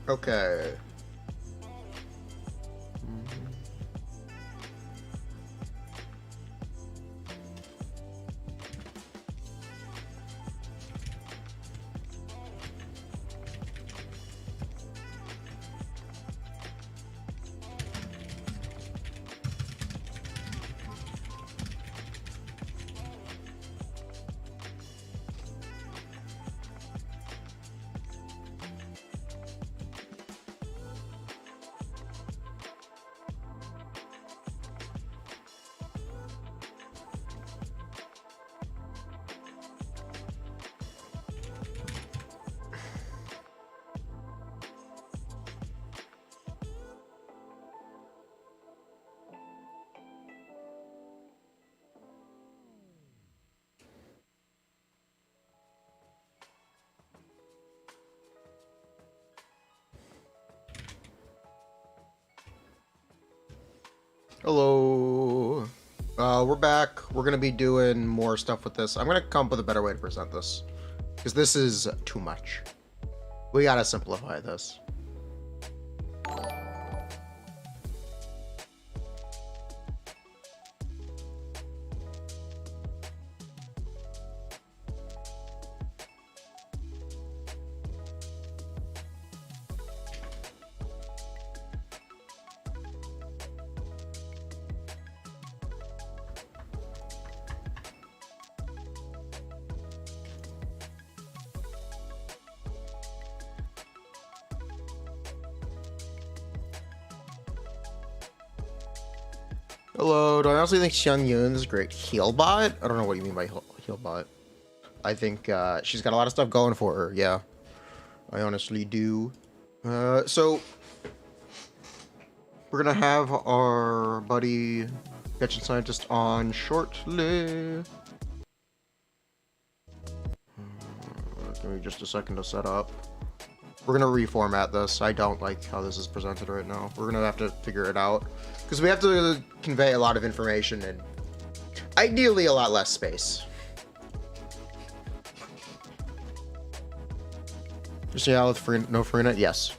Okay. Hello. We're back. We're gonna be doing more stuff with this. I'm gonna come up with a better way to present this, because this is too much. We gotta simplify this. Hello, do I honestly think Xianyun is a great heal bot? I don't know what you mean by heal bot. I think she's got a lot of stuff going for her, yeah. I honestly do. So, we're gonna have our buddy Genshin Scientist on shortly. Give me just a second to set up. We're gonna reformat this. I don't like how this is presented right now. We're gonna have to figure it out, because we have to convey a lot of information in ideally a lot less space. Just yeah, with Furina, no Furina? Yes.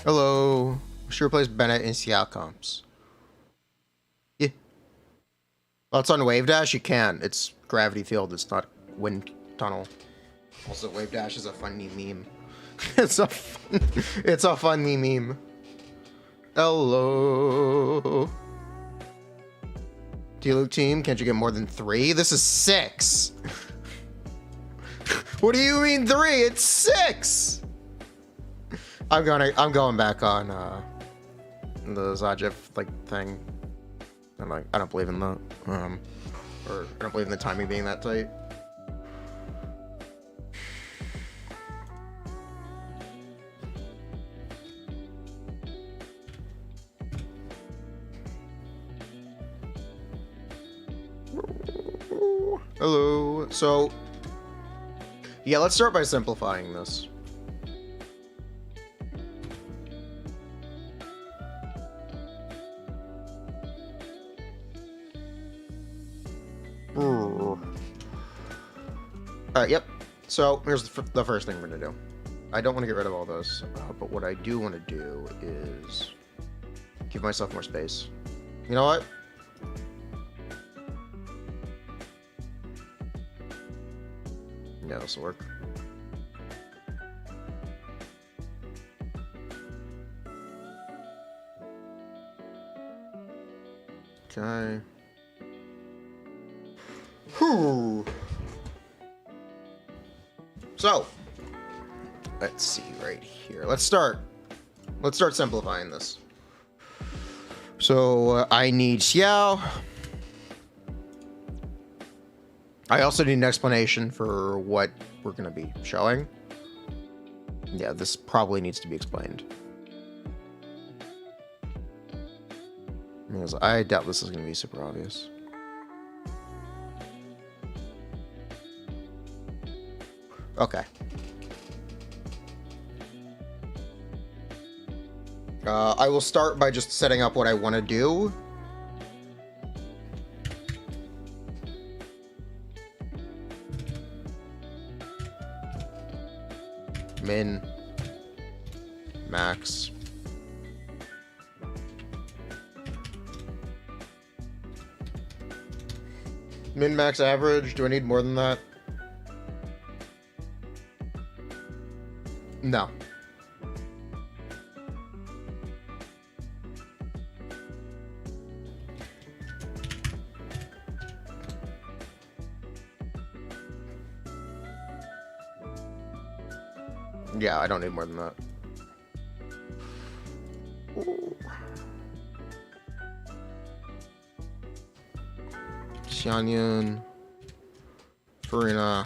Hello. We should replace Bennett in Seattle comps. Yeah. Well, it's on Wave Dash. You can. It's gravity field. It's not wind tunnel. Also, Wave Dash is a funny meme. it's a funny meme. Hello. Diluc team, can't you get more than 3? This is 6. What do you mean 3? It's 6. I'm going back on the Zajev thing. I'm like, I don't believe in that. Or I don't believe in the timing being that tight. Hello. So, yeah, let's start by simplifying this. Alright, yep. So, here's the first thing we're gonna do. I don't want to get rid of all those, but what I do want to do is give myself more space. You know what? Yeah, this will work. Okay. Whew. So, let's see right here. Let's start simplifying this. So, I need Xiao. I also need an explanation for what we're going to be showing. Yeah, this probably needs to be explained. Because I doubt this is going to be super obvious. Okay. I will start by just setting up what I want to do. min, max. Min, max, average. Do I need more than that? No. Yeah, I don't need more than that. Ooh. Xianyun, Furina.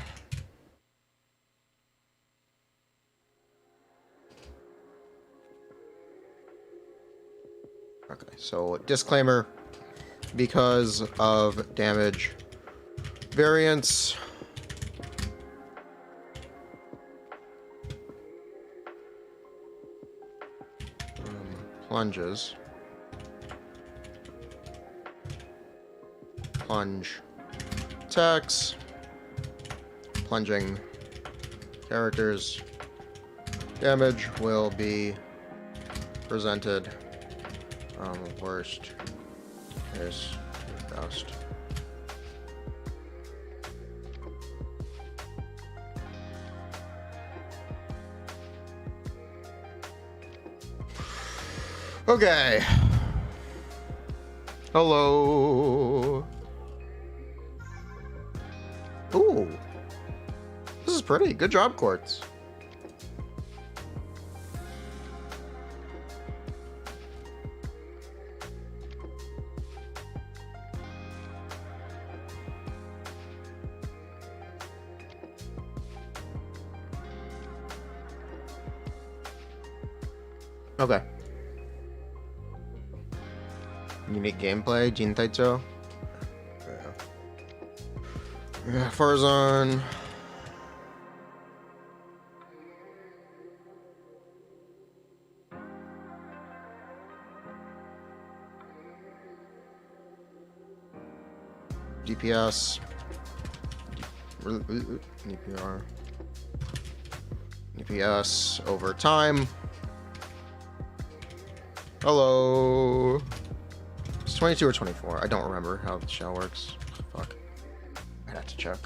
Okay, so disclaimer, because of damage variance, plunges, plunge attacks, plunging characters, damage will be presented worst is best. Okay. Hello. Ooh. This is pretty. Good job, Quartz. Okay. Unique gameplay, Jin Taicho. Yeah, Farzan. DPS. EPR. DPS over time. Hello. It's 22 or 24. I don't remember how the shell works. Fuck. I'd have to check.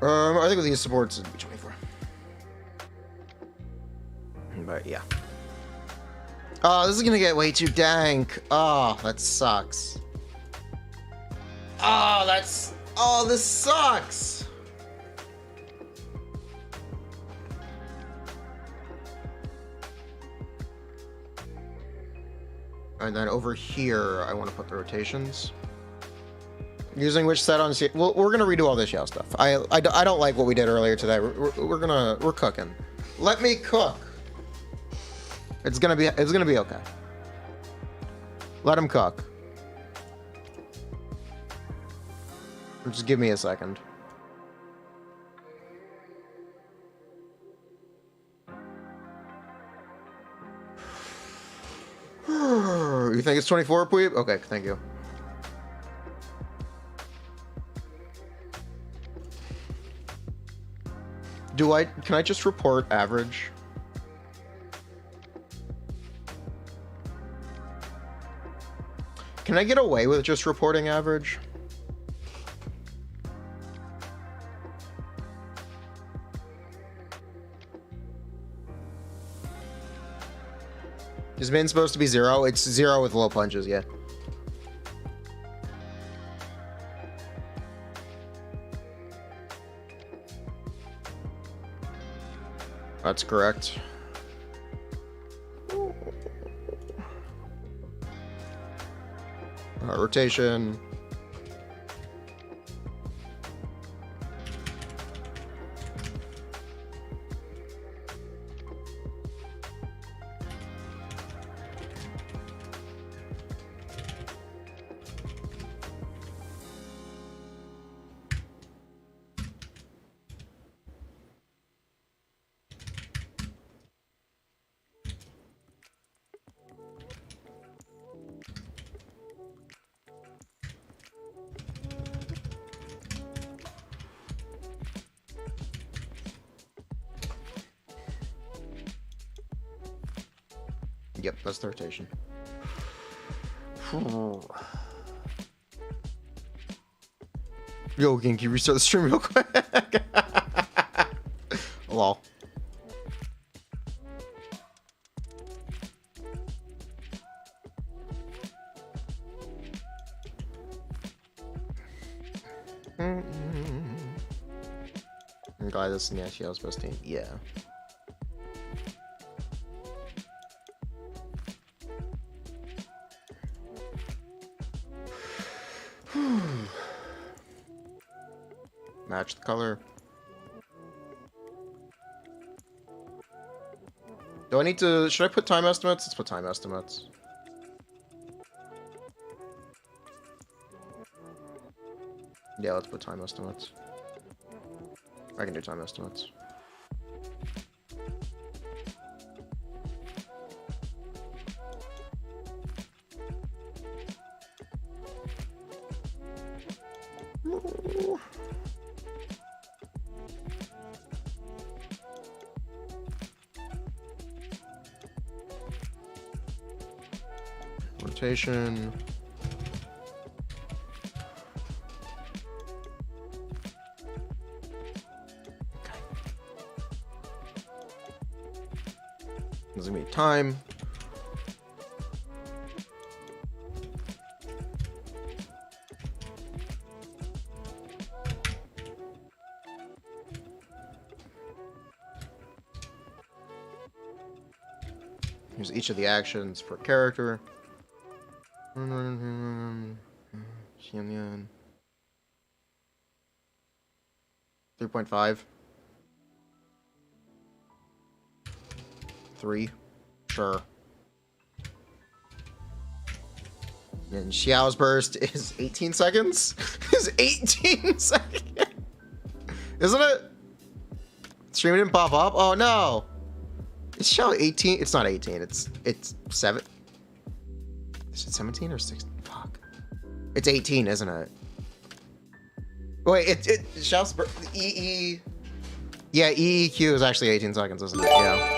I think with these supports it'd be 24. But yeah. Oh, this is gonna get way too dank. Oh, that sucks. Oh, that's... Oh, this sucks! And then over here, I want to put the rotations. Using which set on... Well, we're gonna redo all this Yao stuff. I don't like what we did earlier today. We're cooking. Let me cook. It's gonna be okay. Let him cook. Just give me a second. You think it's 24, Pweep? Okay, thank you. Can I just report average? Can I get away with just reporting average? Is min supposed to be 0? It's 0 with low punches, yeah. That's correct. Rotation. Yep, that's the rotation. Yo, can you restart the stream real quick? Lol. I'm glad this is Nashio's best team. Yeah. Match the color. Do I need to... Should I put time estimates? Let's put time estimates. Yeah, let's put time estimates. I can do time estimates. Rotation. This is gonna be time. Here's each of the actions per character. Xianyun. 3.5. 3. Sure. And Xiao's burst is 18 seconds? Is 18 seconds? Isn't it? Stream didn't pop up? Oh no! Is Xiao 18? It's not 18, it's 7. Is it 17 or 16? Fuck. It's 18, isn't it? Wait, Xiao's EE. Yeah, EEQ is actually 18 seconds, isn't it? Yeah.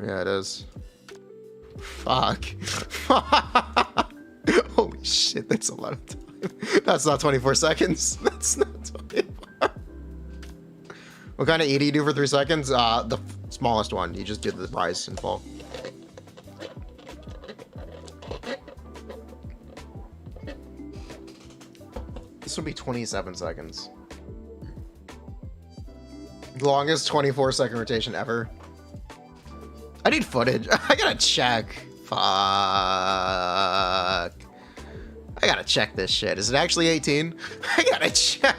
Yeah, it is. Fuck. Holy shit, that's a lot of time. That's not 24 seconds. That's not 24. What kind of E do you do for 3 seconds? The smallest one. You just do the rise and fall. This would be 27 seconds. Longest 24-second rotation ever. I need footage. I gotta check. Fuck. I gotta check this shit. Is it actually 18? I gotta check.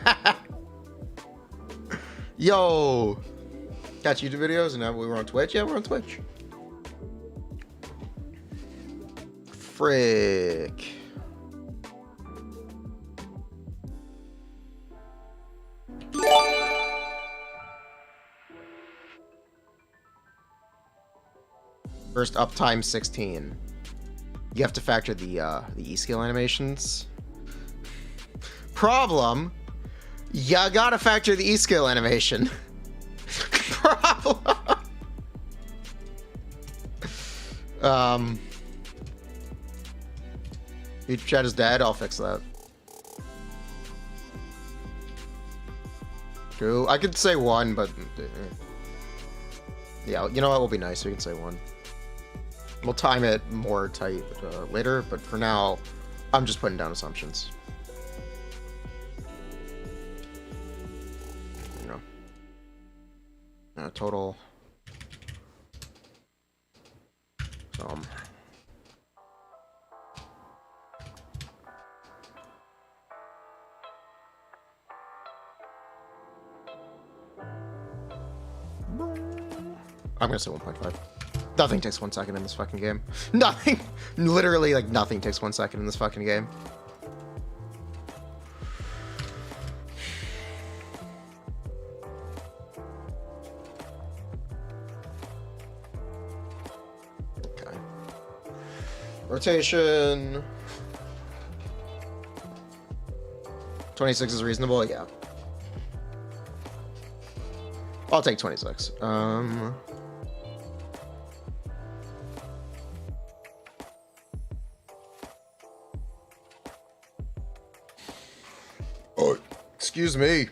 Yo. Catch YouTube videos and now we were on Twitch? Yeah, we're on Twitch. Frick. First uptime 16. You have to factor the E-skill animations. Problem. You gotta factor the E-skill animation. Problem. YouTube chat is dead. I'll fix that. True. I could say 1, but yeah, you know what? Will be nice. We can say 1. We'll time it more tight later, but for now, I'm just putting down assumptions. You know, total. I'm gonna say 1.5. Nothing takes 1 second in this fucking game. Nothing. Literally, like, nothing takes 1 second in this fucking game. Okay. Rotation. 26 is reasonable? Yeah. I'll take 26. Excuse me.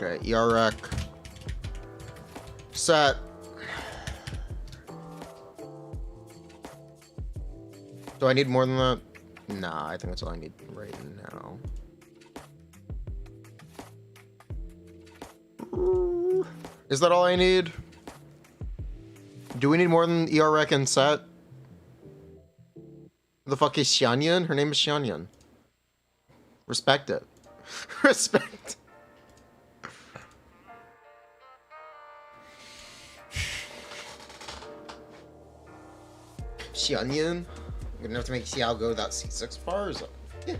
Okay, EREC. Set. Do I need more than that? Nah, I think that's all I need right now. Is that all I need? Do we need more than EREC and set? Who the fuck is Xianyun? Her name is Xianyun. Respect it. Respect. Xianyun? Good enough to make Xiao go without C6 bars? Yeah.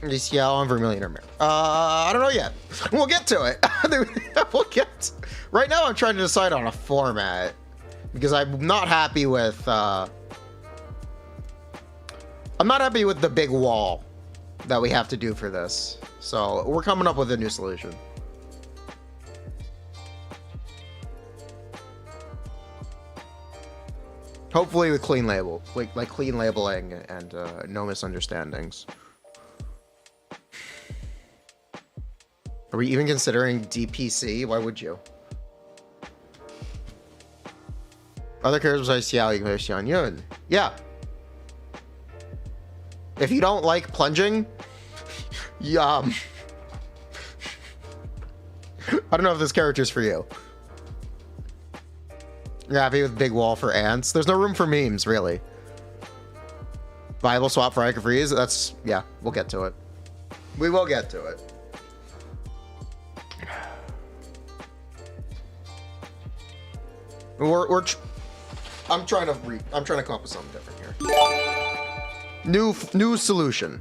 Is Xiao on Vermilion or Mirror? I don't know yet. We'll get to it. We'll get. Right now, I'm trying to decide on a format because I'm not happy with. I'm not happy with the big wall that we have to do for this. So we're coming up with a new solution. Hopefully with clean label, like clean labeling and no misunderstandings. Are we even considering DPC? Why would you? Other characters besides Xiao, you can play Xianyun. Yeah. If you don't like plunging, I don't know if this character's for you. You're happy with big wall for ants? There's no room for memes, really. Viable swap for Ika Freeze? That's, yeah, we'll get to it. We will get to it. I'm trying to come up with something different here. New solution.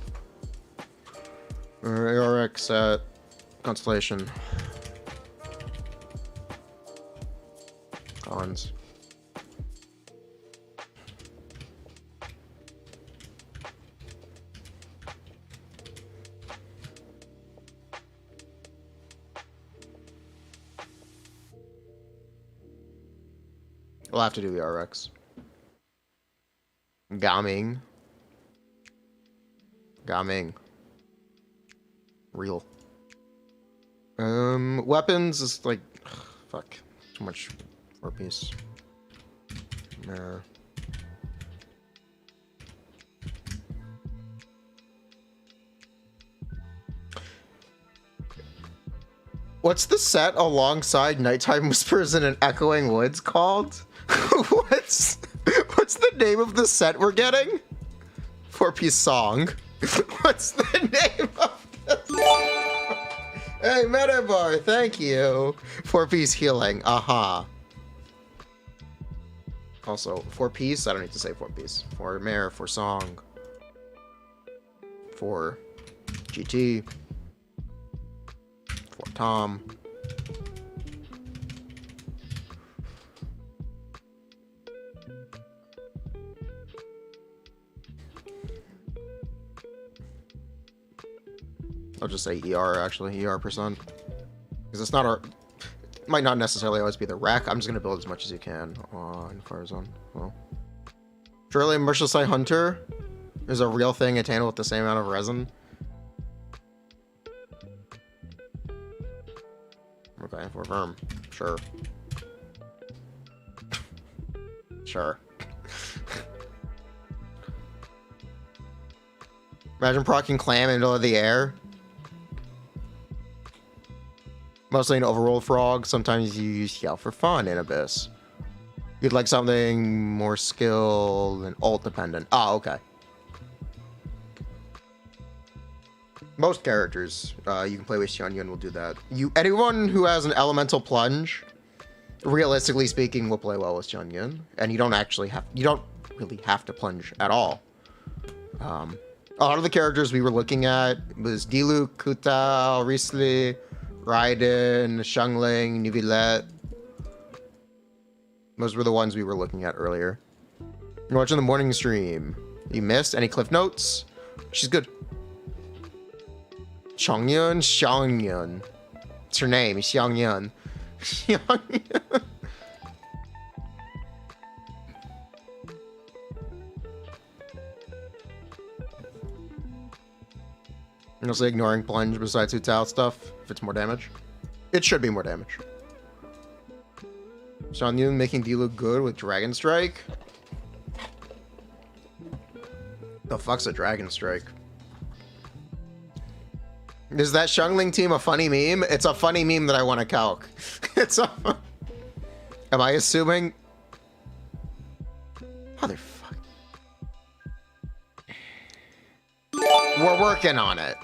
ARX at Constellation. Cons. We'll have to do the RX. Gaming. Real. Weapons is like, fuck, too much for a piece. Nah. What's the set alongside Nighttime Whispers in an Echoing Woods called? What's the name of the set we're getting? 4-piece song. What's the name of this? Hey, Metabar, thank you. 4-piece healing. Aha. Also, 4-piece. I don't need to say 4-piece. For Mare, for song. For GT. For Tom. I'll just say ER, actually, ER percent. Because it's not our... It might not necessarily always be the rack. I'm just going to build as much as you can on Fire Zone. Well, surely Merciless Hunter is a real thing attainable with the same amount of resin. Okay, for Verm. Sure. Sure. Imagine proccing Clam into the air. Mostly an overrolled frog. Sometimes you use Yell for fun in Abyss. You'd like something more skilled and ult dependent. Oh, okay. Most characters you can play with Xianyun will do that. Anyone who has an elemental plunge, realistically speaking, will play well with Xianyun, and you don't really have to plunge at all. A lot of the characters we were looking at was Diluc, Kuta, Risley, Raiden, Xiangling, Nivilette. Those were the ones we were looking at earlier. You're watching the morning stream. You missed any cliff notes? She's good. Xianyun. It's her name, Xianyun. Xianyun. Honestly, ignoring plunge besides Hutao stuff, if it's more damage. It should be more damage. Xianyun making Diluc good with Dragon Strike. The fuck's a Dragon Strike? Is that Xiangling team a funny meme? It's a funny meme that I want to calc. It's a... Am I assuming? Motherfucker. We're working on it.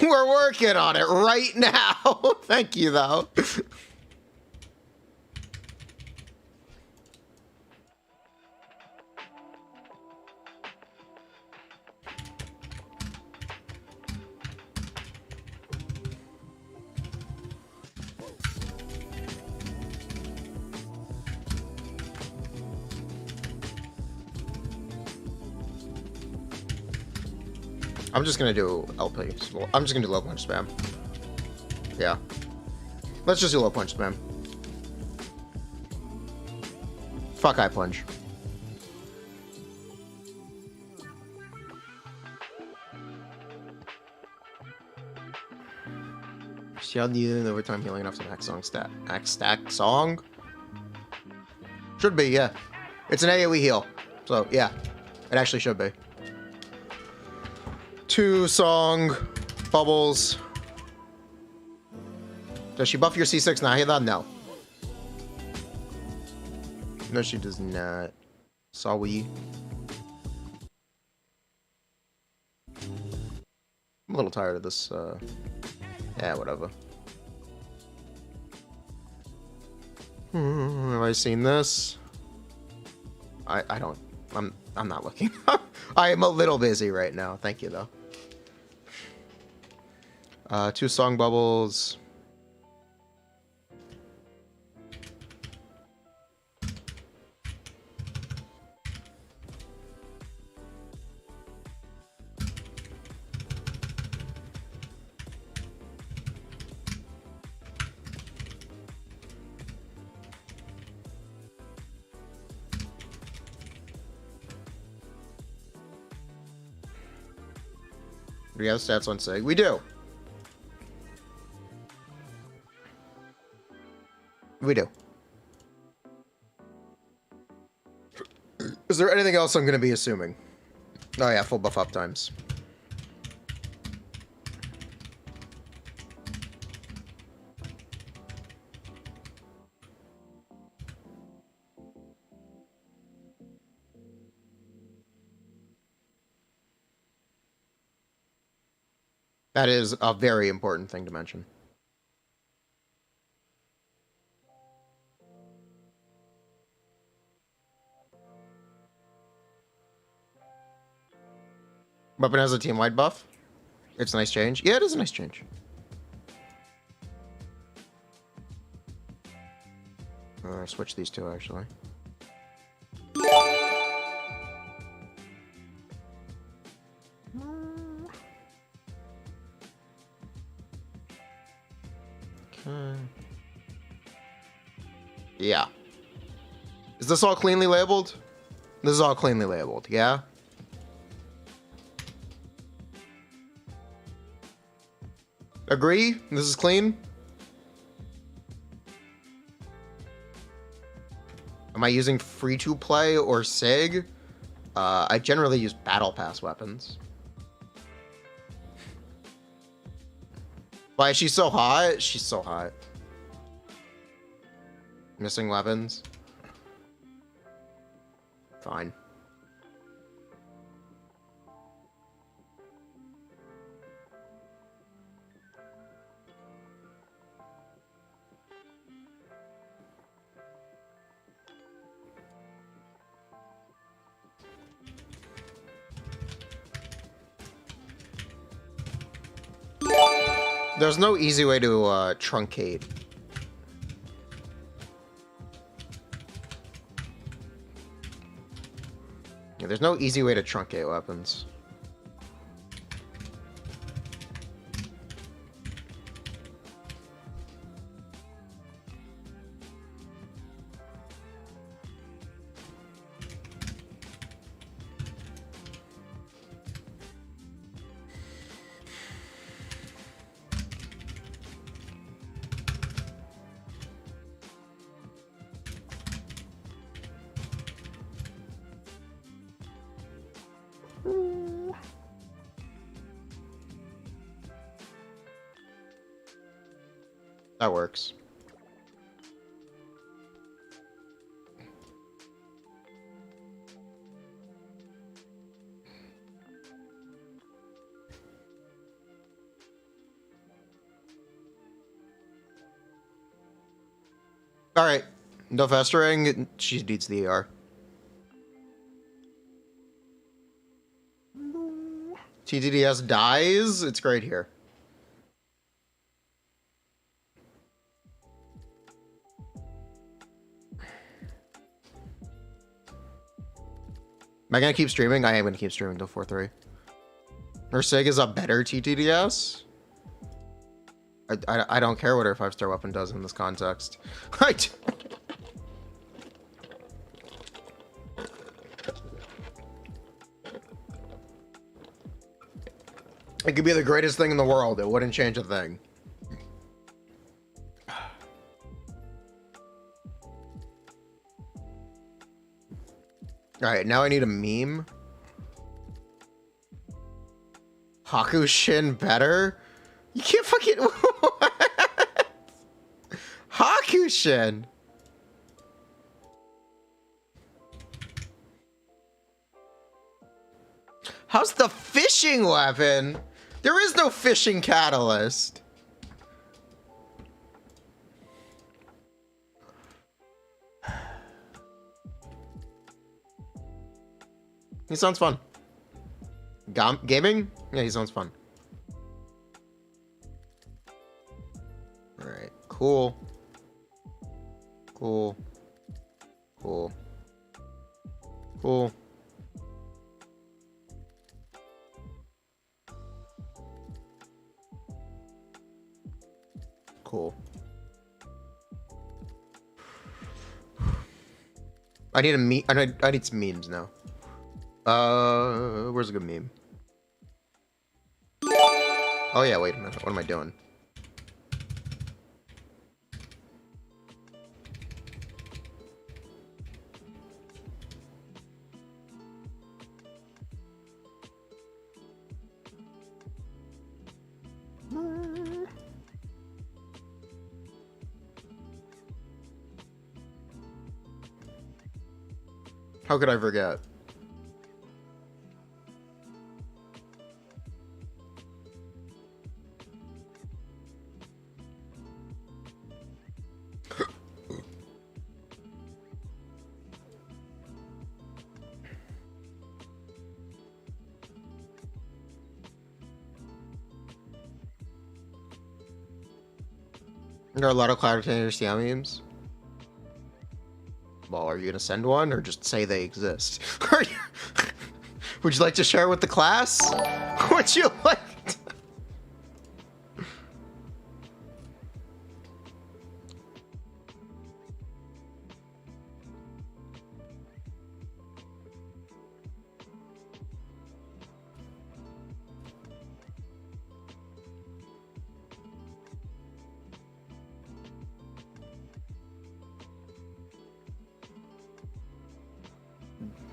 We're working on it right now. Thank you, though. I'm just gonna do LP. I'm just gonna do low punch spam. Yeah. Let's just do low punch spam. Fuck high plunge. Xianyun overtime healing enough to max stack song. Should be, yeah. It's an AoE heal. So yeah. It actually should be. 2 song bubbles. Does she buff your C6 Nahida? No. No, she does not. Sawi. I'm a little tired of this. Yeah, whatever. Have I seen this? I don't. I'm not looking. I am a little busy right now. Thank you though. 2 song bubbles. Do we have stats on Sig? We do. We do. Is there anything else I'm going to be assuming? Oh yeah, full buff up times. That is a very important thing to mention. Weapon has a team-wide buff. It's a nice change. Yeah, it is a nice change. Switch these two, actually. Okay. Yeah. Is this all cleanly labeled? This is all cleanly labeled, yeah? Agree? This is clean? Am I using free-to-play or SIG? I generally use Battle Pass weapons. Why is she so hot? She's so hot. Missing weapons? Fine. There's no easy way to truncate. Yeah, there's no easy way to truncate weapons. That works. Alright. No festering. She needs the ER. TTDS dies. It's great here. Am I gonna keep streaming? I am gonna keep streaming till 4:30. Her Sig is a better TTDS. I don't care what her 5-star weapon does in this context. Right. It could be the greatest thing in the world. It wouldn't change a thing. Alright, now I need a meme. Hakushin better? You can't fucking... What? Hakushin! How's the fishing weapon? There is no fishing catalyst. He sounds fun. Gaming? Yeah, he sounds fun. Alright, cool. Cool. Cool. Cool. Cool. I need a meme. I need some memes now. Where's a good meme? Oh yeah, wait a minute. What am I doing? How could I forget? There are a lot of Cloud Container Xianyun memes. Well, are you gonna send one or just say they exist? Would you like to share with the class? Would you like to...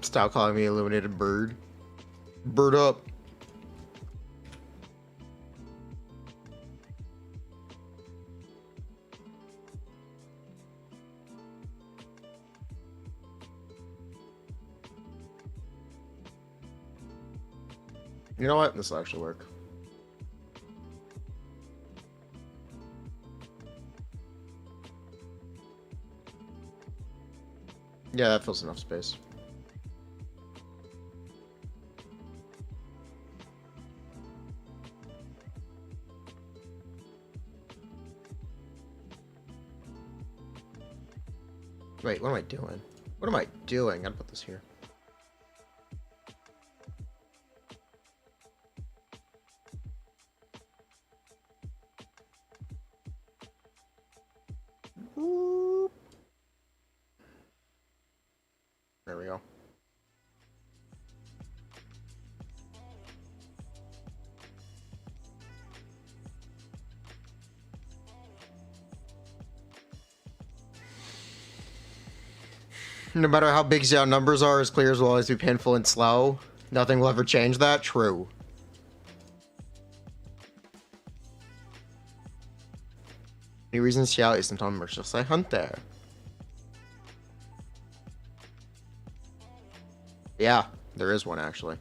Stop calling me illuminated bird. Bird up. You know what? This will actually work. Yeah, that fills enough space. Wait, what am I doing? What am I doing? I gotta put this here. Boop. There we go. No matter how big Xiao numbers are, as clears will always be painful and slow. Nothing will ever change that. True. Any reason Xiao isn't on Merciless Hunter? Yeah, there is one actually.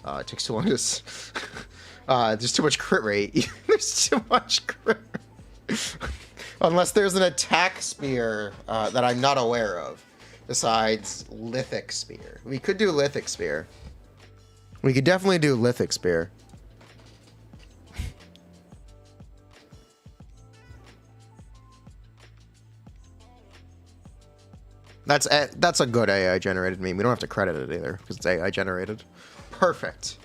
It takes too long to. There's too much crit rate. There's too much crit rate. Unless there's an attack spear that I'm not aware of. Besides Lithic Spear. We could do Lithic Spear. We could definitely do Lithic Spear. That's a good AI generated meme. We don't have to credit it either because it's AI generated. Perfect.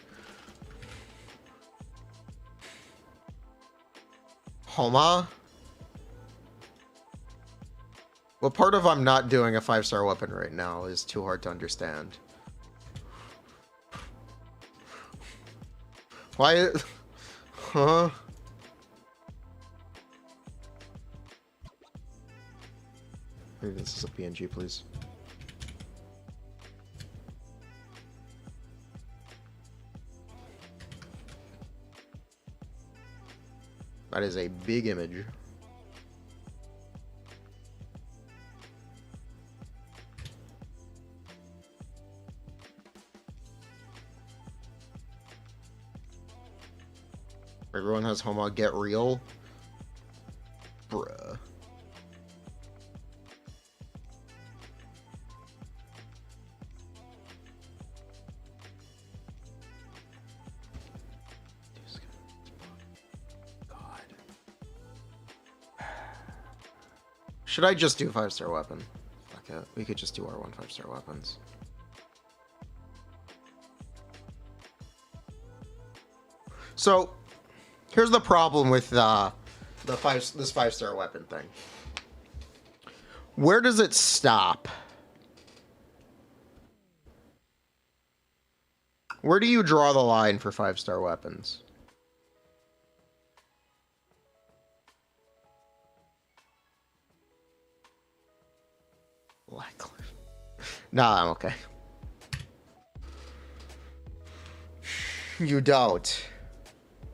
Homa? What part of I'm not doing a 5-star weapon right now is too hard to understand. Why? Huh? Maybe this is a PNG, please. That is a big image. Everyone has Homa get real. Bruh. God. Should I just do 5-star weapon? Fuck it. We could just do our 5-star weapons. So, here's the problem with this 5-star weapon thing. Where does it stop? Where do you draw the line for 5-star weapons? Nah, I'm okay. You don't.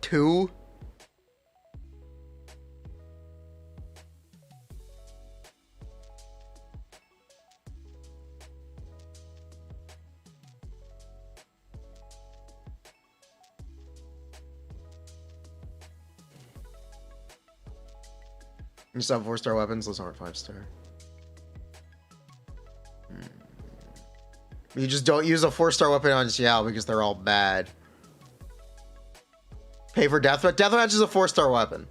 2? You still have 4-star weapons? Let's start 5-star. You just don't use a 4-star weapon on Xiao because they're all bad. Pay for Deathmatch? Deathmatch is a 4-star weapon.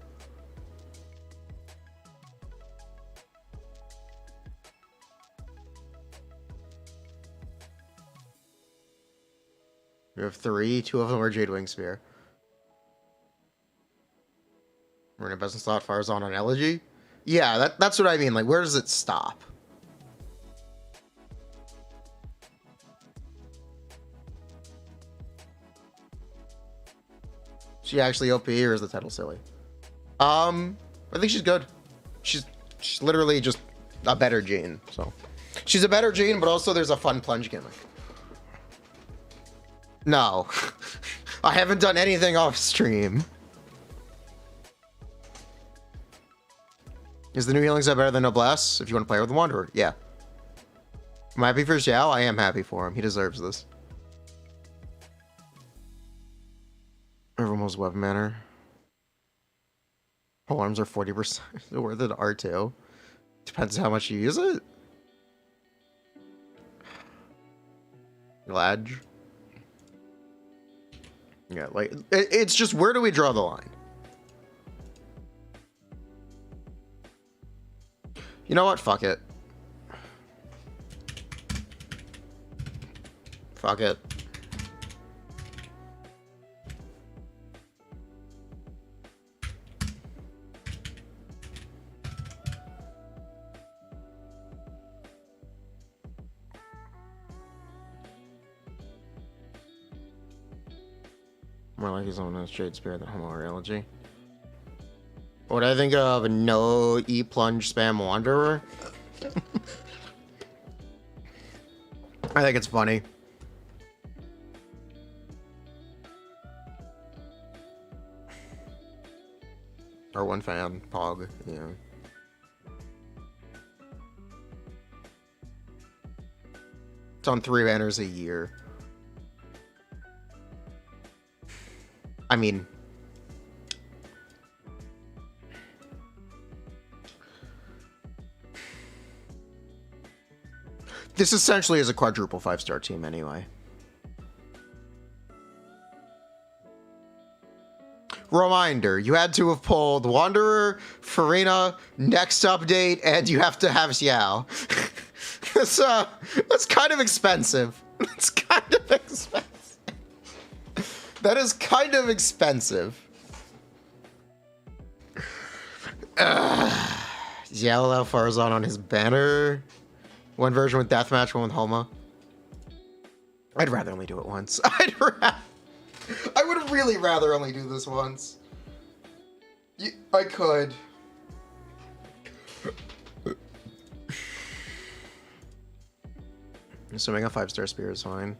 You have 3. 2 of them are Jadewing Spear. We're in a business slot, fires on Elegy. Yeah, that's what I mean. Like, where does it stop? She actually OP, or is the title silly? I think she's good. She's literally just a better Jane. So she's a better Jane, but also there's a fun plunge gimmick. No, I haven't done anything off stream. Is the new healing set better than Noblesse? If you want to play with the Wanderer, yeah. I'm happy for Xiao. I am happy for him. He deserves this. Everyone was web manner. Pole arms are 40% worth it. R2. Depends how much you use it. Ladge. Yeah, like it's just where do we draw the line? You know what? Fuck it. Fuck it. More like he's on a straight spirit than homoreology. What do I think of a no E-plunge spam wanderer? I think it's funny. Or one fan, Pog, yeah. It's on 3 banners a year. I mean, this essentially is a quadruple 5-star team anyway. Reminder, you had to have pulled Wanderer, Furina, next update, and you have to have Xiao. That's kind of expensive. That's kind of expensive. That is kind of expensive. Xiao allow Farzan on his banner. One version with deathmatch, one with Homa. I'd rather only do it once. I would really rather only do this once. I could. Assuming a 5-star spear is fine.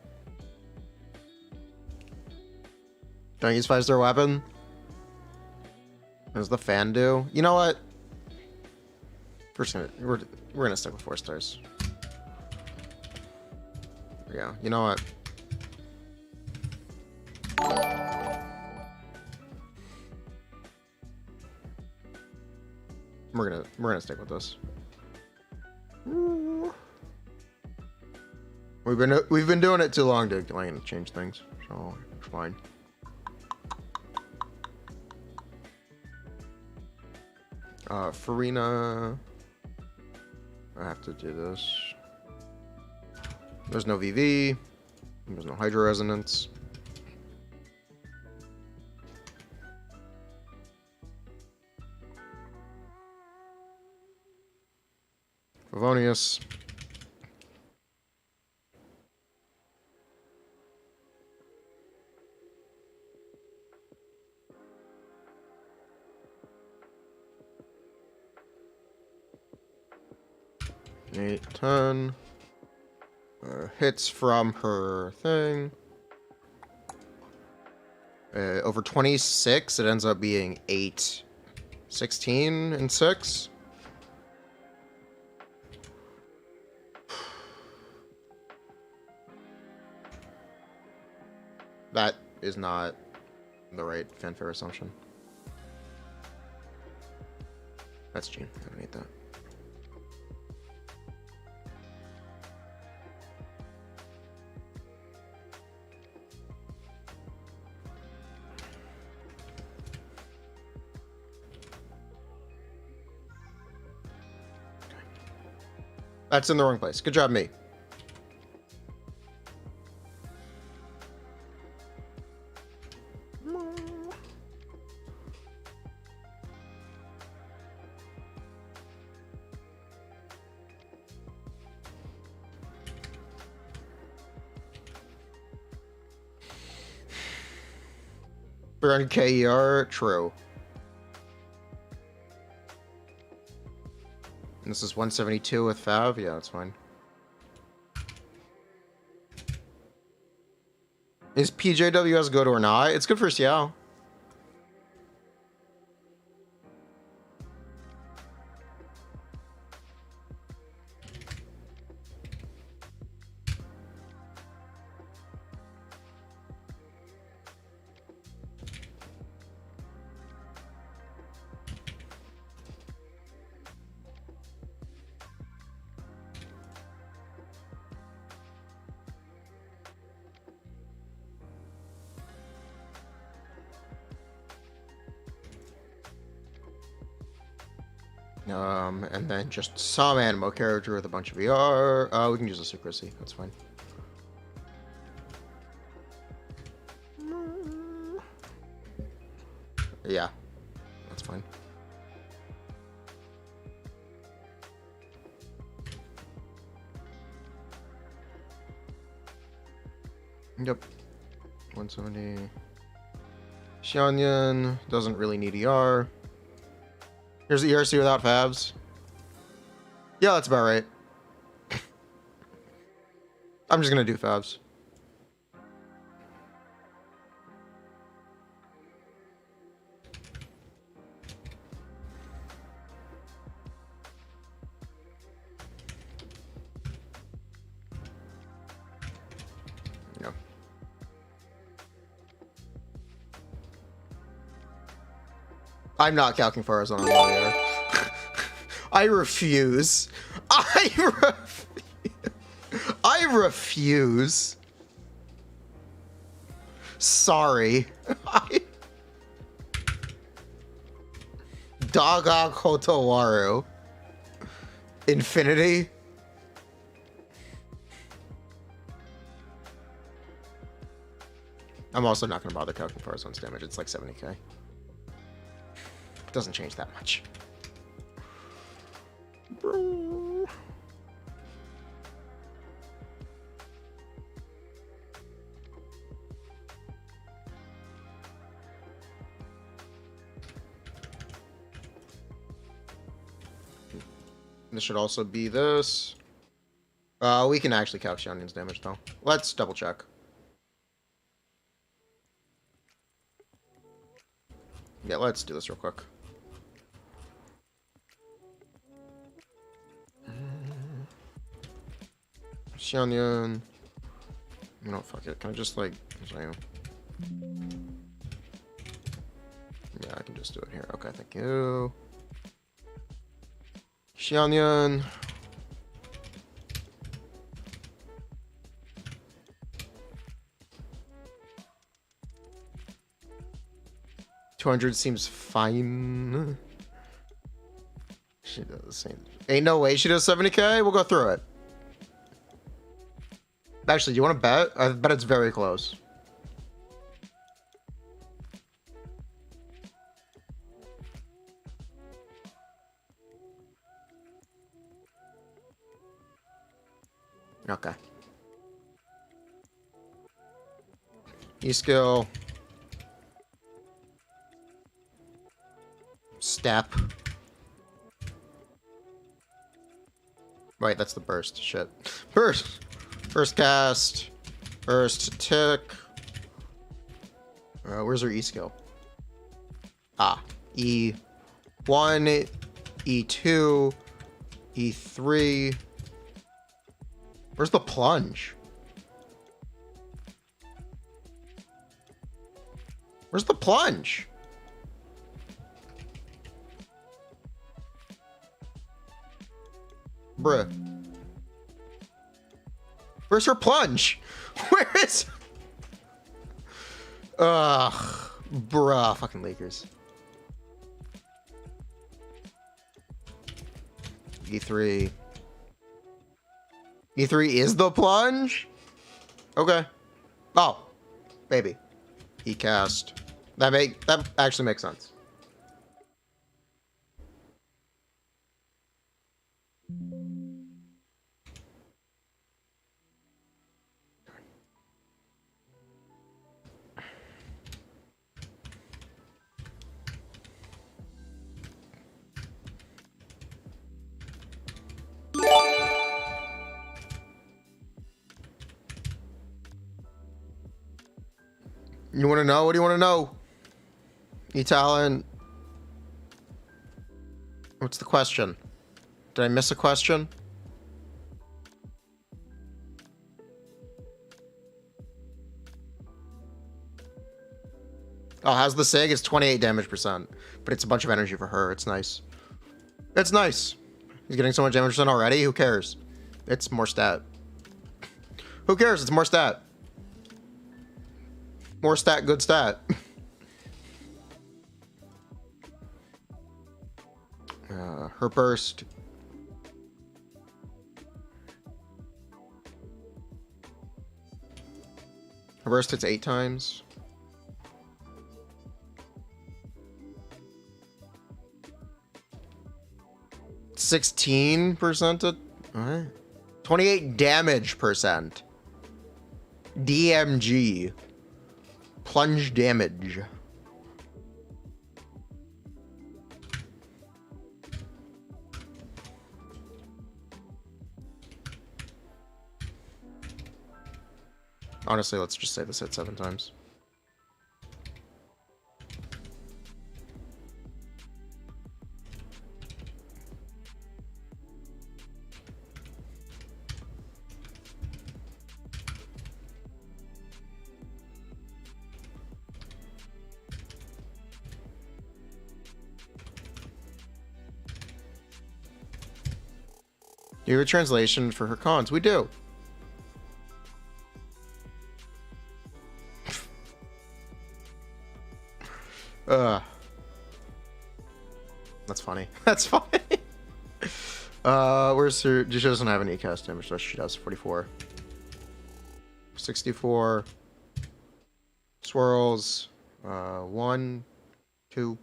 Don't use 5-star weapon? What does the fan do? You know what? We're gonna stick with 4 stars. Yeah, you know what? We're gonna stick with this. We've been doing it too long to like change things, so it's fine. Furina. I have to do this. There's no VV. There's no Hydro Resonance. Favonius. Eight, 10. Hits from her thing. Over 26, it ends up being 8, 16, and 6. That is not the right fanfare assumption. That's Gene. I don't need that. That's in the wrong place. Good job, me. Burn KER, true. And this is 172 with Fav? Yeah, that's fine. Is PJWS good or not? It's good for Xiao. And then just some Animo character with a bunch of VR. We can use a secrecy. That's fine. Yeah, that's fine. Yep. 170. Xianyun doesn't really need ER. Here's the ERC without Fabs. Yeah, that's about right. I'm just gonna do Fabs. Yeah. I'm not calculating for us on Navia. I refuse. I refuse. Sorry. Daga Kotowaru. Infinity. I'm also not going to bother calculating for one's damage. It's like 70k. It doesn't change that much. Bro. This should also be this. We can actually calculate Xianyun's damage though. Let's double check. Yeah, let's do this real quick. Xianyun. No, fuck it. Can I just like... Yeah, I can just do it here. Okay, thank you. Xianyun. $200 seems fine. She does the same. Ain't no way she does 70k. We'll go through it. Actually, do you want to bet? I bet it's very close. Okay. E-skill. Step. Wait, that's the burst. Shit. Burst! First cast. First tick. Where's her E-skill? Ah. E1. E2. E3. Where's the plunge? Where's the plunge? Bruh. Where's her plunge? Where is... Ugh. Bruh. Fucking Lakers. E3. E3 is the plunge? Okay. Oh. Baby. E-cast. That actually makes sense. You want to know? What do you want to know? E-talent. What's the question? Did I miss a question? Oh, how's the SIG? It's 28 damage percent, but it's a bunch of energy for her. It's nice. It's nice. He's getting so much damage percent already. Who cares? It's more stat. Who cares? It's more stat. More stat, good stat. Her burst. Her burst hits 8 times. 16%. Alright. 28 damage percent. DMG. Plunge damage. Honestly, let's just say this hit 7 times. Do you have a translation for her cons? We do. That's funny. That's funny. Where's her? She doesn't have any cast damage, so she does 44. 64. Swirls. 1, 2.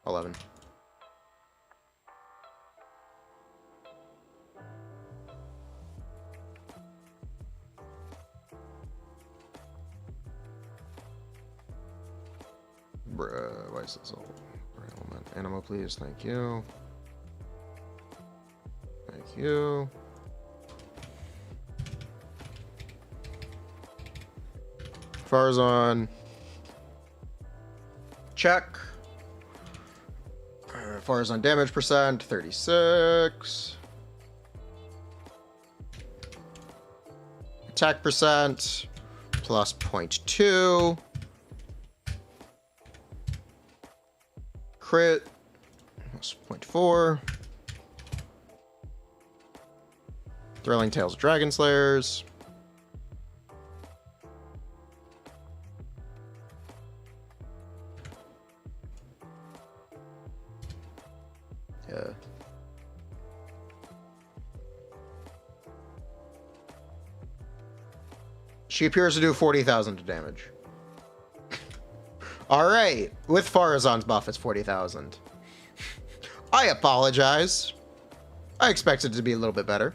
11. Bruh, why is this all? Element? Animal, please. Thank you. Thank you. Farazan. Check. Farazan damage percent, 36. Attack percent, plus 0.2. Crit, plus 0.4. Thrilling Tales of Dragon Slayers. Yeah. She appears to do 40,000 damage. Alright, with Farazan's buff, it's 40,000. I apologize. I expected it to be a little bit better.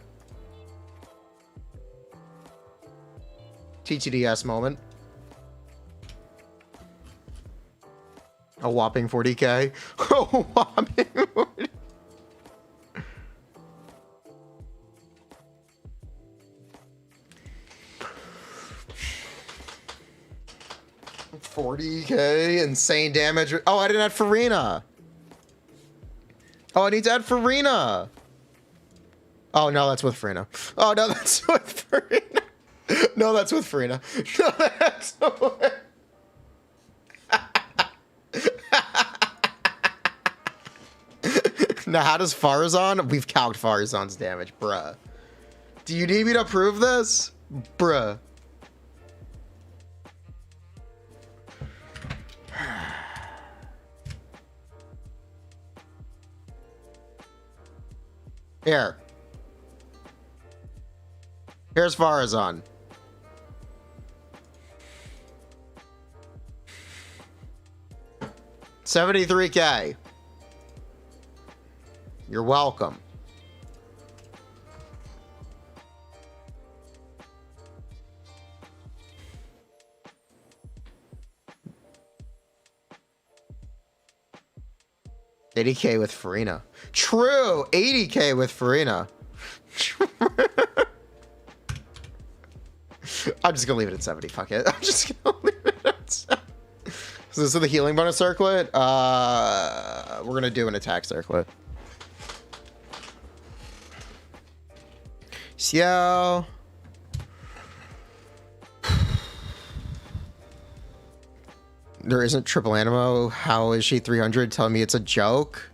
TTDS moment. A whopping 40k. A whopping 40. 40k, insane damage. Oh, I didn't add Furina. Oh, I need to add Furina. Oh, no, that's with Furina. Oh, no, that's with Furina. No, that's with Furina. No, that's with... Now, how does Farazan? We've calced Farazan's damage, bruh. Do you need me to prove this? Bruh. Here. Here's Farazan. $73K. You're welcome. $80K with Furina. True, $80K with Furina. I'm just gonna leave it at 70. Fuck it. I'm just gonna leave it at 70. So this is the healing bonus circlet. We're gonna do an attack circlet. So there isn't triple animo. How is she 300? Telling me it's a joke.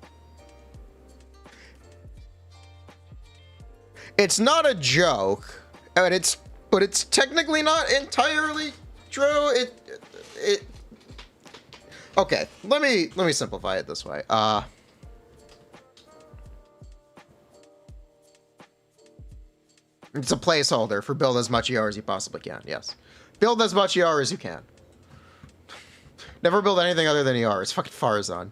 It's not a joke, but it's technically not entirely true. Okay, let me simplify it this way. It's a placeholder for build as much ER as you possibly can. Yes, build as much ER as you can. Never build anything other than ER. It's fucking Farazan.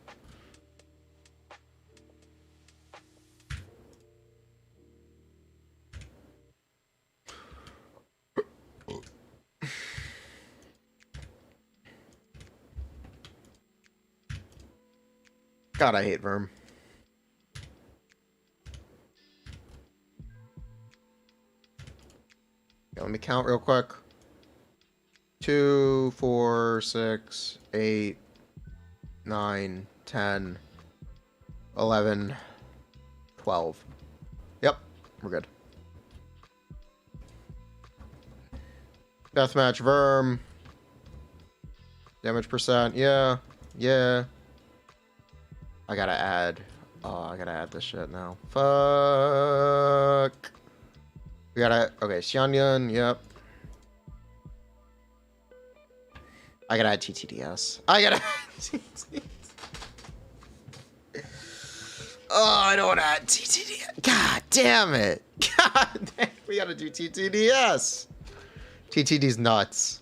God, I hate Verm. Okay, let me count real quick. 2, 4, 6, 8, 9, 10, 11, 12. Yep, we're good. Deathmatch Verm. Damage percent, yeah. Yeah. I gotta add this shit now. Fuck. We gotta, okay, Xianyun, yep. I gotta add TTDS. I gotta Oh, I don't want to add TTDS. God damn it. God damn, we gotta do TTDS. TTD's nuts.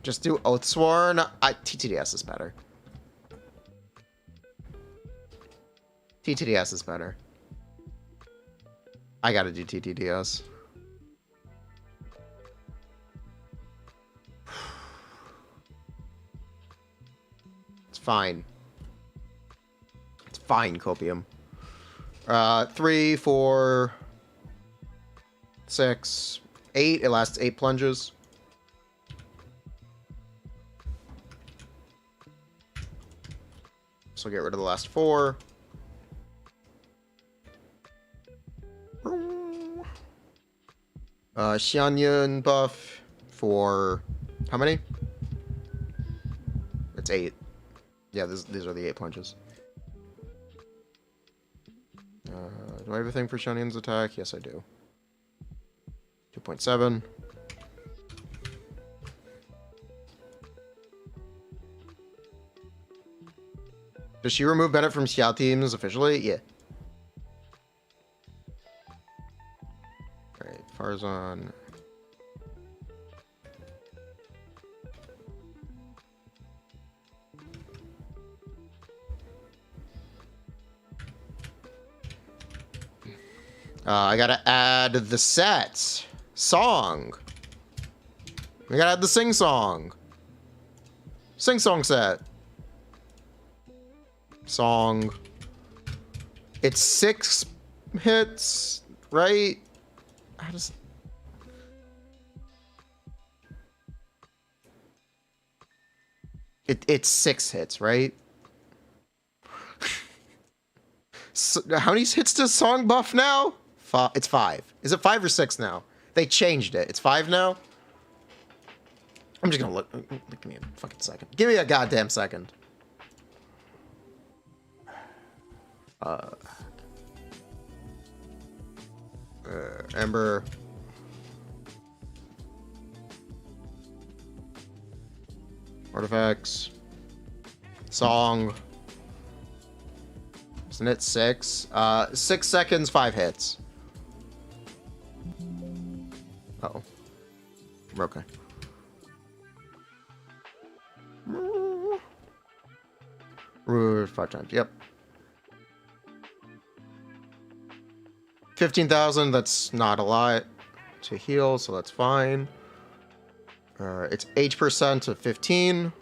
Just do Oathsworn. TTDS is better. TTDS is better. I gotta do TTDS. It's fine. It's fine, Copium. 3, 4, 6, 8. It lasts 8 plunges. So get rid of the last 4. Xianyun buff for how many? It's 8. Yeah, these are the 8 plunges. Do I have a thing for Xianyun's attack? Yes, I do. 2.7. Does she remove Bennett from Xiao teams officially? Yeah. Alright, Farazan. I gotta add the set. Song. We gotta add the sing-song. Sing-song set. Song. It's 6 hits, right? I just... It's 6 hits, right? So, how many hits does Song buff now? It's 5. Is it 5 or 6 now? They changed it. It's 5 now? I'm just gonna look. Give me a fucking second. Give me a goddamn second. Ember. Artifacts. Song. Isn't it 6? 6 seconds, 5 hits. Uh-oh. We're okay. Root 5 times. Yep. 15,000. That's not a lot to heal, so that's fine. It's H% of 15.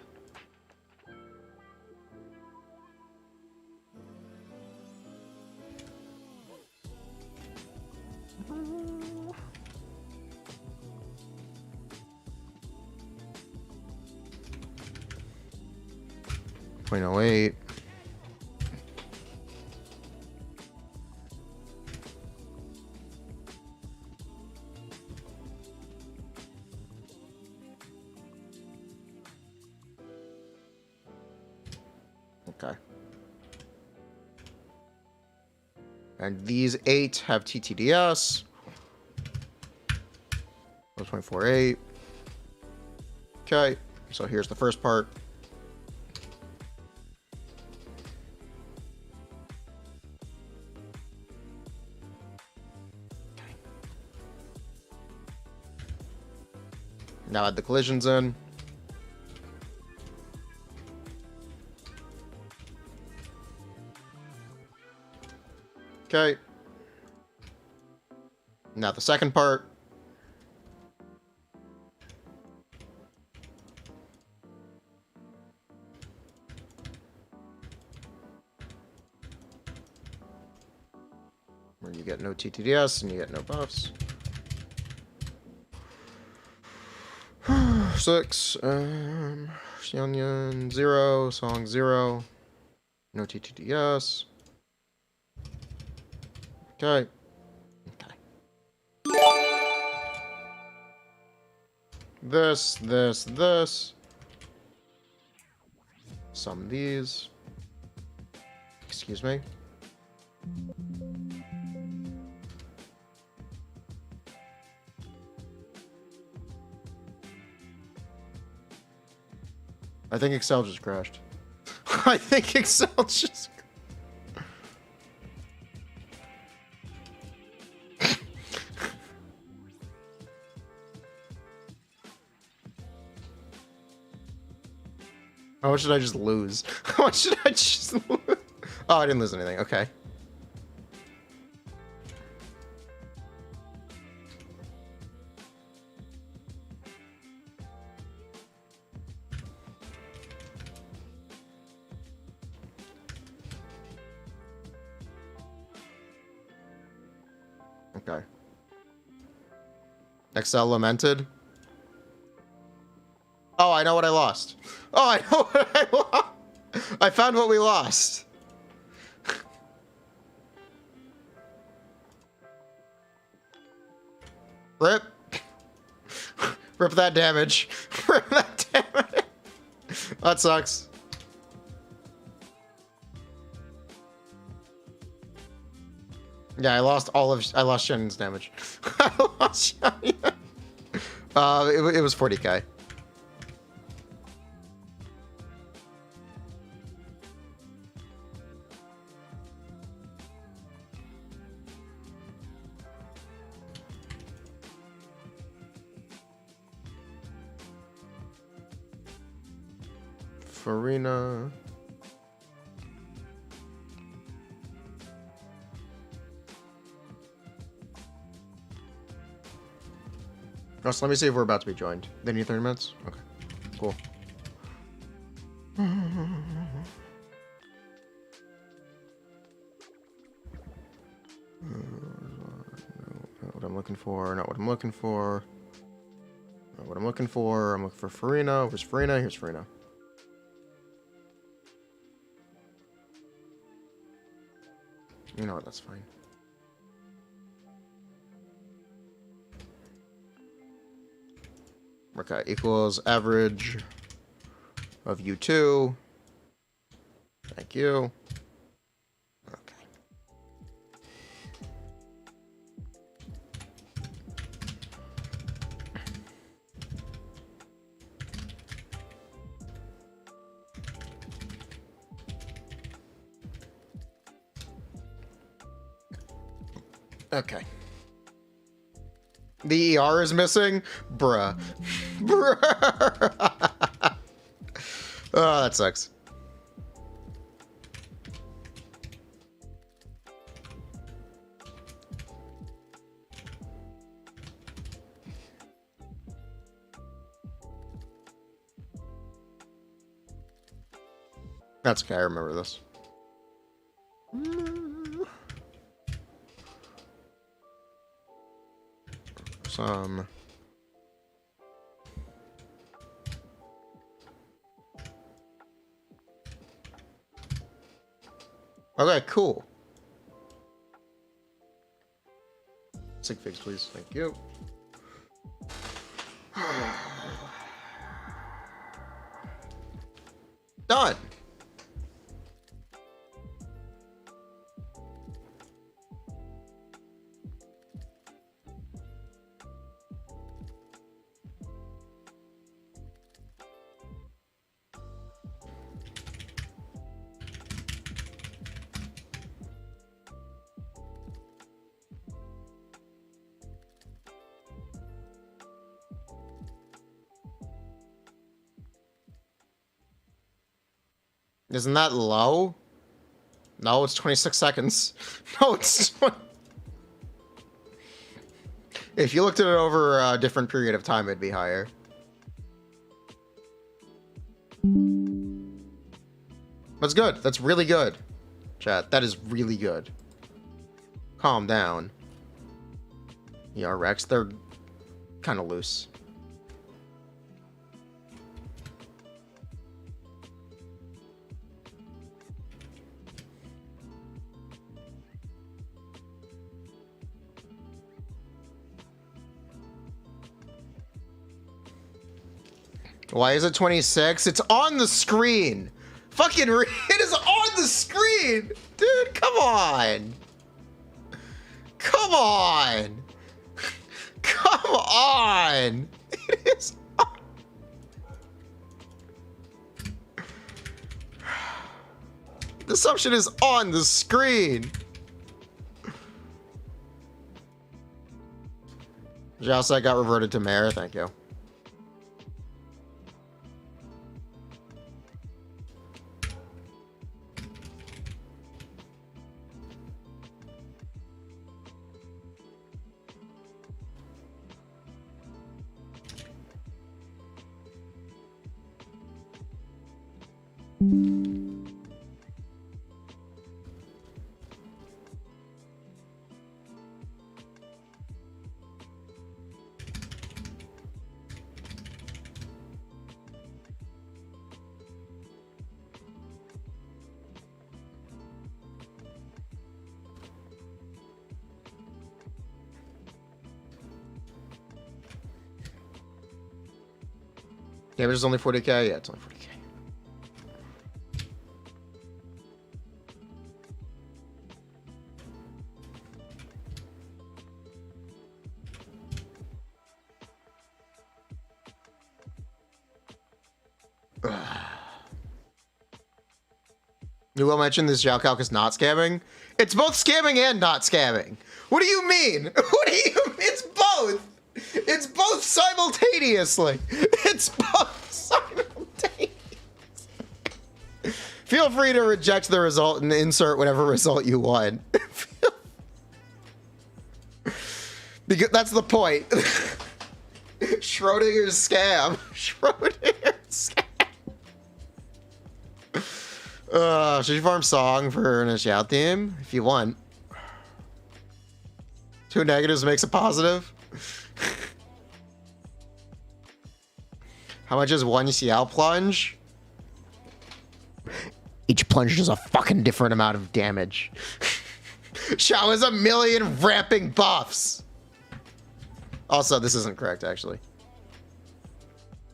.08. Okay. And these 8 have TTDS. 0.48. Okay, so here's the first part. Now add the collisions in. Okay. Now the second part. Where you get no TTDS and you get no buffs. 6. Xianyun 0. Song 0. No TTDS. Okay. This. Some of these. Excuse me. I think Excel just crashed. I think Excel just... How much did I just lose? How much did I just lose? Oh, I didn't lose anything. Okay. Okay. Excel lamented. Oh, I know what I lost. Oh, I know what I lost. I found what we lost. Rip. Rip that damage. Rip that damage. That sucks. Yeah, I lost Xianyun's damage. I lost Xianyun. It was 40k. Furina. Oh, so let me see if we're about to be joined. They need 30 minutes? Okay, cool. Not what I'm looking for, not what I'm looking for. Not what I'm looking for. I'm looking for Furina. Where's Furina? Here's Furina. You know what, that's fine. Okay, equals average of U2. Thank you. Okay. Okay. The ER is missing? Bruh. Bruh. Oh, that sucks. That's okay, I remember this. Some... Okay, cool. Sig figs, please. Thank you. Done. Isn't that low? No, it's 26 seconds. No, it's... If you looked at it over a different period of time, it'd be higher. That's good. That's really good. Chat, that is really good. Calm down. Yeah, Rex, they're kind of loose. Why is it 26? It's on the screen. Fucking it is on the screen. Dude, come on. Come on. Come on. It is on. The assumption is on the screen. Xiao got reverted to Mare, thank you. Damage is only 40k? Yeah, it's only 40k. You will mention this Xiao Calc is not scamming? It's both scamming and not scamming. What do you mean? What do you mean? It's both. It's both simultaneously. It's both simultaneously. Feel free to reject the result and insert whatever result you want. Because that's the point. Schrodinger's scam. Schrodinger's scam. Should you farm song for an Xiao theme? If you want. 2 negatives makes a positive. How much is 1 Xiao plunge? Each plunge does a fucking different amount of damage. Xiao has 1,000,000 ramping buffs. Also, this isn't correct, actually.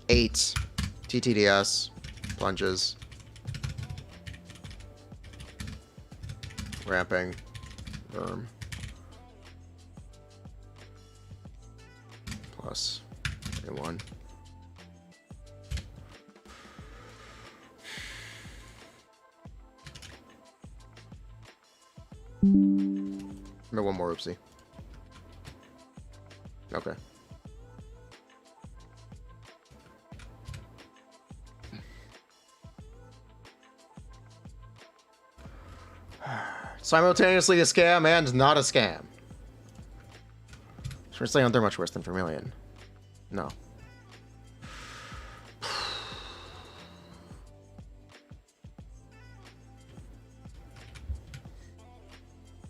8 TTDS plunges. Ramping. Worm. Plus 1. Maybe one more oopsie. Okay. Simultaneously a scam and not a scam. Seriously, aren't there much worse than Vermilion? No.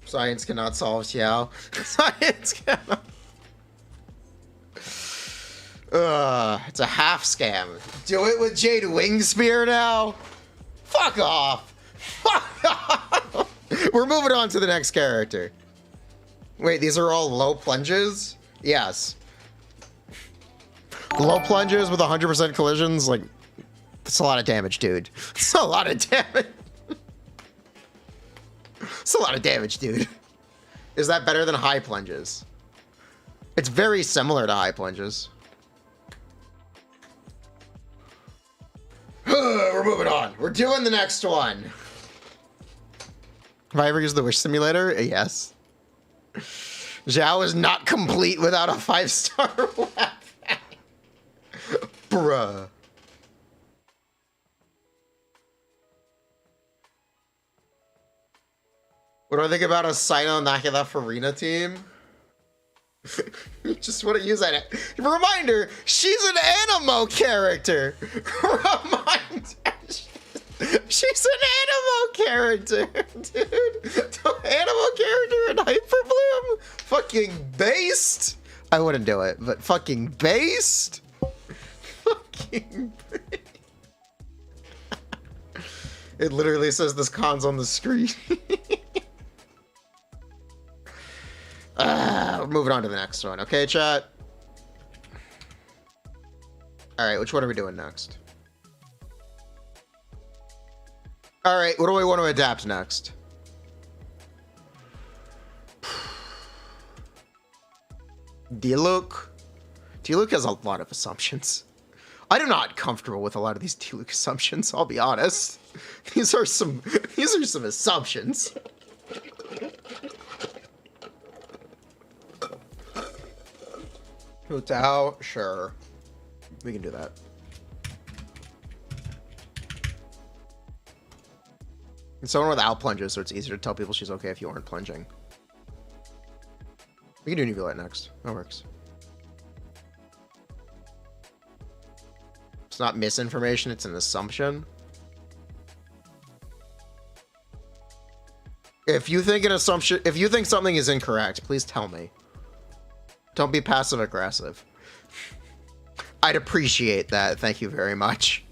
Science cannot solve Xiao. Science cannot. It's a half scam. Do it with Jade Wingspear now? Fuck off. Fuck off. We're moving on to the next character. Wait, these are all low plunges? Yes. Low plunges with 100% collisions? Like, that's a lot of damage, dude. It's a lot of damage. It's a lot of damage, dude. Is that better than high plunges? It's very similar to high plunges. We're moving on. We're doing the next one. Have I ever used the Wish Simulator? Yes. Xiao is not complete without a 5-star weapon. Bruh. What do I think about a Sino Nakila Furina team? You just want to use that. Reminder, she's an animo character. Reminder, she's an animo character, dude. Animo character in Hyperbloom? Fucking based. I wouldn't do it, but fucking based. Fucking based. It literally says this con's on the screen. Moving on to the next one. Okay, chat? Alright, which one are we doing next? Alright, what do we want to adapt next? Diluc? Diluc has a lot of assumptions. I'm not comfortable with a lot of these Diluc assumptions, I'll be honest. These are some assumptions. Hotel, sure. We can do that. And someone without plunges, so it's easier to tell people she's okay if you aren't plunging. We can do Navia next. That works. It's not misinformation, it's an assumption. If you think something is incorrect, please tell me. Don't be passive aggressive. I'd appreciate that. Thank you very much.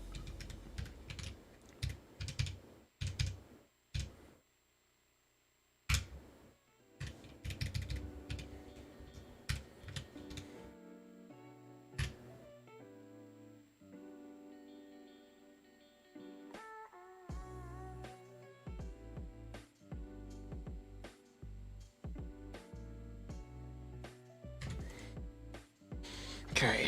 Okay.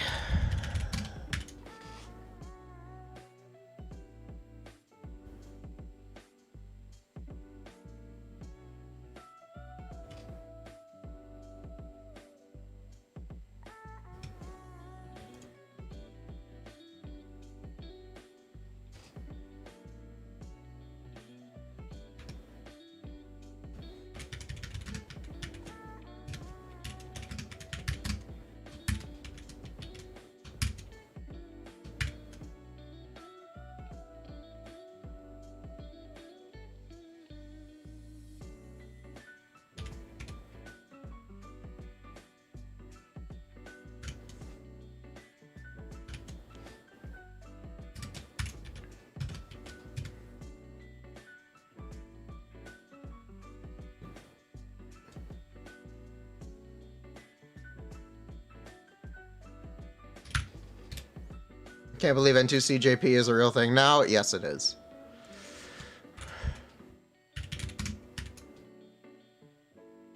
Can't believe N2CJP is a real thing now. Yes, it is.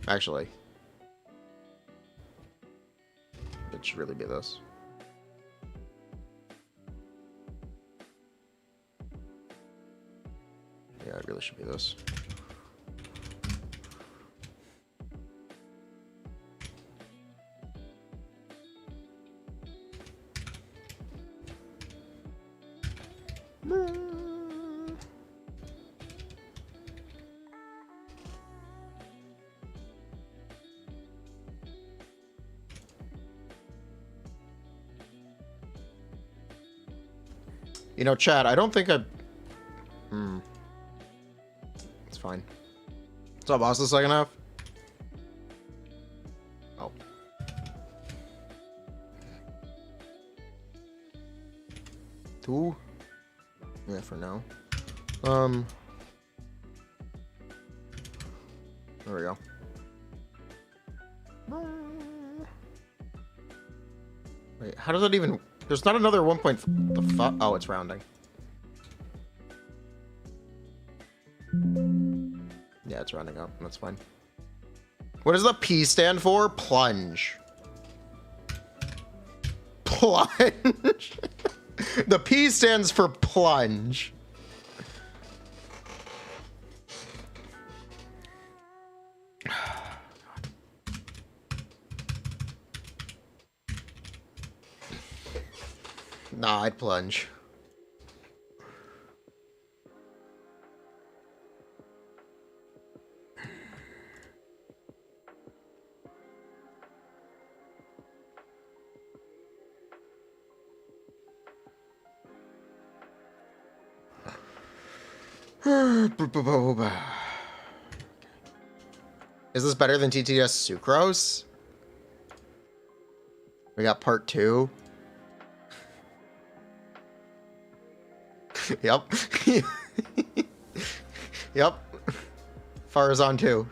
Actually, it should really be this. Yeah, it really should be this. You know, Chad, I don't think I... It's fine. What's up, boss, the second half? Oh. Two? Yeah, for now. There we go. Wait, how does that even... There's not another 1 point... The fuck? Oh, it's rounding. Yeah, it's rounding up. That's fine. What does the P stand for? Plunge. Plunge. The P stands for plunge. Nah, I'd plunge. Is this better than TTS Sucrose? We got part 2. Yep. Yep. Farazan 2.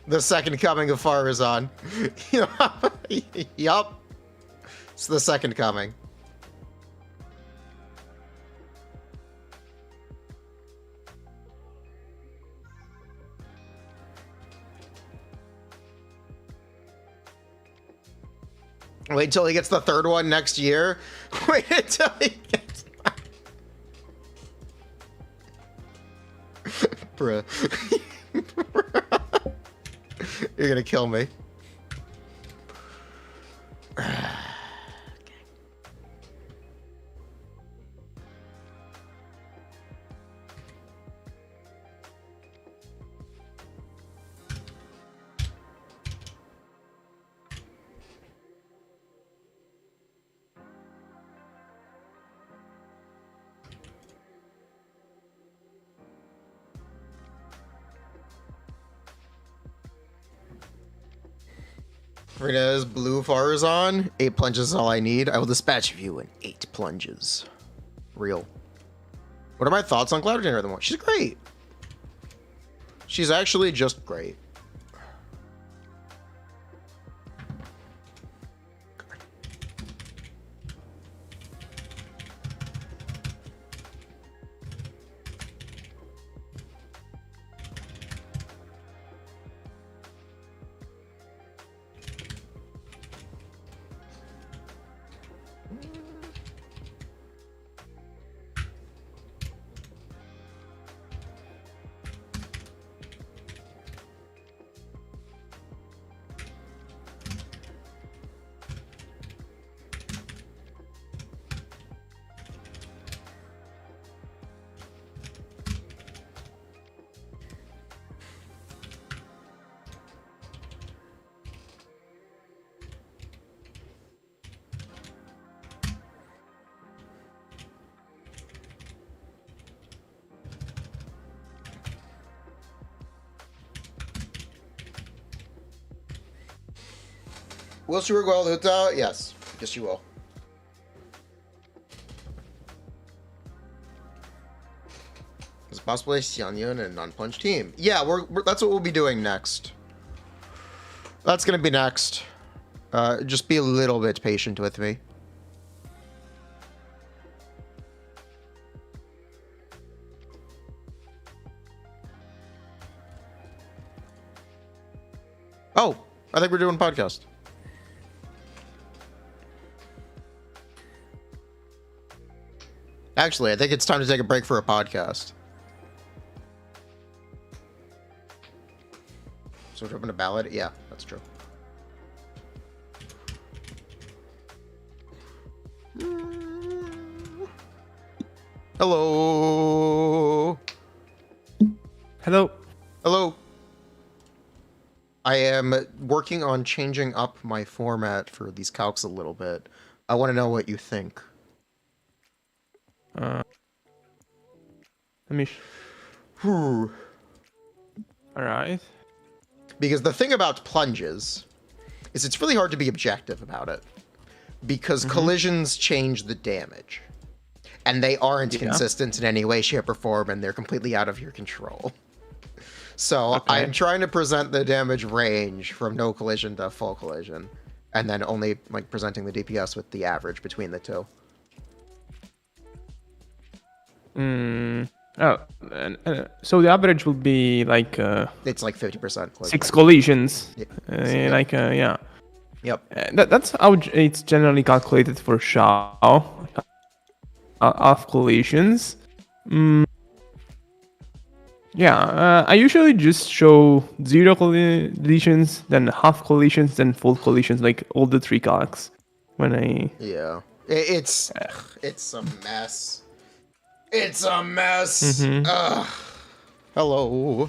The second coming of Farazan. Yep. It's the second coming. Wait until he gets the third one next year. Wait until he gets... Bruh. You're gonna kill me. Furina's blue Farazan. 8 plunges is all I need. I will dispatch you in 8 plunges. Real. What are my thoughts on Cloud the one? She's great. She's actually just great. Will she work well with Huta? Yes. Yes, she will. It's possibly Xianyun and non-punch team. Yeah, that's what we'll be doing next. That's gonna be next. Just be a little bit patient with me. Oh, I think we're doing a podcast. Actually, I think it's time to take a break for a podcast. So we're open a ballad? Yeah, that's true. Hello. Hello. Hello. I am working on changing up my format for these calcs a little bit. I want to know what you think. Let me. Whew. All right. Because the thing about plunges is it's really hard to be objective about it. Because collisions change the damage. And they aren't consistent in any way, shape, or form, and they're completely out of your control. So I'm trying to present the damage range from no collision to full collision. And then only like presenting the DPS with the average between the two. So the average will be like it's like 50%. 6 collisions. Yeah. Yeah. Yep. That's how it's generally calculated for Xiao. Half collisions. Yeah, I usually just show 0 collisions, then half collisions, then full collisions, like all the 3 calcs. When I it's a mess. It's a mess. Ugh. Hello.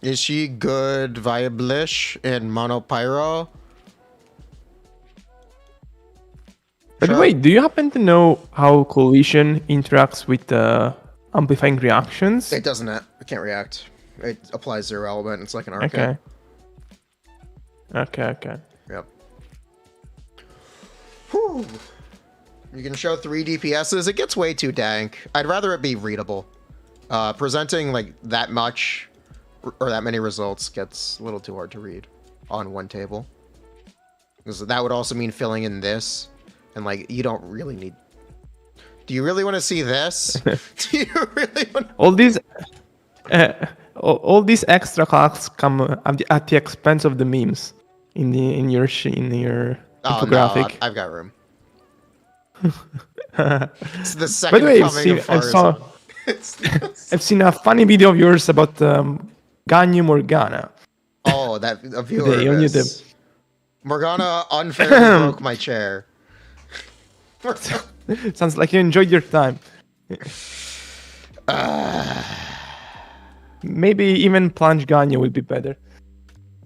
Is she good viablish in monopyro? way, do you happen to know how collision interacts with amplifying reactions? It doesn't. It can't react. It applies zero element. It's like an arcade. Okay. Okay. Yep. Whew. You can show 3 DPSs. It gets way too dank. I'd rather it be readable. Presenting like that much or that many results gets a little too hard to read on one table. Because that would also mean filling in this, and like you don't really need. Do you really want to see this? Do you really want? All these extra clocks come at the expense of the memes in your infographic. No, I've got room. It's the second By the way, coming of Farzan. I've seen a funny video of yours about Ganyu Morgana. Oh, that a viewer. Today on YouTube. Morgana unfairly broke my chair. Sounds like you enjoyed your time. Maybe even plunge Ganyu would be better.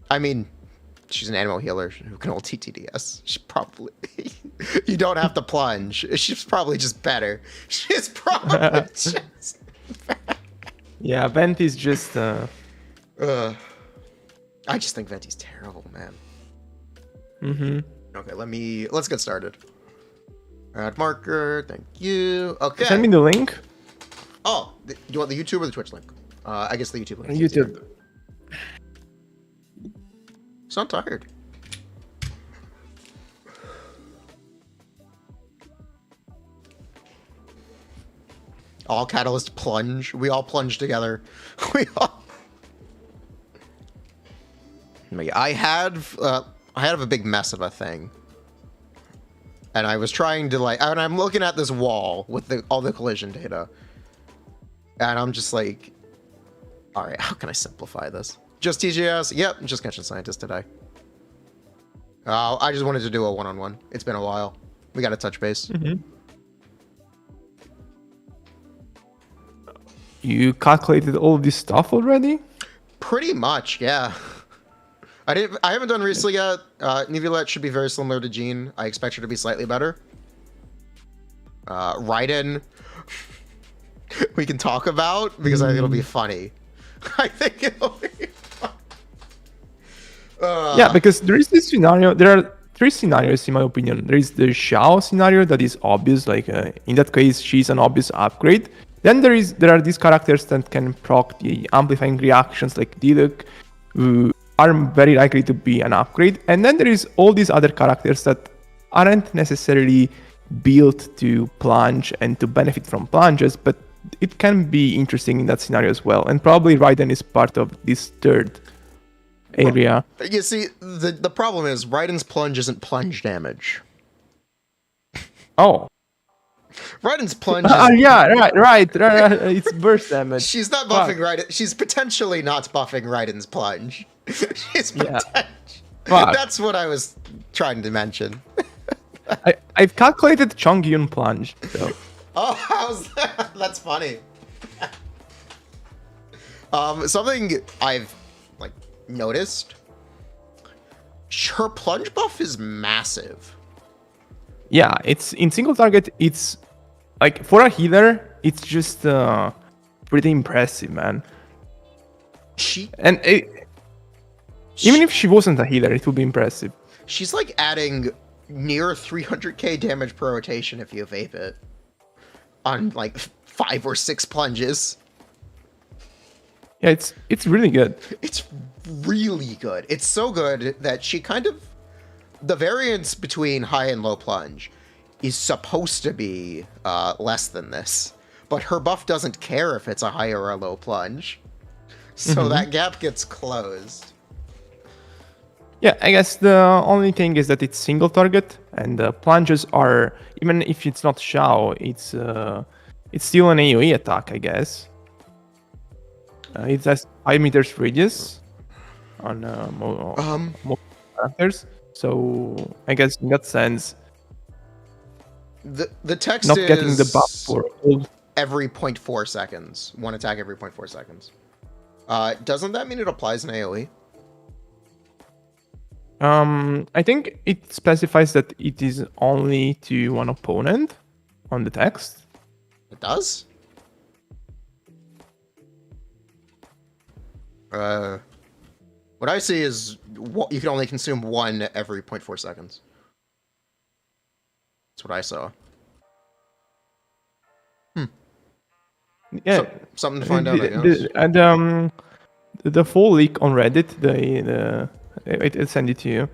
I mean, she's an animal healer who can ult TTDS. She probably... You don't have to plunge. She's probably just better. She's probably just... Yeah, Venti's just... I just think Venti's terrible, man. Okay, let's get started. Add marker, thank you. Okay. Send me the link. Oh, do you want the YouTube or the Twitch link? I guess the YouTube link. YouTube. So I'm tired. All catalyst plunge. We all plunge together. We all. I had a big mess of a thing, and I was trying to like, and I'm looking at this wall with all the collision data, and I'm just like, all right, how can I simplify this? Just TGS? Yep, just Genshin Scientist today. I just wanted to do a one-on-one. It's been a while. We got to touch base. You calculated all this stuff already? Pretty much, yeah. I haven't done recently yet. Navia should be very similar to Jean. I expect her to be slightly better. Raiden, we can talk about because I think it'll be funny. I think it'll be fun. Yeah, because there is this scenario. There are 3 scenarios in my opinion. There is the Xiao scenario that is obvious, like in that case she's an obvious upgrade. Then there are these characters that can proc the amplifying reactions like Diluc, who are very likely to be an upgrade. And then there is all these other characters that aren't necessarily built to plunge and to benefit from plunges, but it can be interesting in that scenario as well. And probably Raiden is part of this third area. Well, you see, the problem is Raiden's plunge isn't plunge damage. Oh. Raiden's plunge yeah, right. It's burst damage. She's not buffing Raiden. She's potentially not buffing Raiden's plunge. She's That's what I was trying to mention. I've calculated Chongyun plunge. So. Oh, how's that? That's funny. Something I've like noticed. Her plunge buff is massive. Yeah, it's in single target. It's like for a healer, it's just pretty impressive, man. Even if she wasn't a healer, it would be impressive. She's like adding near 300k damage per rotation if you vape it on like 5 or 6 plunges. Yeah, it's really good. It's really good. It's so good that she kind of... The variance between high and low plunge is supposed to be less than this. But her buff doesn't care if it's a high or a low plunge. So that gap gets closed. Yeah, I guess the only thing is that it's single target, and the plunges are, even if it's not Xiao, it's still an AoE attack, I guess. It has 5 meters radius on most characters, so I guess in that sense, the text not is getting the buff for all every 0.4 seconds. One attack every 0.4 seconds. Doesn't that mean it applies in AoE? I think it specifies that it is only to one opponent on the text. It does? What I see is you can only consume one every 0.4 seconds. That's what I saw. Yeah, Something to find out, I guess. And the full leak on Reddit, I'll send it to you.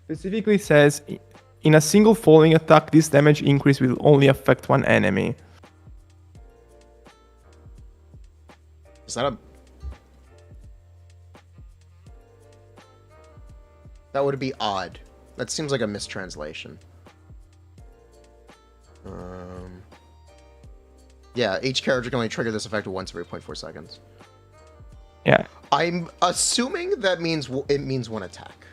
Specifically says, in a single falling attack, this damage increase will only affect one enemy. Is that a... That would be odd. That seems like a mistranslation. Yeah, each character can only trigger this effect once every 0.4 seconds. Yeah. I'm assuming that means it means one attack.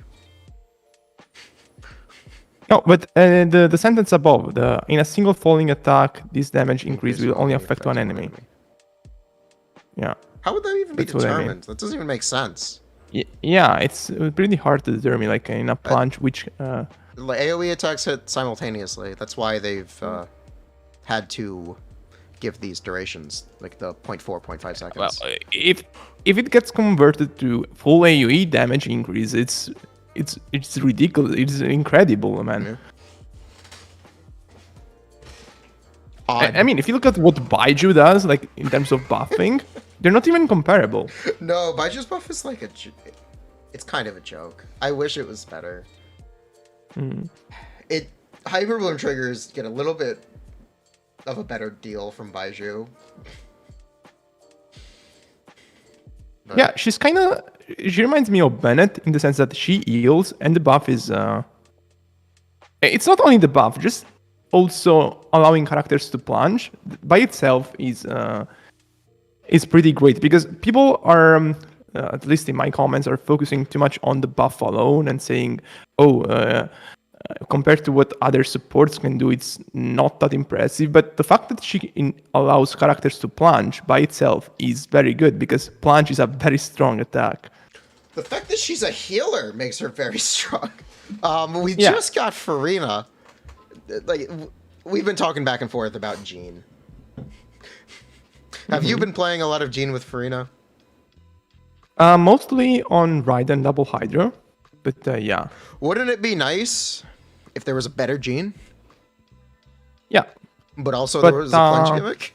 No, but the sentence above, in a single falling attack, this damage increase will only affect one enemy. Yeah. How would that even be That's what I mean. determined? That doesn't even make sense. Yeah, it's pretty hard to determine, like in a plunge, which... Like, AoE attacks hit simultaneously. That's why they've had to give these durations, like the 0.4, 0.5 seconds. Well, if it gets converted to full AoE damage increase, it's ridiculous. It's incredible, man. Yeah. I mean, if you look at what Baiju does, like in terms of buffing, they're not even comparable. No, Baiju's buff is like it's kind of a joke. I wish it was better. Hyper Bloom triggers get a little bit of a better deal from Baiju. But... Yeah, she reminds me of Bennett in the sense that she heals, and the buff is it's not only the buff, just also allowing characters to plunge by itself is pretty great, because people are at least in my comments are focusing too much on the buff alone and saying, compared to what other supports can do, it's not that impressive. But the fact that she allows characters to plunge by itself is very good, because plunge is a very strong attack. The fact that she's a healer makes her very strong. We just got Furina. Like, we've been talking back and forth about Jean. Have you been playing a lot of Jean with Furina? Mostly on Raiden Double Hydra, but yeah. Wouldn't it be nice if there was a better Jean? Yeah. But also there was a plunge gimmick?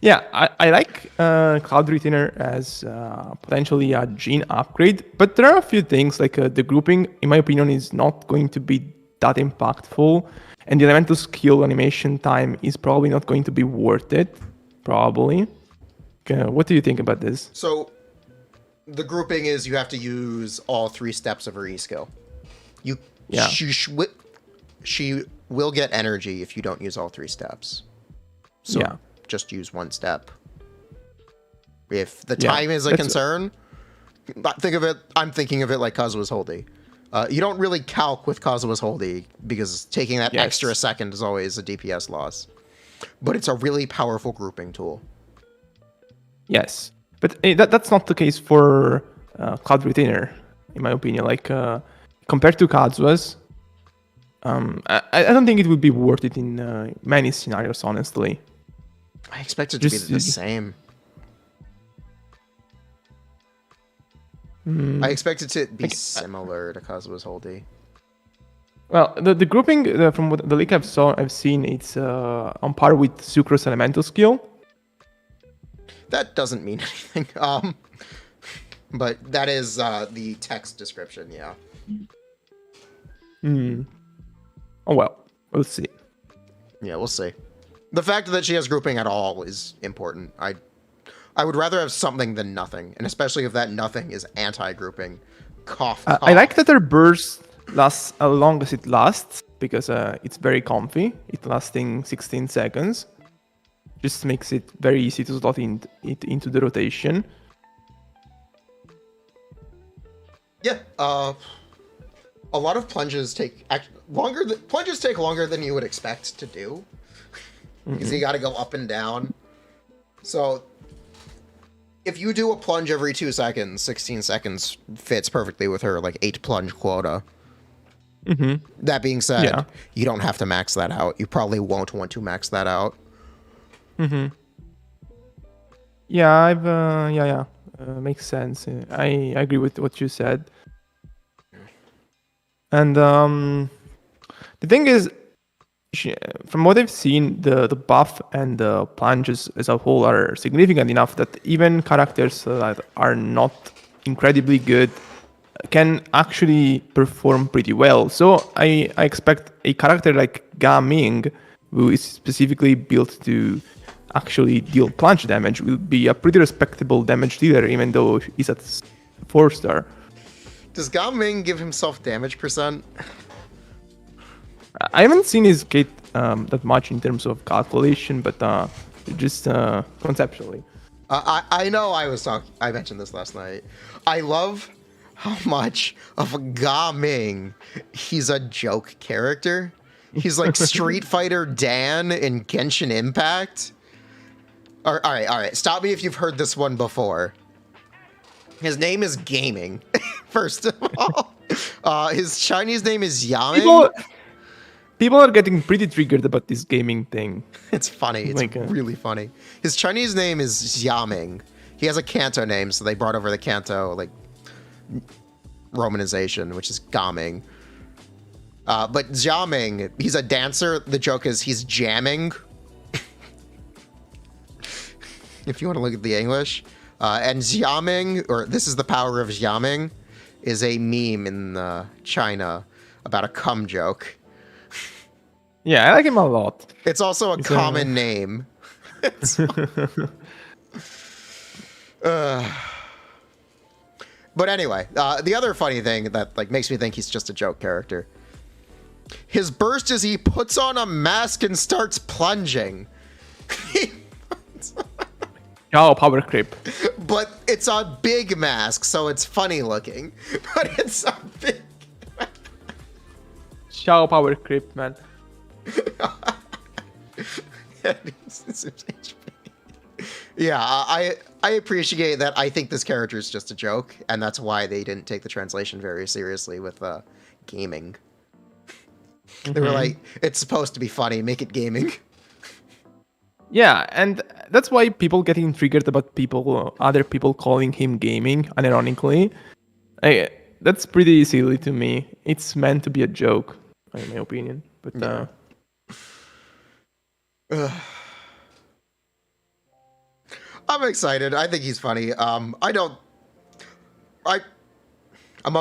Yeah, I like Cloud Retainer as potentially a Jean upgrade, but there are a few things, like the grouping, in my opinion, is not going to be that impactful, and the elemental skill animation time is probably not going to be worth it, probably. What do you think about this? So, the grouping is you have to use all 3 steps of her E-skill. She will get energy if you don't use all 3 steps. So just use 1 step. If the time is a concern, I'm thinking of it like Kazuha's Holdy. You don't really calc with Kazuha's Holdy, because taking that extra second is always a DPS loss. But it's a really powerful grouping tool. Yes, but that's not the case for Cloud Retainer, in my opinion. Like, compared to Kazuha's, I don't think it would be worth it in many scenarios, honestly. I expect it to be the same. I expect it to be similar to Kazuha's Holdy. Well, the grouping, from what the leak I've seen, it's on par with Sucro's elemental skill. That doesn't mean anything. But that is the text description, yeah. Oh well, we'll see. Yeah, we'll see. The fact that she has grouping at all is important. I would rather have something than nothing, and especially if that nothing is anti-grouping. Cough, cough. I like that her burst lasts as long as it lasts, because it's very comfy. It's lasting 16 seconds. Just makes it very easy to slot it into the rotation. Yeah, a lot of plunges take longer. Plunges take longer than you would expect to do, because you got to go up and down. So if you do a plunge every 2 seconds, 16 seconds fits perfectly with her like 8 plunge quota. That being said, Yeah. you don't have to max that out. You probably won't want to max that out. Yeah, makes sense. I agree with what you said. And the thing is, from what I've seen, the buff and the plunges as a whole are significant enough that even characters that are not incredibly good can actually perform pretty well. So I expect a character like Ga Ming, who is specifically built to actually deal plunge damage, will be a pretty respectable damage dealer, even though he's at 4-star. Does Gao Ming give himself damage percent? I haven't seen his kit that much in terms of calculation, but just conceptually. I know I mentioned this last night. I love how much of Ga Ming he's a joke character. He's like Street Fighter Dan in Genshin Impact. All right. Stop me if you've heard this one before. His name is Gaming, first of all. His Chinese name is Yang. People are getting pretty triggered about this gaming thing. It's funny. It's really funny. His Chinese name is Xiaming. He has a Kanto name, so they brought over the Kanto like romanization, which is Gaming. But Xiaming, he's a dancer. The joke is he's jamming. If you want to look at the English. And Xiaming, or this is the power of Xiaming, is a meme in China about a cum joke. Yeah, I like him a lot. It's also a common name. But anyway, the other funny thing that like makes me think he's just a joke character. His burst is he puts on a mask and starts plunging. Oh, power creep. But it's a big mask, so it's funny looking. But it's a big Xiao power creep, man. Yeah, I appreciate that. I think this character is just a joke, and that's why they didn't take the translation very seriously with gaming. They were like, it's supposed to be funny, make it gaming. Yeah, and that's why people getting triggered about other people calling him gaming, unironically. That's pretty silly to me. It's meant to be a joke, in my opinion. But I'm excited. I think he's funny. I'm of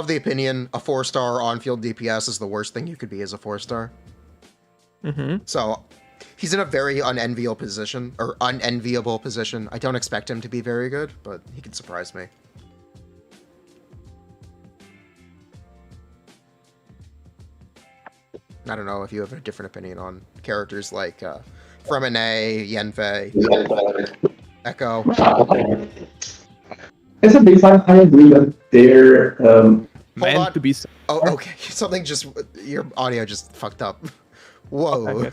the opinion a 4-star on-field DPS is the worst thing you could be as a 4-star. So he's in a very unenviable position. I don't expect him to be very good, but he can surprise me. I don't know if you have a different opinion on characters like Fremine, Yenfei, Echo. As a baseline, I agree that they're meant to be. Oh, okay. Your audio just fucked up. Whoa. Okay.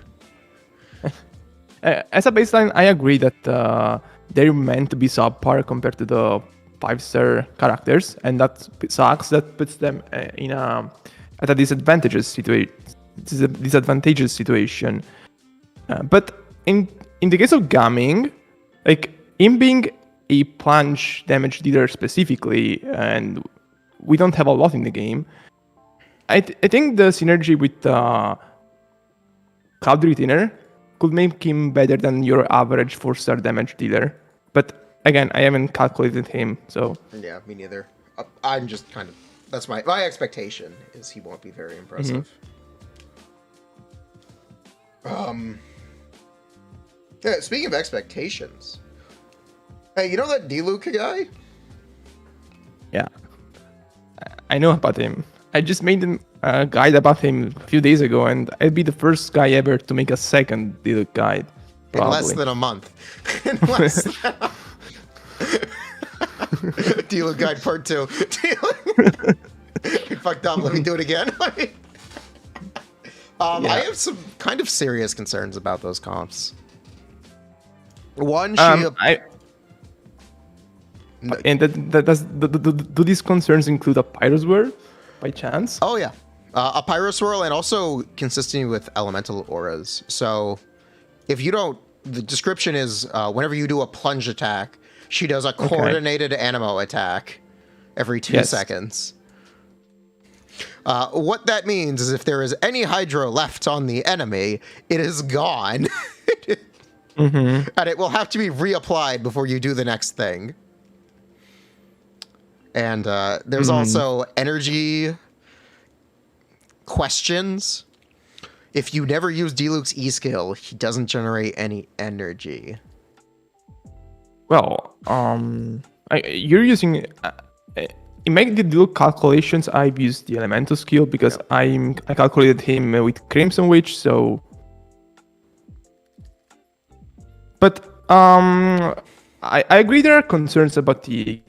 As a baseline, I agree that they're meant to be subpar compared to the 5-star characters, and that sucks. That puts them at a disadvantageous situation. But in the case of Gaming, like him being a plunge damage dealer specifically, and we don't have a lot in the game, I think the synergy with Cloud Retainer could make him better than your average 4-star damage dealer. But again, I haven't calculated him, so... Yeah, me neither. I'm just kind of... That's my expectation, is he won't be very impressive. Yeah, speaking of expectations... Hey, you know that Diluc guy? Yeah. I know about him. I just made a guide about him a few days ago, and I'd be the first guy ever to make a second Diluc guide. Probably. In less than a month. In less than a... Diluc guide part 2. We fucked up. Let me do it again. I have some kind of serious concerns about those comps. One, And do these concerns include a Pyrosword by chance? Oh yeah, a Pyro Swirl, and also consistent with elemental auras. So if you don't, the description is whenever you do a plunge attack, she does a coordinated Anemo attack every 2 seconds. What that means is if there is any Hydro left on the enemy, it is gone. And it will have to be reapplied before you do the next thing. And there's also energy questions. If you never use Diluc's E skill, he doesn't generate any energy. Well, you're using... in making the Diluc calculations, I've used the Elemental skill because I calculated him with Crimson Witch, so... But I agree there are concerns about the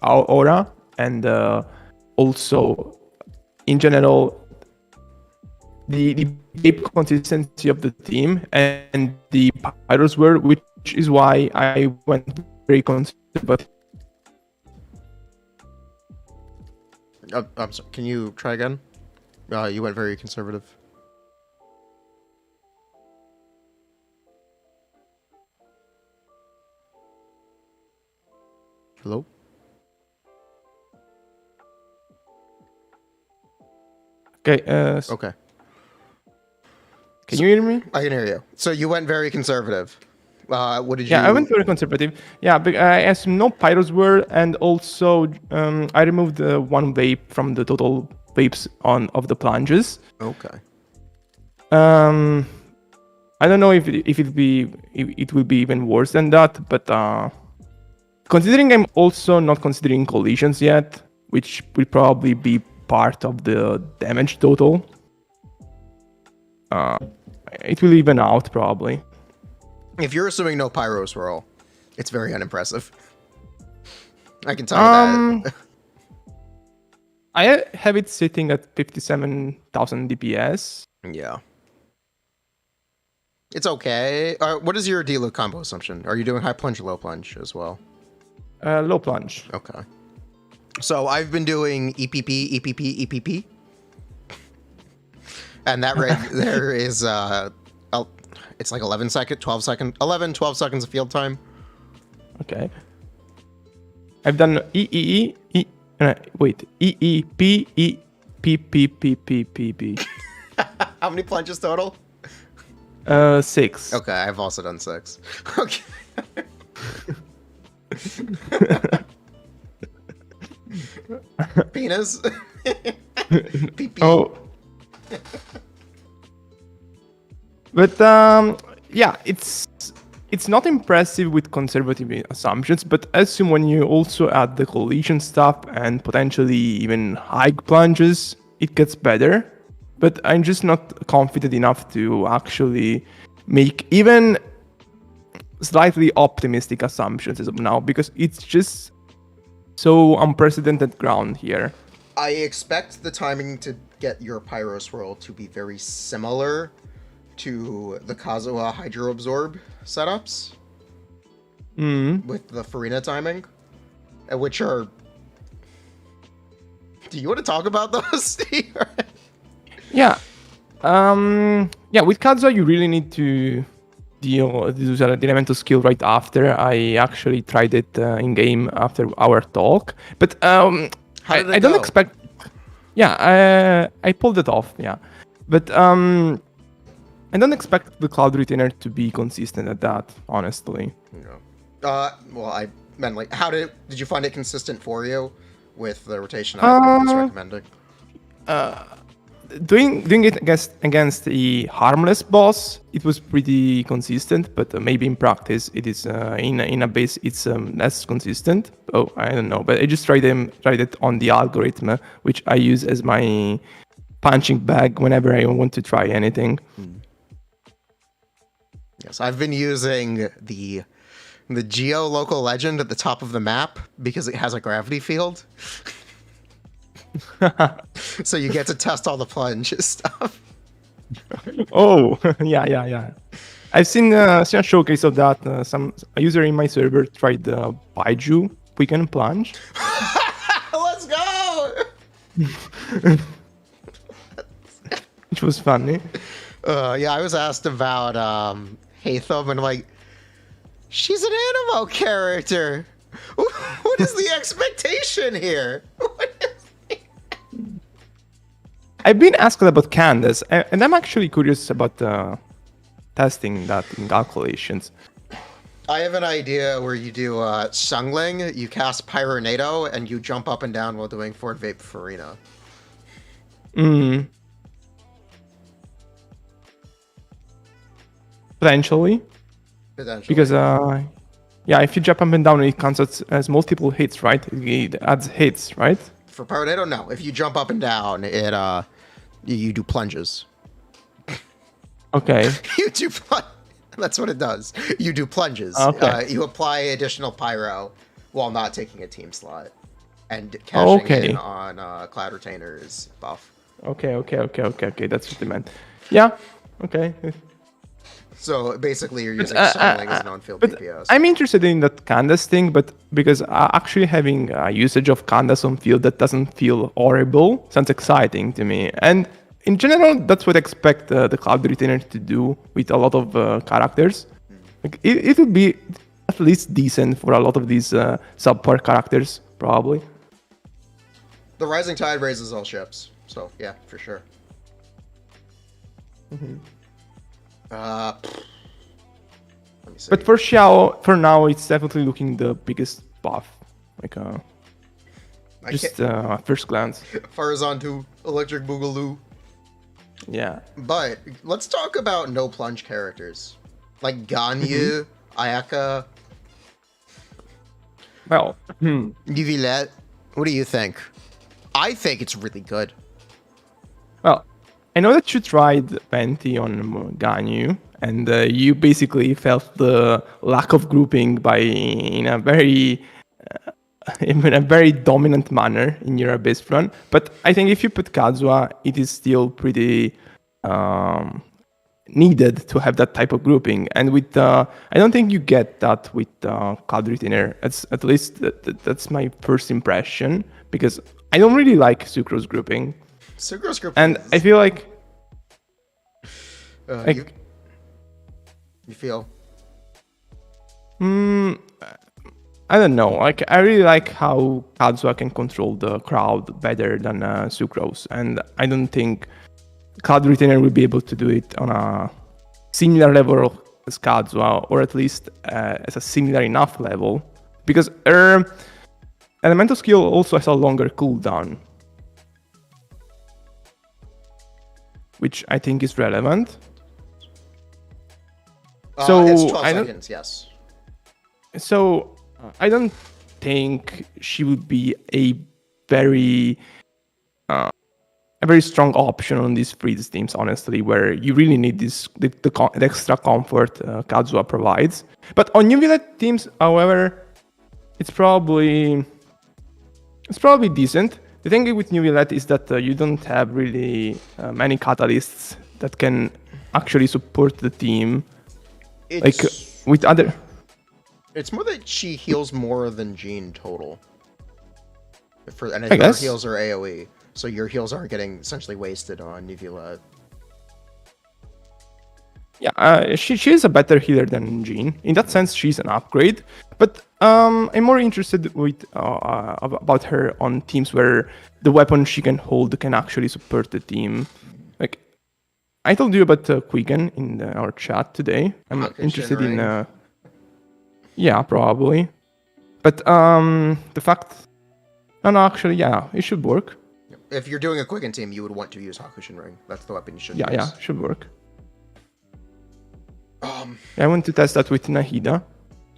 aura and also in general the vape consistency of the team and the Pyrosword, which is why I went very conservative. I'm sorry. Can you try again? You went very conservative. Hello? Okay. Okay. Can you hear me? I can hear you. So you went very conservative. What did you... Yeah, I went very conservative. Yeah, but I assumed no Pyrosword, and also I removed one vape from the total vapes of the plunges. Okay. I don't know if it will be even worse than that, but considering I'm also not considering collisions yet, which will probably be part of the damage total, it will even out probably. If you're assuming no Pyro Swirl, it's very unimpressive. I can tell you that. I have it sitting at 57,000 DPS. Yeah. It's okay. What is your Diluc combo assumption? Are you doing high plunge or low plunge as well? Low plunge. Okay. So I've been doing EPP, EPP, EPP. And that right there is, it's like 11 seconds of field time. Okay. I've done EEP. How many plunges total? 6. Okay, I've also done 6. Okay. Penis. PP. Oh. But yeah, it's not impressive with conservative assumptions, but assume when you also add the collision stuff and potentially even high plunges, it gets better. But I'm just not confident enough to actually make even slightly optimistic assumptions as of now, because it's just so unprecedented ground here. I expect the timing to get your Pyro Swirl to be very similar to the Kazuha Hydro Absorb setups with the Furina timing, which are... Do you want to talk about those? Yeah. Yeah, with Kazuha, you really need to use the elemental skill right after. I actually tried it in-game after our talk. But How did it I don't go? expect... Yeah, I pulled it off, yeah. But I don't expect the Cloud Retainer to be consistent at that, honestly. Yeah. Well, I meant, like, did you find it consistent for you with the rotation I was recommending? Doing it against the harmless boss, it was pretty consistent, but maybe in practice it is in a base it's less consistent. Oh, I don't know, but I just tried it on the algorithm, which I use as my punching bag whenever I want to try anything. Yes, I've been using the Geo-Local Legend at the top of the map because it has a gravity field. So you get to test all the plunge stuff. Oh, yeah. I've seen a showcase of that. A user in my server tried the Baiju Quicken Plunge. Let's go! Which was funny. Yeah, I was asked about Hatham, and like, she's an Animo character. What is the expectation here? I've been asked about Candace, and I'm actually curious about testing that in calculations. I have an idea where you do Sungling, you cast Pyronado, and you jump up and down while doing Ford Vape Furina. Potentially. Because, yeah, if you jump up and down, it counts as multiple hits, right? It adds hits, right? For Pyronado, no. If you jump up and down, it you do plunges. Okay. You do That's what it does. You do plunges. Okay. You apply additional pyro while not taking a team slot, and cashing in on Cloud Retainer's buff. Okay. That's what they meant. Yeah. Okay. So basically, you're using Sungling as an on-field DPS. I'm interested in that Candace thing, but because actually having usage of Candace on field that doesn't feel horrible sounds exciting to me. And in general, that's what I expect the Cloud Retainer to do with a lot of characters. Like, it would be at least decent for a lot of these subpar characters, probably. The Rising Tide raises all ships, so yeah, for sure. Let me see. But for Xiao, for now, it's definitely looking the biggest buff. Like, just first glance. Farazan 2, Electric Boogaloo. Yeah. But let's talk about no plunge characters. Like Ganyu, Ayaka, Well, Nivillette. What do you think? I think it's really good. well, I know that you tried Venti on Ganyu, and you basically felt the lack of grouping in a very dominant manner in your Abyss run. But I think if you put Kazuha, it is still pretty needed to have that type of grouping. And with I don't think you get that with Cloud Retainer. At least that's my first impression, because I don't really like Sucrose grouping. Sucrose grouping. And I feel like you feel? I don't know. Like, I really like how Kazuha can control the crowd better than Sucrose, and I don't think Cloud Retainer will be able to do it on a similar level as Kazuha, or at least as a similar enough level, because her elemental skill also has a longer cooldown, which I think is relevant. So it's 12 I don't. seconds, yes. So I don't think she would be a very strong option on these freeze teams, honestly, where you really need the extra comfort Kazuha provides. But on new Villette teams, however, it's probably decent. The thing with new Villette is that you don't have really many catalysts that can actually support the team. Like with other. It's more that she heals more than Jean total. And I her guess. heals are AoE, so your heals aren't getting essentially wasted on Nivillette. Yeah, she is a better healer than Jean. In that sense, she's an upgrade. But I'm more interested with about her on teams where the weapon she can hold can actually support the team. Like, I told you about Quigan in our chat today. I'm interested in. Yeah, probably. But the fact. No, actually, yeah, it should work. If you're doing a Quicken team, you would want to use Hakushin Ring. That's the weapon you should use. Yeah, should work. I want to test that with Nahida.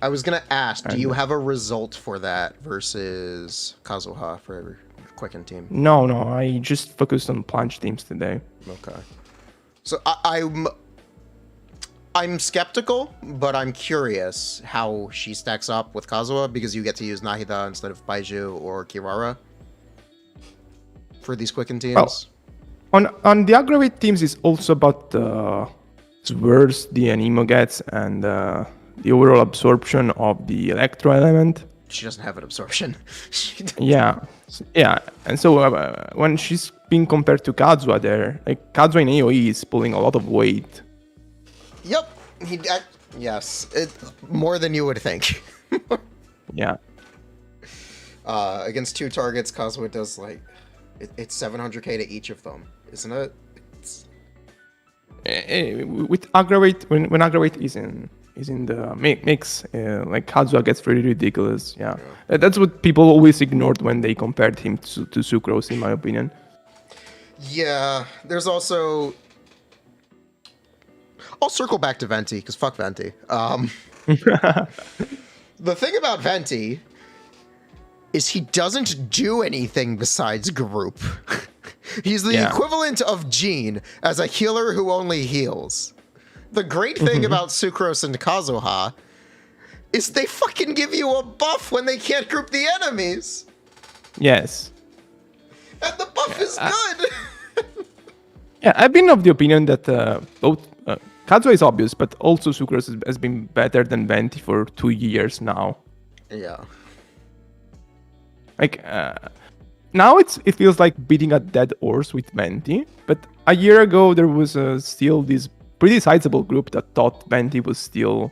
I was gonna ask, do you have a result for that versus Kazuha for every Quicken team? No, I just focused on plunge teams today. Okay. So I'm skeptical, but I'm curious how she stacks up with Kazuha, because you get to use Nahida instead of Baiju or Kirara for these Quicken teams. Well, on the aggravate teams, it's also about worse the Anemo gets and the overall absorption of the electro element. She doesn't have an absorption. Yeah, and so when she's being compared to Kazuha there, like Kazuha in AoE is pulling a lot of weight. Yep. Yes. More than you would think. Yeah. Against 2 targets, Kazuha does like it's 700k to each of them, isn't it? With aggravate, when aggravate is in the mix, like Kazuha gets pretty ridiculous. Yeah. That's what people always ignored when they compared him to Sucrose, in my opinion. Yeah, there's also. I'll circle back to Venti because fuck Venti. The thing about Venti is he doesn't do anything besides group. He's the equivalent of Jean as a healer who only heals. The great thing about Sucrose and Kazuha is they fucking give you a buff when they can't group the enemies. Yes. And the buff is good. Yeah, I've been of the opinion that both Kazuha is obvious, but also Sucrose has been better than Venti for 2 years now. Yeah. Like now it feels like beating a dead horse with Venti, but a year ago there was still this pretty sizable group that thought Venti was still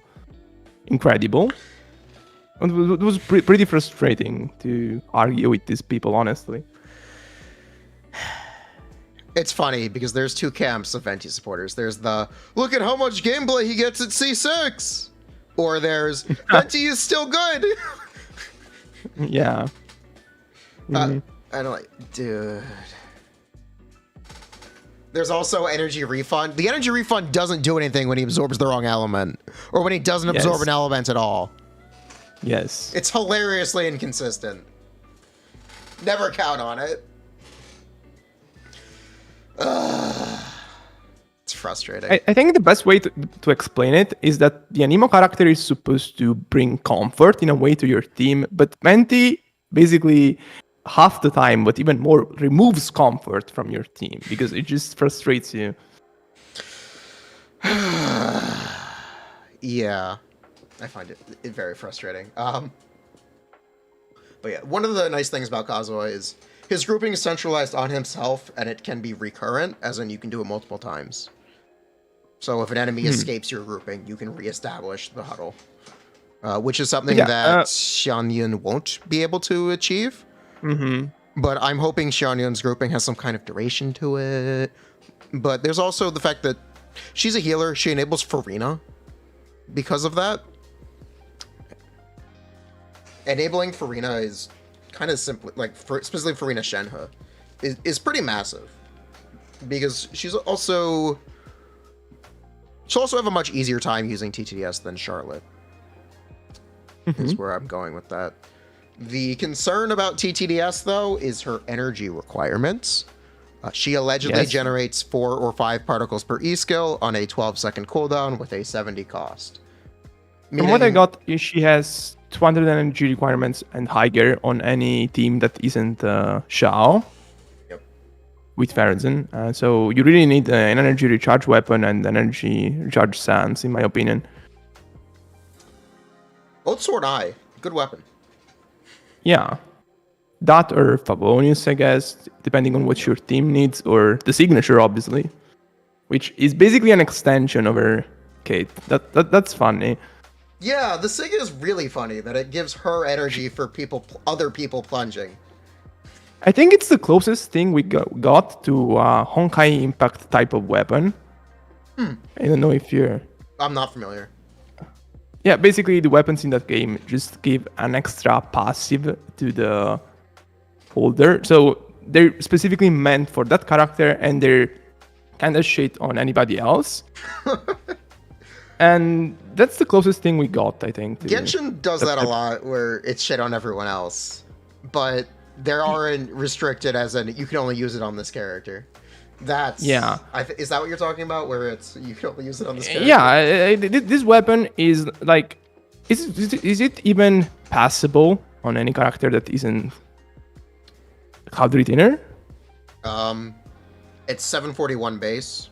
incredible. It was pretty frustrating to argue with these people, honestly. It's funny because there's 2 camps of Venti supporters. There's the look at how much gameplay he gets at C6, or there's Venti is still good. Yeah. I don't like, dude. There's also energy refund. The energy refund doesn't do anything when he absorbs the wrong element, or when he doesn't absorb an element at all. Yes. It's hilariously inconsistent. Never count on it. It's frustrating. I think the best way to explain it is that the Anemo character is supposed to bring comfort in a way to your team, but Venti basically half the time, but even more, removes comfort from your team because it just frustrates you. Yeah, I find it very frustrating. But yeah, one of the nice things about Kazuha is his grouping is centralized on himself, and it can be recurrent, as in you can do it multiple times. So if an enemy escapes your grouping, you can reestablish the huddle, which is something that Xianyun won't be able to achieve. But I'm hoping Xianyun's grouping has some kind of duration to it. But there's also the fact that she's a healer. She enables Furina because of that. Enabling Furina is kind of simple, like specifically Furina Shenhe, is pretty massive. Because she'll also have a much easier time using TTS than Charlotte. Is where I'm going with that. The concern about TTDS, though, is her energy requirements. She allegedly generates 4 or 5 particles per E-skill on a 12-second cooldown with a 70 cost. From what I got, is she has 200 energy requirements and higher on any team that isn't Xiao. Yep. With Farazin. So you really need an energy recharge weapon and energy recharge sands, in my opinion. Old Sword Eye, good weapon. Yeah. That or Favonius, I guess, depending on what your team needs, or the signature, obviously, which is basically an extension of her Kate. That's funny. Yeah, the Sig is really funny that it gives her energy for other people plunging. I think it's the closest thing we got to Honkai Impact type of weapon. I don't know if you're... I'm not familiar. Yeah, basically the weapons in that game just give an extra passive to the holder. So they're specifically meant for that character and they're kind of shit on anybody else. And that's the closest thing we got, I think. Genshin does that a lot, where it's shit on everyone else. But there aren't restricted as in you can only use it on this character. That's... Yeah. Is that what you're talking about, where it's you can only use it on this character? Yeah, this weapon is like... Is it even passable on any character that isn't Cloud Retainer? It's 741 base.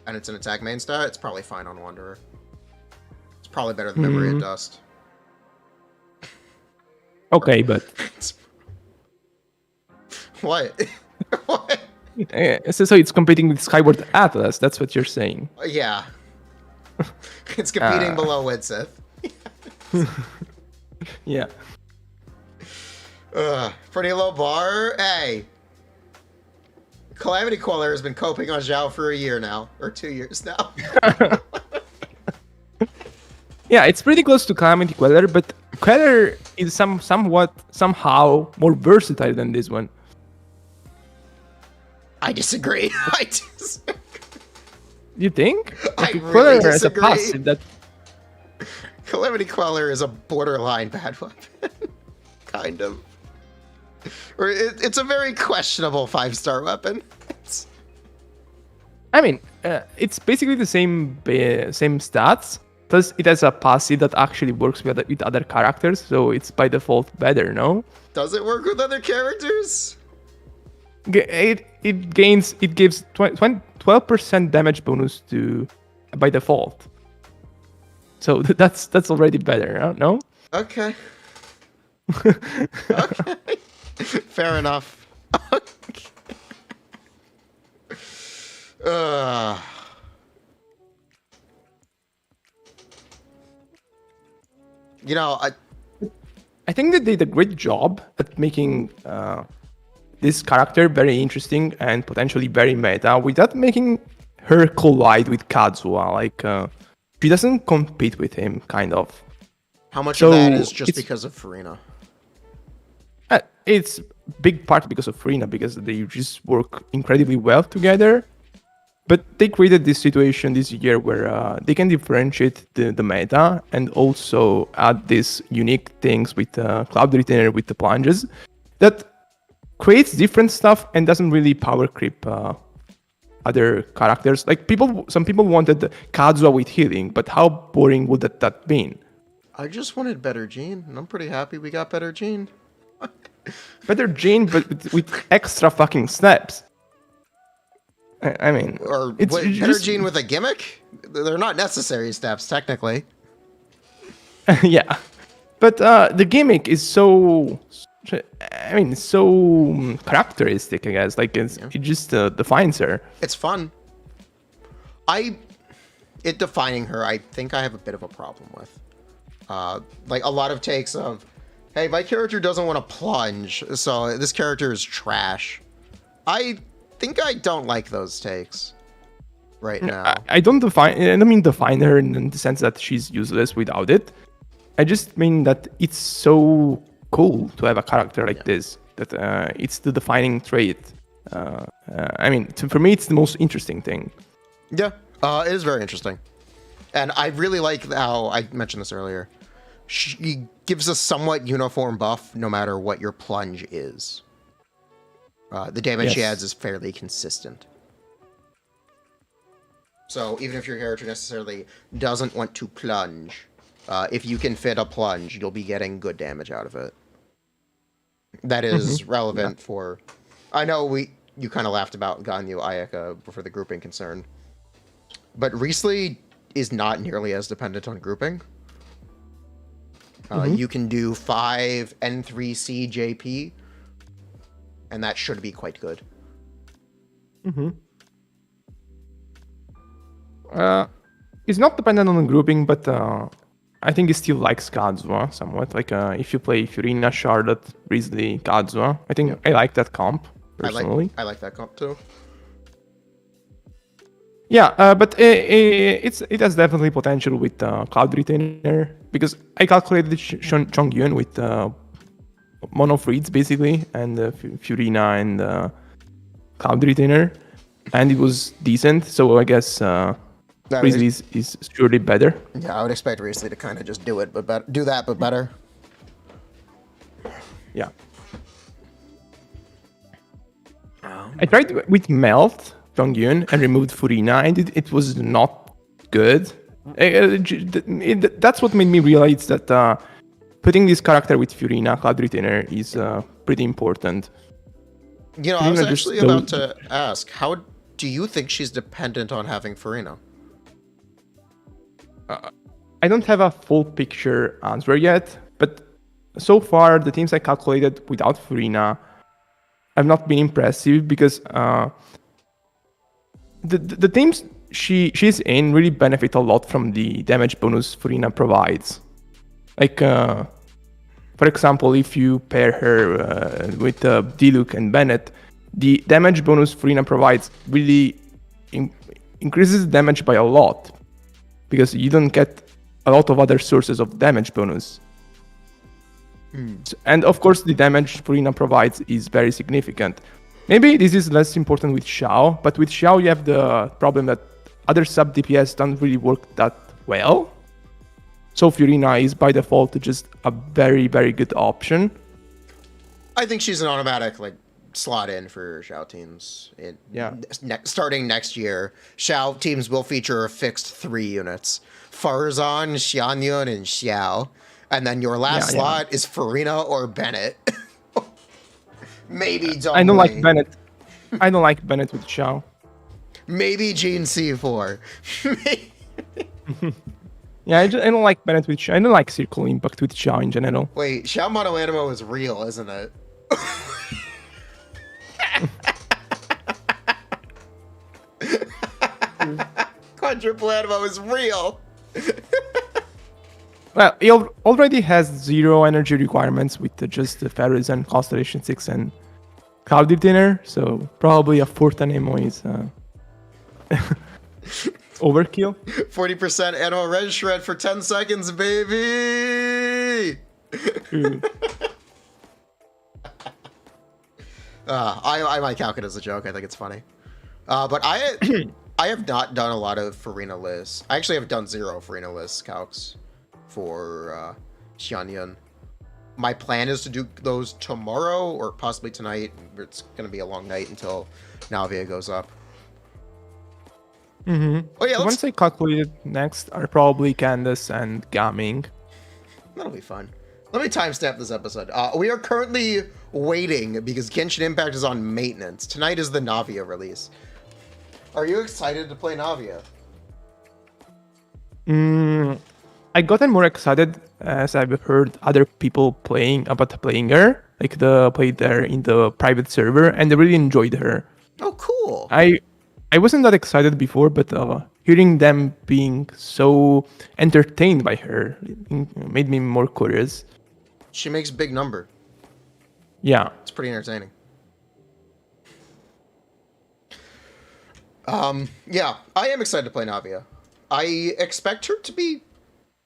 and it's an attack main stat, it's probably fine on Wanderer. It's probably better than Memory of Dust. Okay, but What? What? so it's competing with Skyward Atlas. That's what you're saying. Yeah. It's competing below Widsith. Yeah. Pretty low bar. Hey. Calamity Queller has been coping on Zhao for a year now. Or 2 years now. Yeah, it's pretty close to Calamity Queller, but Queller is somehow more versatile than this one. I disagree. I disagree. You think? I Like, really Queller has a disagree. passive that Calamity Queller is a borderline bad weapon. Kind of. Or it's a very questionable 5-star weapon. I mean, it's basically the same stats. Plus, it has a passive that actually works with other characters, so it's by default better. No? Does it work with other characters? It gives 12% damage bonus by default. So that's already better. No? Okay. Okay. Fair enough. Okay. You know, I think they did a great job at making this character very interesting and potentially very meta without making her collide with Kazuha. Like, she doesn't compete with him, kind of. how much So of that is just it's- because of Furina? It's big part because of Furina, because they just work incredibly well together. But they created this situation this year where they can differentiate the meta and also add these unique things with Cloud Retainer, with the plunges, that creates different stuff and doesn't really power creep other characters. Like some people wanted Kazuha with healing, but how boring would that been? I just wanted better Jean, and I'm pretty happy we got better Jean. Better Jane, but with extra fucking snaps. I mean, Or it's better just- Jean with a gimmick? They're not necessary steps, technically. yeah, but the gimmick is so characteristic, I guess. Like it just defines her. It's fun. It defining her, I think I have a bit of a problem with. Like a lot of takes of, hey, my character doesn't want to plunge, so this character is trash. I think I don't like those takes right now. I don't mean define her in the sense that she's useless without it. I just mean that it's so cool to have a character like this, that it's the defining trait. I mean, for me, it's the most interesting thing. Yeah, it is very interesting. And I really like how, I mentioned this earlier, she gives a somewhat uniform buff no matter what your plunge is. The damage she Yes. adds is fairly consistent. So even if your character necessarily doesn't want to plunge, if you can fit a plunge, you'll be getting good damage out of it. That is relevant for... I know you kind of laughed about Ganyu Ayaka for the grouping concern, but Riesli is not nearly as dependent on grouping. You can do 5 N3C JP, and that should be quite good. It's not dependent on the grouping, but I think it still likes Kazuha somewhat. Like if you play Furina, Charlotte, Riesli, Kazuha, I think I like that comp personally. I like that comp too. Yeah, but it has definitely potential with Cloud Retainer, because I calculated Xianyun with Mono Freeds basically, and Furina and Cloud Retainer, and it was decent. So I guess Riesli is surely better. Yeah, I would expect Riesli to kind of just do it, but do that, but better. Yeah. I tried with Melt Xianyun and removed Furina, and it was not good. That's what made me realize that putting this character with Furina, Cloud Retainer, is pretty important. You know, I was Furina just actually about to ask, how do you think she's dependent on having Furina? I don't have a full picture answer yet, but so far the teams I calculated without Furina have not been impressive because the teams she's in really benefit a lot from the damage bonus Furina provides. Like, for example, if you pair her with Diluc and Bennett, the damage bonus Furina provides really increases damage by a lot because you don't get a lot of other sources of damage bonus. And of course, the damage Furina provides is very significant. Maybe this is less important with Xiao, but with Xiao you have the problem that other sub DPS don't really work that well. So Furina is by default just a very, very good option. I think she's an automatic slot in for Xiao teams. Starting next year, Xiao teams will feature a fixed 3 units: Farzan, Xianyun, and Xiao. And then your last slot is Furina or Bennett. Maybe Dongwei. I don't like Bennett. I don't like Bennett with Xiao. Maybe Gene C4. Yeah, I don't like Bennett with Xiao. I don't like Circle Impact with Xiao in general. Wait, Xiao Mono Animo is real, isn't it? Quadruple Animo is real. Well, he already has 0 energy requirements with just the Ferris and Constellation 6 and Cloud Dinner, so probably a 4th Anemo is overkill. 40% Animo Red Shred for 10 seconds, baby! I might calc it as a joke. I think it's funny. But I have not done a lot of Furina lists. I actually have done 0 Furina list calcs for Xianyun. My plan is to do those tomorrow or possibly tonight. It's going to be a long night until Navia goes up. Mm-hmm. Oh yeah, the ones I calculated next are probably Candace and Gaming. That'll be fun. Let me timestamp this episode. We are currently waiting because Genshin Impact is on maintenance. Tonight is the Navia release. Are you excited to play Navia? I gotten more excited as I've heard other people playing her, like played there in the private server, and they really enjoyed her. Oh, cool. I wasn't that excited before, but hearing them being so entertained by her made me more curious. She makes big number. Yeah. It's pretty entertaining. Yeah, I am excited to play Navia. I expect her to be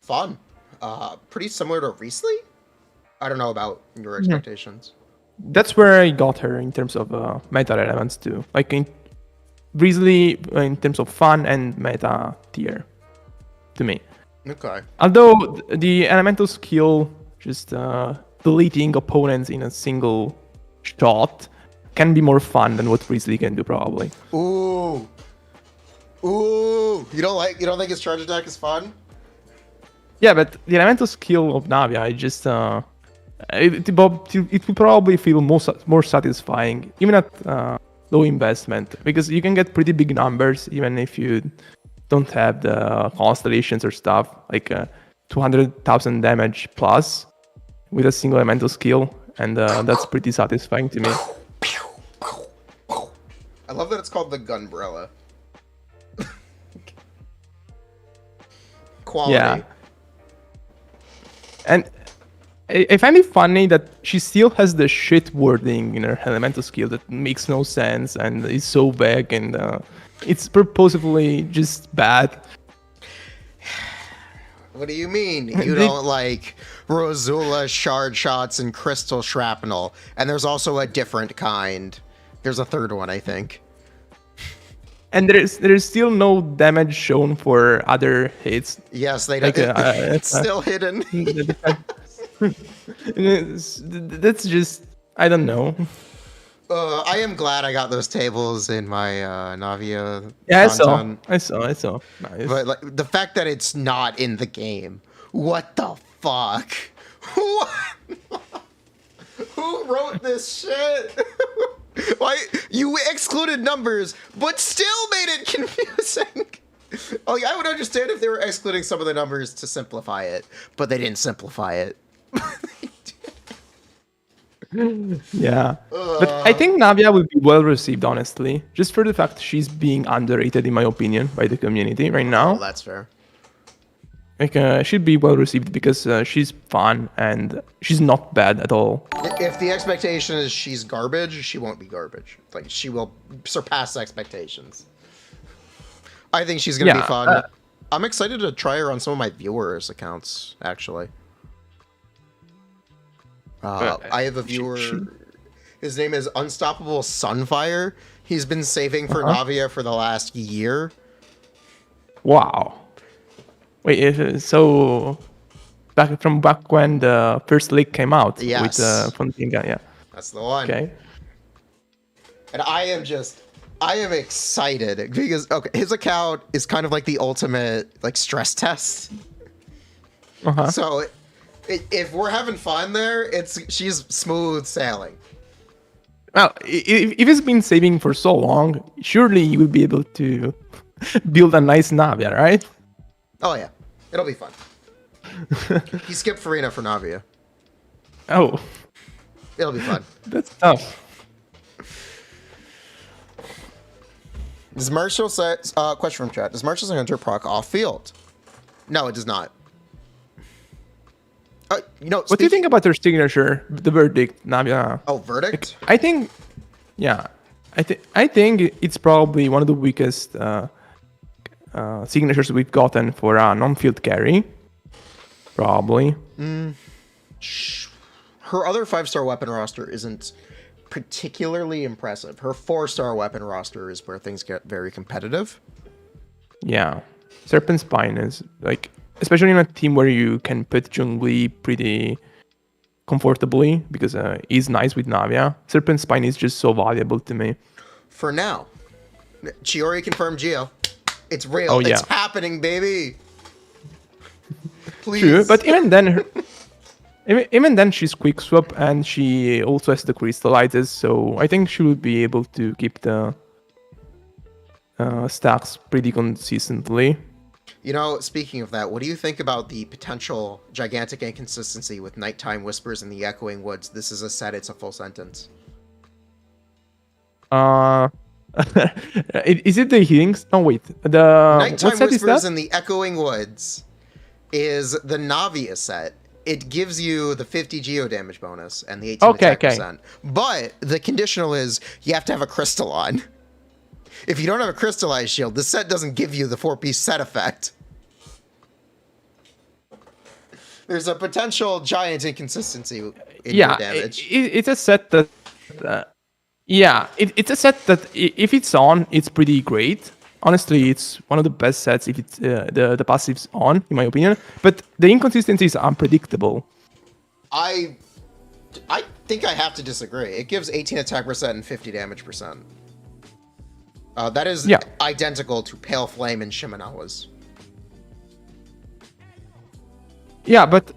fun. Pretty similar to Riesli? I don't know about your expectations. That's where I got her in terms of meta elements too. Like Riesli in terms of fun and meta tier to me. Okay. Although the elemental skill, just deleting opponents in a single shot, can be more fun than what Riesli can do probably. Ooh. You don't think his charge attack is fun? Yeah, but the elemental skill of Navia, I just it will probably feel more satisfying, even at low investment, because you can get pretty big numbers even if you don't have the constellations or stuff, like 200,000 damage plus with a single elemental skill, and that's pretty satisfying to me. I love that it's called the Gunbrella. Quality. Yeah. And I find it funny that she still has the shit wording in her elemental skill that makes no sense and is so vague, and it's purposefully just bad. What do you mean? You don't like Rosula shard shots and crystal shrapnel, and there's also a different kind. There's a third one, I think. And there's still no damage shown for other hits. Yes, they don't. It's still hidden. That's just, I don't know. I am glad I got those tables in my Navia. Yeah, content. I saw. Nice. But like the fact that it's not in the game. What the fuck? What? Who wrote this shit? Why you excluded numbers, but still made it confusing? Like, I would understand if they were excluding some of the numbers to simplify it, but they didn't simplify it. Yeah. But I think Navia will be well received, honestly, just for the fact she's being underrated, in my opinion, by the community right now. Oh, that's fair. Like, she'll be well received because she's fun and she's not bad at all. If the expectation is she's garbage, she won't be garbage. Like, she will surpass expectations. I think she's gonna be fun. I'm excited to try her on some of my viewers' accounts, actually. I have a viewer. His name is Unstoppable Sunfire. He's been saving for Navia for the last year. Wow. Wait, so back when the first leak came out with Fontinga, yeah. That's the one. Okay. And I am excited because his account is kind of like the ultimate like stress test. So if we're having fun there, she's smooth sailing. Well, if it's been saving for so long, surely you will be able to build a nice Navia, right? Oh yeah, it'll be fun. He skipped Furina for Navia. Oh, it'll be fun. That's tough. Does Marshall say, question from chat, does Marshall say Hunter proc off field? No, it does not. What do you think about her signature, the verdict, Navia? Oh, verdict? I think, yeah, I think it's probably one of the weakest signatures we've gotten for a non-field carry. Probably. Her other 5-star weapon roster isn't particularly impressive. Her 4-star weapon roster is where things get very competitive. Yeah. Serpent Spine is like, especially in a team where you can put Zhongli pretty comfortably because he's nice with Navia. Serpent Spine is just so valuable to me. For now. Chiori confirmed Geo. It's real. Oh, yeah. It's happening, baby. Please. True, but even then she's quick swap and she also has the crystallizes, so I think she will be able to keep the stacks pretty consistently. You know, speaking of that, what do you think about the potential gigantic inconsistency with Nighttime Whispers in the Echoing Woods? This is a set, it's a full sentence. Is it the healings? No, wait. The Nighttime Whispers in the Echoing Woods is the Navia set. It gives you the 50 geo damage bonus and the 18 attack percent. But the conditional is you have to have a crystal on. If you don't have a crystallized shield, the set doesn't give you the 4-piece set effect. There's a potential giant inconsistency in your damage. It's a set that... it's a set that if it's on, it's pretty great. Honestly, it's one of the best sets if it's the passive's on, in my opinion. But the inconsistency is unpredictable. I think I have to disagree. It gives 18 attack percent and 50 damage percent. That is identical to Pale Flame and Shimenawa's. Yeah, but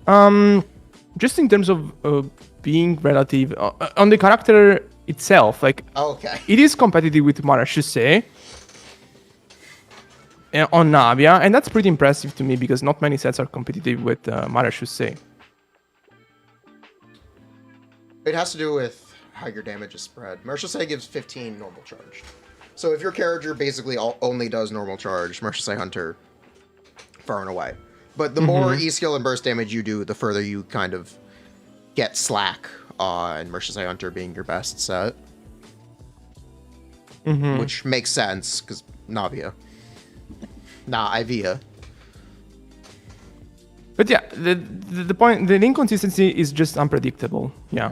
just in terms of being relative on the character itself, like it is competitive with Marashuse on Navia, and that's pretty impressive to me because not many sets are competitive with Marashuse. It has to do with how your damage is spread. Marashuse gives 15 normal charge. So if your character basically only does normal charge, Marashuse Hunter, far and away. But the more E-skill and burst damage you do, the further you kind of get slack on Marashuse Hunter being your best set. Which makes sense, because Navia. Ivia. But yeah, the point, the inconsistency is just unpredictable. Yeah.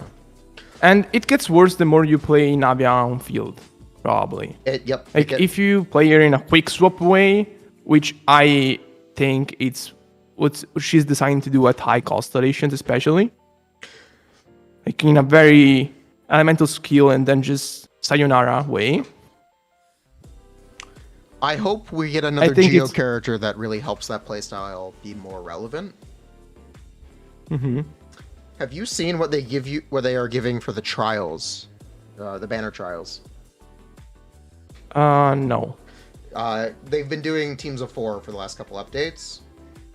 And it gets worse the more you play Navia on field, probably. If you play her in a quick swap way, which I think it's what she's designed to do at high constellations, especially. Like in a very elemental skill and then just sayonara way. I hope we get another Geo character that really helps that playstyle be more relevant. Have you seen what they give you, what they are giving for the trials the banner trials. No. They've been doing teams of 4 for the last couple updates.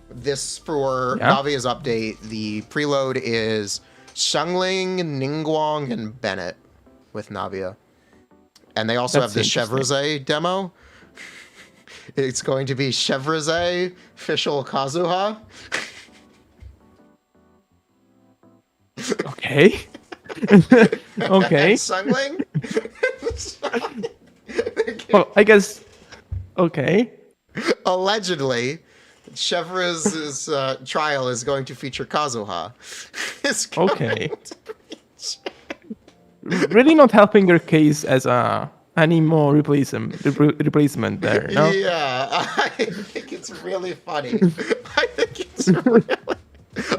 This for Yeah. Navia's update, the preload is Xiangling, Ningguang, and Bennett with Navia. And they also That's have the interesting. Chevrolet demo. It's going to be Chevrolet, Official Kazuha. Okay. Okay. And Xiangling. Well, I guess. Okay. Allegedly, Chevrolet's trial is going to feature Kazuha. It's going Okay. to Really not helping your case as a animo replacement there, no? Yeah, I think it's really funny. I think it's really.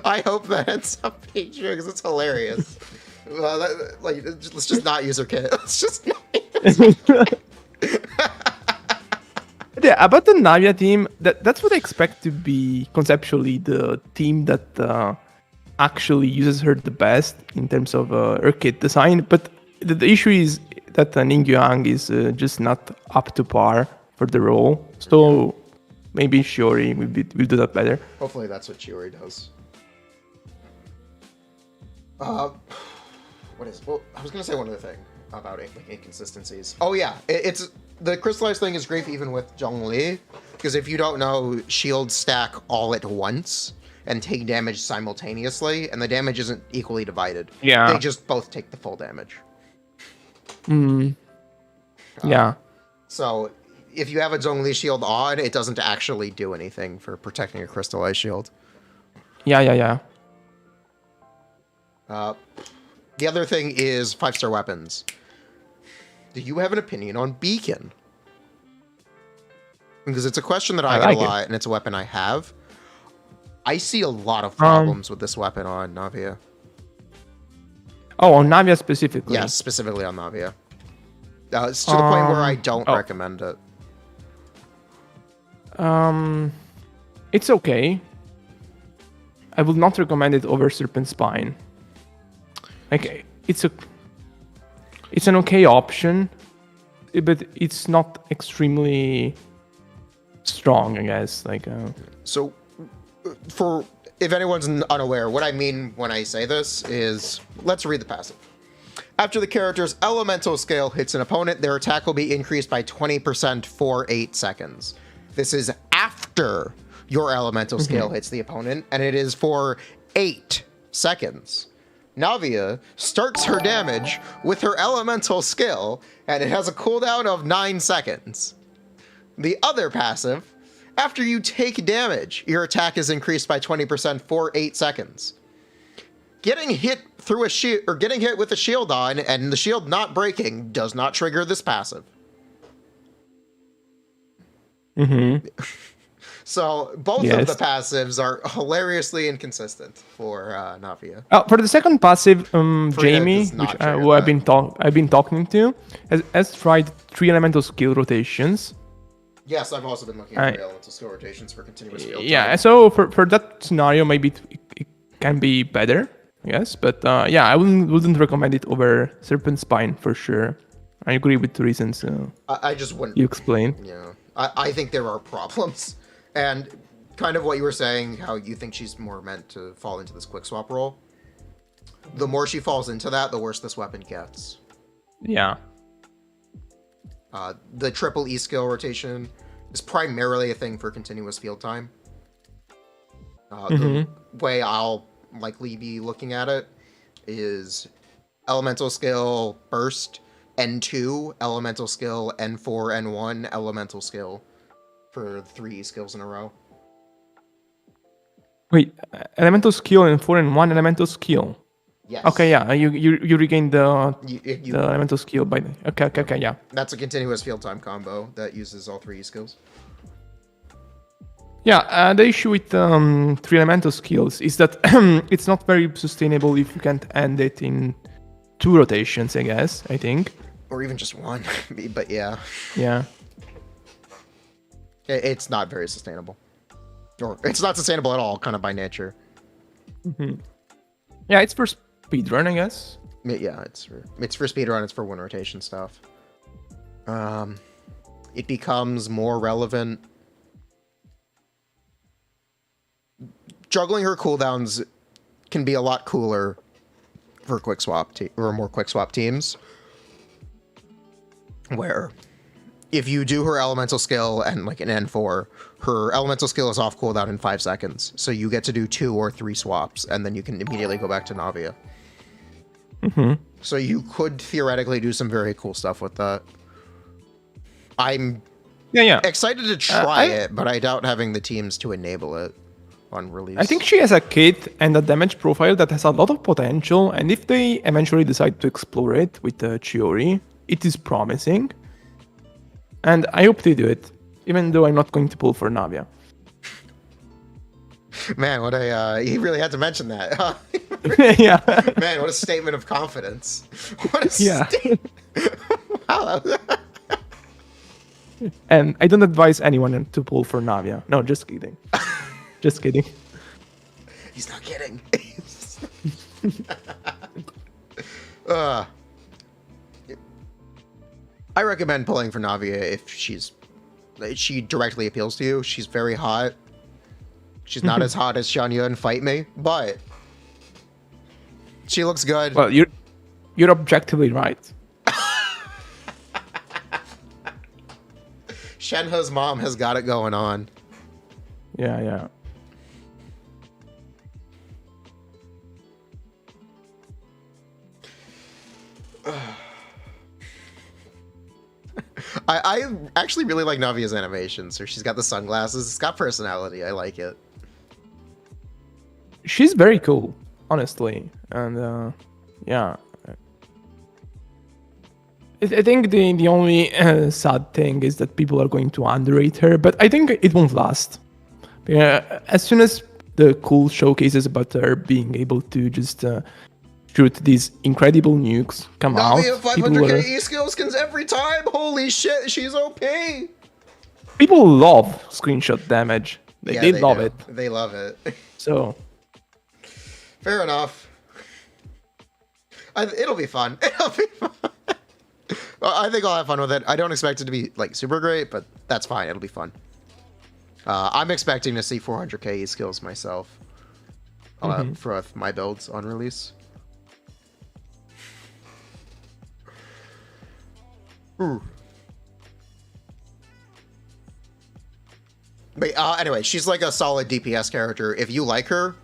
I hope that ends up being true because it's hilarious. Let's just not use her kit. Let's just. Yeah, about the Navia team, that's what I expect to be conceptually the team that actually uses her the best in terms of her kit design. But the issue is that Ningguang is just not up to par for the role. So maybe Shiori will do that better. Hopefully, that's what Shiori does. What is? Well, I was gonna say one other thing about inconsistencies. Oh yeah, it's the crystallized thing is great even with Zhongli, because if you don't know, shields stack all at once and take damage simultaneously, and the damage isn't equally divided. Yeah. They just both take the full damage. Yeah. So if you have a Zhongli shield on, it doesn't actually do anything for protecting a crystallized shield. Yeah. The other thing is 5-star weapons. Do you have an opinion on Beacon? Because it's a question that I get like a it. lot, and it's a weapon I have. I see a lot of problems with this weapon on Navia. Oh, on Navia specifically. Yes, specifically on Navia. It's to the point where I don't recommend it. It's okay. I will not recommend it over Serpent Spine. Like it's an okay option, but it's not extremely strong, I guess. So, for if anyone's unaware, what I mean when I say this is, let's read the passive. After the character's elemental scale hits an opponent, their attack will be increased by 20% for 8 seconds. This is after your elemental scale hits the opponent, and it is for 8 seconds. Navia starts her damage with her elemental skill, and it has a cooldown of 9 seconds. The other passive, after you take damage, your attack is increased by 20% for 8 seconds. Getting hit through a shield, or getting hit with a shield on, and the shield not breaking, does not trigger this passive. So both of the passives are hilariously inconsistent for Navia. For the second passive, Jamie, does not which trigger who I've that. been talking to, has tried 3 elemental skill rotations. Yes, I've also been looking at elemental skill rotations for continuous field Yeah, time. so for that scenario, maybe it can be better, I guess. But yeah, I wouldn't recommend it over Serpent Spine for sure. I agree with the reasons I just wouldn't. you explained. Yeah, I think there are problems. And kind of what you were saying, how you think she's more meant to fall into this quick swap role. The more she falls into that, the worse this weapon gets. Yeah. The triple E skill rotation is primarily a thing for continuous field time. The way I'll likely be looking at it is elemental skill burst, N2, elemental skill N4, N1, elemental skill for 3 skills in a row. Wait, elemental skill and 4 and 1 elemental skill. Yes. Okay, yeah, you regain the You, elemental skill by the... Okay, yeah. that's a continuous field time combo that uses all 3 skills. Yeah, the issue with 3 elemental skills is that it's not very sustainable if you can't end it in 2 rotations, I guess, I think. Or even just 1, but yeah. Yeah. It's not very sustainable. Or it's not sustainable at all, kind of by nature. Yeah, it's for speedrun, I guess. Yeah, it's for speedrun, it's for win rotation stuff. It becomes more relevant. Juggling her cooldowns can be a lot cooler for quick swap or more quick swap teams, where if you do her elemental skill and like an N4, her elemental skill is off cooldown in 5 seconds, so you get to do 2 or 3 swaps, and then you can immediately go back to Navia. So you could theoretically do some very cool stuff with that. I'm excited to try it, but I doubt having the teams to enable it on release. I think she has a kit and a damage profile that has a lot of potential, and if they eventually decide to explore it with Chiori, it is promising. And I hope they do it, even though I'm not going to pull for Navia. Man, what a you really had to mention that. Yeah. Man, what a statement of confidence. What a statement. Wow. And I don't advise anyone to pull for Navia. No, just kidding. Just kidding. He's not kidding. I recommend pulling for Navia if she directly appeals to you. She's very hot. She's not as hot as Xianyun, fight me, but she looks good. Well, you're objectively right. Shenhe's mom has got it going on. Yeah. I actually really like Navia's animations. So she's got the sunglasses. It's got personality. I like it. She's very cool, honestly. And yeah. I think the only sad thing is that people are going to underrate her, but I think it won't last. As soon as the cool showcases about her being able to just shoot these incredible nukes come Navia out, 500k E-skill skins every time. Holy shit, she's OP. People love screenshot damage. They love it. They love it. So fair enough. It'll be fun. It'll be fun. I think I'll have fun with it. I don't expect it to be like super great, but that's fine. It'll be fun. I'm expecting to see 400k E-skills myself for my builds on release. Ooh. But anyway, she's like a solid DPS character. If you like her,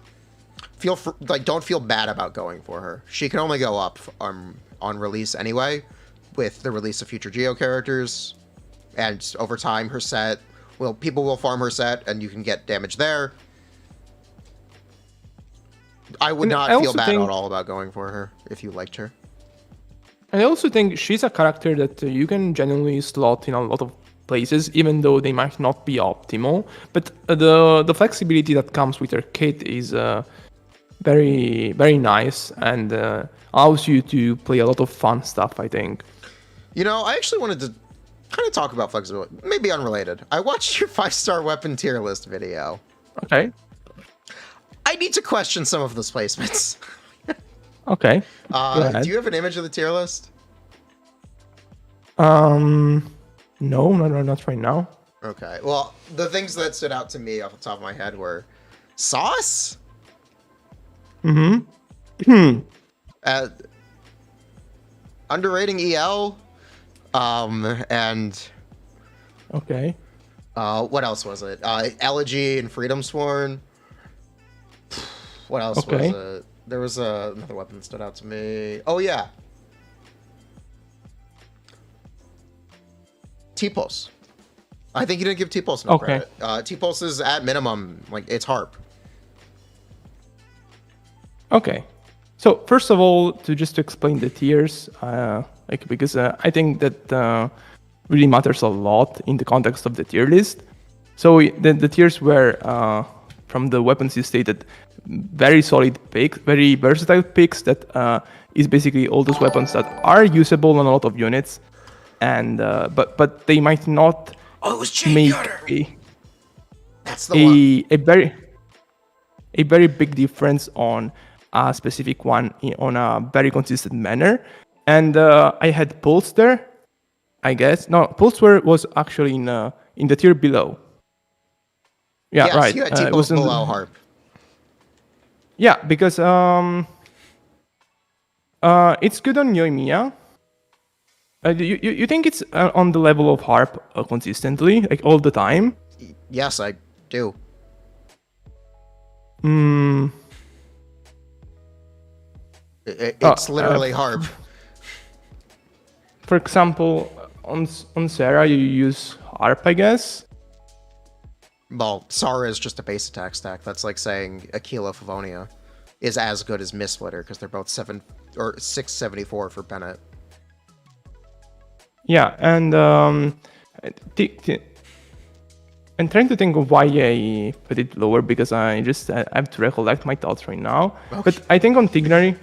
don't feel bad about going for her. She can only go up on release anyway, with the release of future Geo characters, and over time her set people will farm her set, and you can get damage there. I would not feel bad at all about going for her if you liked her. And I also think she's a character that you can genuinely slot in a lot of places, even though they might not be optimal. But the flexibility that comes with her kit is very, very nice, and allows you to play a lot of fun stuff, I think. You know, I actually wanted to kind of talk about flexibility, maybe unrelated. I watched your 5-star weapon tier list video. Okay. I need to question some of those placements. Okay. Do you have an image of the tier list? No, not right now. Okay. Well, the things that stood out to me off the top of my head were Sauce? Underrating EL? And Okay. what else was it? Elegy and Freedom Sworn. What else was it? There was another weapon that stood out to me. Oh yeah, T-Pulse. I think you didn't give T-Pulse enough credit. T-Pulse is at minimum, like, it's harp. Okay. So first of all, to explain the tiers, because I think that really matters a lot in the context of the tier list. So the tiers were from the weapons you stated, very solid picks, very versatile picks that is basically all those weapons that are usable on a lot of units, and but they might not make That's the one. a very big difference on a specific one on a very consistent manner. And I had Pulse there, I guess. No, Pulse was actually in the tier below. Yeah, yes, right. you had It T-Pulse was in below Harp. Yeah, because it's good on Yoimiya. You think it's on the level of Harp consistently, like all the time? Yes, I do. It's literally Harp. For example, on Sarah, you use Harp, I guess. Well, Sara is just a base attack stack. That's like saying Aquila Favonia is as good as Mistsplitter because they're both 674 for Bennett. Yeah, and I'm trying to think of why I put it lower because I have to recollect my thoughts right now. Okay. But I think on Tignari.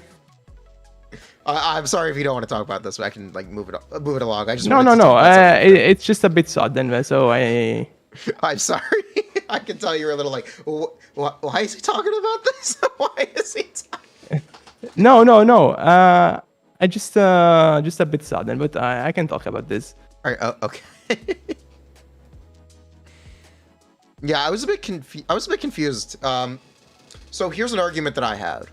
I'm sorry if you don't want to talk about this, but I can like move it along. I just No. It's just a bit sudden, so I. I'm sorry. I can tell you're a little like, why is he talking about this? Why is he talking? No. I just a bit sudden, but I can talk about this. All right. Okay. Yeah, I was a bit confused. So here's an argument that I had.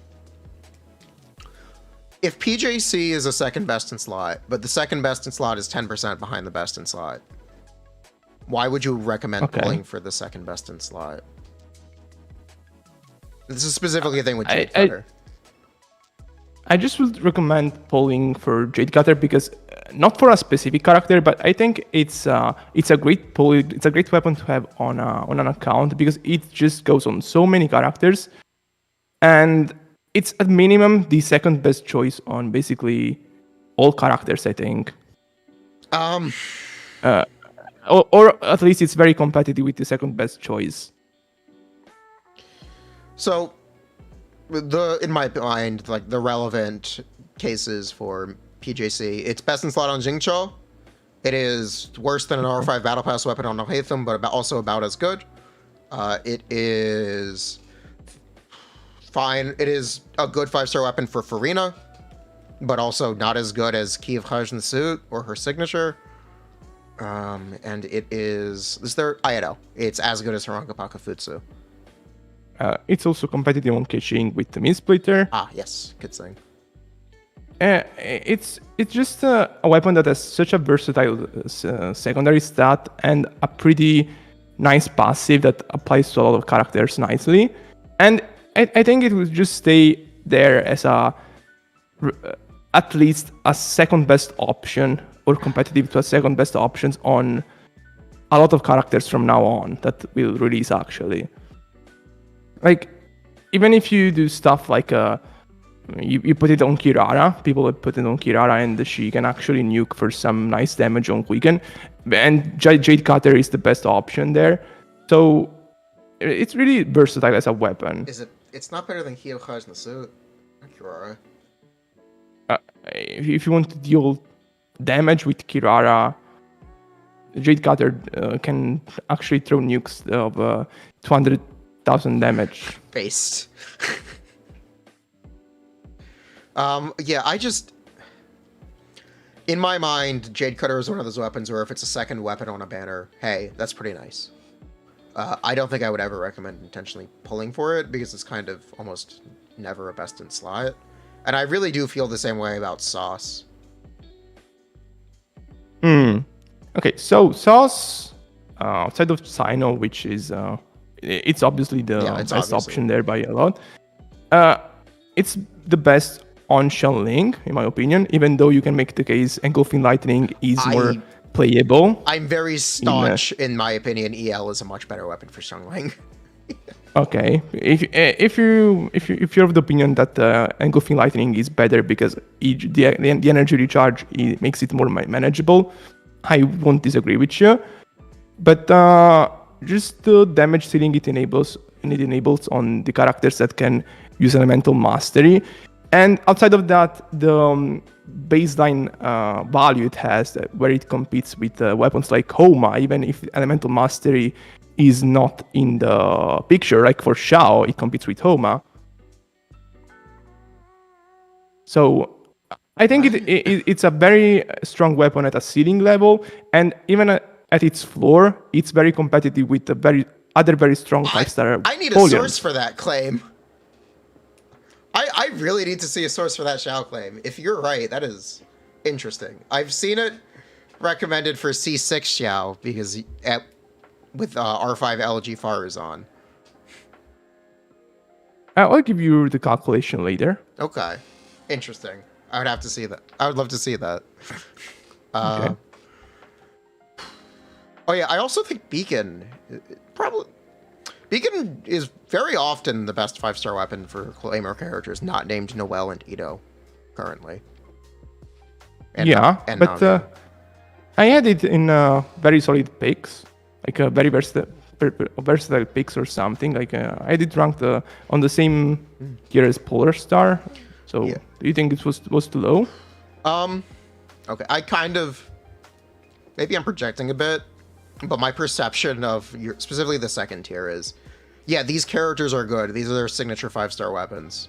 If PJC is a second best in slot, but the second best in slot is 10% behind the best in slot, why would you recommend pulling for the second best in slot? This is specifically a thing with Jade Cutter. I just would recommend pulling for Jade Cutter because not for a specific character, but I think it's a great pull. It's a great weapon to have on an account because it just goes on so many characters, and it's at minimum the second best choice on basically all characters, I think. Or at least it's very competitive with the second best choice. So, in my mind, like the relevant cases for PJC, it's best in slot on Jingcho. It is worse than an R5 Battle Pass weapon on Nohatham, but also about as good. It is fine. It is a good 5-star weapon for Furina, but also not as good as Key of Hajj Suit or her signature. And it is there Ayato. It's as good as Harangapaka Futsu. It's also competitive on Keqing with the Mistsplitter. Ah, yes, good thing. It's just a weapon that has such a versatile secondary stat and a pretty nice passive that applies to a lot of characters nicely. And I think it will just stay there as at least a second best option or competitive to a second best options on a lot of characters from now on that will release actually. Like, even if you do stuff like you put it on Kirara, people have put it on Kirara and she can actually nuke for some nice damage on Quicken. And Jade Cutter is the best option there. So it's really versatile as a weapon. It's not better than Kyo Hajj Suit. Kirara. If you want to deal damage with Kirara, Jade Cutter can actually throw nukes of 200,000 damage. Based. Yeah, in my mind, Jade Cutter is one of those weapons where if it's a second weapon on a banner, hey, that's pretty nice. I don't think I would ever recommend intentionally pulling for it because it's kind of almost never a best in slot. And I really do feel the same way about Sauce. Okay, so Sauce, outside of Sino, which is it's obviously the best option there by a lot. It's the best on Xianyun, in my opinion, even though you can make the case Engulfing Lightning is more playable. I'm very staunch, in my opinion, EL is a much better weapon for Xianyun. Okay, if you're of the opinion that Engulfing Lightning is better because the energy recharge makes it more manageable, I won't disagree with you. But just the damage ceiling it enables on the characters that can use Elemental Mastery. And outside of that, the baseline value it has, where it competes with weapons like Homa, even if Elemental Mastery is not in the picture, like for Xiao, it competes with Homa. So I think it's a very strong weapon at a ceiling level, and even at its floor, it's very competitive with the very strong 5-star. I need a source for that claim. I really need to see a source for that Xiao claim. If you're right, that is interesting. I've seen it recommended for C6 Xiao because with R5 LG Far is on. I'll give you the calculation later. Okay, interesting. I would have to see that. I would love to see that. Okay. Oh yeah, I also think Beacon is very often the best 5-star weapon for claimer characters not named Noelle and Ito currently. And Navia. I had it in very solid picks, like a very versatile picks or something. Like I did rank on the same tier as Polar Star. So Yeah. do you think it was too low? Okay, I kind of, maybe I'm projecting a bit, but my perception of specifically the second tier is, yeah, these characters are good. These are their signature 5-star weapons.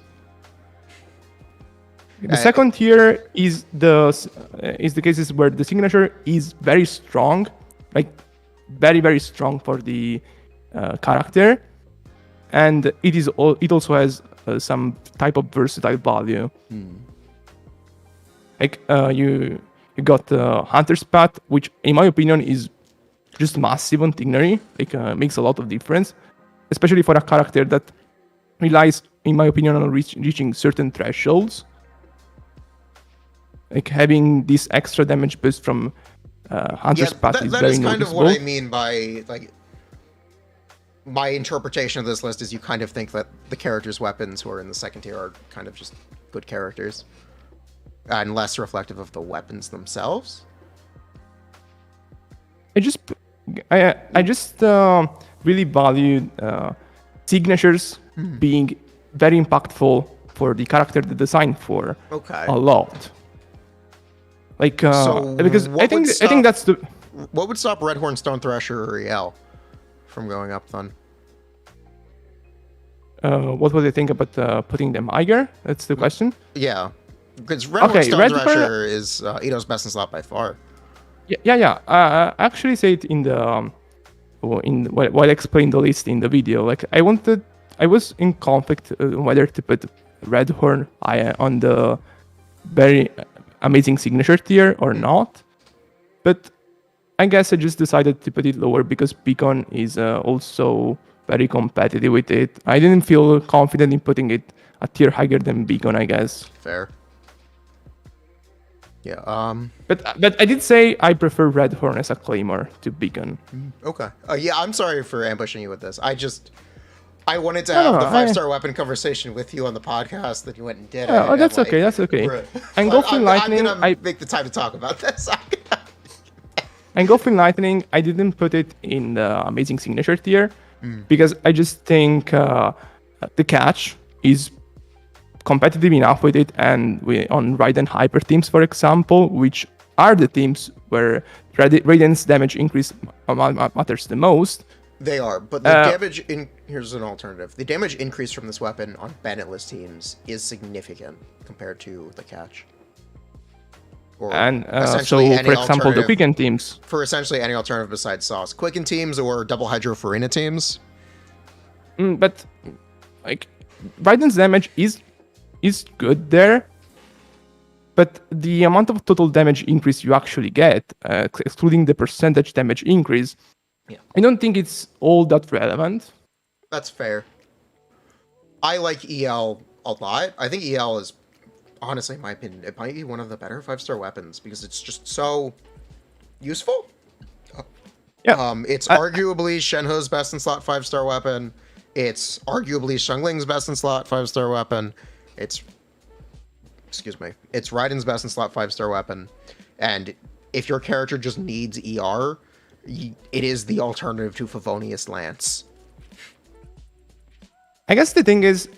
The second tier is the cases where the signature is very strong, like very very strong for the character, and it also has some type of versatile value. Like you got Hunter's Path, which in my opinion is just massive on Tignery. Like makes a lot of difference, especially for a character that relies, in my opinion, on reaching certain thresholds. Like having this extra damage boost from Hunter's Path is that very is kind noticeable. of what I mean by like my interpretation of this list is you kind of think that the characters' weapons who are in the second tier are kind of just good characters and less reflective of the weapons themselves. I just really value signatures being very impactful for the character they designed for. Okay. A lot. Like So because what I think would that's the What would stop Redhorn, Stone Thresher, or Riel from going up then? what would I think about putting them higher? That's the question. Yeah, because Redhorn, Okay, Stone Redhorn- Thresher is Ito's best in slot by far. Yeah. I actually say it in the while I explained the list in the video. Like I was in conflict whether to put Redhorn on the very amazing signature tier or not, but I guess I just decided to put it lower because Beacon is also very competitive with it. I didn't feel confident in putting it a tier higher than Beacon, I guess. Fair. Yeah. But I did say I prefer Redhorn as a claimer to Beacon. Okay. Yeah, I'm sorry for ambushing you with this. I wanted to have the 5-star weapon conversation with you on the podcast that you went and did. Oh, that's okay. That's okay. And Golfing Lightning, I'm gonna make the time to talk about this. And Golfing Lightning, I didn't put it in the amazing signature tier because I just think the catch is competitive enough with it, and on Raiden Hyper teams, for example, which are the teams where Raiden's damage increase matters the most. They are, but the damage here's an alternative. The damage increase from this weapon on Bennetless teams is significant compared to the catch. Or So, for example, the Quicken teams. For essentially any alternative besides Sauce. Quicken teams or Double Hydro Furina teams. But, like, Raiden's damage is good there, but the amount of total damage increase you actually get, excluding the percentage damage increase, I don't think it's all that relevant. That's fair. I like EL a lot. I think EL is, honestly, in my opinion, it might be one of the better 5-star weapons because it's just so useful. Yeah. It's arguably Shenhe's best in slot 5-star weapon. It's arguably Xiangling's best in slot 5-star weapon. It's Raiden's best in slot 5-star weapon. And if your character just needs ER, it is the alternative to Favonius Lance. I guess the thing is,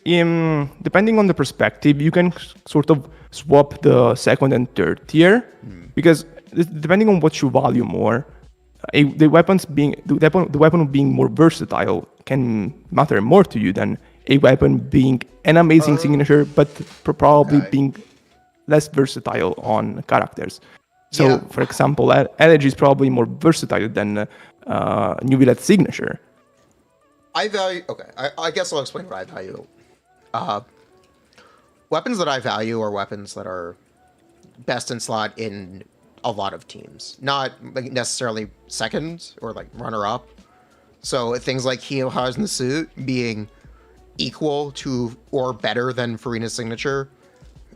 depending on the perspective, you can sort of swap the second and third tier because depending on what you value more, the weapon being more versatile can matter more to you than a weapon being an amazing signature, but probably being less versatile on characters. So, Yeah. for example, Elegy is probably more versatile than New Villette Signature. I value. Okay, I guess I'll explain what I value. Weapons that I value are weapons that are best in slot in a lot of teams, not like necessarily second or like runner up. So things like Hyoha's in the suit being equal to or better than Furina's signature,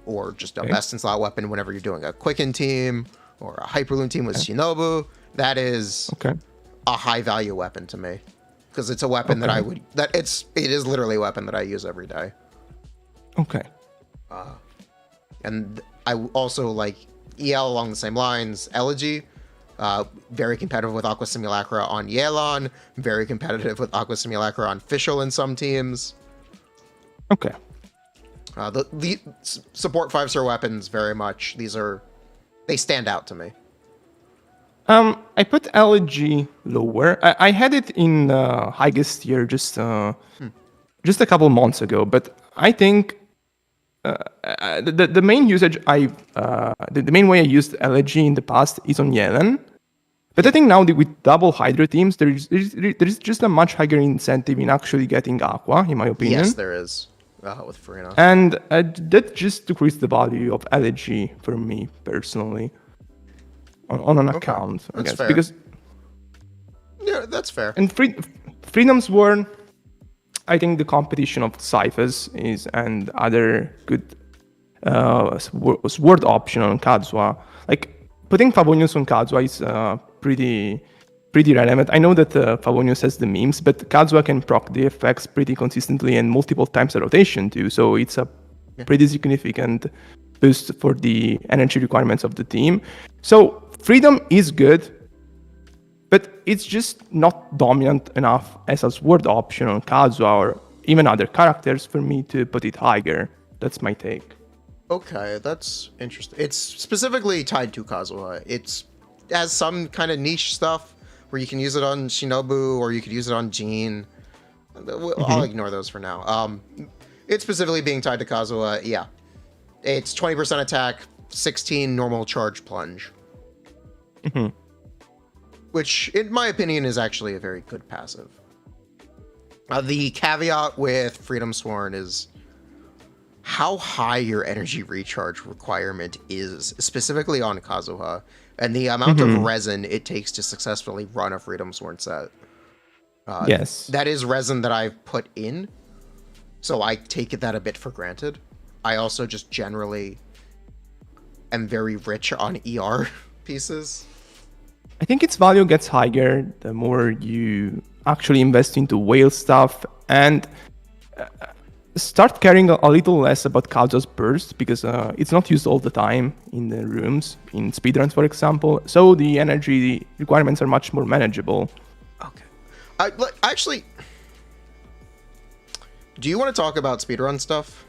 or just a best in slot weapon whenever you're doing a Quicken team or a Hyperloom team with Shinobu. That is a high value weapon to me, because it's a weapon that it is literally a weapon that I use every day. Okay. And I also like EL along the same lines. Elegy, very competitive with Aqua Simulacra on Yelan, very competitive with Aqua Simulacra on Fischl in some teams. Okay. The support 5-star weapons very much. They stand out to me. I put Elegy lower. I had it in highest tier just a couple months ago, but I think the main usage the main way I used Elegy in the past is on Yellen. But I think now that with double Hydra teams, there is just a much higher incentive in actually getting Aqua, in my opinion. Yes, there is with Furina. And that just decreased the value of Elegy for me personally on an account. I guess. Fair. Because yeah, that's fair. And Freedom's War, I think the competition of Cyphers is and other good sword option on Kazuha. Like putting Favonius on Kazuha is pretty relevant. I know that Favonius has the memes, but Kazuha can proc the effects pretty consistently and multiple times a rotation too. So it's a pretty significant boost for the energy requirements of the team. So Freedom is good, but it's just not dominant enough as a sword option on Kazuha or even other characters for me to put it higher. That's my take. Okay, that's interesting. It's specifically tied to Kazuha. It has some kind of niche stuff where you can use it on Shinobu or you could use it on Jean. I'll ignore those for now. It's specifically being tied to Kazuha. Yeah, it's 20% attack, 16 normal charge plunge. Which, in my opinion, is actually a very good passive. The caveat with Freedom Sworn is how high your energy recharge requirement is, specifically on Kazuha, and the amount of resin it takes to successfully run a Freedom Sworn set. Yes. That is resin that I've put in, so I take that a bit for granted. I also just generally am very rich on ER pieces. I think its value gets higher the more you actually invest into whale stuff and start caring a little less about Kazuha's burst, because it's not used all the time in the rooms, in speedruns, for example. So the energy requirements are much more manageable. Okay. Actually, do you want to talk about speedrun stuff?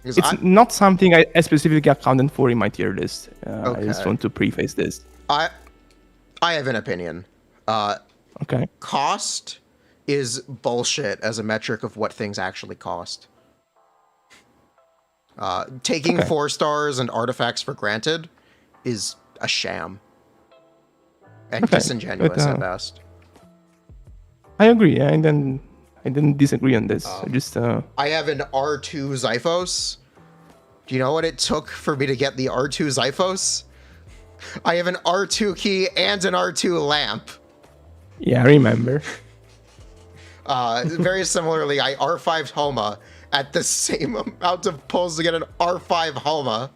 It's not something I specifically accounted for in my tier list. I just want to preface this. I have an opinion. Okay. Cost is bullshit as a metric of what things actually cost. Taking 4 stars and artifacts for granted is a sham. And disingenuous at best. I agree. I didn't disagree on this. I have an R2 Xiphos. Do you know what it took for me to get the R2 Xiphos? I have an R2 key and an R2 lamp. Yeah, I remember. Very similarly, I R5'd Homa at the same amount of pulls to get an R5 Homa.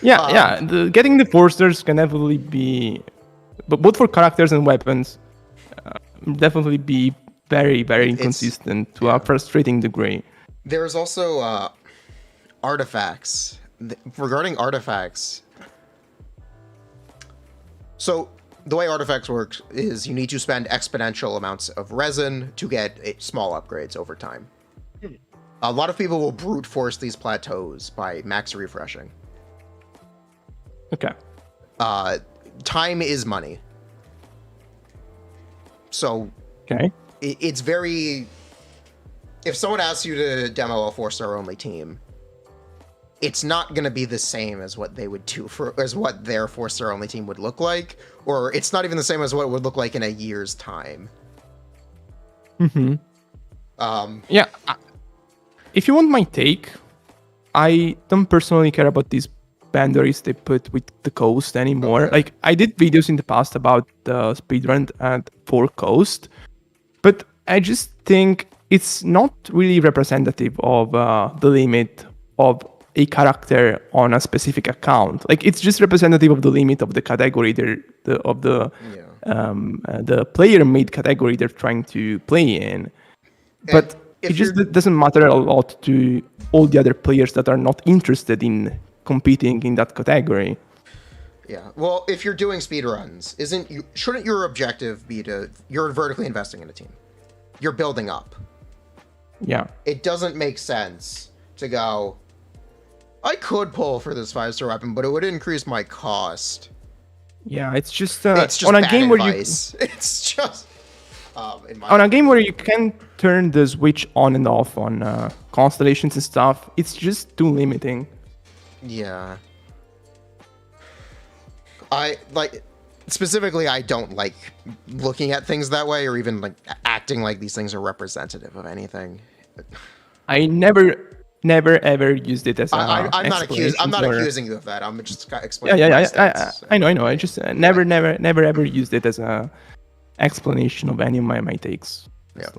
Getting the 4 stars can definitely be, but both for characters and weapons, definitely be very, very inconsistent to a frustrating degree. There's also artifacts. Regarding artifacts, so the way artifacts work is you need to spend exponential amounts of resin to get small upgrades over time. A lot of people will brute force these plateaus by max refreshing. Okay. Time is money. So okay, it's very if someone asks you to demo a 4-star only team, it's not going to be the same as what they would do as what their 4-star only team would look like, or it's not even the same as what it would look like in a year's time. Yeah. If you want my take, I don't personally care about these boundaries they put with the coast anymore. Okay. Like, I did videos in the past about the speedrun at 4 coast, but I just think it's not really representative of the limit of a character on a specific account. Like, it's just representative of the limit of the category the player-made category they're trying to play in. But it just doesn't matter a lot to all the other players that are not interested in competing in that category. Yeah. Well, if you're doing speedruns, shouldn't your objective be you're vertically investing in a team? You're building up. Yeah. It doesn't make sense to go, I could pull for this 5-star weapon, but it would increase my cost. Yeah, it's just on a game advice. Where you it's just on a game where you can turn the switch on and off on constellations and stuff. It's just too limiting. Yeah. Specifically, I don't like looking at things that way, or even like acting like these things are representative of anything. I never ever used it as I'm not accusing you of that. I'm just explaining. Yeah. I know. I just never ever used it as a explanation of any of my takes. Yeah.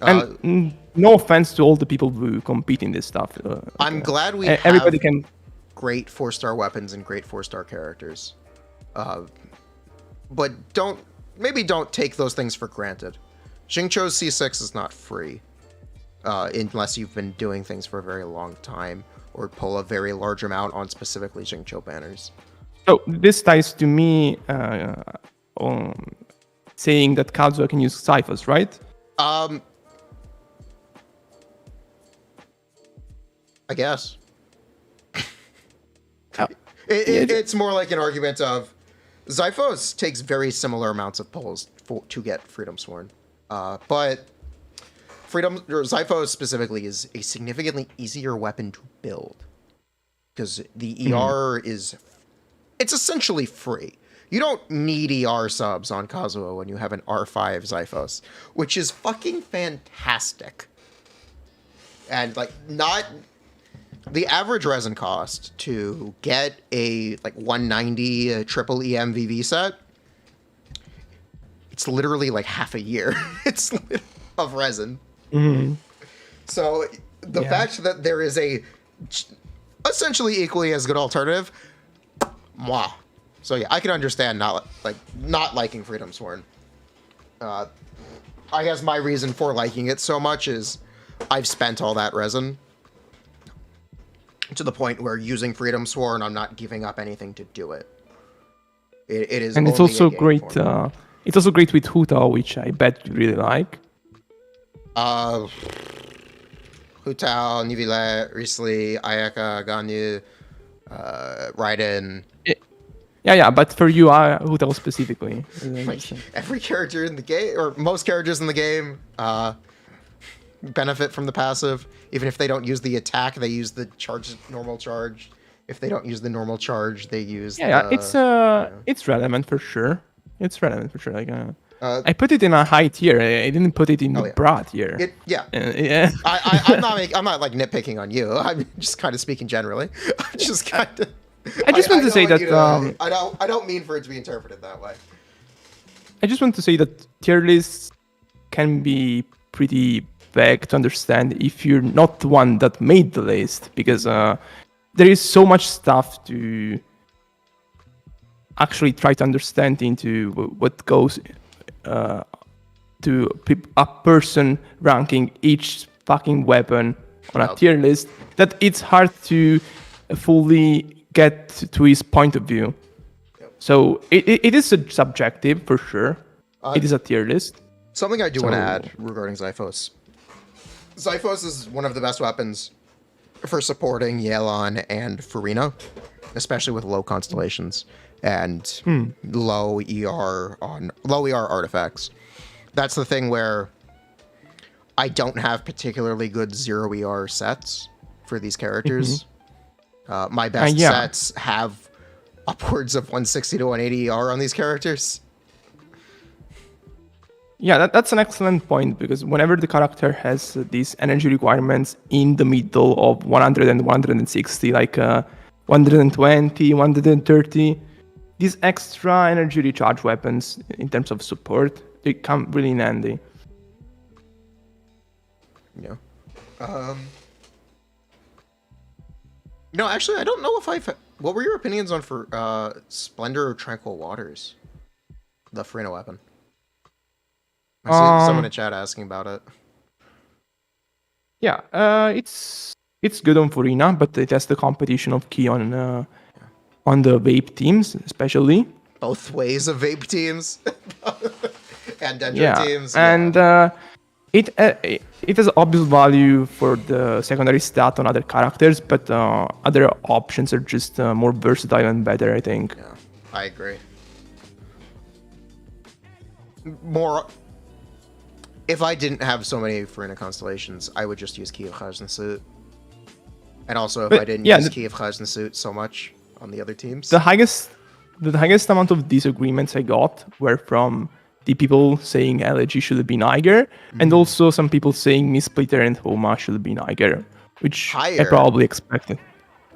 And no offense to all the people who compete in this stuff. I'm glad we everybody have can great 4-star weapons and great 4-star characters. But don't take those things for granted. Xingqiu's C6 is not free. Unless you've been doing things for a very long time or pull a very large amount on specifically Xingqiu banners. So this ties to me saying that Kazuha can use Cyphers, right? I guess. It's more like an argument of Xiphos takes very similar amounts of pulls to get Freedom Sworn. But Xiphos specifically is a significantly easier weapon to build. Because the ER it's essentially free. You don't need ER subs on Kazuha when you have an R5 Xiphos, which is fucking fantastic. And not the average resin cost to get a 190 triple EMVV set, it's literally half a year. It's of resin. Mm-hmm. So the fact that there is a essentially equally as good alternative, mwah. So yeah, I can understand not liking Freedom Sworn. I guess my reason for liking it so much is I've spent all that resin to the point where using Freedom Sworn, I'm not giving up anything to do it. It is, and it's also great. It's also great with Huta, which I bet you really like. Hutao, Nivile, Risley, Ayaka, Ganyu, Raiden. Yeah, but for you, Hutao specifically. Every character in the game, or most characters in the game, benefit from the passive. Even if they don't use the attack, they use the normal charge. If they don't use the normal charge, they use it's relevant for sure. It's relevant for sure. I put it in a high tier. I didn't put it in the bra tier. I'm not nitpicking on you. I'm just kind of speaking generally. I'm just kind of. I just want to say that I don't mean for it to be interpreted that way. I just want to say that tier lists can be pretty vague to understand if you're not the one that made the list, because there is so much stuff to actually try to understand into what goes to a person ranking each fucking weapon on a tier list, that it's hard to fully get to his point of view. So it is subjective for sure. It is a tier list. Something I do want to add regarding Xiphos. Xiphos is one of the best weapons for supporting Yelan and Furina, especially with low constellations. and low ER artifacts. That's the thing where I don't have particularly good 0 ER sets for these characters. My best sets have upwards of 160 to 180 ER on these characters. Yeah, that's an excellent point, because whenever the character has these energy requirements in the middle of 100 and 160, like 120, 130, these extra energy recharge weapons in terms of support, they come really in handy. Yeah. No, actually, I don't know if I've... What were your opinions on for Splendor of Tranquil Waters? The Furina weapon. I see someone in chat asking about it. Yeah, it's good on Furina, but it has the competition of Key on the vape teams, especially. Both ways of vape teams. And Dendro teams. And it has obvious value for the secondary stat on other characters, but other options are just more versatile and better, I think. Yeah, I agree. More... If I didn't have so many Furina constellations, I would just use Key of Khajnasut. And also, if I didn't use Key of Khajnasut so much on the other teams. The highest amount of disagreements I got were from the people saying Elegy should have been Iger, and also some people saying Missplitter and Homa should have been Iger, which I probably expected.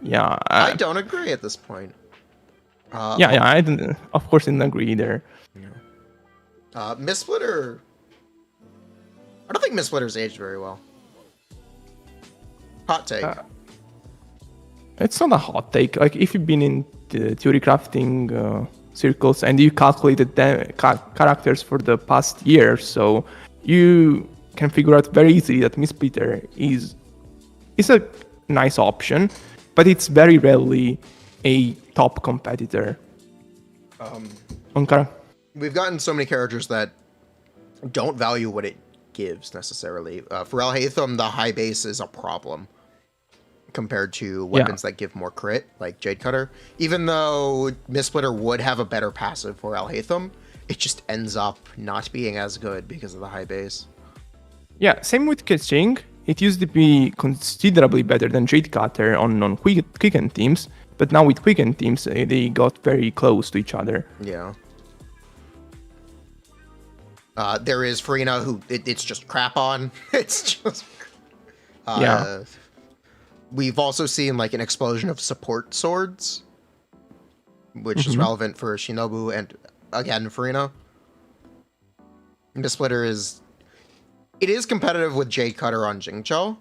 Yeah. I don't agree at this point. I didn't, of course didn't agree either. Missplitter... I don't think Missplitter's aged very well. Hot take. It's not a hot take. Like, if you've been in the Theorycrafting circles and you calculated the characters for the past year, so you can figure out very easily that Missplitter is a nice option, but it's very rarely a top competitor. We've gotten so many characters that don't value what it gives necessarily. For Alhaitham, the high base is a problem compared to weapons that give more crit, like Jade Cutter. Even though Missplitter would have a better passive for Alhaitham, it just ends up not being as good because of the high base. Yeah, same with Keqing. It used to be considerably better than Jade Cutter on Quicken teams, but now with Quicken teams, they got very close to each other. Yeah. There is Furina, who it's just crap on. It's just... We've also seen like an explosion of support swords, which is relevant for Shinobu and, again, Furina. Missplitter is... It is competitive with Jade Cutter on Jingzhou.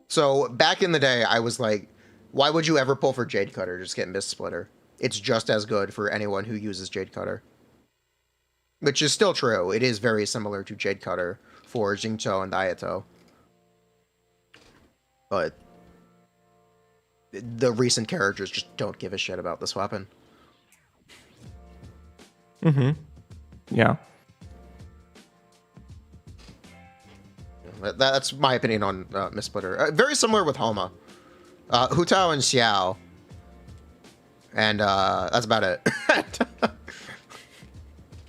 So, back in the day, I was like, why would you ever pull for Jade Cutter? Just get Missplitter. It's just as good for anyone who uses Jade Cutter. Which is still true. It is very similar to Jade Cutter for Jingzhou and Ayato. But the recent characters just don't give a shit about this weapon. Yeah. That's my opinion on Missplitter. Very similar with Homa. Hu Tao and Xiao. And that's about it.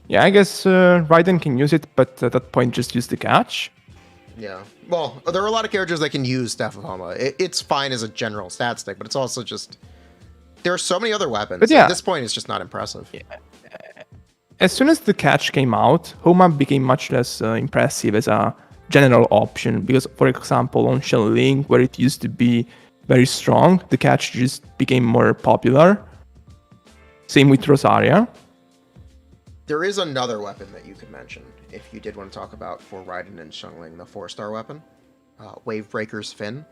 Yeah, I guess Raiden can use it, but at that point just use the catch. Yeah. Well, there are a lot of characters that can use Staff of Homa. It's fine as a general stat stick, but it's also just... There are so many other weapons. But at this point, it's just not impressive. Yeah. As soon as the catch came out, Homa became much less impressive as a general option, because, for example, on Shenling, where it used to be very strong, the catch just became more popular. Same with Rosaria. There is another weapon that you could mention, if you did want to talk about for Raiden and Xiangling, the 4-star weapon. Wavebreaker's Fin.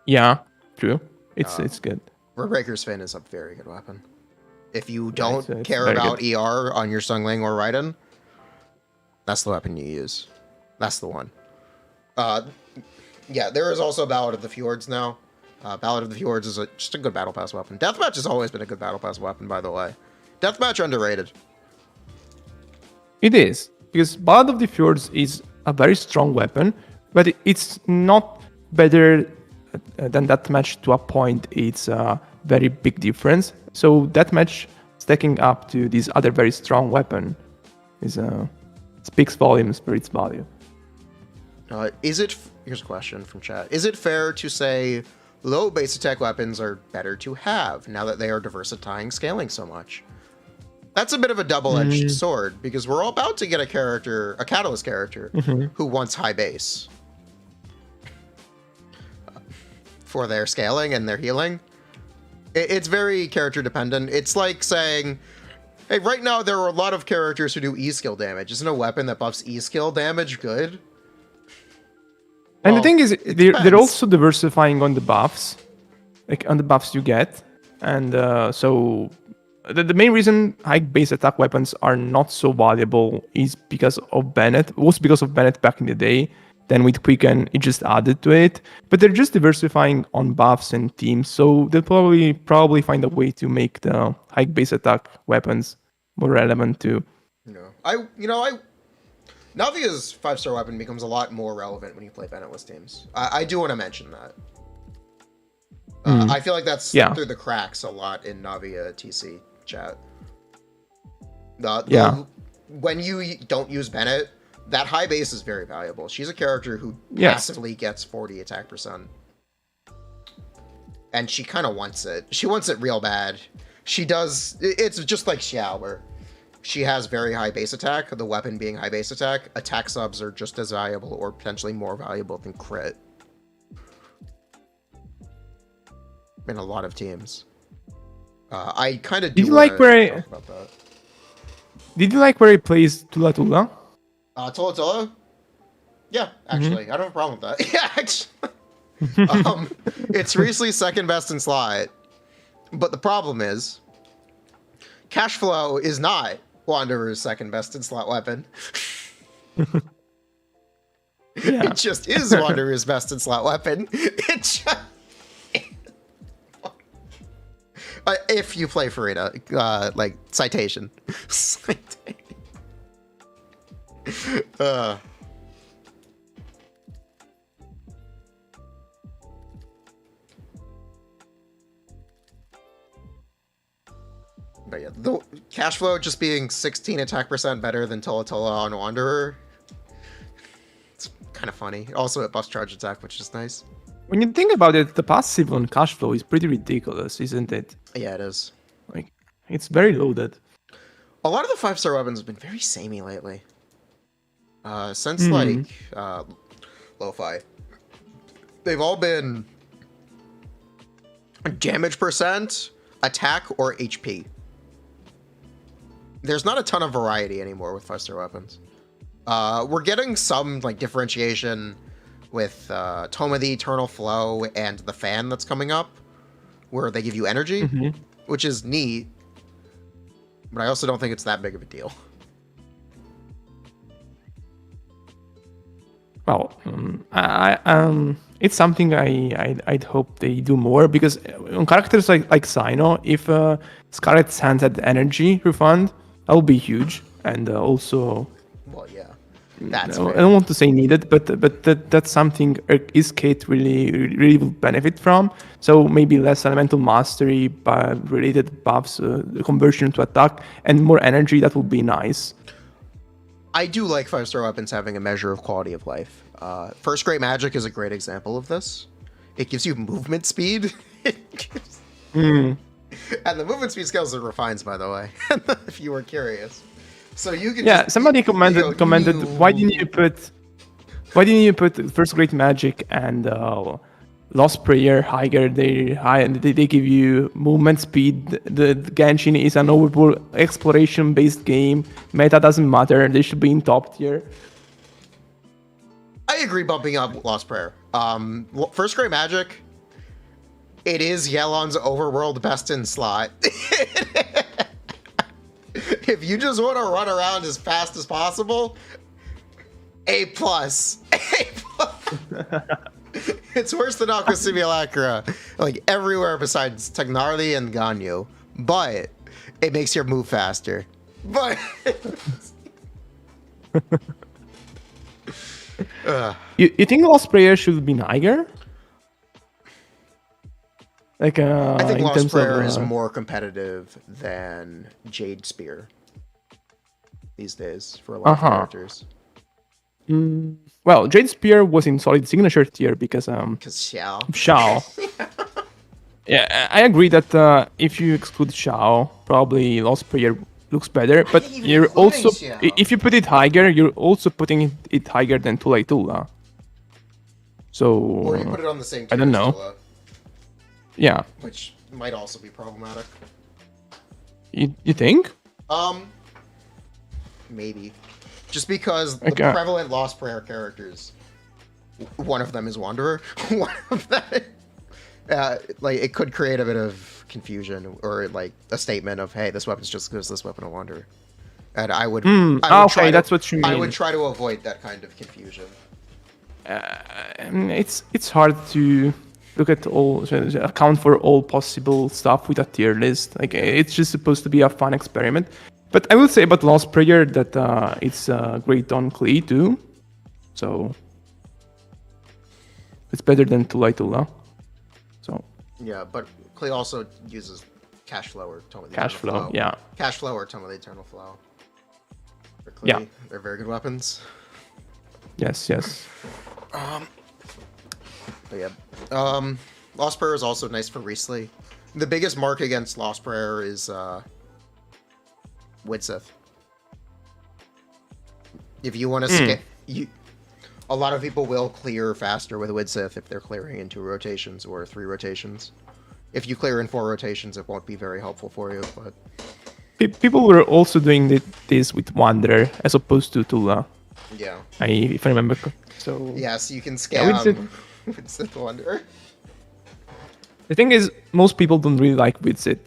Yeah, true. It's good. Wavebreaker's Fin is a very good weapon. If you don't care about ER on your Xiangling or Raiden, that's the weapon you use. That's the one. Yeah, there is also Ballad of the Fjords now. Ballad of the Fjords is just a good Battle Pass weapon. Deathmatch has always been a good Battle Pass weapon, by the way. Deathmatch underrated. It is, because Ballad of the Fjords is a very strong weapon, but it's not better than Deathmatch to a point. It's very big difference. So that match stacking up to this other very strong weapon is speaks volumes for its value. Here's a question from chat. Is it fair to say low base attack weapons are better to have now that they are diversifying scaling so much? That's a bit of a double-edged sword, because we're all about to get a Catalyst character, who wants high base for their scaling and their healing. It's very character dependent. It's like saying, hey, right now there are a lot of characters who do E-skill damage. Isn't a weapon that buffs E-skill damage good? And Well, the thing is, they're depends. also diversifying on the buffs, like on the buffs you get. And so the main reason high base attack weapons are not so valuable is because of Bennett. It was because of Bennett back in the day. Then with Quicken, it just added to it. But they're just diversifying on buffs and teams, so they'll probably find a way to make the high base attack weapons more relevant too. Navia's 5-star weapon becomes a lot more relevant when you play Bennettless teams. I do want to mention that. I feel like that's slipped through the cracks a lot in Navia TC chat. When you don't use Bennett, that high base is very valuable. She's a character who passively gets 40 attack %. And she kind of wants it. She wants it real bad. She does. It's just like Xiao, where she has very high base attack, the weapon being high base attack. Attack subs are just as valuable or potentially more valuable than crit. In a lot of teams. I kind of do Did you like where talk about that. Did you like where he plays Tula Tula? Tula Tula? Yeah, actually. I don't have a problem with that. Yeah, actually. It's Riesley's second best in slot. But the problem is, Cash Flow is not Wanderer's second best in slot weapon. It just is Wanderer's best in slot weapon. It just... if you play Furina, like, citation. But yeah, the Cash Flow just being 16 attack % better than Tula Tula on Wanderer. It's kind of funny. Also, it buffs charge attack, which is nice. When you think about it, the passive on Cash Flow is pretty ridiculous, isn't it? Yeah, it is. Like, it's very loaded. A lot of the 5-star weapons have been very samey lately. Since like Lo-Fi, they've all been damage %, attack, or HP. There's not a ton of variety anymore with 5-star weapons. We're getting some like differentiation with Toma the Eternal Flow and the fan that's coming up, where they give you energy, which is neat. But I also don't think it's that big of a deal. Well, it's something I'd hope they do more, because on characters like Sino, if Scarlet Sands had energy refund, that would be huge. And also, well, yeah, that's. I don't want to say needed, but that's something Kate really will benefit from. So maybe less elemental mastery, but related buffs, the conversion to attack, and more energy. That would be nice. I do like 5-star weapons having a measure of quality of life. First Great Magic is a great example of this. It gives you movement speed. And the movement speed scales are refines, by the way, if you were curious. So you can somebody commented why didn't you put First Great Magic and Lost Prayer higher? They give you movement speed. The Genshin is an overall exploration based game. Meta doesn't matter. They should be in top tier. I agree bumping up Lost Prayer. First Great Magic, it is Yelon's overworld best in slot. If you just want to run around as fast as possible, A+. It's worse than Aqua Simulacra, like everywhere besides Tagnarly and Ganyu. But it makes your move faster. But you think Lost Prayer should be Niger? Like I think in Lost terms Prayer of is more competitive than Jade Spear these days for a lot of characters. Well, Jade Spear was in solid signature tier because Because Xiao. Xiao. Yeah, I agree that if you exclude Xiao, probably Lost Prayer looks better. But think even you're including also, Xiao. if you put it higher, you're also putting it higher than Tula Tula. So Or you put it on the same I tier don't as know. Tula, Yeah, which might also be problematic. you think? Maybe. Just because the Okay. prevalent Lost Prayer characters, one of them is Wanderer. One of them, like, it could create a bit of confusion or like a statement of, hey, this weapon's just because this weapon a Wanderer. And I would, Okay, that's what you I mean. would try to avoid that kind of confusion. It's hard to look at all, account for all possible stuff with a tier list. Like it's just supposed to be a fun experiment. But I will say about Lost Prayer that it's great on Clay too. So it's better than Tula Tula. So Yeah, but Clay also uses Cash Flow or Tome of the Cash Eternal Flow, yeah. Cash Flow or Tome of the Eternal Flow. For Clay, Yeah. they're very good weapons. yes. But yeah. Lost Prayer is also nice for Riesli. The biggest mark against Lost Prayer is Widsith. If you want to skip, a lot of people will clear faster with Widsith if they're clearing in 2 rotations or 3 rotations. If you clear in 4 rotations, it won't be very helpful for you, but People were also doing this with Wanderer as opposed to Tula. yeah. If I remember. So Yes, you can Yeah, scam Widsith Wanderer. the thing is, most people don't really like Widzit.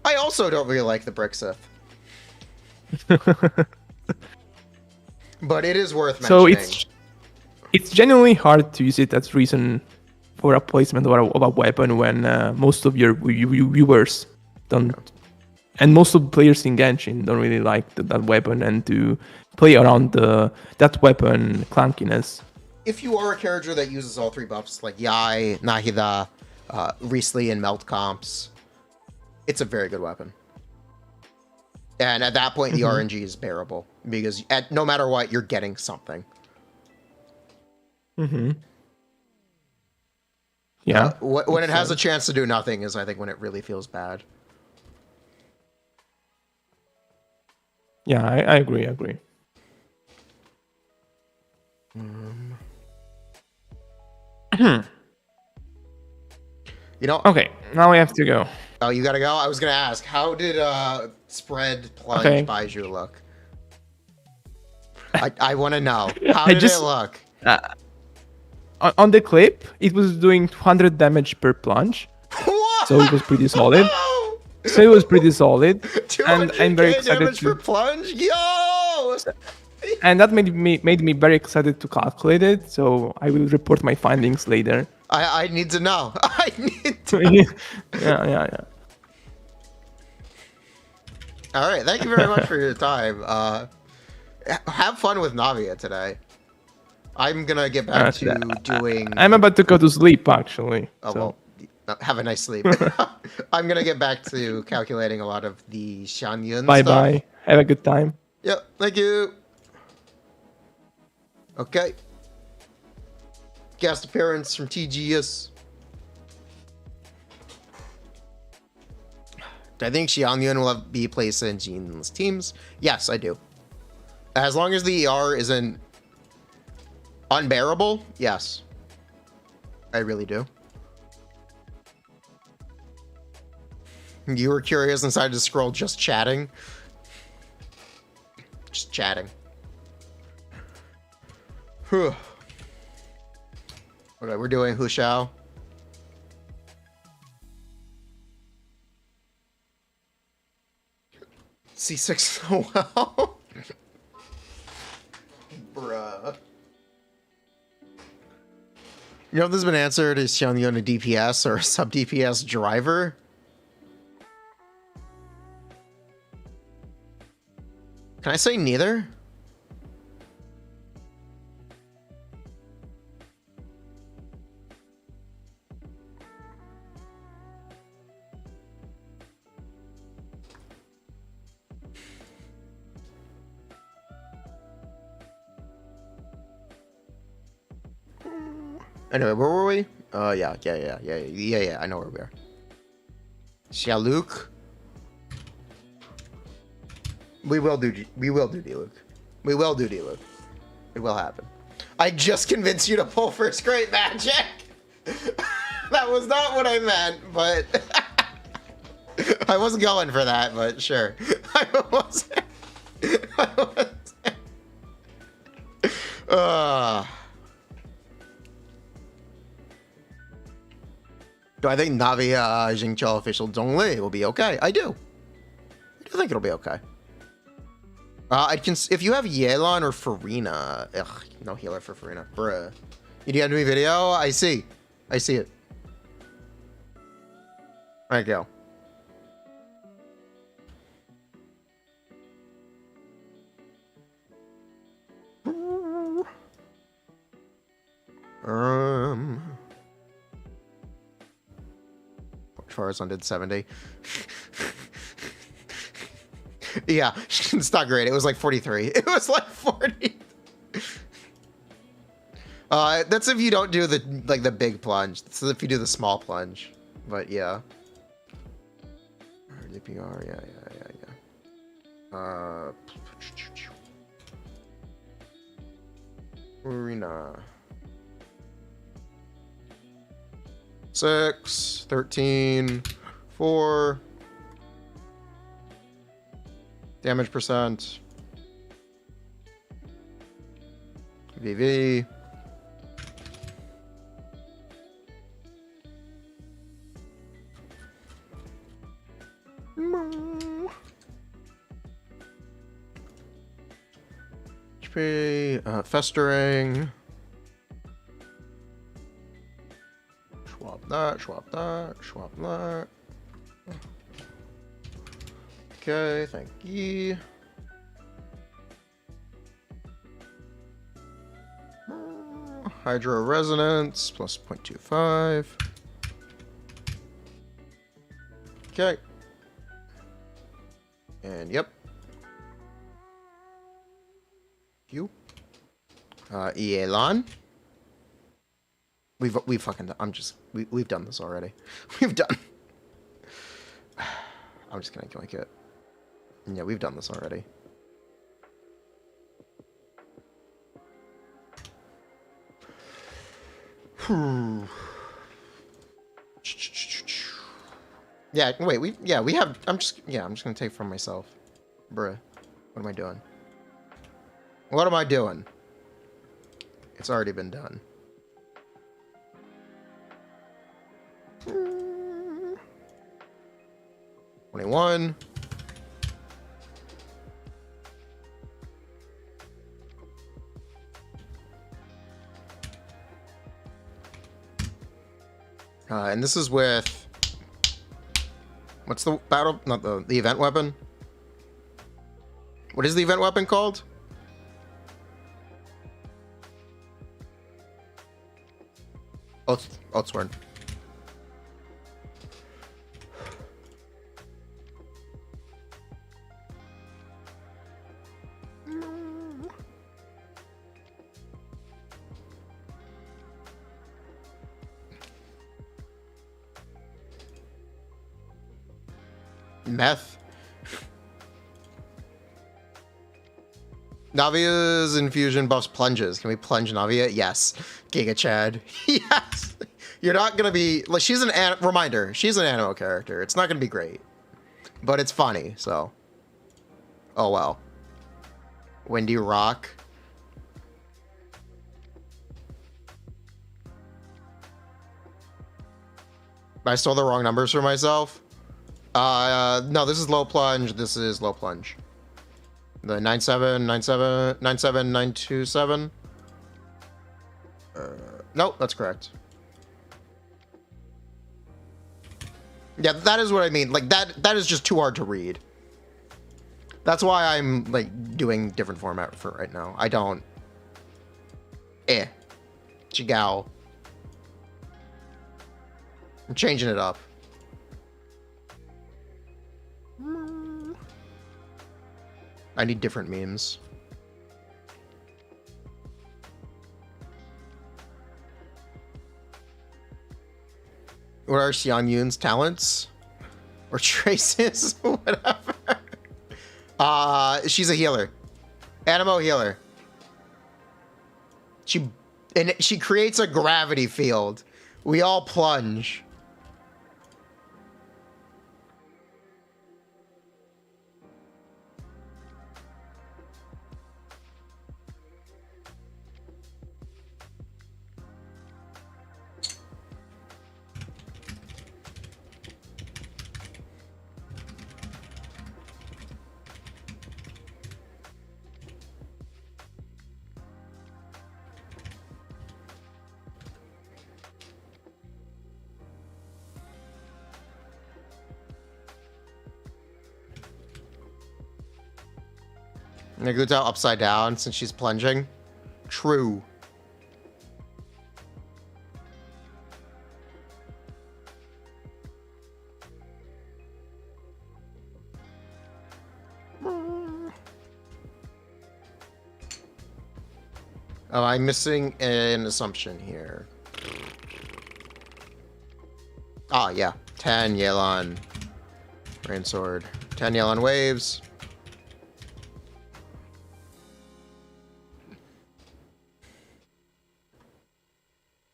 I also don't really like the Brixith. But it is worth mentioning. So it's genuinely hard to use it as reason for a placement of a weapon when most of your viewers don't, and most of the players in Genshin don't really like that weapon and to play around that weapon clunkiness. If you are a character that uses all 3 buffs, like Yai, Nahida, Riesli, and Melt comps, it's a very good weapon. And at that point, the RNG is bearable, because no matter what, you're getting something. Yeah. When it has a chance to do nothing is, I think, when it really feels bad. Yeah, I agree. You know... Okay, now we have to go. Oh, you gotta go? I was gonna ask, how did Spread Plunge Baiju look? I want to know. How did it look? On the clip, it was doing 200 damage per plunge. What? So it was pretty solid. And I'm very 200k excited damage per plunge? Yo! And that made me very excited to calculate it. So I will report my findings later. I need to know. I need to. Yeah. All right. Thank you very much for your time. Have fun with Navia today. I'm gonna get back to doing. I'm about to go to sleep, actually. Oh, so. well, have a nice sleep. I'm gonna get back to calculating a lot of the Xianyun Bye stuff. bye. Have a good time. Yep. Thank you. Okay. Guest appearance from TGS. Do I think Xianyun will be placed in Jean's teams? Yes, I do. As long as the ER isn't unbearable, yes. I really do. You were curious and decided to scroll just chatting? Just chatting. Whew. Okay, we're doing Hu Shao. C6 so well. Bruh. You know if this has been answered, is Xianyun a DPS or a sub DPS driver? Can I say neither? Anyway, where were we? Yeah. I know where we are. Xialuke. We will do D-Luke. We will do D-Luke. It will happen. I just convinced you to pull first grade magic. That was not what I meant, but I wasn't going for that, but sure. I wasn't. Do I think Navia Jingqiu official Zhongli will be okay? I do. I do think it'll be okay. I can if you have Yelan or Furina. Ugh, no healer for Furina. Bruh. You DM me video? I see. I see it. There you go. Charizard did 70. Yeah, it's not great. It was like 43. It was like 40. That's if you don't do the big plunge. That's if you do the small plunge. But yeah. DPR, yeah. Furina. 6, 13, 4. Damage percent. VV. HP. Festering. Swap that. Okay, thank you. Hydro Resonance, plus 0.25. Okay. And yep. You. Elan. We've fucking we've done this already. We've done. I'm just gonna like it. Yeah, we've done this already. Yeah, wait, we have I'm just gonna take from myself. Bruh. What am I doing? What am I doing? It's already been done. 21. And this is with what's the battle? Not the event weapon. What is the event weapon called? Oathsworn. Meth. Navia's infusion buffs plunges. Can we plunge Navia? Yes. Giga Chad. Yes. You're not gonna be like she's an reminder. She's an anime character. It's not gonna be great, but it's funny. So, oh well. Windy Rock. I stole the wrong numbers for myself. No, this is low plunge. This is low plunge. The 9797927. Nope, that's correct. Yeah, that is what I mean. Like that is just too hard to read. That's why I'm like doing different format for right now. I don't. Chigao. I'm changing it up. I need different memes. what are Xianyun's talents? Or traces? Whatever. She's a healer. Animo healer. She creates a gravity field. We all plunge. Naguta upside down since she's plunging. True. Oh, I'm missing an assumption here. Ah, yeah. 10 Yelan. Rain Sword. 10 Yelan Waves.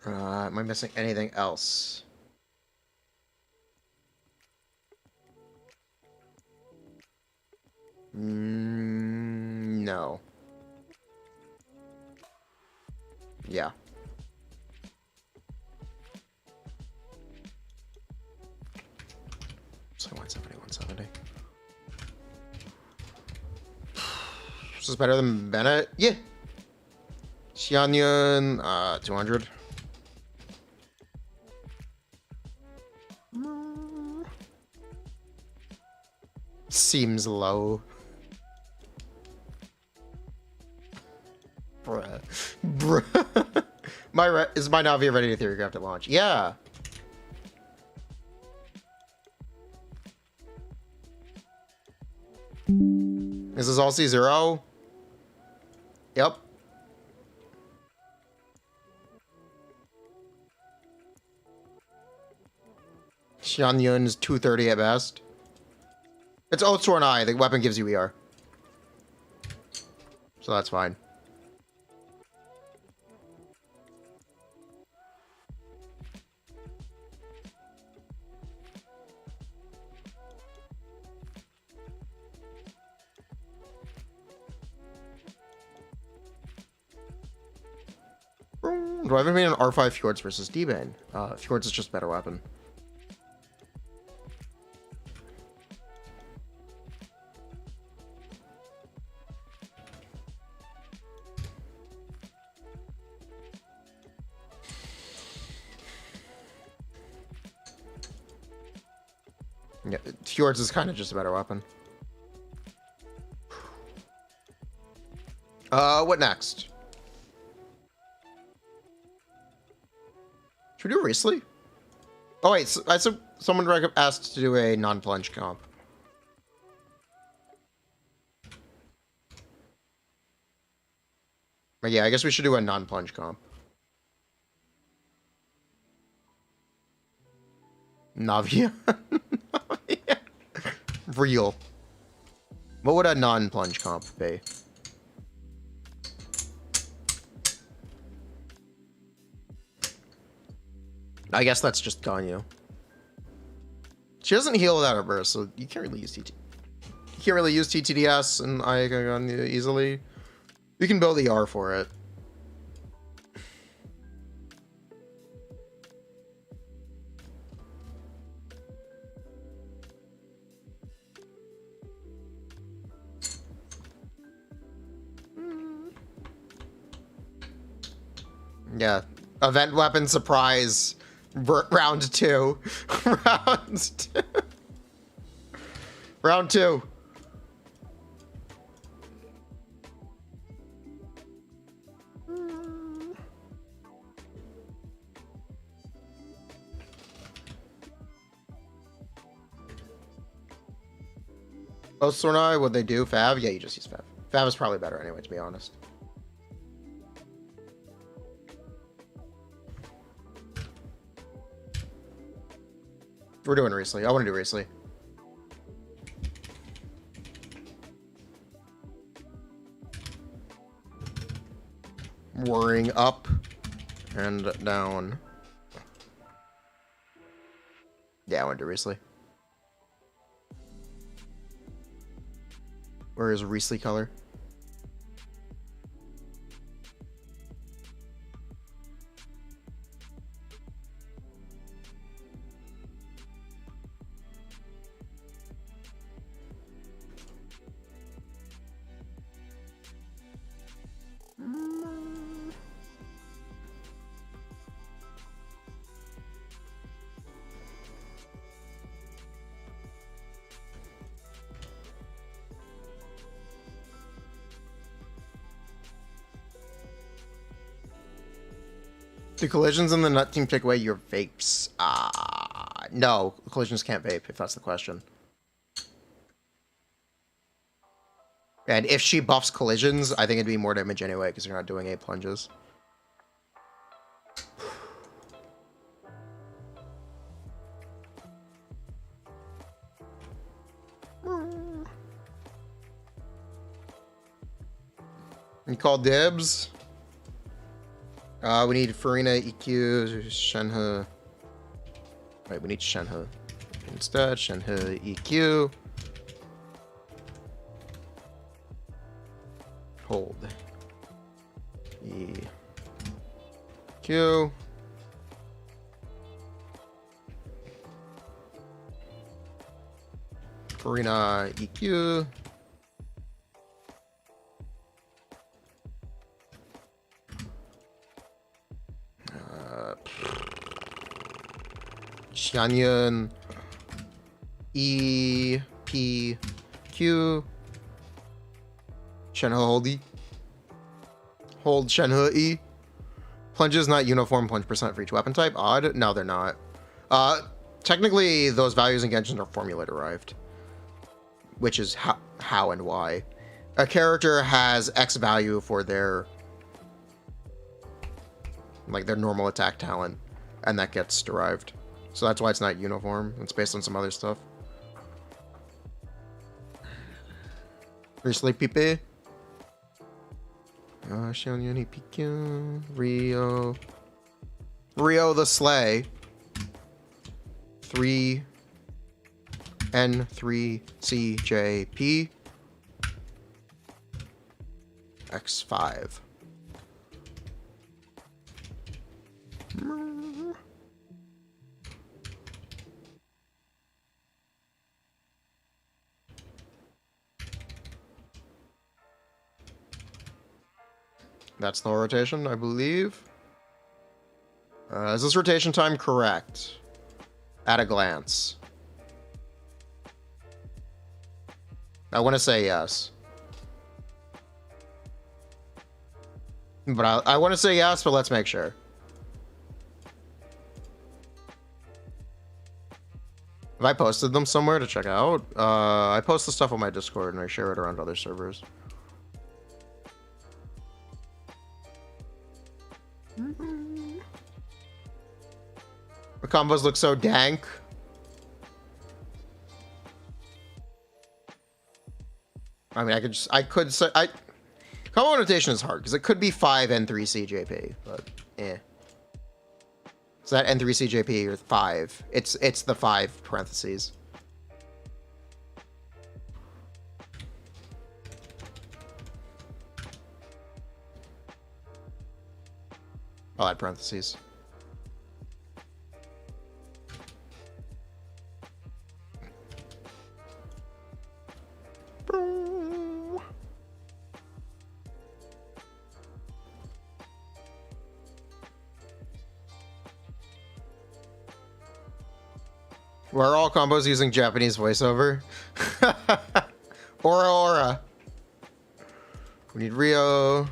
Am I missing anything else? No. Yeah. So 170, 170. This is better than Bennett? Yeah. Xianyun, 200. Seems low. Bruh. Bruh. Is my Navia ready to Theorycraft at launch? Yeah. Is this all C0? Yep. Xianyun is 230 at best. It's Oathsworn Eye. The weapon gives you ER. So that's fine. Do I have any on R5 Fjords versus D-Bane? Fjords is just a better weapon. Yeah, Fjords is kind of just a better weapon. What next? Should we do Riesli? Oh wait, someone asked to do a non-plunge comp. But yeah, I guess we should do a non-plunge comp. Navia. Navia. Real. What would a non-plunge comp be? I guess that's just Ganyu. She doesn't heal without her burst, so you can't really use TT. You can't really use TTDS and Ganyu easily. You can build ER for it. Yeah. Event weapon surprise. Round 2. Round 2. Round 2. Oh, Sornai, would they do Fav? Yeah, you just use Fav. Fav is probably better anyway, to be honest. We're doing Riesling. I want to do Riesling. Worrying up and down. Yeah, I want to do Riesling. Where is Riesling color? Do collisions in the nut team take away your vapes? No, collisions can't vape, if that's the question. And if she buffs collisions, I think it'd be more damage anyway, because you're not doing 8 plunges. You call dibs? We need Furina, EQ, Shenhe. Wait, we need Shenhe. Instead, Shenhe, EQ. Hold. EQ. Furina, EQ. Xianyun, E, P, Q, Shenhe hold E. Hold Shenhe E. Plunges not uniform plunge percent for each weapon type. Odd? No, they're not. Technically, those values in Genshin are formula derived, which is how and why. A character has X value for their normal attack talent, and that gets derived. So that's why it's not uniform. It's based on some other stuff. Recently, Pipe. Xianyun, PQ. Rio. Rio the Slay. 3. N3 CJP. X5. That's the rotation, I believe. Is this rotation time correct? At a glance. I want to say yes. But I want to say yes, but let's make sure. Have I posted them somewhere to check out? I post the stuff on my Discord and I share it around other servers. The combos look so dank. I mean, I could say, combo notation is hard because it could be 5 N3 CJP, but eh. So that N3 CJP or 5, it's the 5 parentheses. I'll add parentheses. Were all combos using Japanese voiceover? Aura Aura. We need Rio.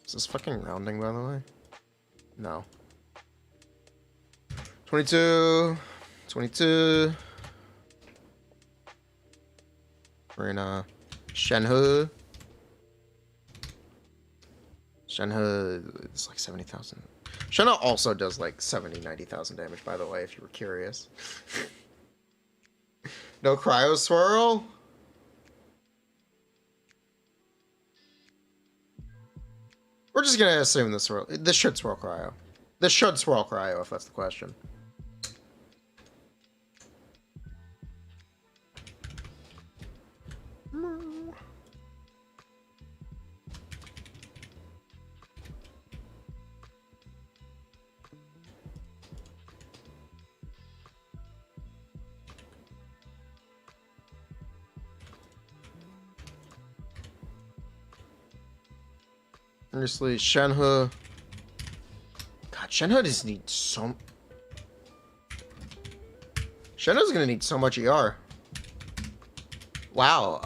Is this fucking rounding, by the way? No. 22. 22. Furina. Shenhe. Shenhe is like 70,000. Shenhe also does like 70, 90,000 damage, by the way, if you were curious. No cryo swirl? We're just gonna assume this swirl. This should swirl cryo. This should swirl cryo, if that's the question. Honestly, Shenhe. God, Shenhe just needs so. Shenhe's gonna need so much ER. Wow,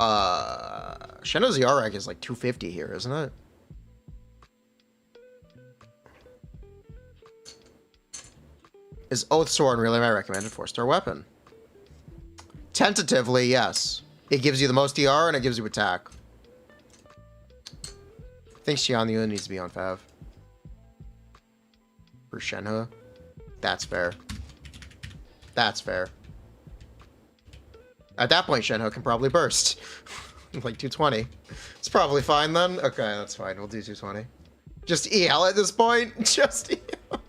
Shenhe's ER rank is like 250 here, isn't it? Is Oath Sword really my recommended 4-star weapon? Tentatively, yes. It gives you the most ER and it gives you attack. I think Xianyun needs to be on Fav. For Shenhe. That's fair. That's fair. At that point, Shenhe can probably burst. Like 220. It's probably fine then. Okay, that's fine. We'll do 220. Just EL at this point. Just EL.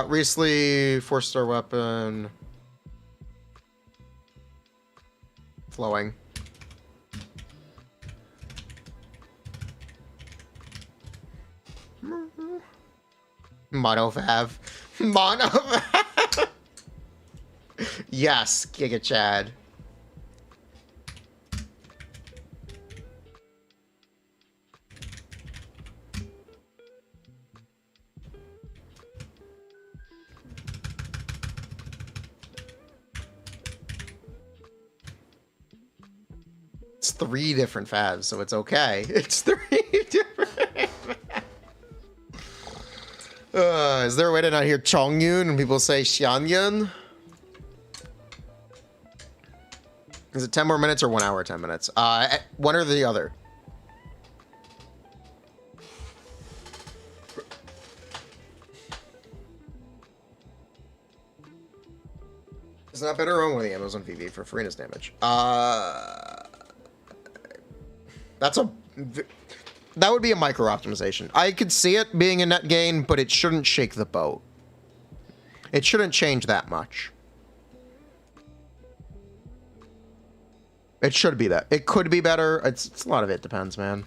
Riesli, 4-star weapon. Flowing. Mono Fav. Mono Fav. Yes, Giga Chad. It's 3 different Favs, so it's okay. It's 3 different Favs. Is there a way to not hear Chongyun when people say Xianyun? Is it 10 more minutes or 1 hour, 10 minutes? One or the other. It's not better or wrong with the Amazon VV for Furina's damage. That would be a micro optimization. I could see it being a net gain, but it shouldn't shake the boat. It shouldn't change that much. It should be that. It could be better. It's a lot of it depends, man.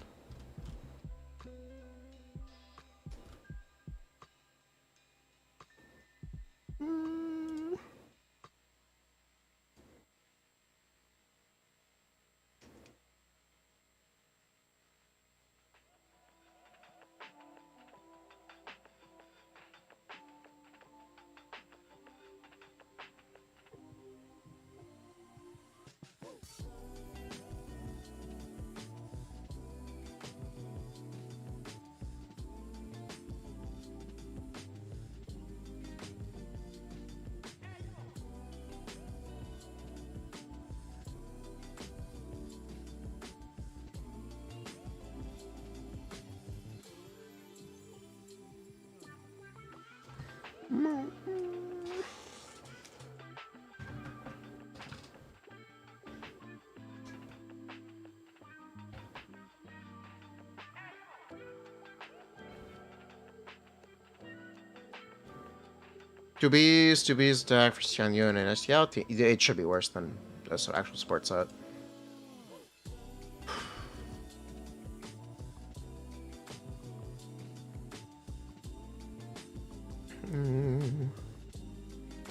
Two B's attack for Xianyun and STL. It should be worse than an actual support set.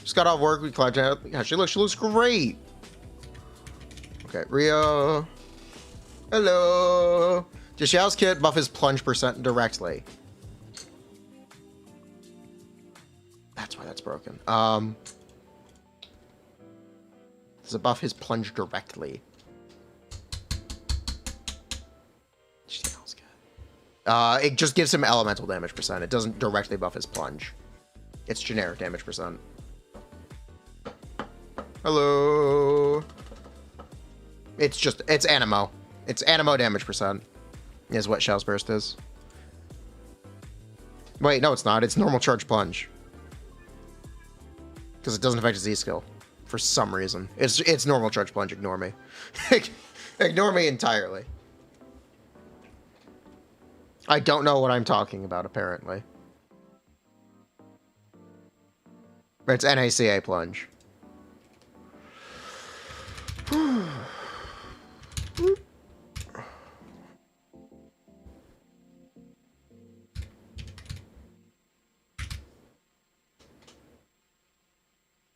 Just got off work. We climbed out. Yeah, she looks great. Okay, Rio. Hello. Does Xiao's kit buff his plunge percent directly? That's why that's broken. Does it buff his plunge directly? Xiao's kit. It just gives him elemental damage percent. It doesn't directly buff his plunge. It's generic damage percent. Hello. It's animo. It's animo damage percent. Is what Shell's Burst is. Wait, no, it's not. It's normal charge plunge. Because it doesn't affect his Z skill. For some reason. It's normal charge plunge. Ignore me. Ignore me entirely. I don't know what I'm talking about, apparently. But it's NACA plunge.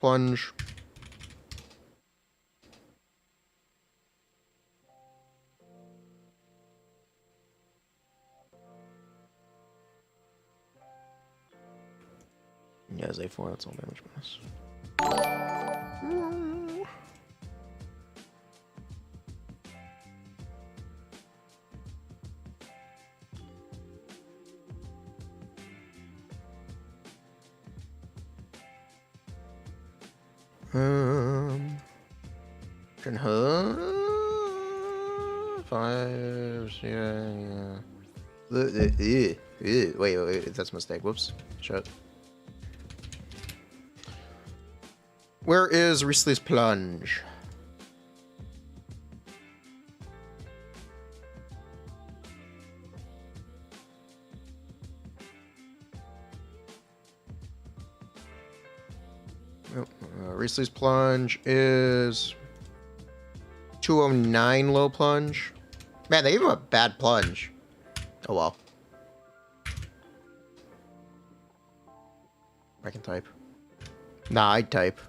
Plunge. Yeah, it's A4, that's all damage bonus. Can five, yeah. Wait, that's a mistake. Whoops. Shut. Where is Risley's plunge? Risley's plunge is 209 low plunge. Man, they gave him a bad plunge. Oh well. I can type. Nah, I'd type.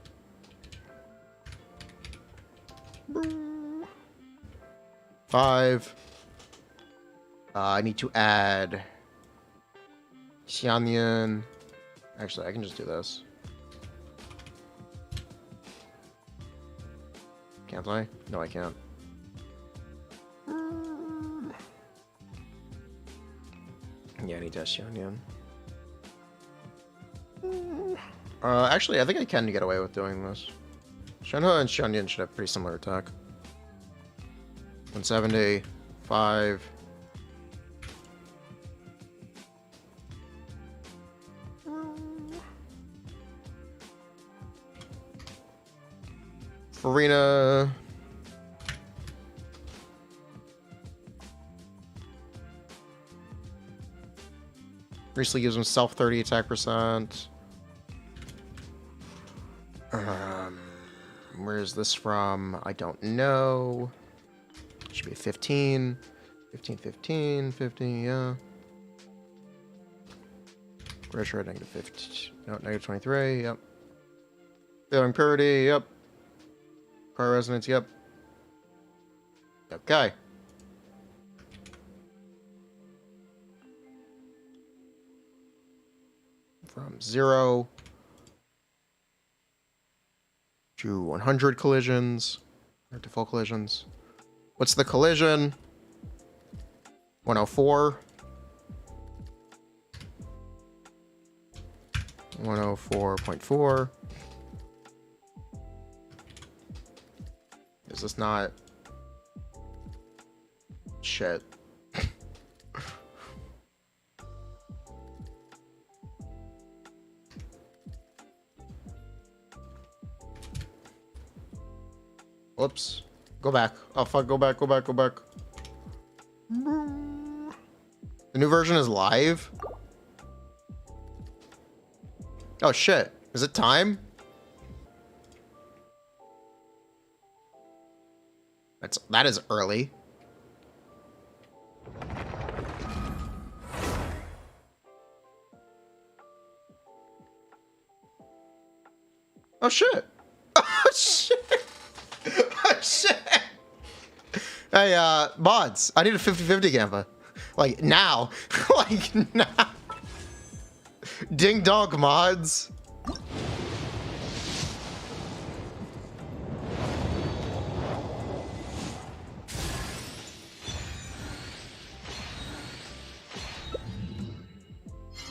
Five. I need to add Xianyun. Actually, I can just do this. Can't I? No, I can't. Yeah, I need to add Xianyun. Actually, I think I can get away with doing this. Shenhe and Xianyun should have pretty similar attack. 170, 5. Furina. Recently gives himself 30 attack percent. Where is this from? I don't know. Should be 15. 15, 15, 15, yeah. Retro, negative 50. No, negative 23, yep. Feeling purity, yep. Car resonance, yep. Okay. From 0 to 100 collisions, or to full collisions. What's the collision? 104. 104.4. Is this not? Shit. Whoops. Go back. Oh fuck, go back, go back, go back. The new version is live? Oh shit. Is it time? That is early. Oh shit. Oh shit. Oh shit. Hey, mods, I need a 50-50 Gamma. Like, now. Like, now. Ding dong, mods.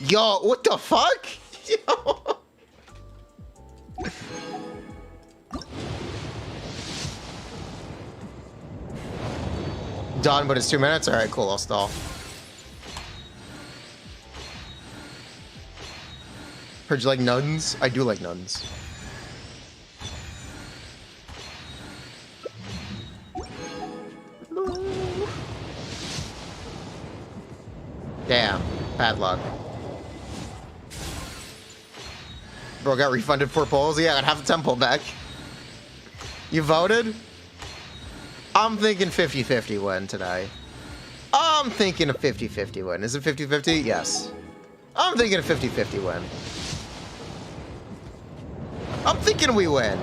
Yo, what the fuck? Yo. Done, but it's 2 minutes? Alright, cool, I'll stall. Heard you like nuns? I do like nuns. Damn, padlock. Bro got refunded 4 polls? Yeah, I got half the temple back. You voted? I'm thinking 50-50 win today. I'm thinking a 50-50 win. Is it 50-50? Yes. I'm thinking a 50-50 win. I'm thinking we win.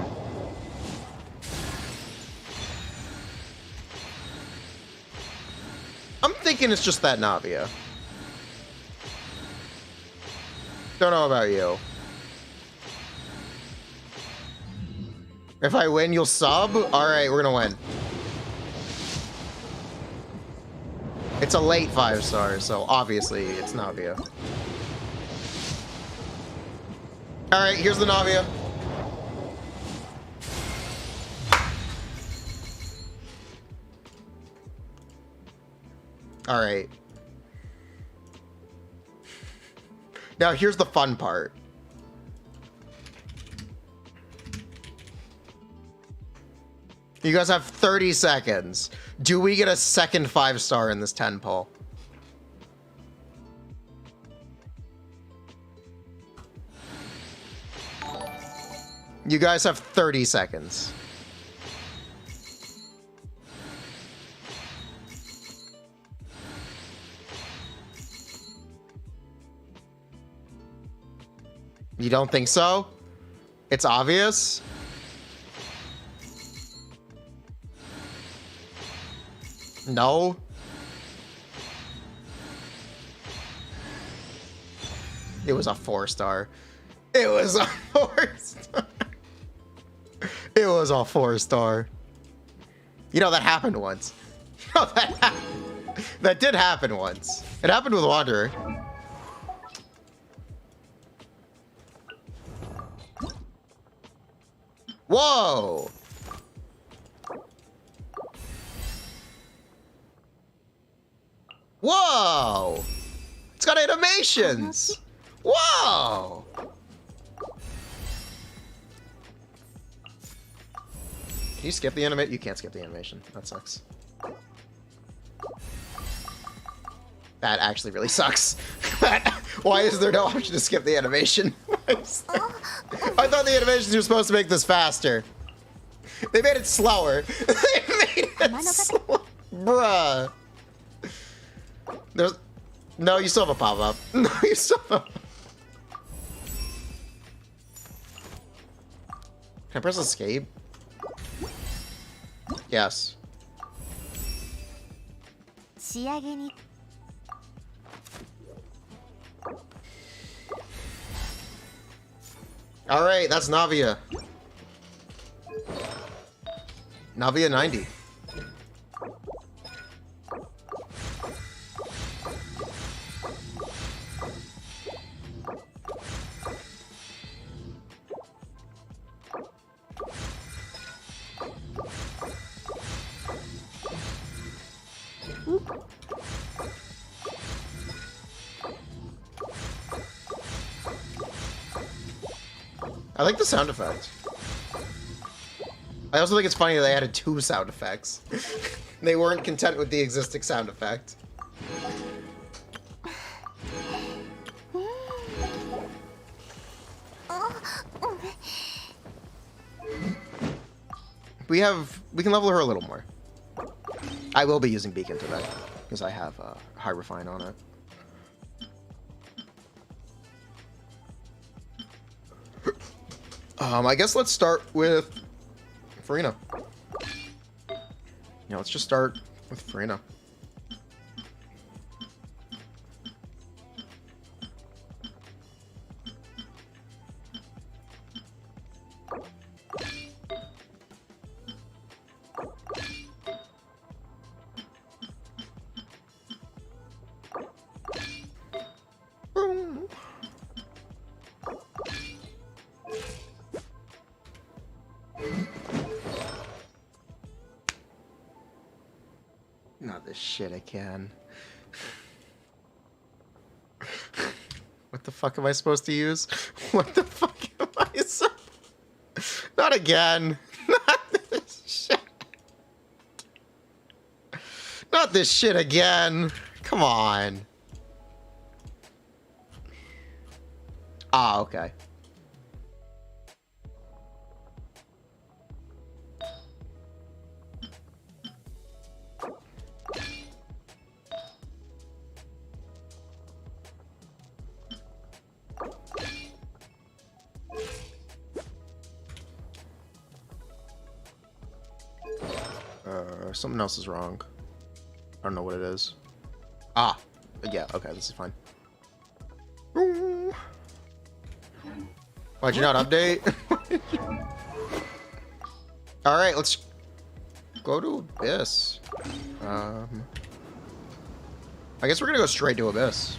I'm thinking it's just that Navia. Don't know about you. If I win, you'll sub? Alright, we're gonna win. It's a late 5-star, so obviously it's Navia. Alright, here's the Navia. Alright. Now here's the fun part. You guys have 30 seconds. Do we get a second 5-star in this 10 poll? You guys have 30 seconds. You don't think so? It's obvious? No? It was a 4-star. It was a 4-star. It was a 4-star. You know, that happened once. You know, that did happen once. It happened with Wanderer. Whoa! Whoa! It's got animations! Whoa! Can you skip the animation? You can't skip the animation. That sucks. That actually really sucks. Why is there no option to skip the animation? I thought the animations were supposed to make this faster. They made it slower. They made it slow. Bruh. There's... No, you still have a pop-up. No, you still have a... Can I press escape? Yes. Alright, that's Navia. Navia 90. I like the sound effect. I also think it's funny they added 2 sound effects. They weren't content with the existing sound effect. We can level her a little more. I will be using Beacon today because I have High Refine on it. I guess let's start with Furina. Yeah, let's just start with Furina. Not this shit again. What the fuck am I supposed to use? What the fuck am I Not again. Not this shit. Not this shit again. Come on. Ah, okay. Something else is wrong. I don't know what it is. Ah, yeah, okay, this is fine. Why'd you not update? Alright, let's go to Abyss. I guess we're gonna go straight to Abyss.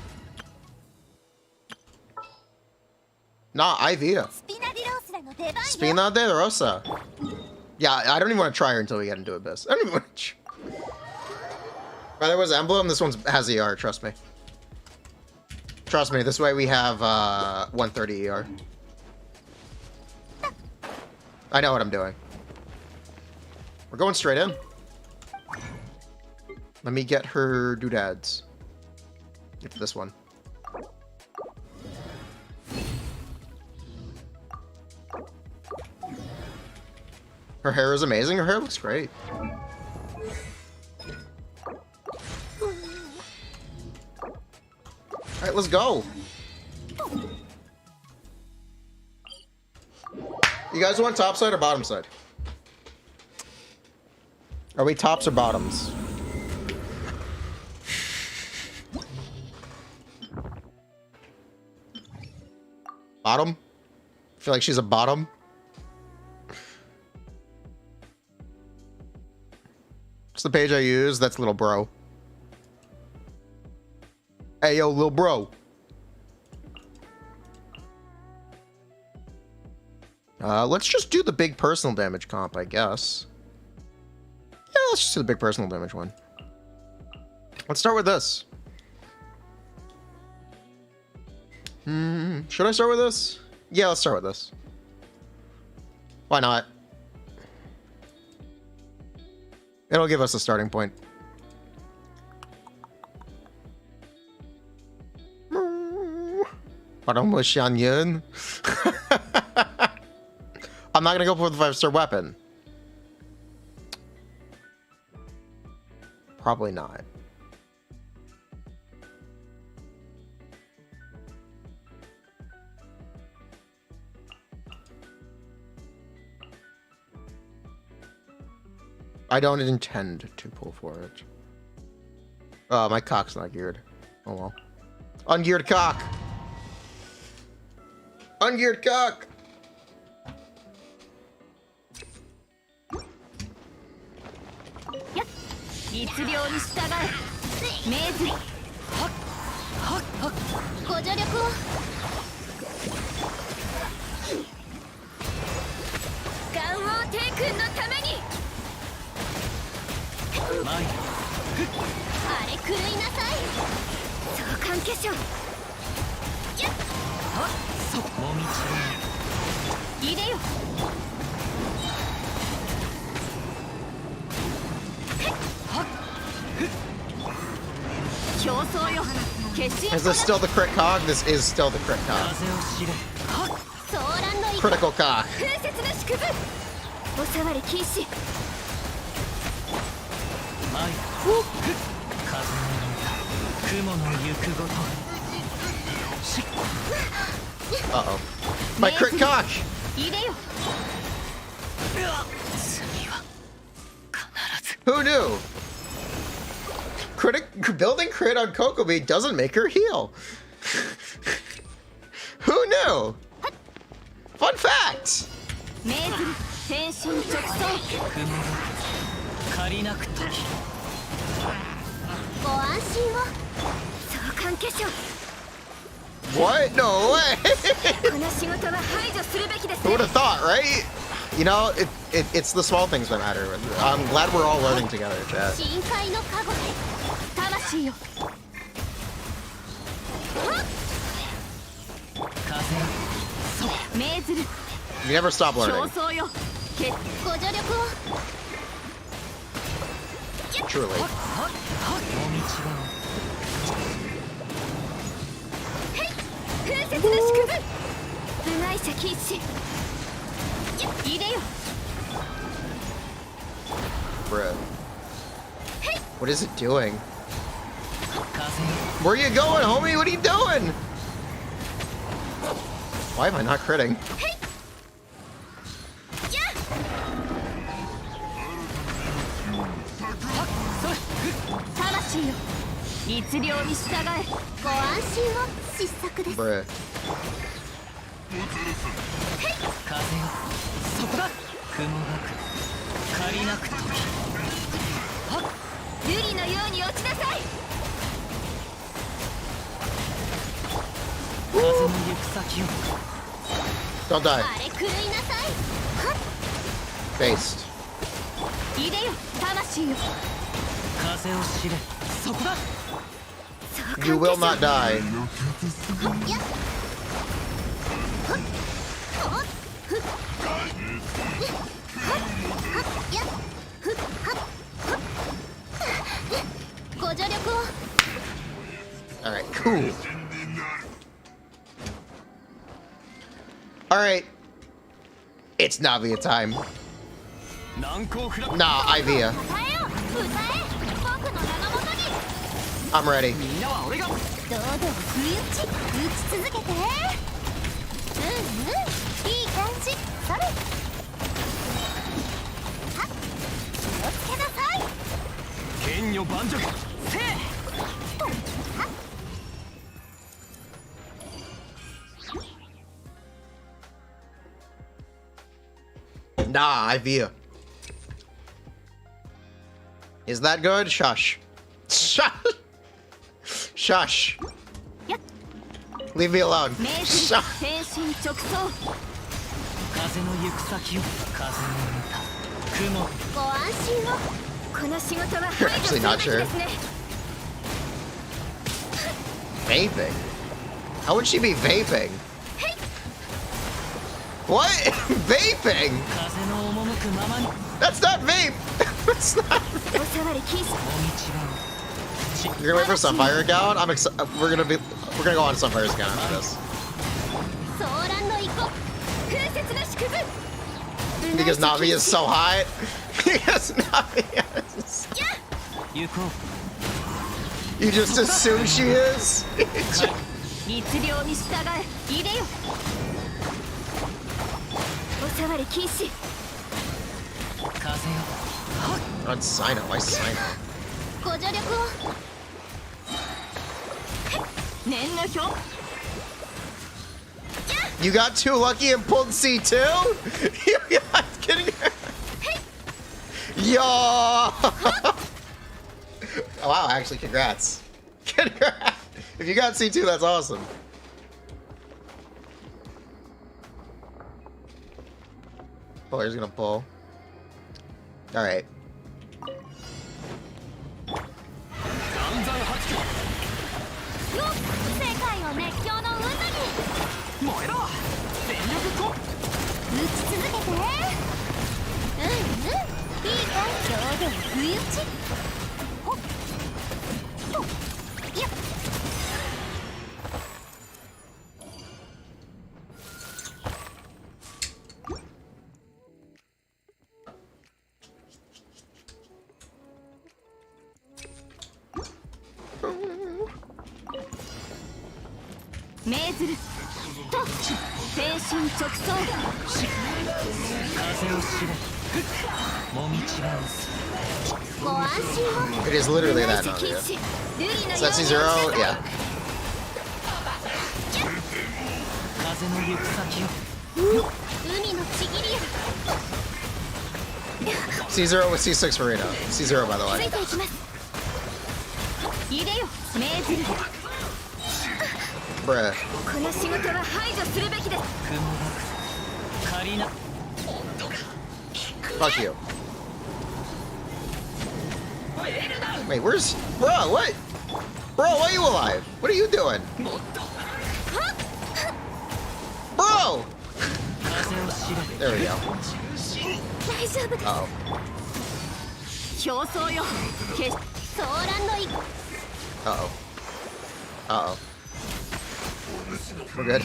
Nah, Ivia. Spina de Rosa. Yeah, I don't even want to try her until we get into Abyss. I don't even want to Right, there was Emblem. This one has ER, trust me. Trust me, this way we have 130 ER. I know what I'm doing. We're going straight in. Let me get her doodads. Get this one. Her hair is amazing. Her hair looks great. Alright, let's go. You guys want top side or bottom side? Are we tops or bottoms? Bottom? I feel like she's a bottom. What's the page I use? That's little bro. Hey, yo, little bro. Let's just do the big personal damage comp, I guess. Yeah, let's just do the big personal damage one. Let's start with this. Should I start with this? Yeah, let's start with this. Why not? It'll give us a starting point. Pardon, with Xianyun. I'm not gonna go for the 5-star weapon. Probably not. I don't intend to pull for it. Oh, my cock's not geared. Oh well. Ungeared cock! Ungeared cock! Is this still the crit cog? This is still the crit cog. Critical cock. Uh-oh. My crit cock! Who knew? Building crit on Kokomi doesn't make her heal. Who knew? Fun fact! What? No way! Who would have thought, right? You know, it's the small things that matter. I'm glad we're all learning together, chat. 深海のカゴへ魂よ 命ずる You never stop 競 learning. 争よご助力を Truly. 風雪の祝福部外者禁止入れよ Bruh. What is it doing? Where are you going, homie? What are you doing? Why am I not critting? 魂よ律令に従えご安心を失策です Bruh. 風よそこだ雲がく借りなく時瑠璃のように落ちなさい 風の行く先を Don't die. あれ狂いなさい Based. 入れよ魂よ 風を知れそこだ You will not die. ご助力を Alright, cool. Alright. It's Navia time. 難攻不落 Nah, Ivia. 歌えよ歌え僕の名のもとに I'm ready. みんなは俺が堂々不意打ち続けていい感じそれはっ気をつけなさい剣女盤石せい Nah, Ivia. Is that good? Shush. Shush. Shush. Leave me alone. 命ず Shush. る天心直送風の行く先を風の歌雲ご安心をこの仕事は排除す Actually るべ not き sure. ですね Vaping? How would she be vaping? What? Vaping? 風の赴くままに That's not vape. That's not. お触り禁止 もみちが You're gonna wait for Sunfire account? I'm excited. We're gonna go on Sunfire's account after this 騒乱の意向風雪の祝福 because Navia is so hot. Because Navia is. 行こう You just assume she is. 律令に従え入れよお触り禁止風よ On Sino. Why Sino? ご助力を念の表 You got too lucky and pulled C2? You're not kidding her. Yo! Oh, wow, actually, congrats. Congrats. If you got C2, that's awesome. Puller's gonna pull. Alright. 暗算八九よっ世界を熱狂の渦に燃えろ全力こ打ち続けていいかい堂々不意打ちほっほっやっ 命ずると天心直送風を知れもみちがご安心を It is literally that, 部外者禁 Navia. 止瑠璃の Is よ that うに C0? Yeah. 風の行く先を海のちぎりや C0 with C6 Furina. C0, by the つ way. いていきます入れよ命ずる Bruh. この仕事は排除するべきです雲がく借りな Fuck you. Wait, where's... Bro, what? Bro, why are you alive? What are you doing? Bro! There we go. 大丈夫です Uh-oh. 競争よ決ソーランのい Uh-oh. Uh-oh. We're good.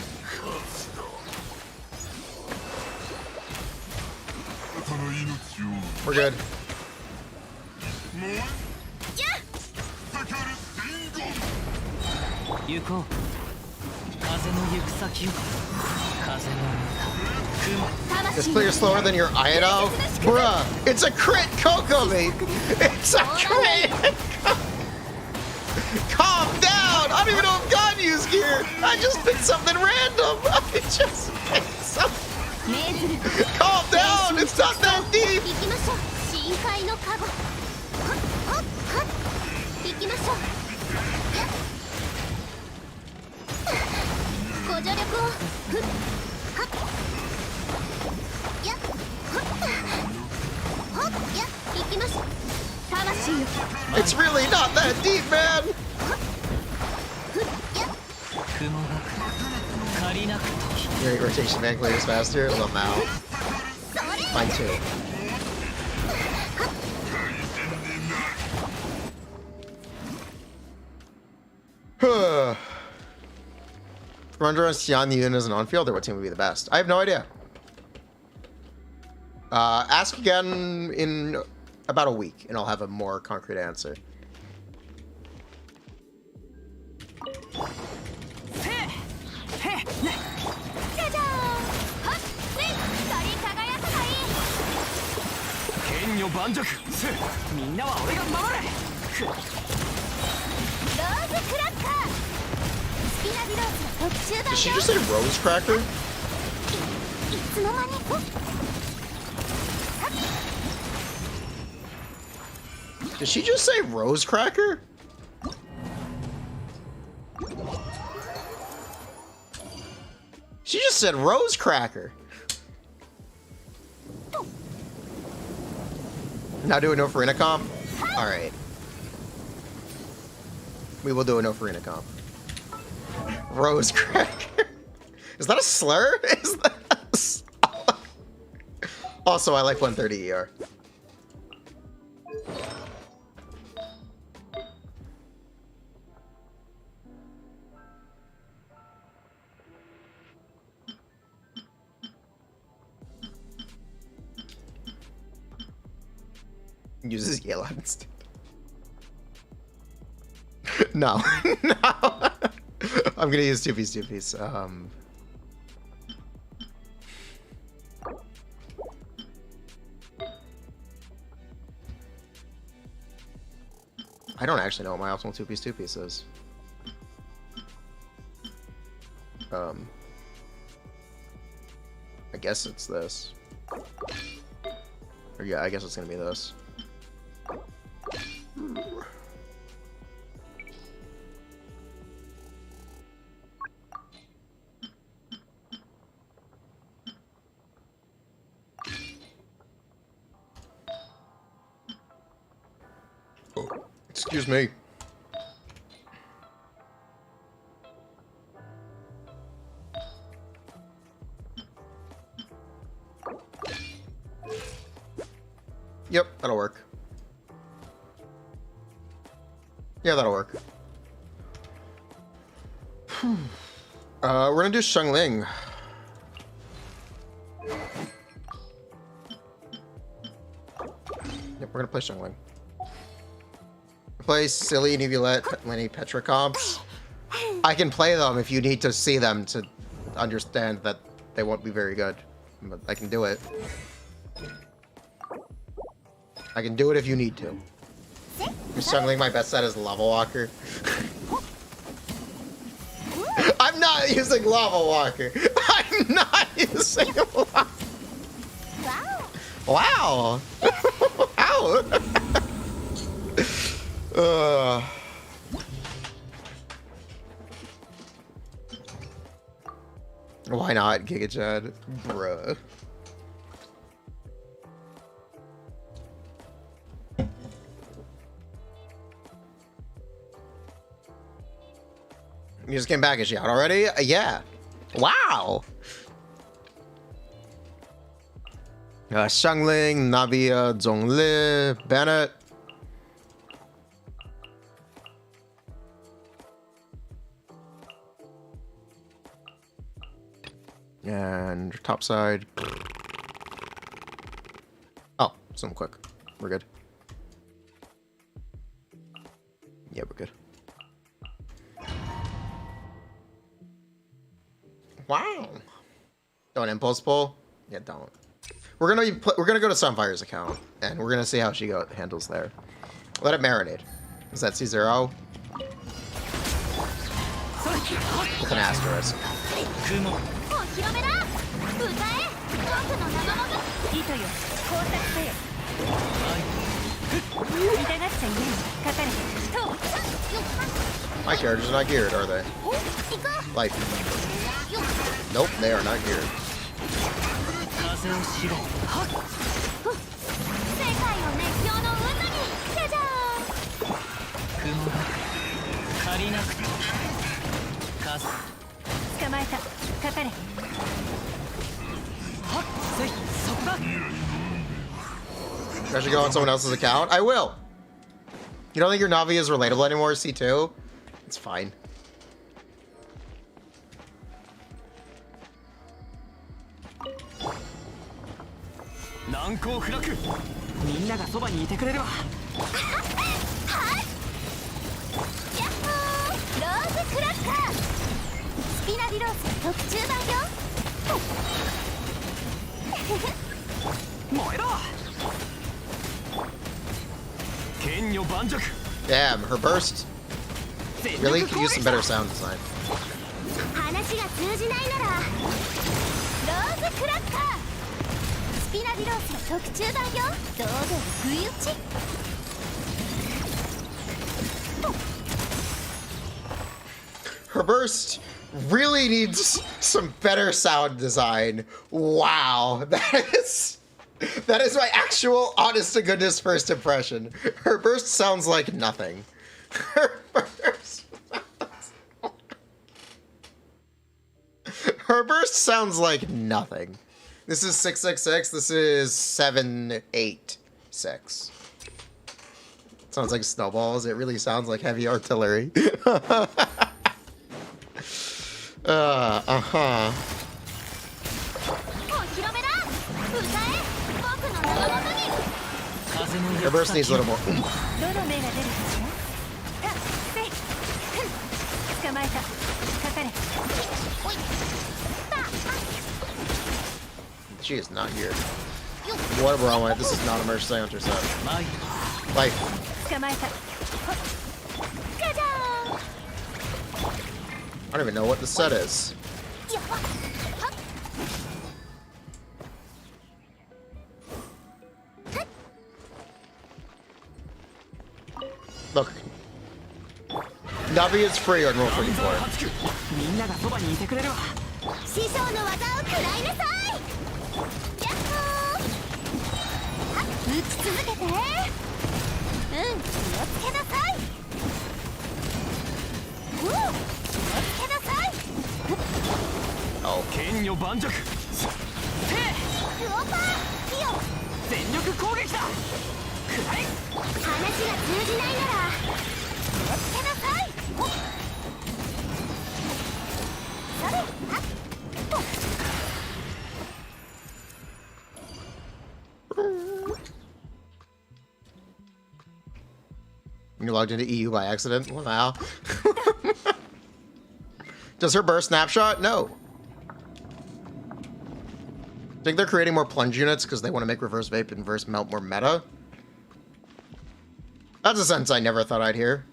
We're good. 行こう風の行く先を風の歌 This 魂 player slower than your Ido? Bruh, it's a crit Coco, mate! It's a crit! Calm down! I don't even know if God used gear! I just picked something random! I just picked something! 命ずる Calm down! It's not that 行 deep! きましょう深海のカゴはっはっはっ行きましょうやっご助力をふっはっやっほっほっやっ行きましょう魂よ It's really not that deep, man! ふっやっ雲が借りなく時 Your rotation van clears faster? Well, now. Mine too. Wonder if Xianyun is an on-fielder, what team would be the best? I have no idea. Ask again in about a week, and I'll have a more concrete answer. じゃじゃーんはっね光り輝くがいい剣女盤石みんなは俺が守れローズクラッカースピナビローズの特集版 Did she よ just say Rose Cracker? いつの間におっ Did she just say Rose Cracker? She just said Rose Cracker. Now do a no Furina comp? Alright. We will do a no Furina comp. Rose Cracker. Is that a slur? Is that a slur? Also, I like 130 ER. Uses Yellow instead. No. No. I'm gonna use 2-piece. I don't actually know what my optimal 2-piece is. I guess it's this. Or yeah, I guess it's gonna be this. Excuse me. Yep, that'll work. Yeah, that'll work. We're gonna do Xiangling. Yep, we're gonna play Xiangling. Play silly Navia Lenny Petra comps. I can play them if you need to see them to understand that they won't be very good. But I can do it. I can do it if you need to. I'm struggling. My best set is Lava Walker. I'm not using Lava Walker. I'm not using Lava. Wow. Wow. Why not, Giga Chad? Bruh. You just came back. Is she out already? Yeah. Wow. Xiangling, Navia, Zhongli, Bennett. And top side. Oh, something quick. We're good. Yeah, we're good. Wow. Don't impulse pull? Yeah, don't. We're gonna go to Sunfire's account, and we're gonna see how she handles there. Let it marinate. Is that C0? With an asterisk. お披露目だ歌え僕の仲間が糸よ工作せよ痛がっちゃいねえかかれと My characters are not geared, are they? お行こう Like, よ nope, they are not geared. 風を知れ世界を熱狂の渦にじゃじゃ雲が借りなくて風ー捕まえたかかれはっせいそこだ I should go on someone else's account? I will! You don't think your Navi is relatable anymore, C2? It's fine. 難攻不落みんながそばにいてくれればヤッホーローズクラッカースピナディロース特注版よ燃えろ剣女盤石 Damn, her burst really could use some better sound design. 話が通じないならローズクラッカースピナディロースの特注版よどうぞ不意打ち Her burst really needs some better sound design. Wow, that is my actual honest to goodness first impression. Her burst sounds like nothing. Her burst sounds like nothing. This is 666. This is 786. Sounds like snowballs. It really sounds like heavy artillery. Uh-huh. お披露目だ歌え僕の仲間に 風の Her burst needs a little more. どの目が出るかしらたせい捕まえたかかれおいた She is not here. Whatever I want. This is not a merge Hunter set. 前 Like, 捕まえたじゃじゃ I don't even know what the set is. ーやっはっ Look. Navi is free on roll 34. みんながそばにいてくれれば師匠の技を食らいなさいやっほーはっ打ち続けて気をつけなさい気をつけなさい Oh. 剣女盤石クオパー火を全力攻撃だくらい話が通じないなら気をつけなさいそれはっ You logged into EU by accident? Wow. Does her burst snapshot? No. Think they're creating more plunge units because they want to make reverse vape and reverse melt more meta? That's a sentence I never thought I'd hear.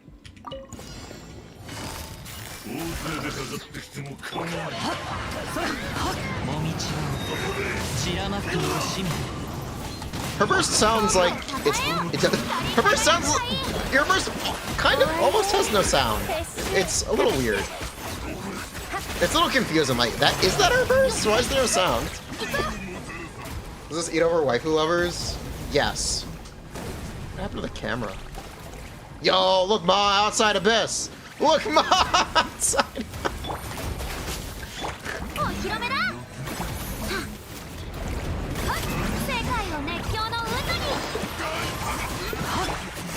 Her burst sounds like her burst sounds your burst kind of almost has no sound. It's a little weird. It's a little confusing. Like is that her burst? Why is there no sound? Does this eat over waifu lovers? Yes. What happened to the camera? Yo, look, Ma, outside Abyss. Look, Ma, outside. 広めだ。はっ世界を熱狂の渦に。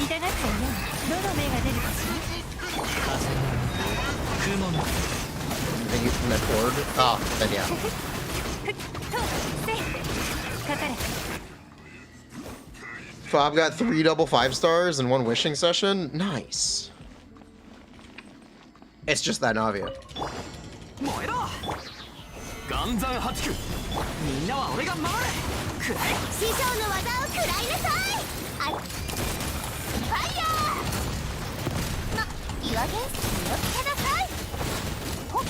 痛がっている。どの目が出るかし風の雲の Then you from that board. Oh, then yeah. かかれ。 Fob got 3 double 5-stars in 1 wishing session. Nice. It's just that Navia. 燃えろ岩山八九みんなは俺が守るくらえ師匠の技を食らいなさい。あいファイヤー。ま、岩原気をつけなさい。ほっほ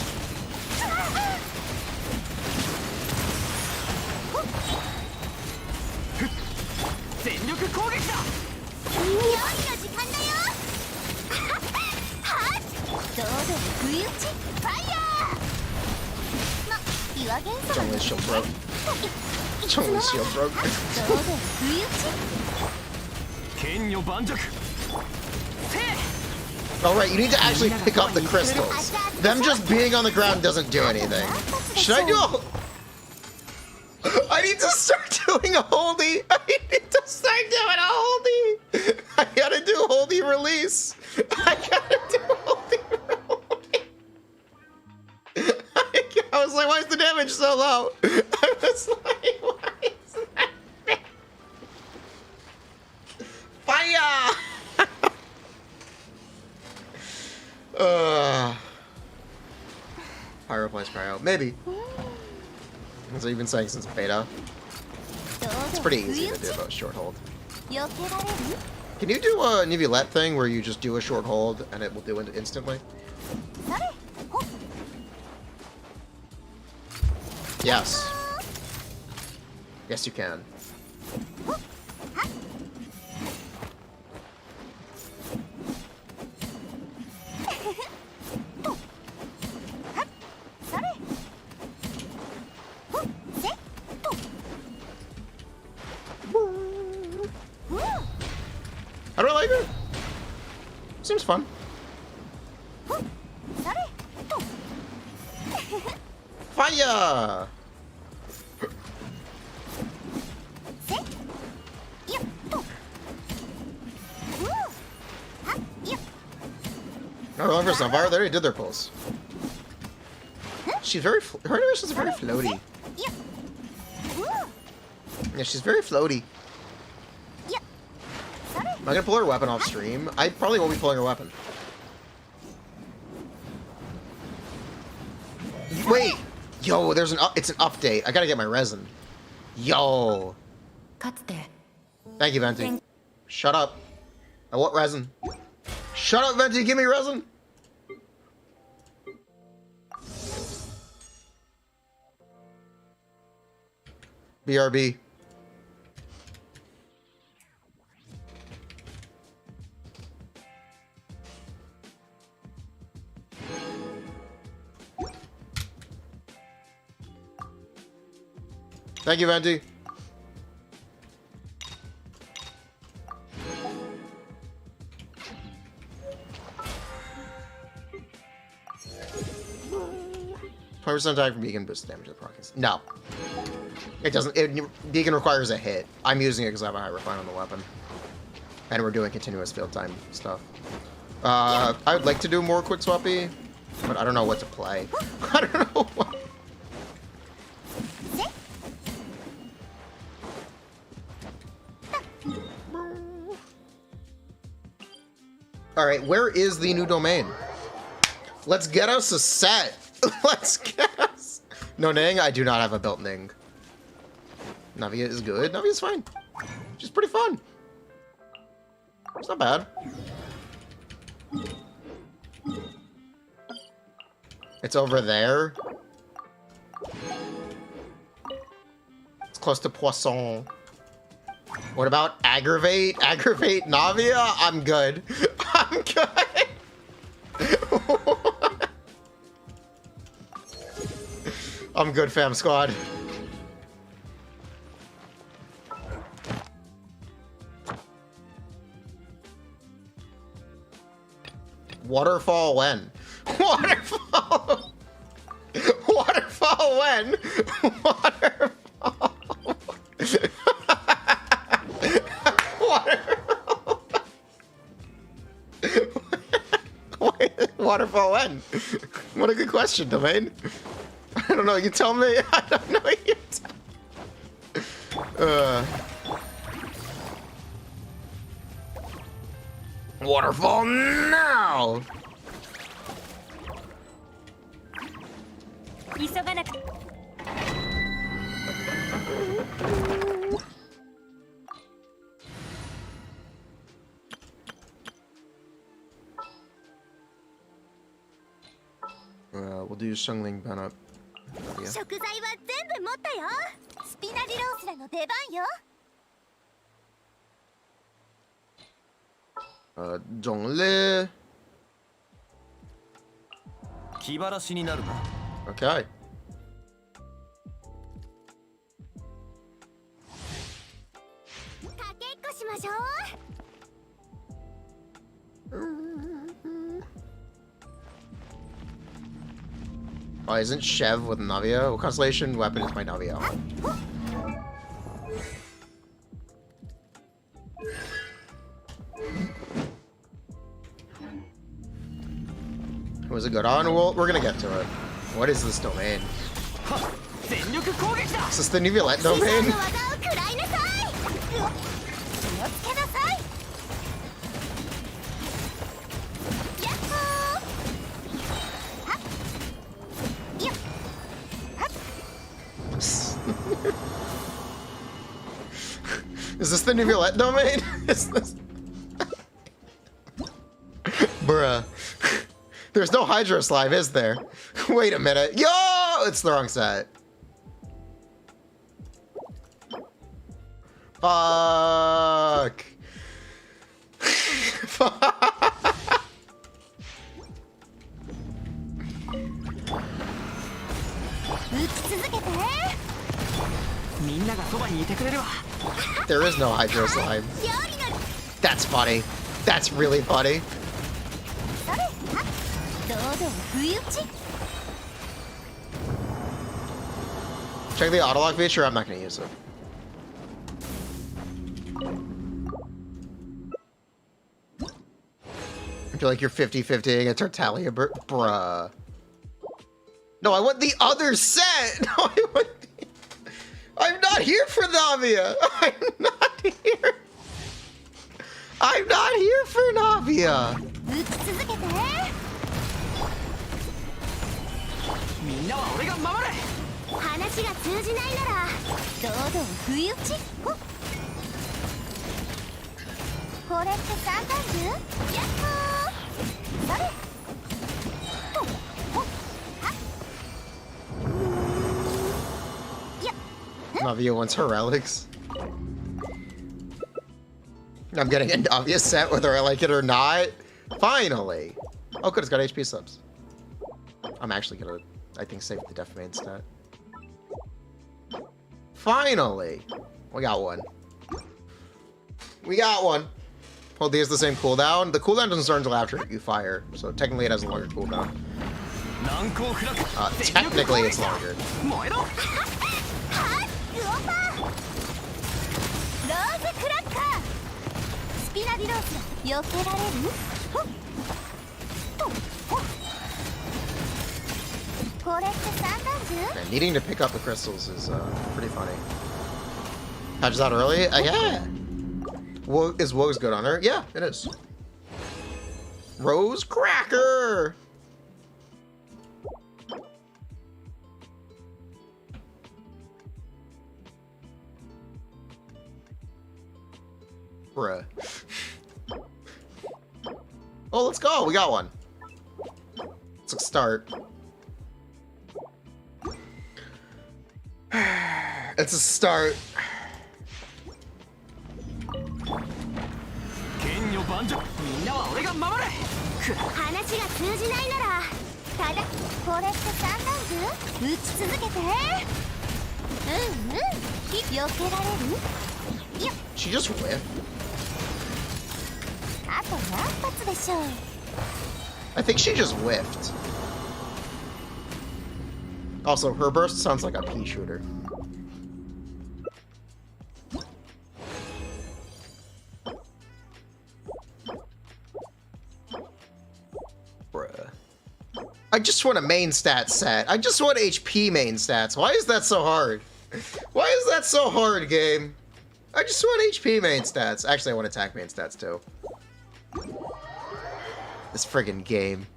っ全力攻撃だ料理の時間だよ。はっどうぞ不意打ちファイヤー。ま、岩原様 Jungle shield broke. いつ Jungle の shield broke. どうぞ不意打ち。剣女盤石せ Alright, you need to actually pick up the crystals. Them just being on the ground doesn't do anything. Should I do a... I need to start doing a holdie. I need to start doing a holdie. I gotta do a holdie release. I gotta do a holdie release. I was like, why is the damage so low? I was like, why is that? Fire! Pyro plays cryo. Maybe. As I've been saying since beta. It's pretty easy to do a short hold. 避けられる。 Can you do a Nivillette thing where you just do a short hold and it will do it instantly? それほっ Yes. Yes, you can. それほっせっと。うん。 How do I like it? Seems fun. それと。 Fire! せっよっと。うん。はっよっ。 No, going for Sunfire. They already did their pulls. She's very... Her animations are very floaty. よっ。うん。 Yeah, she's very floaty. よっ。それ Am I gonna pull her weapon off stream? I probably won't be pulling her weapon. Wait! Yo, there's an... It's an update. I gotta get my resin. Yo! かつて Thank you, Venti. Shut up. I want resin. Shut up, Venti. Give me resin. BRB. Thank you, Venti. % attack from Beacon boosts damage to the procs. No. It doesn't. Beacon requires a hit. I'm using it because I have a high refine on the weapon. And we're doing continuous field time stuff. I would like to do more quick swappy, but I don't know what to play. I don't know what. Alright, where is the new domain? Let's get us a set. Let's get us. No Ning, I do not have a built Ning. Navia is good. Navia is fine. She's pretty fun. It's not bad. It's over there. It's close to Poisson. What about aggravate? Aggravate Navia? I'm good. I'm good. I'm good, fam squad. Waterfall when? Waterfall! Waterfall when? Waterfall. Waterfall when? What a good question, Domain. I don't know. You tell me. I don't know. You Waterfall now. 急がなく We'll do Shungling Ben up. Yeah. 食材は全部持ったよ。スピナディロースらの出番よ。 Zhongle. 気晴らしになるな。 Okay. かけっこしましょう。 Oh, isn't Shev with Navia? What constellation weapon is my Navia on? Was it good on? Well, we're gonna get to it. What is this domain? 全力攻撃だ Is this the Nivulette 師匠 domain? の技を食らいなさい。気をつけなさい。やっほー。はっ。よっ。はっ。 Is this the Nivulette domain? Is this... Bruh. There's no Hydro Slime, is there? Wait a minute. Yo! It's the wrong set. Fuck. Fuck. 打ち続けて。みんながそばにいてくれるわ There is no Hydro Slime. 料理の。 That's funny. That's really funny. それ。はっ。堂々不意打ち。 Check the autolock feature. I'm not gonna use it. I feel like you're 50-50ing a Tartaglia, bruh. No, I want the other set. No, I want. I'm not here for Navia. I'm not here. I'm not here for Navia. 打ち続けて。みんなは俺が守る話が通じないなら堂々不意打ち。ほっ。これって三段銃？やっほー。それ。と。ほっ。はっ。やっ。 Navia wants her relics. I'm getting an obvious set whether I like it or not. Finally. Oh, good. It's got HP subs. I'm actually gonna, I think, save the Def Main stat. Finally. We got one. We got one. Hold these the same cooldown. The cooldown doesn't start until after you fire, so technically it has a longer cooldown. 難攻不落 Technically it's longer. 燃えろはっ。ウオパー。ローズクラッカー。スピナディロース避けられる？ほっ。と。ほっ。これって三段銃？ Man, needing to pick up the crystals is pretty funny. Patches out early? Yeah. Is Woes good on her? Yeah, it is. Rose Cracker! Bruh. Oh, let's go. We got one. Let's start. It's a start. 剣女万丈みんなは俺が守れ話が通じないならただこれって三段銃？打ち続けて。避けられる？よっ。 She just whiffed. あと何発でしょう。 I think she just whiffed. Also, her burst sounds like a pea shooter. Bruh. I just want a main stat set. I just want HP main stats. Why is that so hard? Why is that so hard, game? I just want HP main stats. Actually, I want attack main stats too. This friggin' game.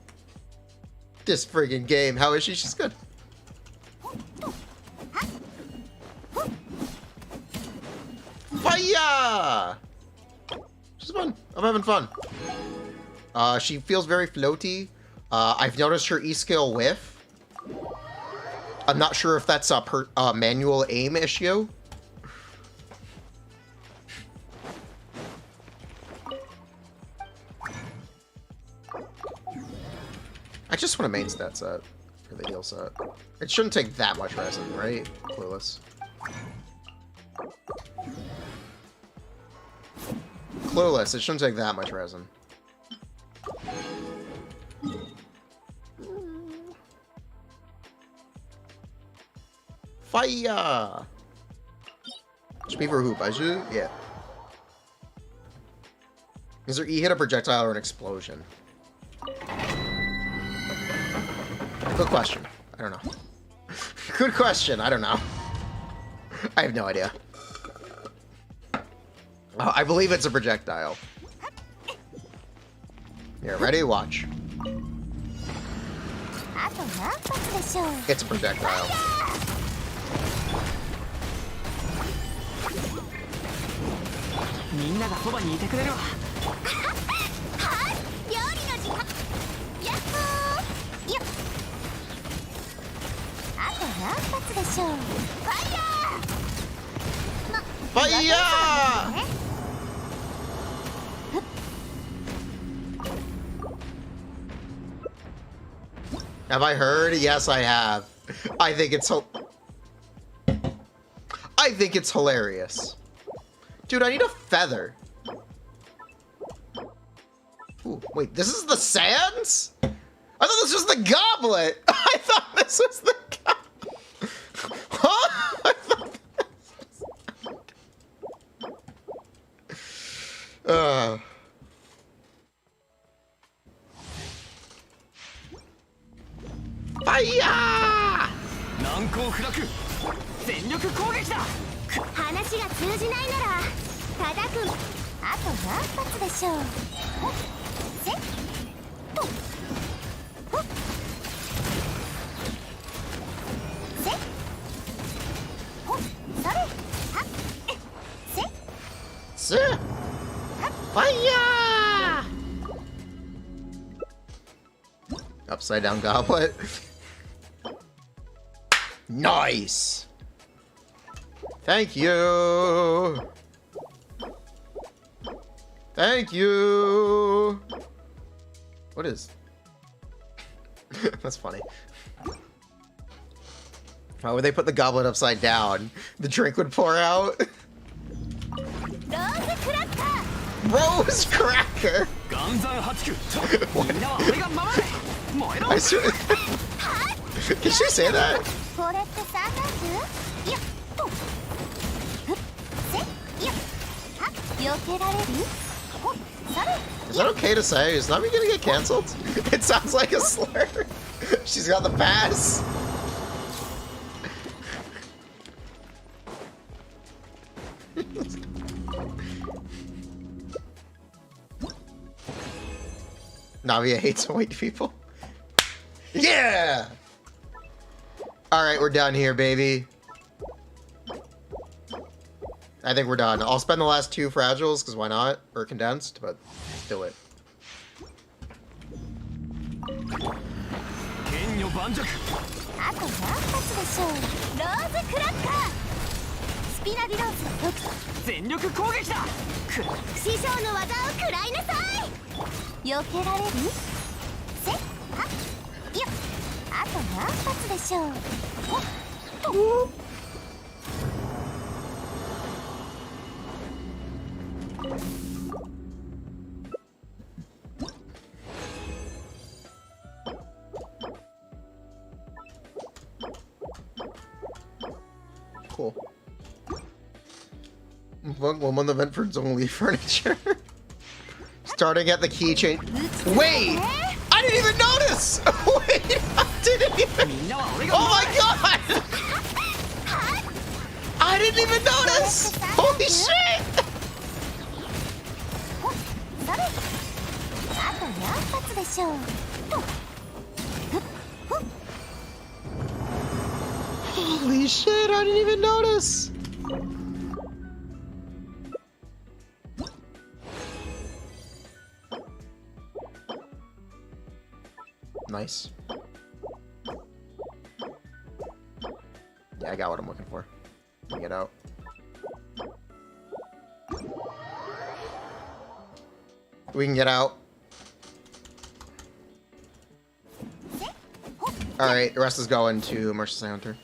This friggin' game. How is she? She's good. Fire! She's fun. I'm having fun. She feels very floaty. I've noticed her E-skill whiff. I'm not sure if that's a manual aim issue. I just want a main stat set for the heal set. It shouldn't take that much resin, right? Clueless. Clueless, it shouldn't take that much resin. Fire! Speaker hoop, I should? Yeah. Is there E hit a projectile or an explosion? Good question. I don't know. Good question. I don't know. I have no idea. Oh, I believe it's a projectile. Here, ready? Watch. It's a projectile. Fire! Have I heard? Yes, I have. I think it's hilarious. Dude, I need a feather. Ooh, wait, this is the sands? I thought this was the goblet. I thought this was the goblet. Huh? I thought Fire! 難攻不落全力攻撃だ話が通じないなら叩くあと何発でしょうせっとほっせっほっそれはっせっせっFire! Upside down goblet. Nice! Thank you! Thank you! What is... That's funny. Why would they put the goblet upside down? The drink would pour out? Rose cracker! 岩山八九みんなは俺が守れ燃えろ I swear... Did she say that? これってサーカス？いや、と、ふっ、せ、いや、は、避けられる？ほ、それ。 Is that okay to say? Is Navia gonna get canceled? It sounds like a slur. She's got the pass. Navia hates white people. Yeah! Alright, we're done here, baby. I think we're done. I'll spend the last 2 fragiles, because why not? Or condensed, but do it. 剣女盤石あと何発でしょう。ローズクラッカー。スピナディローズの時。全力攻撃だ師匠の技を食らいなさい。避けられる？せ、は、いや、あと何発でしょう。ほっと。Cool. One event for Zhongli furniture. Starting at the keychain. Wait! I didn't even notice! Wait! I didn't even... Oh my god! I didn't even notice! Holy shit! Holy shit, I didn't even notice! Nice. Yeah, I got what I'm looking for. Let me get out. We can get out. Alright, the rest is going to Merciless Hunter.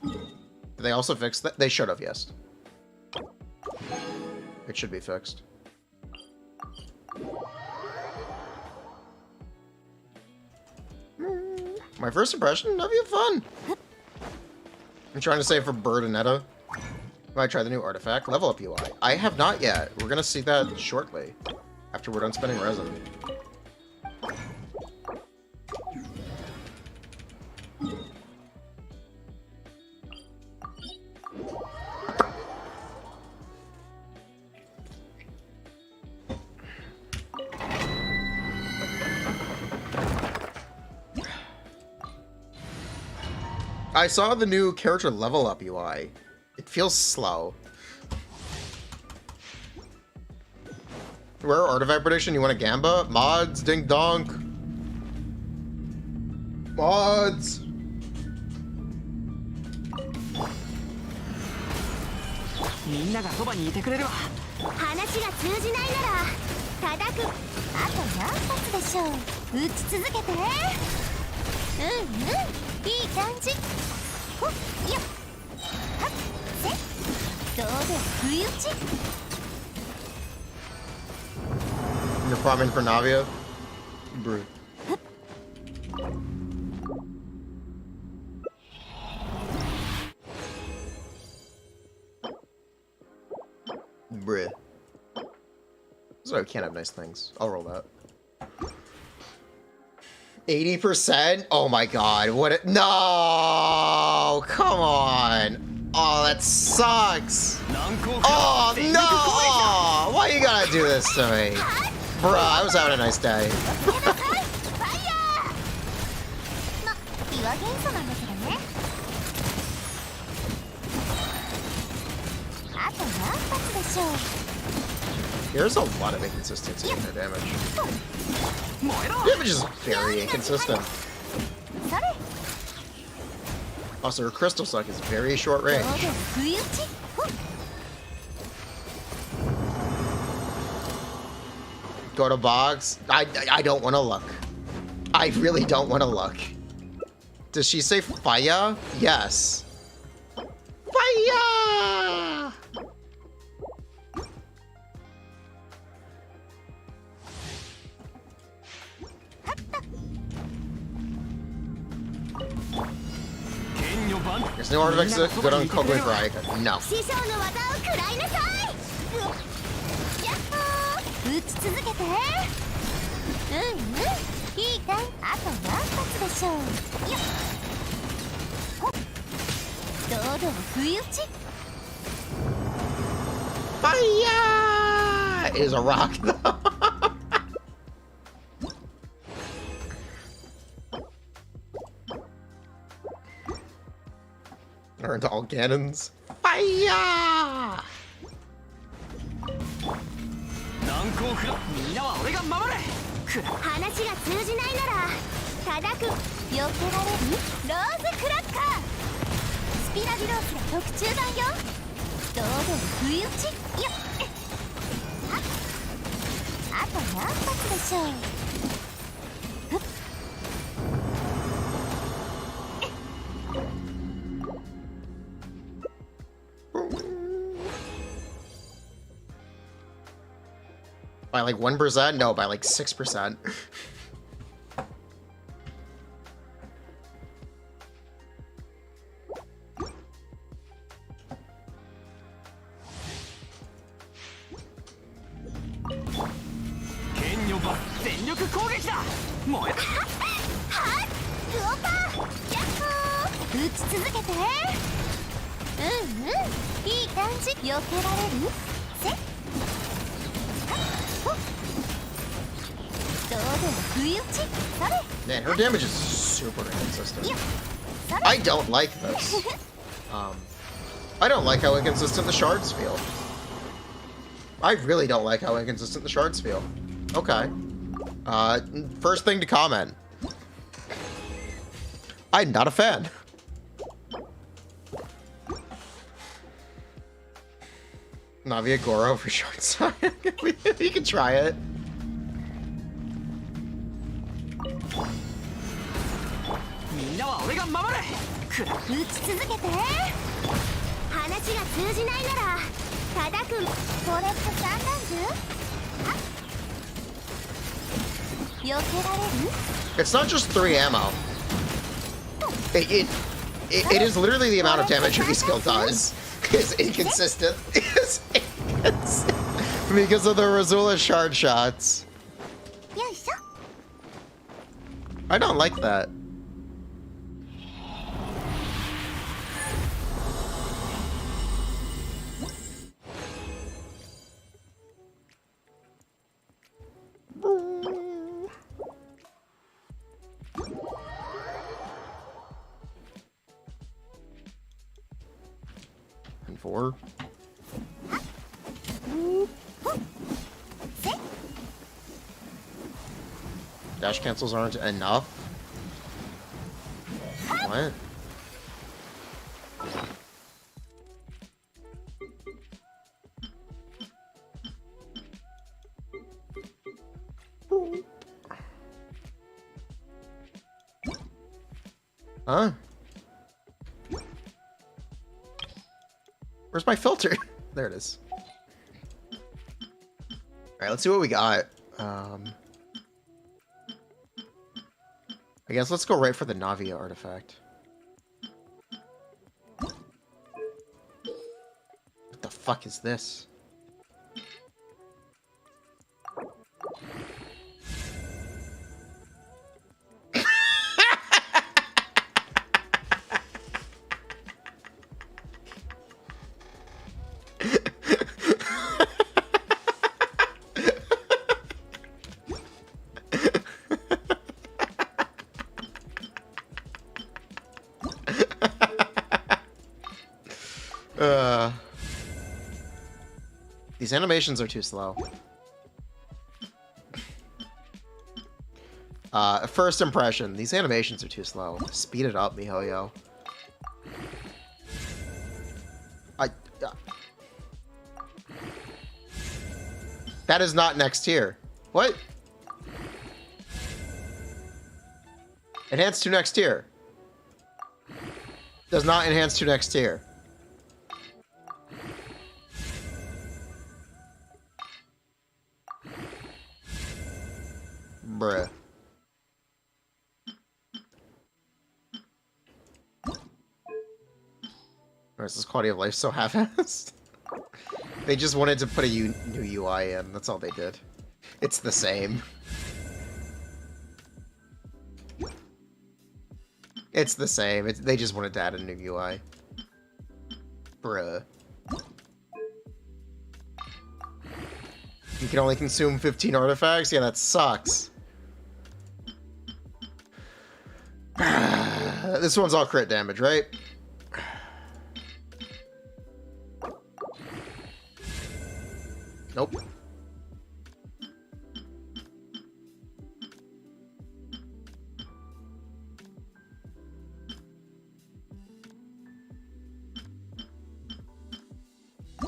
Did they also fix that? They should have, yes. It should be fixed. My first impression, Navia fun. I'm trying to save for Bird and Netta. Might try the new artifact. Level up UI. I have not yet. We're gonna see that shortly. After we're done spending resin. I saw the new character level up UI. It feels slow. Rare artifact prediction, you want a Gamba? Mods, ding donk. Mods. You're farming for Navia? Bruh. Bruh. So I can't have nice things. I'll roll that. 80%? Oh my god, what it— No! Come on! Oh, that sucks! Oh, no! Why you gotta do this to me? Bruh, I was having a nice day. There's a lot of inconsistency in their damage. Damage is very inconsistent. Also, her crystal suck is very short range. Go to box. I don't want to look. I really don't want to look. Does she say fire? Yes. Fire! There's no artifacts that good on Kogui Braika. No. Fire! Is a rock though. Earned all cannons. Fire! By like 1%? No, by like 6%. ち続けて。いい感じ。避けられる？せっ。どうでも不意打ち。それ。 Man, her damage is super inconsistent. I don't like this. I don't like how inconsistent the shards feel. I really don't like how inconsistent the shards feel. Okay. First thing to comment. I'm not a fan. Navia Goro for short side. We can try it. It's not just 3 ammo. It is literally the amount of damage your skill does. It's inconsistent. It's inconsistent. Because of the Razula shard shots. I don't like that. And 4. Dash cancels aren't enough. What? Huh? Where's my filter? There it is. Alright, let's see what we got. I guess let's go right for the Navia artifact. What the fuck is this? These animations are too slow. First impression, these animations are too slow. Speed it up, miHoYo. That is not next tier. What? Enhance to next tier. Does not enhance to next tier. Bruh. Or is this quality of life so half-assed? They just wanted to put a new UI in. That's all they did. It's the same. It's the same. They just wanted to add a new UI. Bruh. You can only consume 15 artifacts? Yeah, that sucks. This one's all crit damage, right? Nope.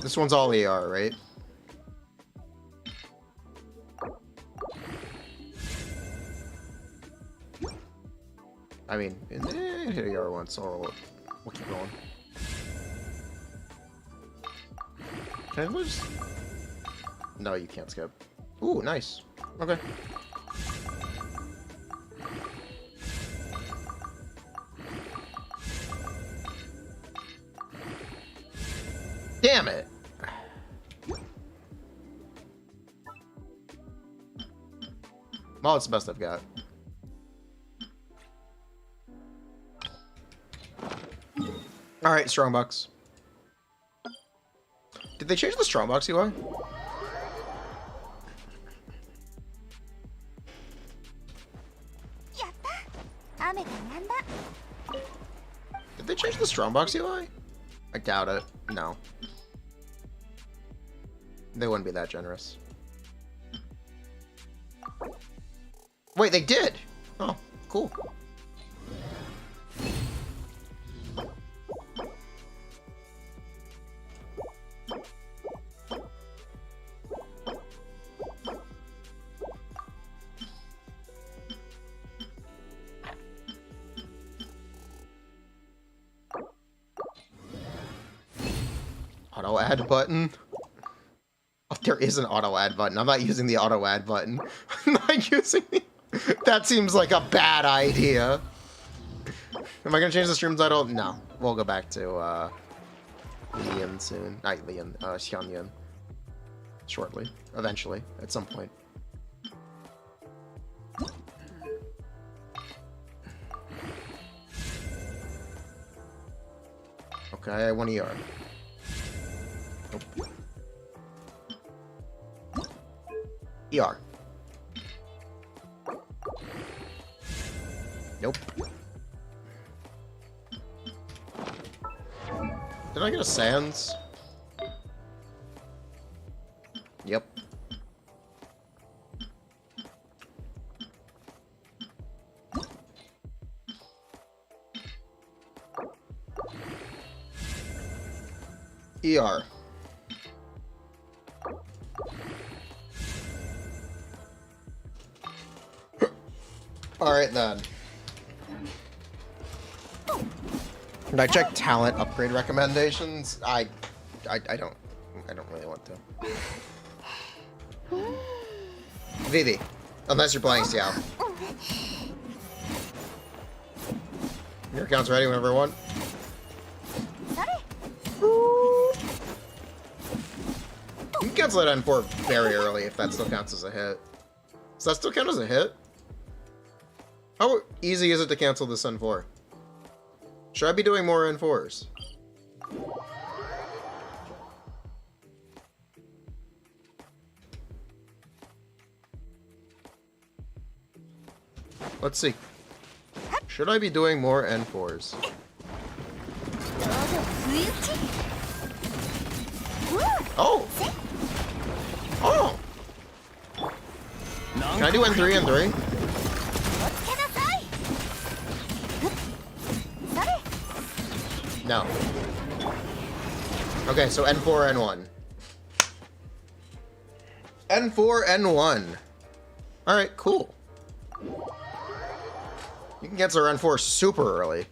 This one's all AR, right? I mean, it hit AR once, so we'll keep going. Can I lose? No, you can't skip. Ooh, nice. Okay. Damn it! Well, it's the best I've got. Alright, Strongbox. Did they change the Strongbox UI? Did they change the Strongbox UI? I doubt it. No. They wouldn't be that generous. Wait, they did! Oh, cool. Auto add button. Oh, there is an auto add button. I'm not using the auto add button. I'm not using the... That seems like a bad idea. Am I gonna change the stream title? No. We'll go back to Lian soon. Not Lian, Xianyun. Shortly. Eventually. At some point. Okay, I want ER. Nope. ER. Nope. Did I get a Sans? Yep. ER. Alright then. Can I check talent upgrade recommendations? I don't really want to. Vivi. Unless you're playing Xiao. Your account's ready whenever you want. You can cancel that N4 very early if that still counts as a hit. Does that still count as a hit? How easy is it to cancel this N4? Should I be doing more N4s? Let's see. Should I be doing more N4s? Oh! Oh! Can I do N3 and 3? No. Okay, so N4, N1. N4, N1. Alright, cool. You can cancel N4 super early.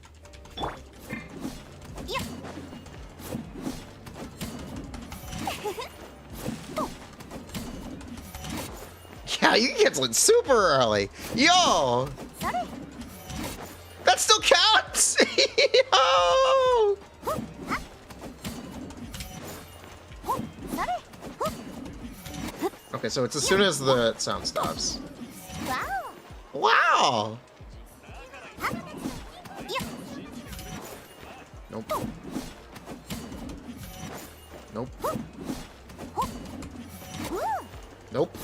Yeah, you can cancel it super early. Yo! That still counts! Yo! Okay, so it's as soon as the sound stops. Wow! Nope. Nope. Nope.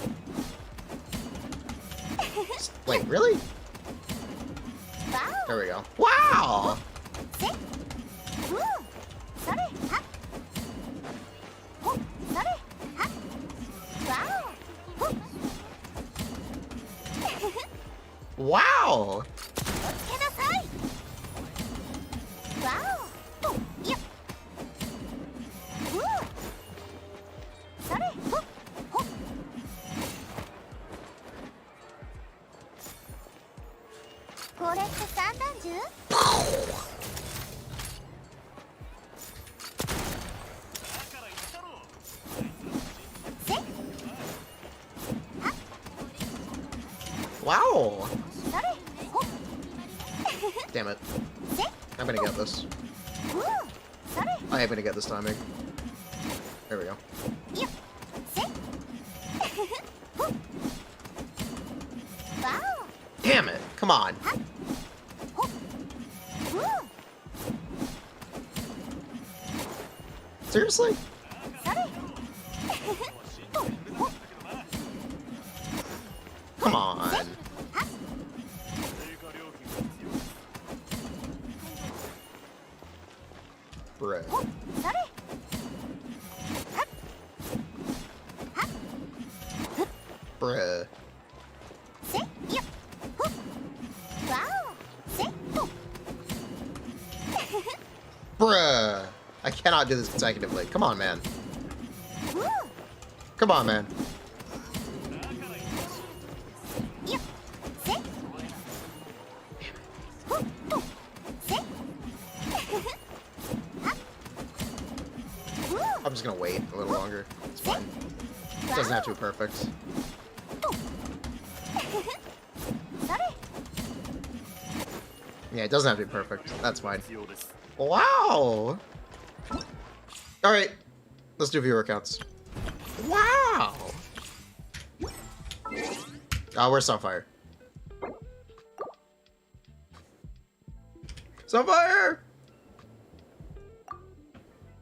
Wait, really? There we go. Wow! Wow! Wow! Damn it. I'm gonna get this. I am gonna get this timing. There we go. Damn it! Come on! Seriously? それ Come on. Bruh. それ Bruh. せよほっわおせと Bruh. I cannot do this consecutively. Come on, man. う Come on, man. よせほっとせ I'm just gonna wait a little longer. It's fine. It doesn't have to be perfect. それ Yeah, it doesn't have to be perfect. That's fine. Wow! Alright. Let's do viewer counts. Wow! Oh, where's Sunfire? Sunfire!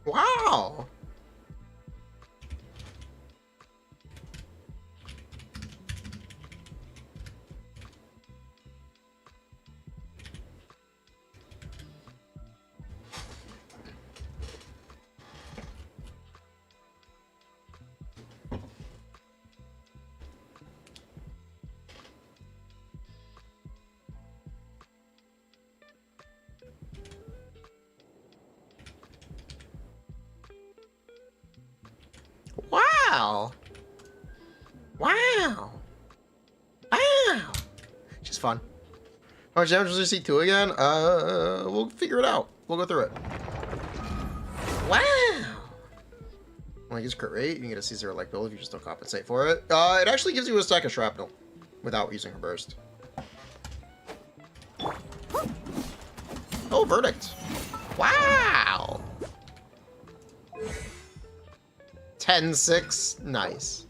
Wow! Wow! Wow! Wow! Just fun. How much damage does you see 2 again? We'll figure it out. We'll go through it. Wow! When you use crit rate, you can get a C0 like build if you just don't compensate for it. It actually gives you a stack of shrapnel without using her burst. Oh, verdict. Wow! 10-6. Nice.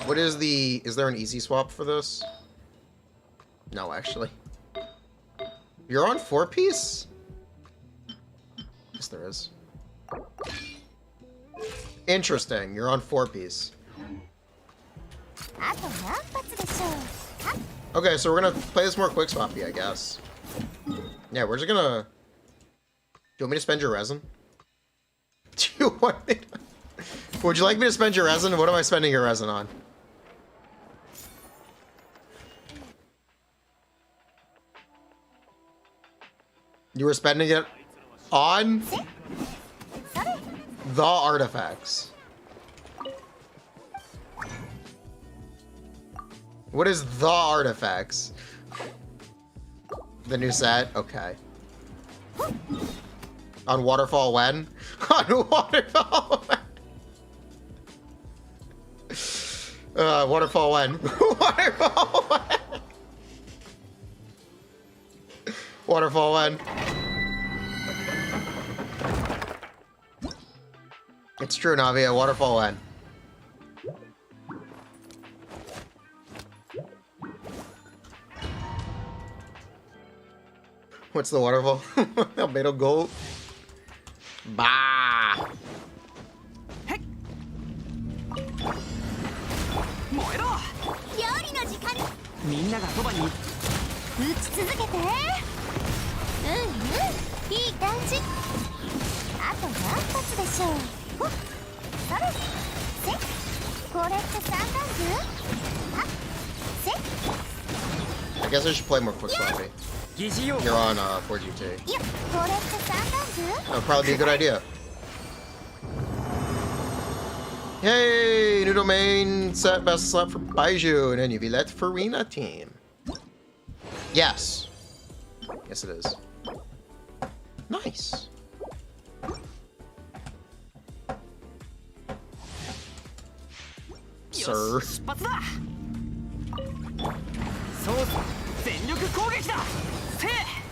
What is the... Is there an easy swap for this? No, actually. You're on 4-piece? Yes, there is. Interesting. You're on 4-piece. あと何発でしょうは Okay, so we're gonna play this more quick swappy, I guess. Yeah, we're just gonna... Do you want me to spend your resin? Do you want me to... Would you like me to spend your resin? What am I spending your resin on? You were spending it on the artifacts. What is the artifacts? The new set? Okay. On Waterfall when? On Waterfall when? Waterfall when? Waterfall when? Waterfall when? It's true, Navia. Waterfall when? What's the waterfall? Albedo Gold. Bah. 燃えろ料理の時間みんながそばに打ち続けてうんうんいい感じあと何発でしょうほっそれせこれって三段図はせ I guess I should play more quick swappy. 疑似用 You're on 4GT. いやこれって三段図 That would probably be a good idea. Yay! New domain set best slap for Baiju and then UV let Furina team. Yes. Yes, it is. Nice. Sir. 出発だそう全力攻撃だせ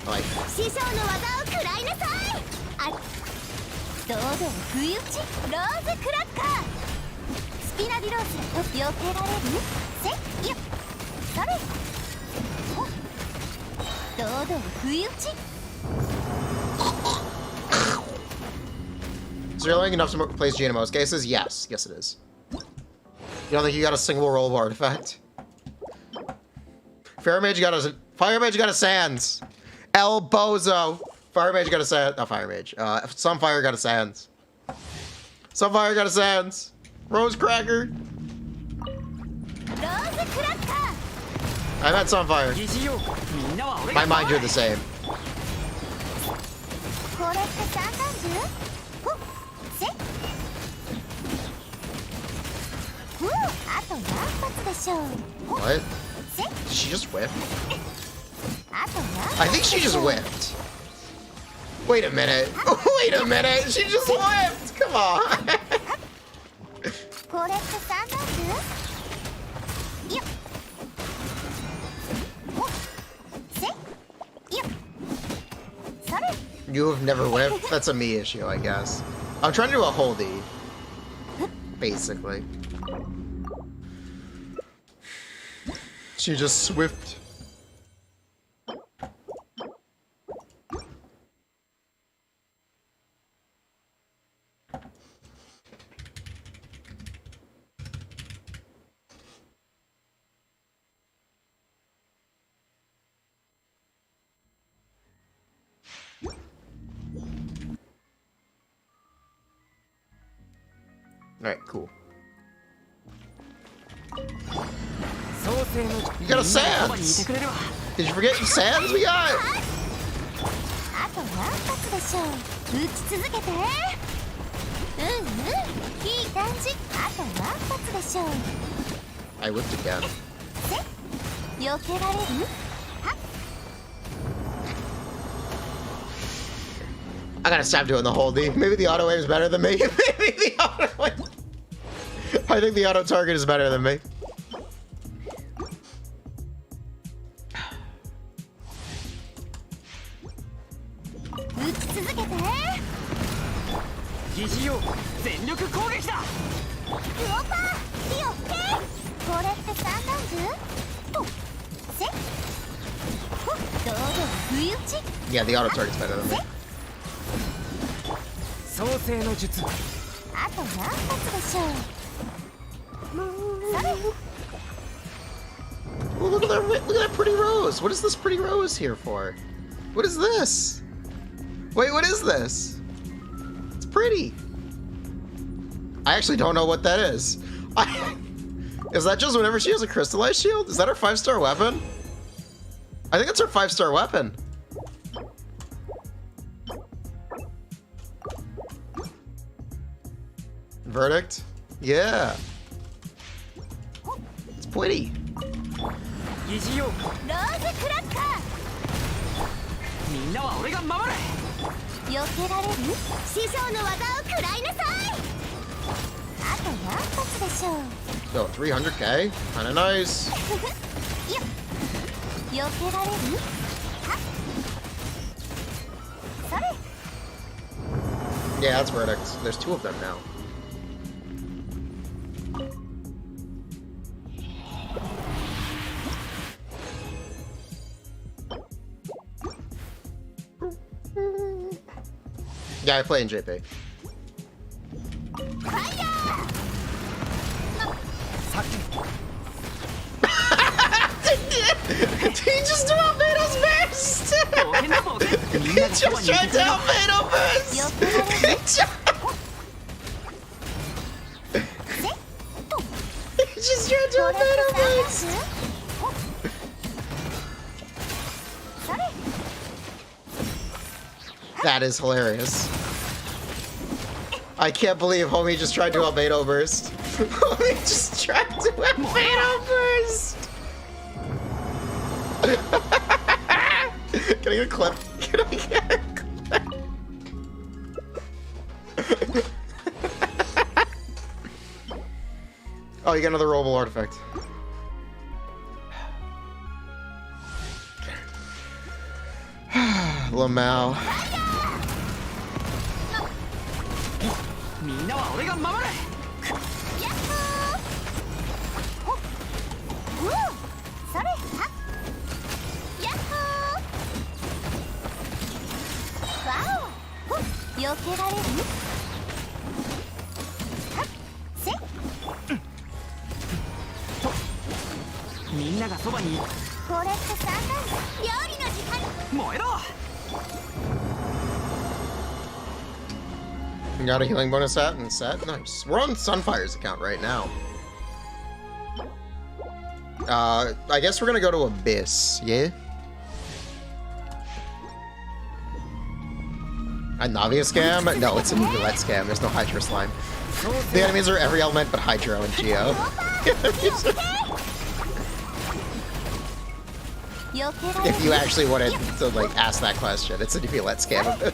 Like, 師匠の技を食らいなさいあ堂々不意打ちローズクラッカースピナディロースと避けられるせよそれほっ堂々不意打ち Is there only enough to place G in most cases? Yes. Yes, it is. You don't think you got a single rollable artifact? Fire Mage got a Sands. El Bozo. Fire Mage got a Sands. Not Fire Mage. Sunfire got a Sands. Sunfire got a Sands. Rose Cracker. ローズクラッカー I meant Sunfire. 疑似よみんなは俺が My mind, you're the same. これって三段銃ほっせふうあと何発でしょうほっ What? せ Did she just whip? あと何 I think she just whipped. Wait a minute. Wait a minute. She just whipped. Come on. これって三段銃よっほっせよっそれ You have never whipped? That's a me issue, I guess. I'm trying to do a holdie. Basically. She just swift. Alright, cool. 創世の You got a みんながそばにい Sands! てくれるわ Did you forget Sands we got? あと何発でしょう撃ち続けてうんいい感じあと何発でしょう I whipped again. 避けられるはっ I gotta stop doing the holdie. Maybe the auto aim is better than me. Maybe the auto aim. I think the auto target is better than me. 撃ち続けて疑似よ全力攻撃だクオパー火を吹けこれって三段銃ほっせほっ堂々不意打ち Yeah, the auto target's better than me. 創世の術あと何発でしょうそれ Oh, look at that pretty rose. What is this pretty rose here for? What is this? Wait, what is this? It's pretty. I actually don't know what that is. Is that just whenever she has a crystallized shield? Is that her 5-star weapon? I think it's her 5-star weapon. Verdict? Yeah. It's pretty. 疑似よローズクラッカーみんなは俺が守れ避けられる師匠の技を食らいなさいあと何発でしょう Yo, 300k? Kinda nice. よっ避けられるはっそれ Yeah, that's verdict. There's 2 of them now. Yeah, I play in JP. ファイヤー Did he just do Albedo's burst? 冒険だ冒険みん He ながそば just にいて tried く to れるわ Albedo burst! 避けられる He just tried to これって Albedo 三段 burst! 銃ほっそれ That is hilarious. I can't believe homie just tried to Albedo burst. Homie just tried to Albedo burst! Can I get a clip? Can I get a clip? Oh, you got another rollable artifact. Lamau. みんなは俺が守れヤッホーほっうおそれはっヤッホけられる？はっせみんながそばにこれって三段料理の時間。燃えろ。 You got a healing bonus set and set? Nice. We're on Sunfire's account right now. I guess we're gonna go to Abyss, yeah? A Navia scam? No, it's a Roulette scam. There's no Hydro Slime. The enemies are every element but Hydro and Geo. If you actually wanted to, like, ask that question, it's a Roulette scam.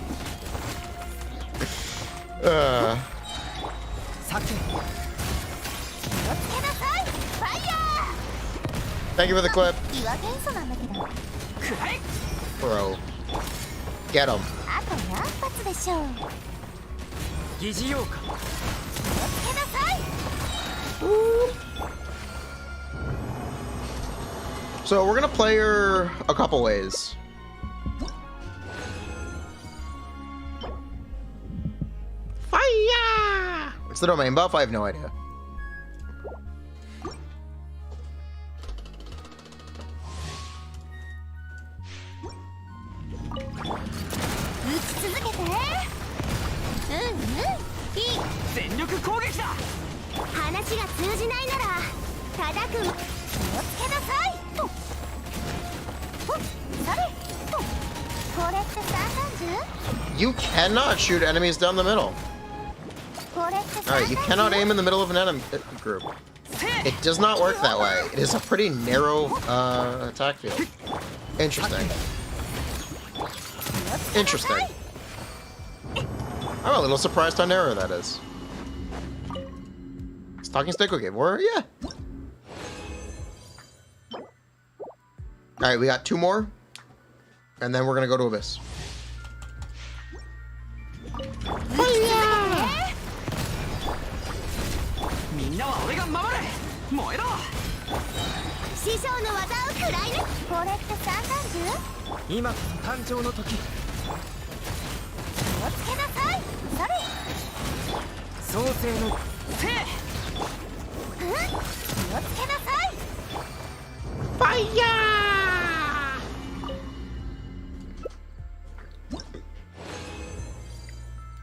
Thank you for the clip. Bro. Get him. あと何発でしょう。疑似用か。気をつけなさい。 So we're gonna play her a couple ways. Fire! What's the domain buff? I have no idea. You cannot shoot enemies down the middle. Alright, you cannot aim in the middle of an enemy group. It does not work that way. It is a pretty narrow attack field. Interesting. Interesting. I'm a little surprised how narrow that is. Is Talking Stick okay? More? Yeah. Alright, we got 2 more. And then we're gonna go to Abyss.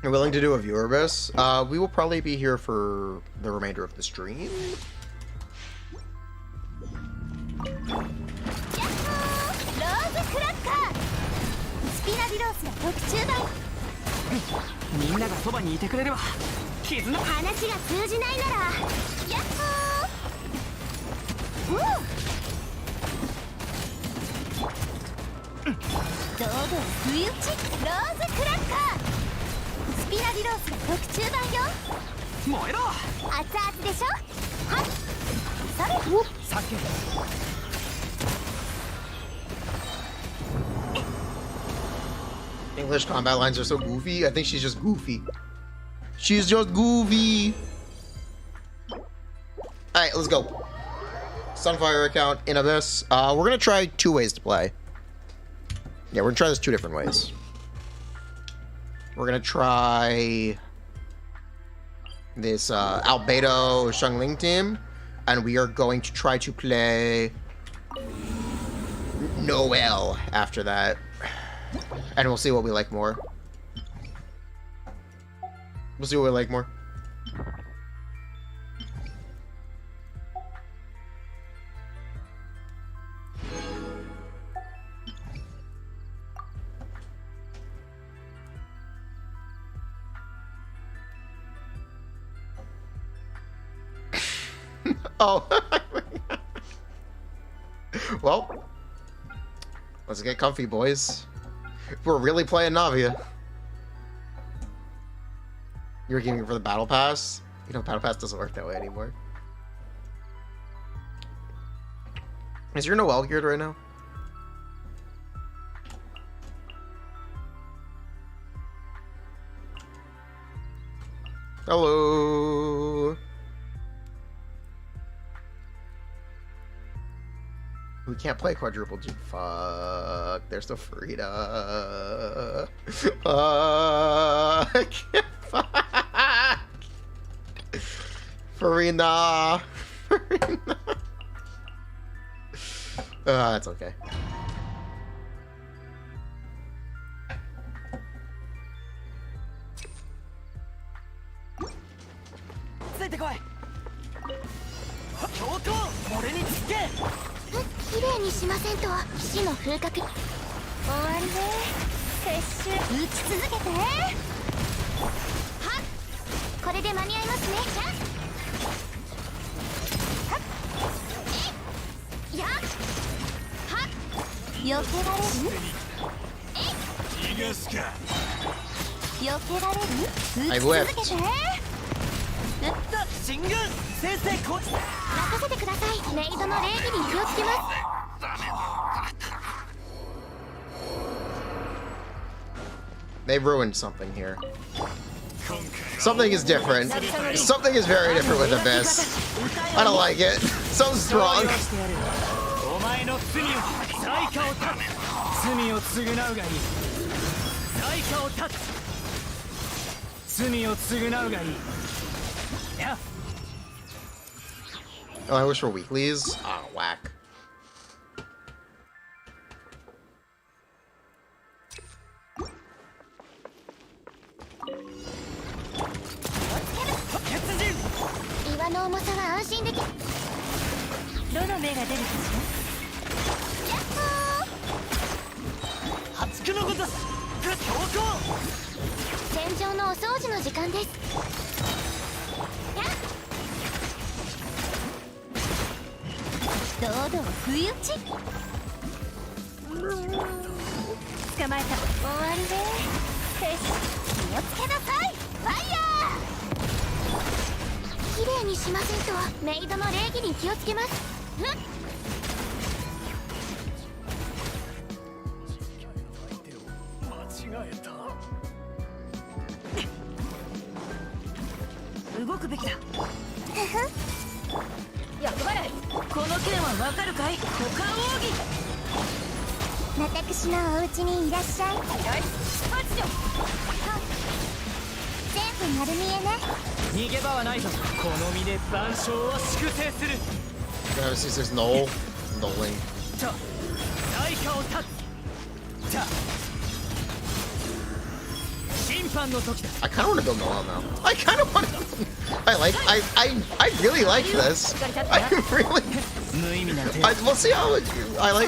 You're willing to do a viewer Abyss? We will probably be here for the remainder of the stream. English combat lines are so goofy. I think she's just goofy. She's just goofy. Alright, let's go. Sunfire account in Abyss. We're gonna try 2 ways to play. Yeah, we're gonna try this 2 different ways. We're gonna try this Albedo Xiangling team, and we are going to try to play Noel after that. And we'll see what we like more. We'll see what we like more. Oh. Well, let's get comfy, boys. We're really playing Navia. You were gaming for the battle pass? You know, battle pass doesn't work that way anymore. Is your Noel geared right now? Hello. We can't play quadruple G. Fuck. There's the Furina. Fuck. Fuck. Furina. Furina. That's okay. ついてこい。強行、俺につけ。綺麗にしませんと死の風格。終わりね。撤収。打ち続けて。はっ。これで間に合いますね。はっ。えい。やっ。はっ。避けられる。えい。逃がすか。避けられる。打ち続けて。進軍先生こっち。任せてください。メイドの礼儀に気をつけます。 They ruined something here. Something is different. Something is very different with Abyss. I don't like it. Something's wrong. お前の罪を罪化を断つ。罪を償うがいい。罪化を断つ。罪を償うがいい。や。 Oh, I wish for weeklies. Ah, whack. There's no nulling. I kind of want to go null now. I kind of want to. I really like this. I really. We'll see how it.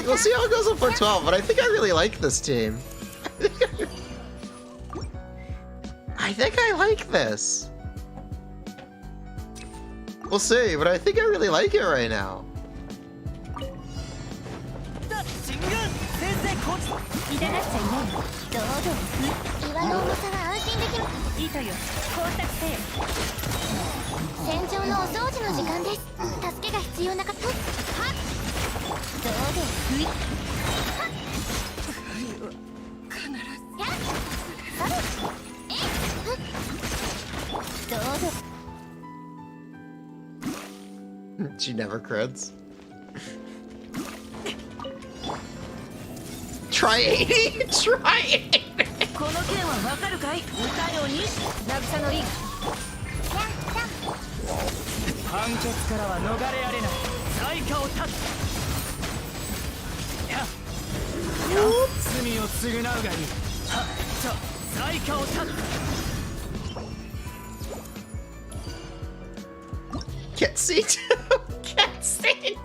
We'll see how it goes up for 12. But I think I really like this team. I think I like this. We'll see, but I think I really like it right now. She never creds. Try 80? Try 80! この件はわかるかい？歌ように渚のいい。判決からは逃れられない。罪化を断つ。や。罪を償うがいい。はっ。罪化を断つ。 Can't see too. Can't see too.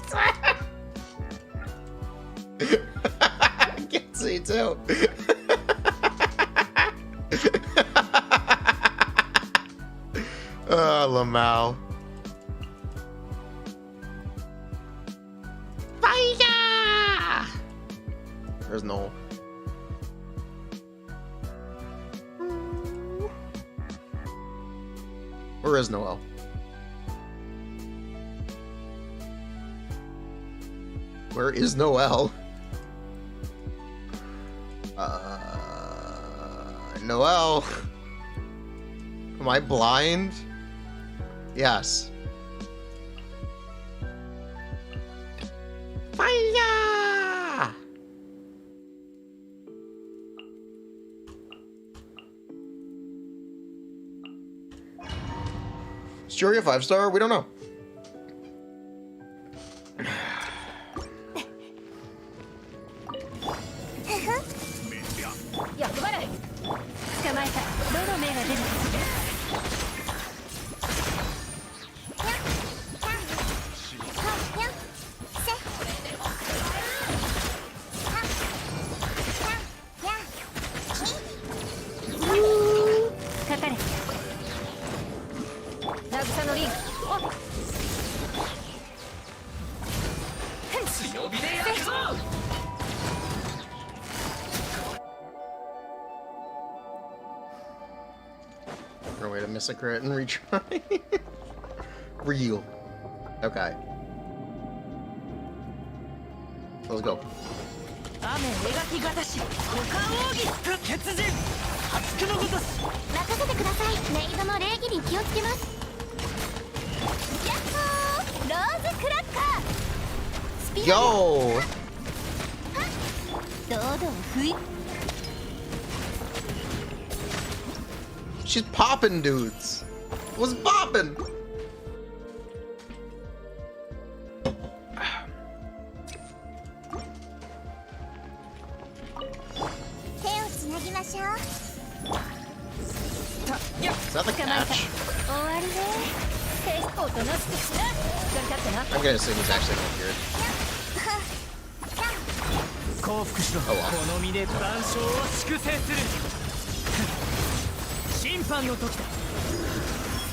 Can't see too. Lamau. Fire! There's no. Where is Noel? Where is Noel? Noel? Am I blind? Yes. Fire! Jury a 5-star? We don't know. 役払い捕まえた。どの目が出るかしかかれ。渚のリング。強火でやるぞ。 No way to miss a crit and retry. Real. Okay. Let's go. 雨描きがたし股間奥義血人発揮のごとし任せてください。メイドの礼儀に気をつけます。ヤッホーローズクラッカースピア Yo! 堂々不意 She's popping dudes. Was popping. 手をつなぎましょう。 Is that the 捕まえた。 catch? 終わりね。テストおとなしくしな。頑張ってな。 I'm gonna assume he's actually gonna hear it. 降伏しろ。この身で万象を粛清する。審判の時だ。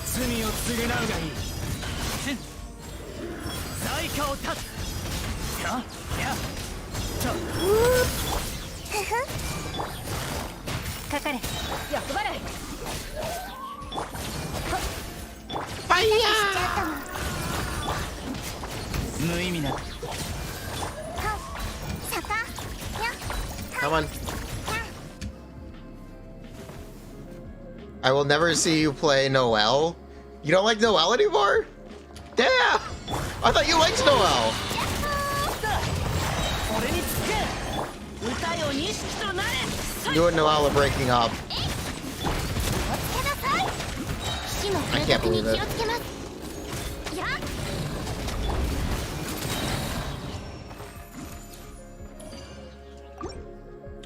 罪を償うがいい。罪過を断つ。やかかれ。役払い。 無意味な。 Come on. I will never see you play Noelle. You don't like Noelle anymore? Damn! I thought you liked Noelle. 俺につけ。歌よ錦となれ。 You and Noelle are breaking up. I can't believe it.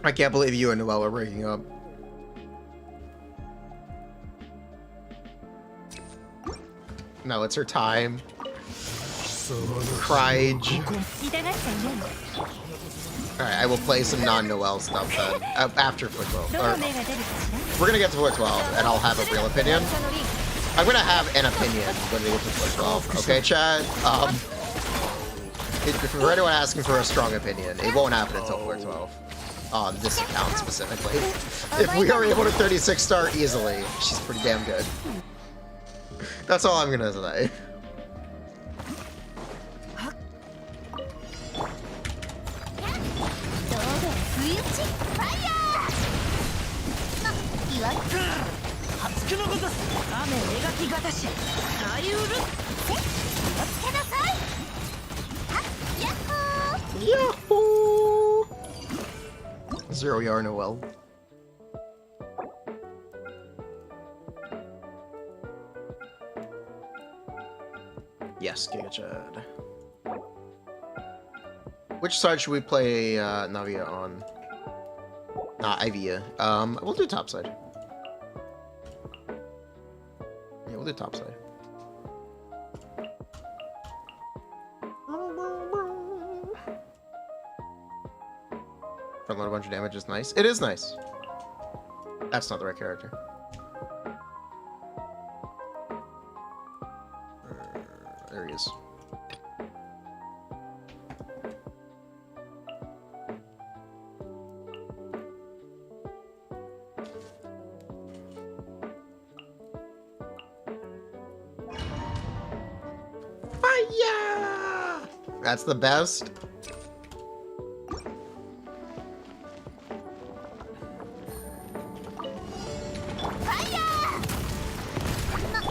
I can't believe you and Noelle are breaking up. No, it's her time. Cried. Alright, I will play some non-Noelle stuff then. After floor 12. Or, we're gonna get to floor 12, and I'll have a real opinion. I'm gonna have an opinion when we get to floor 12. Okay, chat? For anyone asking for a strong opinion, it won't happen until floor 12. On this account specifically. If we are able to 36 star easily, she's pretty damn good. That's all I'm gonna say. Yahoo! Zero Yar Noelle. Yes, Giga Chad. Which side should we play Navia on? Ivia. We'll do top side. Yeah, we'll do top side. Front load a bunch of damage is nice. It is nice. That's not the right character. There he is. Fire! That's the best.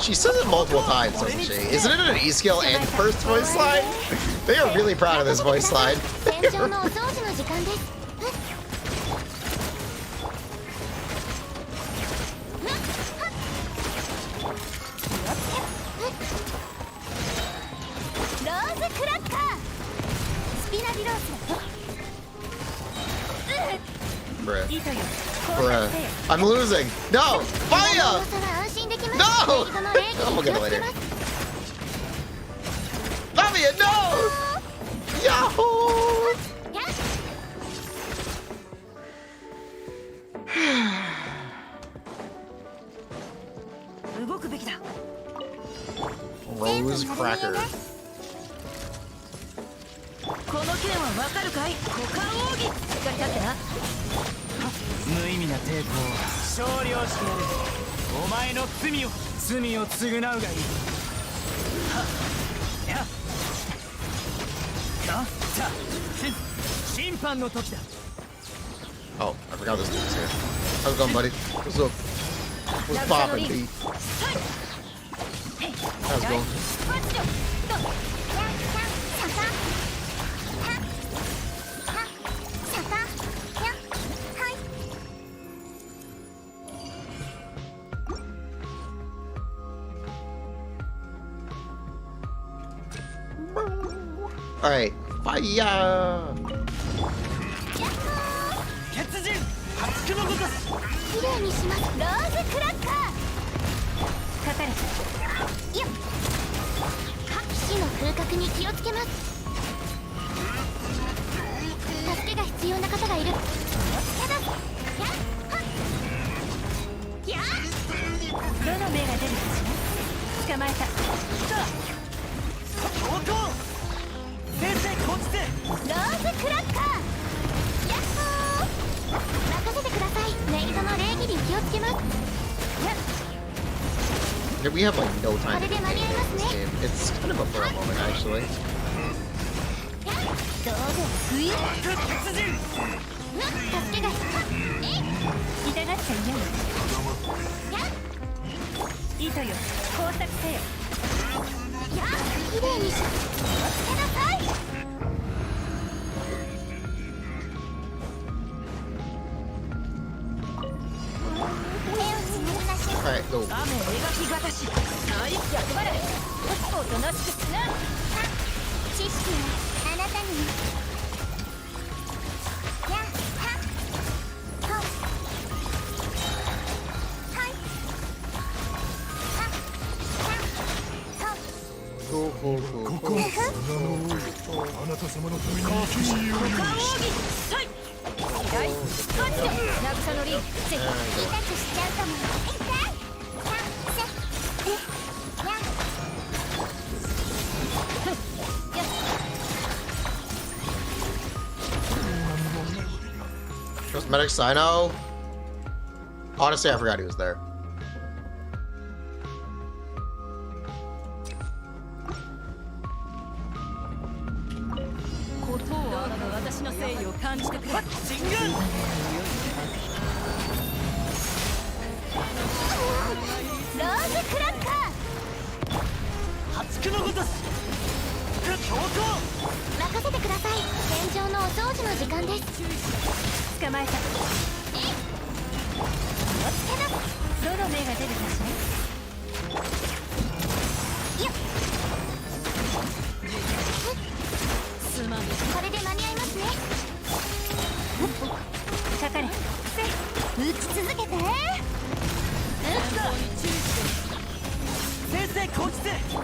She says it multiple times, doesn't she? Isn't it an E skill and first voice line? They are really proud of this voice line. Bruh. Bruh. I'm losing. No! Fire! No! I'll get it later. Navia, no! Yahoo! Rose cracker. この件はわかるかい？股間奥義。しっかり立ってな。無意味な抵抗は勝利をしてやる。お前の罪を償うがいい。はっやっかった審判の時だ。 Oh, I forgot this dude's here. How's it going, buddy? What's up? What's poppin', B? How's it going? Alright, fire! 鉄人発揮のごとし。きれいにします。ローズクラッカー。かかれ。よっ。死の風格に気をつけます。助けが必要な方がいる。気をつけだ。やっ。どの目が出るかしら。捕まえた。強行。先生こっちで。ローズクラッカー。やっほー。任せてください。メイドの礼儀に気をつけます。やっ。 Yeah, we have like no time to think in this game. It's kind of a for a moment, actually. どうぞ。いや。鉄人。助けが。痛がっちゃいない。糸よ、工作せよ。やっ、きれいにし。気をつけなさい。 Alright, go. 雨描きがたし。はい、役払い。おとなしくしな。知識はあなたに。やっ、はっ。ほっ。はい。はっ。はっ。ほっ。 Cool, cool, cool, cool. あなた様のために生きようにはい。はい。こっちよ。慰のり。痛くしちゃうかも。痛い。 Cosmetic Sino? Honestly, I forgot he was there.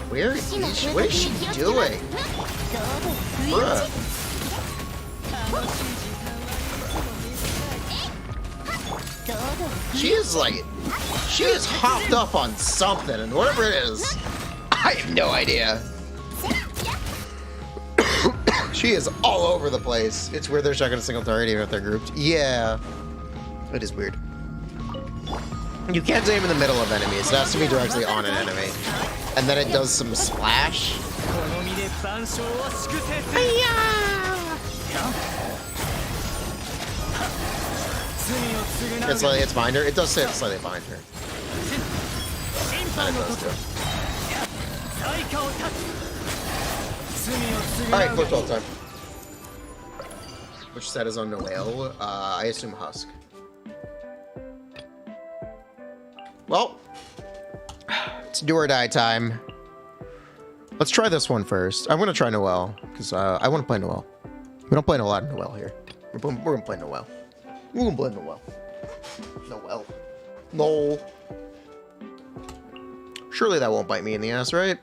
Where is she? What is she doing? Bruh. She is hopped up on something, and whatever it is, I have no idea. She is all over the place. It's weird they're checking a single target even if they're grouped. Yeah, it is weird. You can't aim in the middle of enemies. It has to be directly on an enemy. And then it does some splash. It's like it's behind her. It does say it's slightly behind her. And it does too. Alright, close all time. Which set is on Noelle? I assume Husk. Well, it's do or die time. Let's try this one first. I'm gonna try Noelle because I want to play Noelle. We don't play a lot of Noelle here. We're gonna play Noelle. We're gonna play Noelle. Noelle. No. Surely that won't bite me in the ass, right?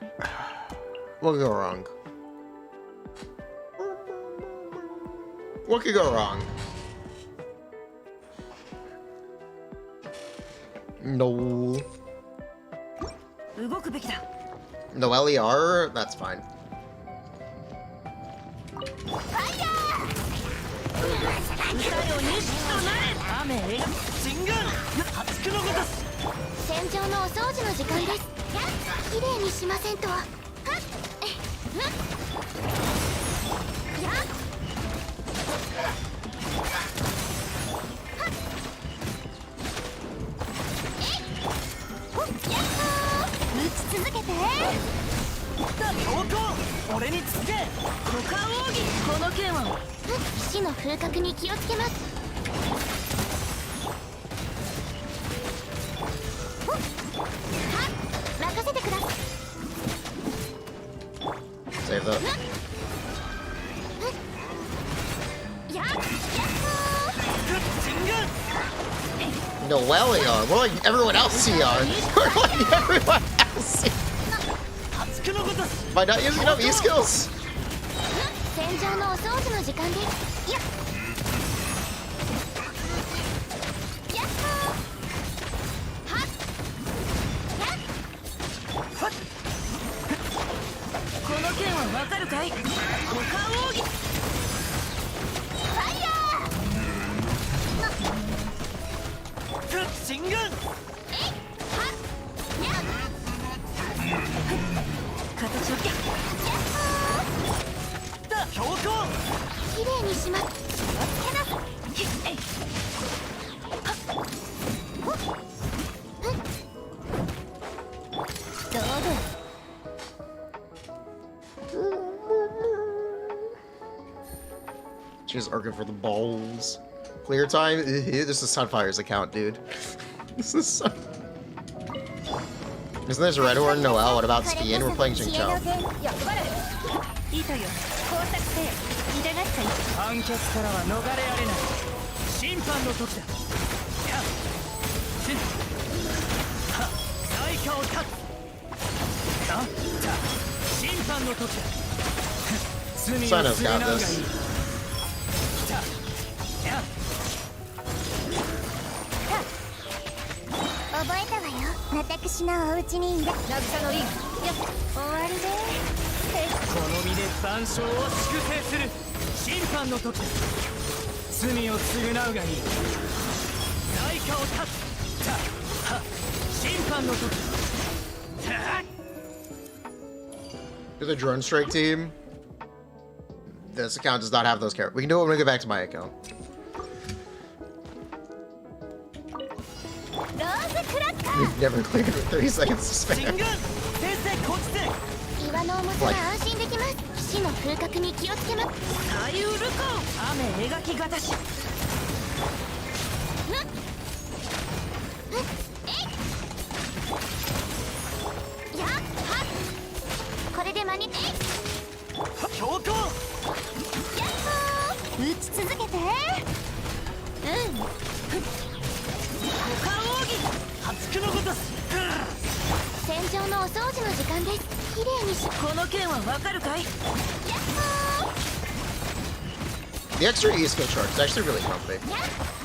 What could go wrong? What could go wrong? No. 動くべきだ No LER? That's fine. 歌よ錦となれ雨描き神軍発くのごとし戦場のお掃除の時間ですきれいにしませんとはっえっやっ打ち続けて強行俺につけ股間奥義この剣は死の風格に気をつけます任せてください Save that. やっ No LER. We're like everyone else CR. We're like everyone else CR. Am I not using enough E skills? 戦場のお掃除の時間ですやっやっはっやっはっこの剣はわかるかい股間奥義ファイヤー神軍えいはっやっ形をやっ強行きれいにします気をつけなえいはっほっどうぞ She's arguing for the balls. Clear time? This is Sunfire's account, dude. This is Sun... Isn't this Red Horn Noelle? What about Xianyun? We're playing Xingqiu. いいとよ工作せよ痛がっちゃい判決からは逃れられない審判の時だやっしんは在下を立つあった審判の時だ罪を償うがいい Sono's got 来 this. たやっ覚えたわよ私のお家にいら渚のリンよっ終わりでこの身で万象を粛清する審判の時だ罪を償うがいい在下を立つたは審判の時だ To the drone strike team. This account does not have those characters. We can do it when we get back to my account. ローズクラッカー We've never cleared with 30 seconds to 神 spare. 軍先生こっちで岩の重さは安心できます死の風格に気をつけます左右ルコ雨描きがたしやっはっこれで間に強行やっほー打ち続けてうん股間奥義発くのごとし戦場のお掃除の時間ですきれいにしこの剣はわかるかいやっほー The extra E skill chart is actually really comfy. やっ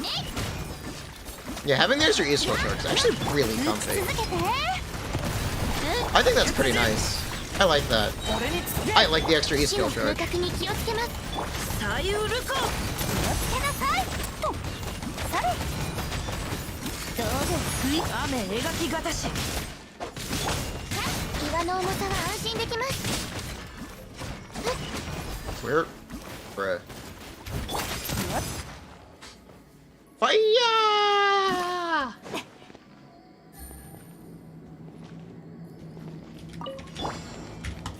えい Yeah, having the extra E skill chart is actually really 打ち comfy. 続けて I think that's pretty nice. I like that. 俺につけ I like the extra E 死の skill 風 chart. 格に気をつけます左右ルコ気をつけなさいほっされどうぞ雨描きがたし岩の重さは安心できます Where? Bruh. Fire!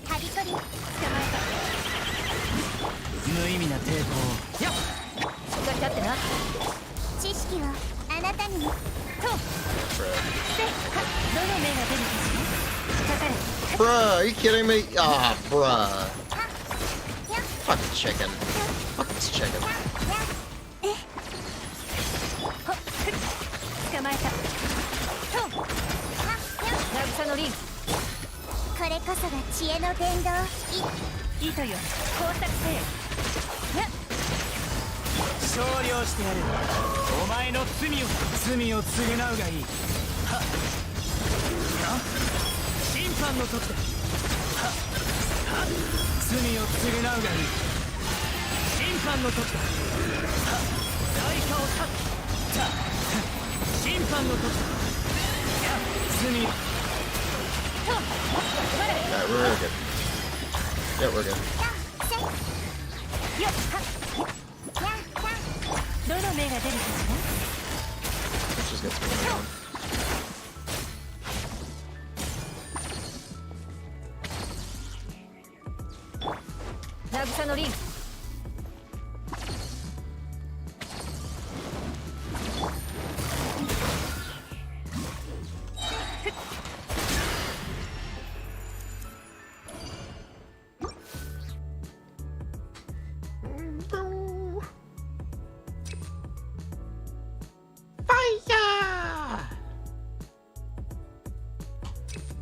ハリコリ捕ま無意味な抵抗をやっえたしっかり立ってな知識をあなたにと Bruh. ではどの目が出るかしらかかれ Bruh, are you kidding me? Ah, bruh. やっ Fucking chicken. Fuck this chicken. 捕まえた。渚のリン。これこそが知恵の伝道。糸よ、工作せよ。少量してやる。お前の罪を償うがいい。はっ審判の時だ。はっ罪を償うがいい。審判の時だ。はっ代価を断つ。審判の時だ。いや罪を。 Yeah, we're good. Yeah, we're good. どの目が出るかしら。 Let's just get some going on. 渚のリン。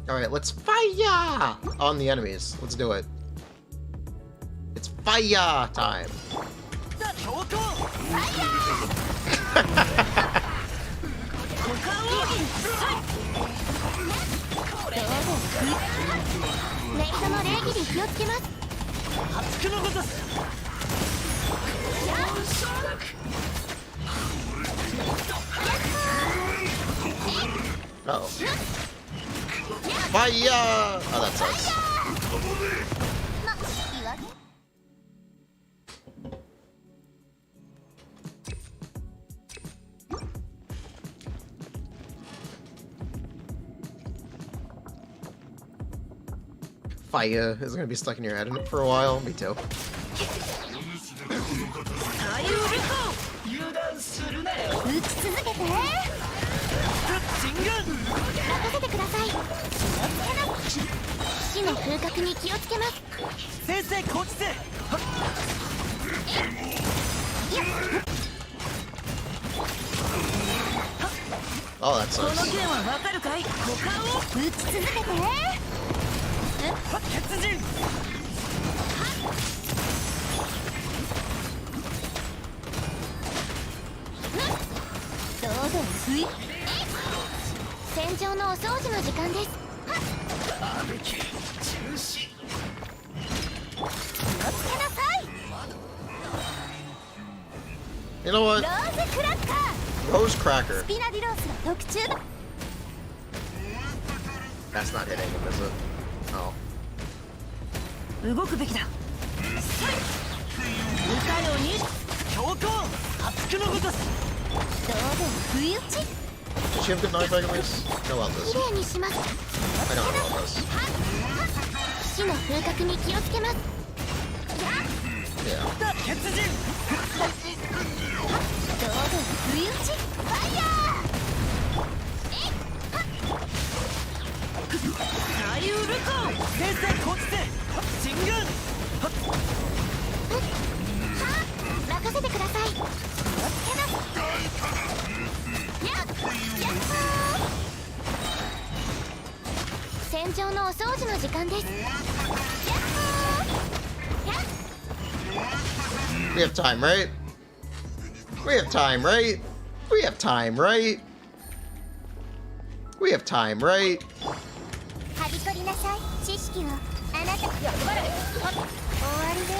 Alright, let's fire on the enemies. Let's do it. It's fire time. Uh-oh. Fire! Oh, that sucks. Fire is gonna be stuck in your head for a while. Me too. 打ち続けて。任せてください。死の風格に気をつけます。先生こっちで。 Oh, that この sucks. 剣はわかるかい。股間を打ち続けて。鉄人。どうぞ吹い。戦場のお掃除の時間です。気をつけなさい。 You know ロ what? ーズクラッカー。 Rose Cracker. スピナディロースが特注だ。 That's not hitting him, is it? Oh. 動くべきだ。歌よに強行熱くのごとし。どうぞ不意打ち。 Does she have good knockback at least? No, I'll 綺 this. 麗にします。 I don't know about this. 死の風格に気をつけます。 Yeah. 鉄人。どうぞ不意打ち。ファイヤー。左右ルコ先生こっちで。進軍。任せてください。気をつけます。やっやっほー。戦場のお掃除の時間です。やっほー。やっ We have time, right? We have time, right? We have time, right? We have time, right? はびこりなさい。知識をあなた。やっぱり。終わりで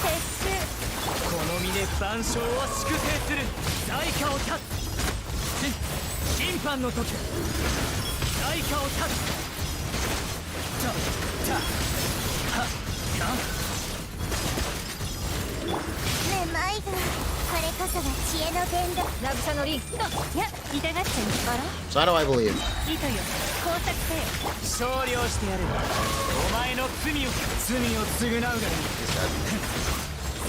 撤収。この身で万象を粛清する。代価を断つ。審判の時だ。代価を断つ。はめまいが。これこそが知恵の伝道。渚のリン。や痛がっちゃいから。 So how do I believe? 糸よ、工作せよ。勝利をしてやる。お前の罪を償うがいい。 He's dead.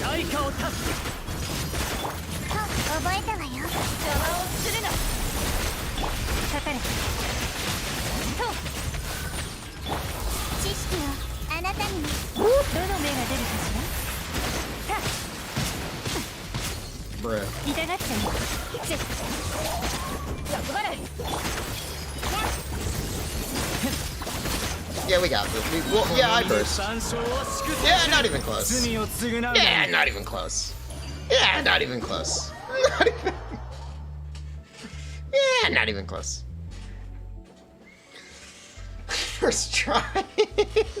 代価を断つ。覚えたわよ。邪魔をするな。かかれ。と知識をあなたにも。どの目が出るかしら。Bruh. 痛がっちゃうぜ逆払い Yeah, we got this. Well, yeah, I burst. 山椒を祝福 Yeah, not even close. 罪を償うがいい Yeah, not even close. Yeah, not even close. Not even. Yeah, not even close. First try.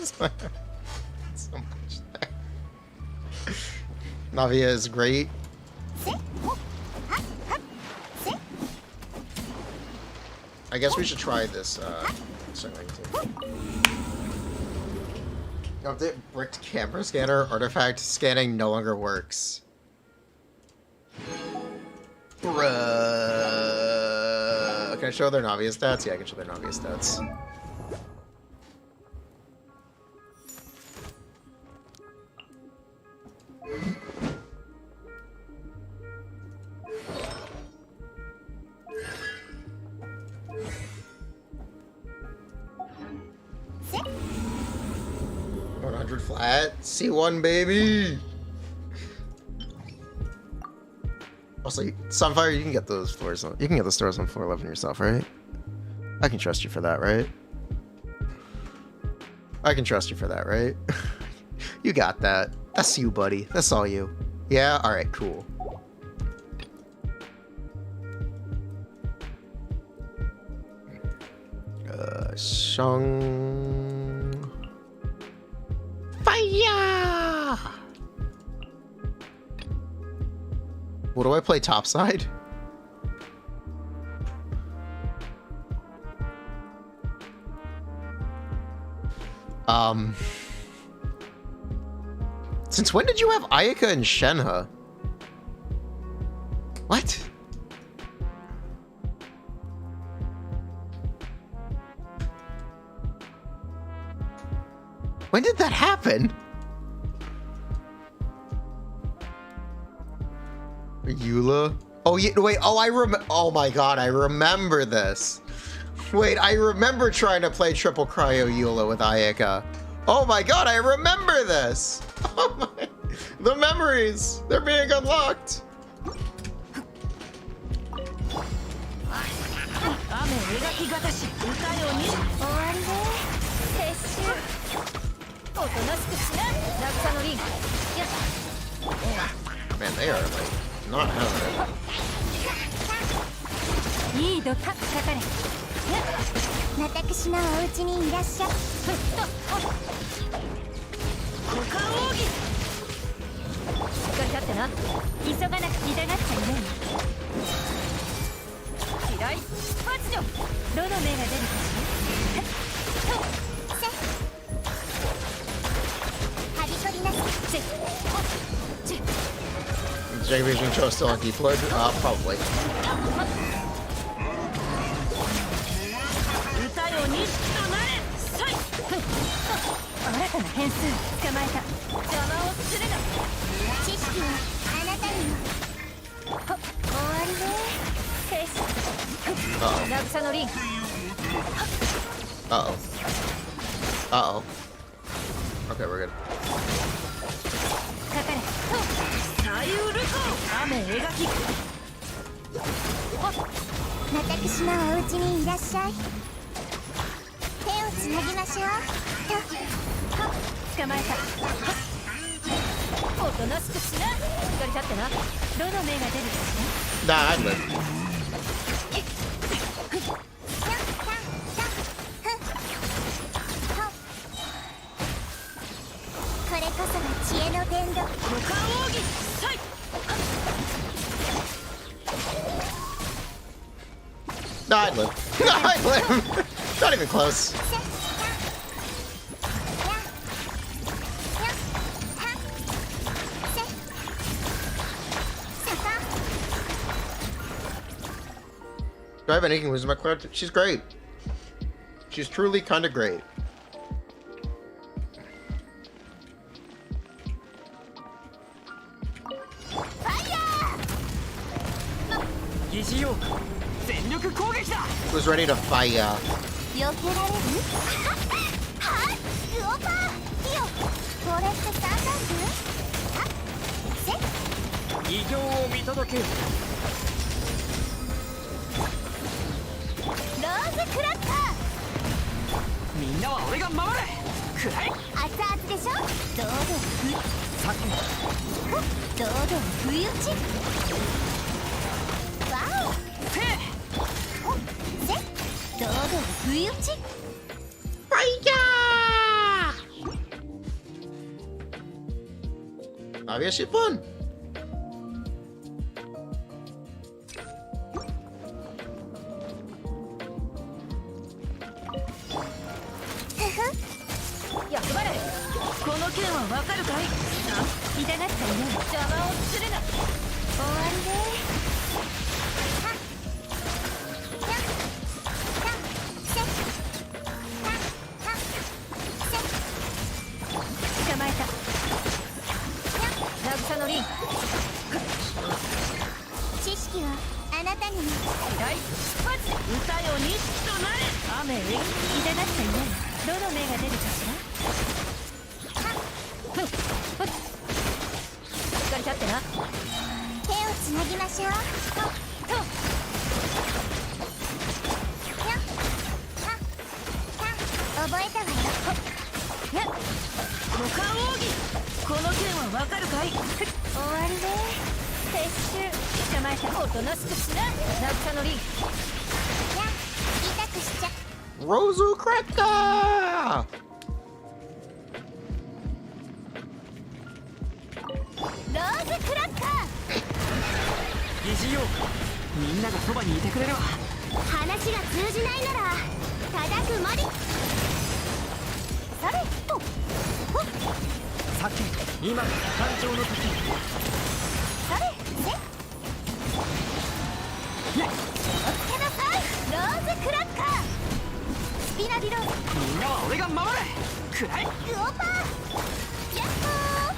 So much there. Navia is great. I guess we should try this. Update bricked camera scanner artifact scanning no longer works. Bruh. Can I show their Navia stats? Yeah, I can show their Navia stats. Flat C1 baby. Also, Sunfire, you can get those floors. You can get the stores on floor 11 yourself, right? I can trust you for that, right? I can trust you for that, right? You got that. That's you, buddy. That's all you. Yeah. All right. Cool. Shang. Fire! What do I play topside? Since when did you have Ayaka and Shenhe? What? When did that happen? Eula? Oh, yeah, wait, oh my god, I remember this. Wait, I remember trying to play triple cryo Eula with Ayaka. Oh my god, I remember this! Oh my, the memories, they're being unlocked. Man, they are like not having it. いい度高かれ私のお家にいらっしゃいふっと股間奥義しっかり立ってな急がなくて痛がっちゃいね嫌い発情どの目が出るかしらはびこりなさい Is Jacob Vision Show still on deployed? Probably. 歌よ錦となれさい新たな変数捕まえた邪魔をするな知識はあなたにも終わりね停止落差のリン Uh-oh. Uh-oh. Okay, we're good. かかれ左右ルコ雨描き私のお家にいらっしゃい手をつなぎましょう捕まえたおとなしくしなしっかり立ってなどの目が出るかしら Nah, I'd live. これこそが知恵の伝道股間奥義さい Nah, I'd live. Nah, I'd live. Not even close. Do I have anything losing my card? She's great. She's truly kind of great. Who's ready to fire? 避けられるはいウオパーよこれってスタンダード偉業を見届けよ。ローズクラッカみんなは俺が守れ。くらえ。ー熱々でしょ。堂々さて堂々不意打ち。わおせせ堂々不意打ち。ファイヤー Navia Shippun! 役払い。この件はわかるかい。痛がったよ。邪魔をするな。終わりで。はっやっやっせっはっはっせっ捕まえた。やっ渚のリン。知識はあなたにも。大出発。歌よ錦となれ。雨へ。痛がったよ。どの目が出るかしら。しっかり立ってな。手をつなぎましょう。とやっはっ覚えたわよ。やっ五感奥義。この件はわかるかい。終わりで。撤収。捕まえた。おとなしくしな。渚のリン。やっ痛くしちゃ。Rosu Cracker! ローズクラッカー。疑似よ。みんながそばにいてくれるわ。話が通じないなら叩くまで。それとほっさて今が誕生の時。それせっおつけなさい。ローズクラッカー。スピナディローズ。みんなは俺が守れ。くらえ。ウオパー。ヤッホー。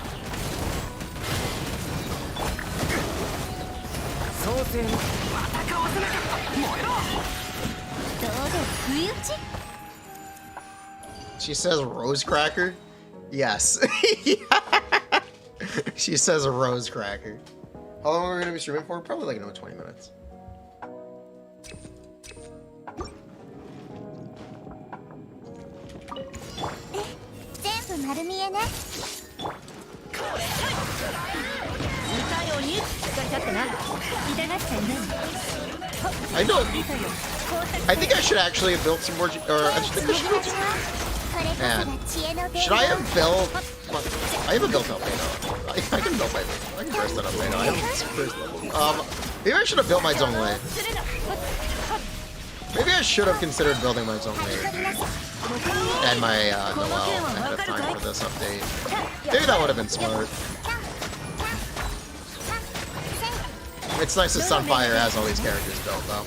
創世にまたかわせなかった。燃えろ。堂々不意打ち。 She says rose cracker? Yes. She says a rose cracker. How long are we going to be streaming for? Probably like another 20 minutes.全部丸見えね。歌よに。しっかり立ってな。痛がっちゃいない。 I don't. I think I should actually have built some more. Or I think I should build. Should I have built? I haven't built Albedo. I can build my. I can burst that Albedo. I haven't first level. Maybe I should have built my Zhonglei. Maybe I should have considered building my Zhonglei and my Noel ahead of time for this update. Maybe that would have been smart. It's nice that Sunfire has all these characters built, though.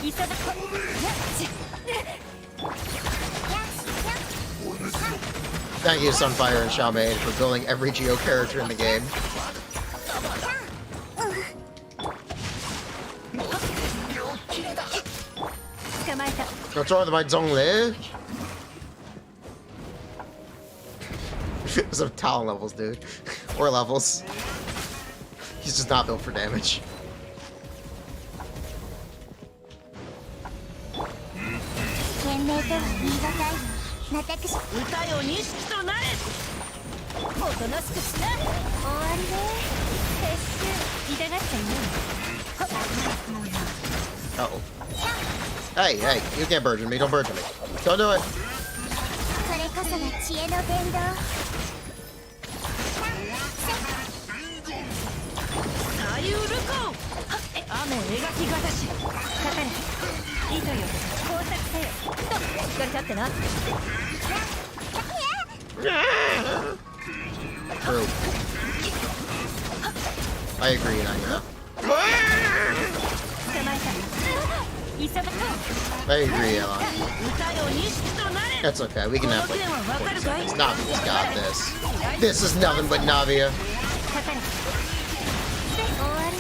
Thank you, Sunfire and Xiaomei, for building every Geo character in the game. What's wrong with my Zhonglei? Some talent levels, dude. Or levels. He's just not built for damage. 賢明とは言い難い。私歌よ錦となれ。おとなしくしな。終わりで。撤収。痛がっちゃいない。 Uh-oh. Hey, hey, you can't burgeon me. Don't burgeon me. Don't do it. それこそが知恵の伝道。左右ルコー。雨描きがたし。かかれ。糸よ。工作せよ。と、しっかり立ってな。 True. I agree, Navia. 捕まえた。急が。 I agree, Ella. 歌よ錦となれ。 That's okay. We can have like 40 seconds. Navia's got this. This is nothing but Navia. かかれ。終わり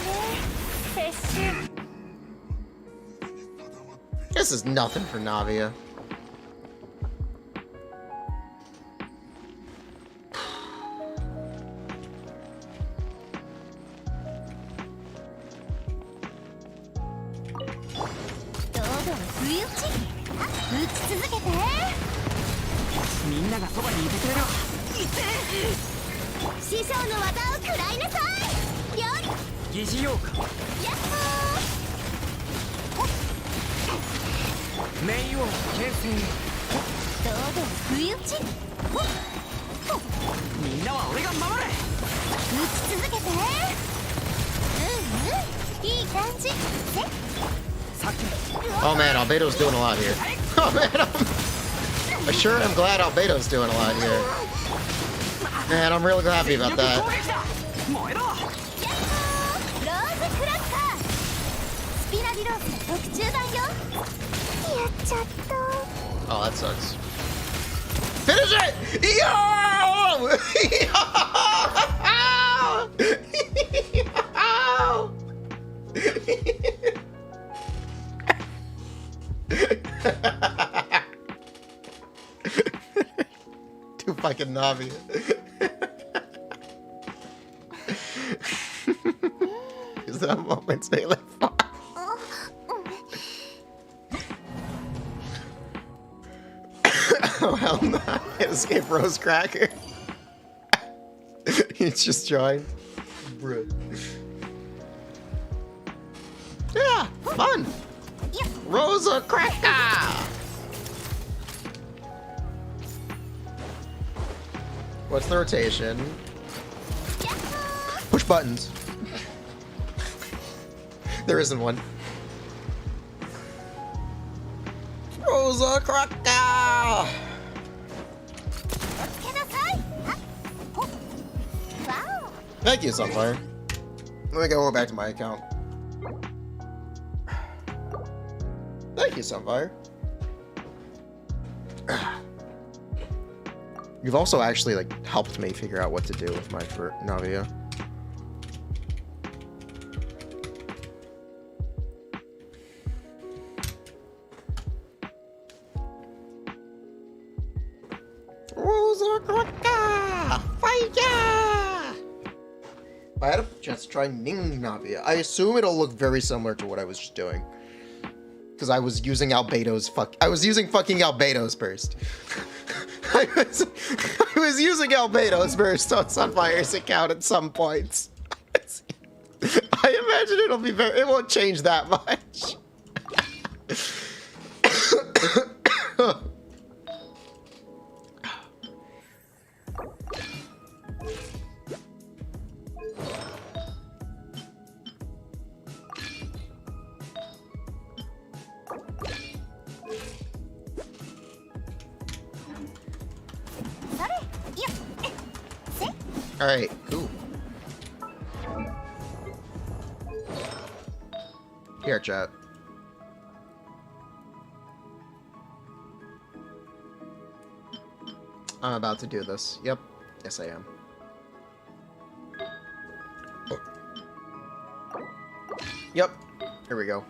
で。撤収。 This is nothing for Navia. 不意打ち打ち続けてみんながそばにいてくれるわ。師匠の技を食らいなさい。料理疑似ようか。やっほーメインを牽制。堂々不意打ちほっほっみんなは俺が守れ。打ち続けていい感じさっき Oh man, Albedo's doing a lot here. Oh man, I sure am glad Albedo's doing a lot here. Man, I'm really happy about 攻 that. 撃だ。燃えろ。ローズクラッカースピラディロースの特注版よ。やっちゃった。 Oh, that sucks. Finish it! Yo! Too fucking Navia. Is that moments they live for? Oh hell no! Can't escape Rose Cracker. He's just joined. Bruh. Yeah, fun. Rosa Cracker. What's the rotation? Push buttons. There isn't one. Rosa Cracker. Thank you, Sunfire. Let me go back to my account. Thank you, Sunfire. You've also actually like helped me figure out what to do with my Navia. Rosa Cracker! Fire! If I had a chance to try Ning Navia, I assume it'll look very similar to what I was just doing. Because I was using I was using fucking Albedo's burst. I was using Albedo's burst on Sunfire's account at some points. I imagine it won't change that much. Alright, cool. Here, chat. I'm about to do this. Yep. Yes, I am. Yep. Here we go.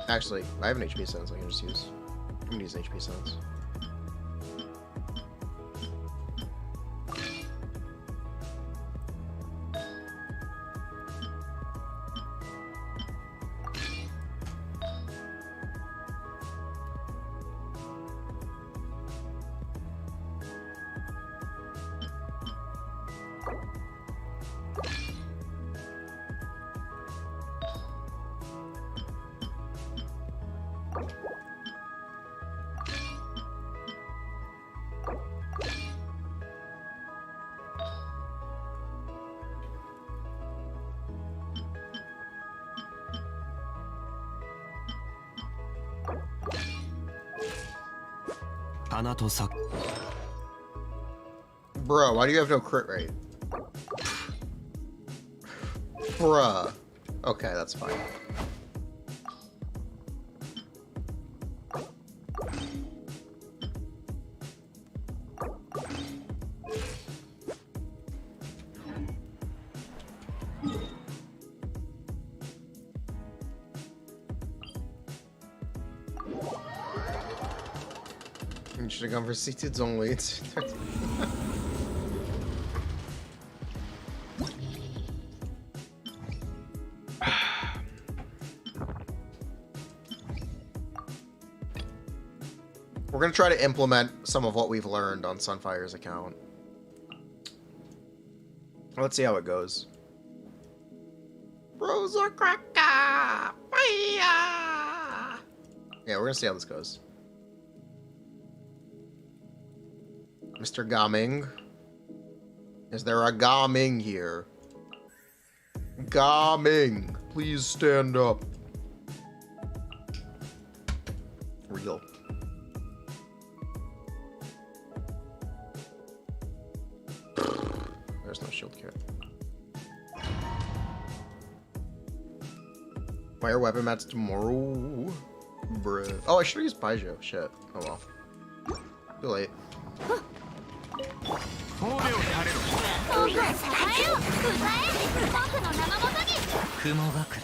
Actually, I have an HP sense I can just use. I'm gonna use HP sense. Bro, why do you have no crit rate? Bruh. Okay, that's fine. Should have gone for seats only. We're gonna try to implement some of what we've learned on Sunfire's account. Let's see how it goes. Rosa Cracker! Yeah, we're gonna see how this goes. Mr. Gaming. Is there a Gaming here? Gaming! Please stand up. Real. There's no shield kit. Fire weapon mats tomorrow. Bruh. Oh, I should have used Baijo. Shit. Oh well. Too late. 神戸を垂れろ僕を支えよ歌え僕の名のもとに雲隠れ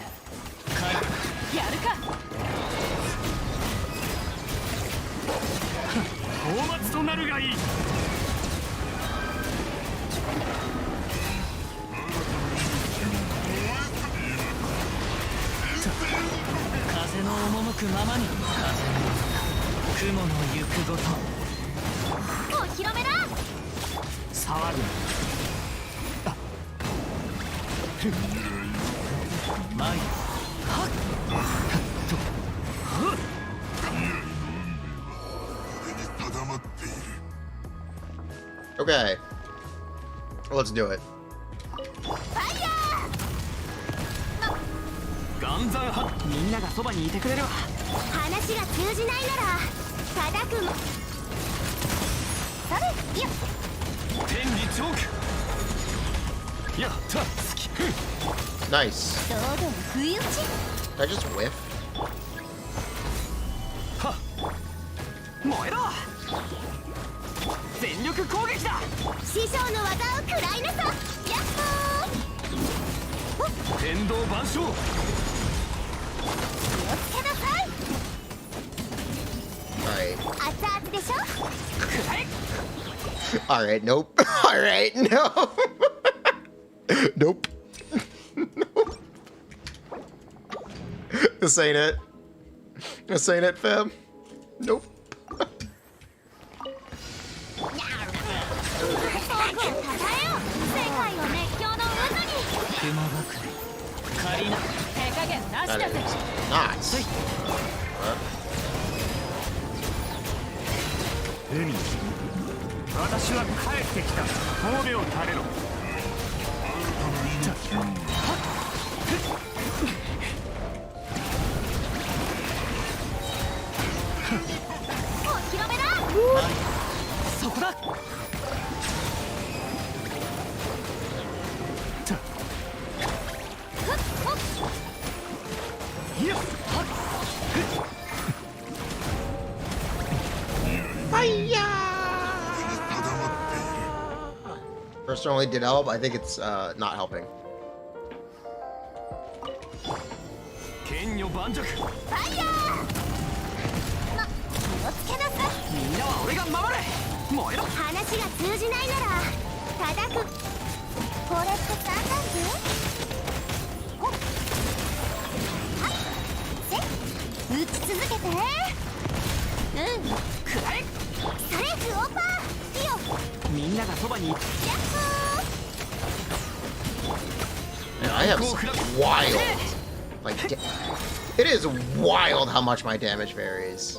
やるか討伐となるがいい風の赴くままに風の雲の行くごとお披露目だ騒ぐ前はっと Okay. Let's do it. 岩山はみんながそばにいてくれるわ話が通じないなら叩くもそれよっ天理チョークやった好き Nice. 堂々不意打ち Did I just whiff? はっ燃えろ全力攻撃だ師匠の技を食らいなさやっほー天道万象気をつけなさい Alright. 熱々でしょ Alright, nope. Alright, no. Nope. Nope. This ain't it. This ain't it, fam. Nope. 僕をたたえよ世界を熱狂の渦に雲隠れ仮な手加減なし That だぜ is not. 海私は帰ってきた神戸を垂れろお披露目だそこだいや First only did help. I think it's not helping. 剣女盤石ファイヤー気をつけなさいみんなは俺が守れ燃えろ話が通じないなら叩くこれって三段図ほっはっせ打ち続けてくらえストレートオーバーピヨみんながそばにいて I have wild. Like, it is wild how much my damage varies.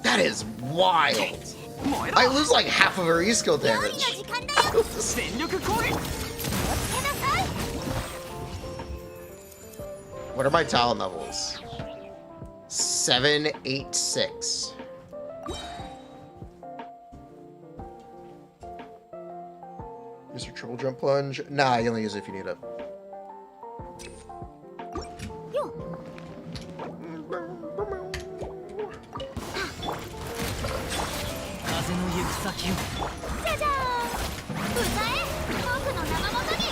That is wild. 燃えろ I lose like half of her E skill 料理の damage. 時間だよ全力攻撃気をつけなさい What are my talent levels? 7, 8, 6. Use your triple jump plunge. Nah, you only use it if you need it. よっ風の行く先をじゃじゃーん歌え僕の名のもとに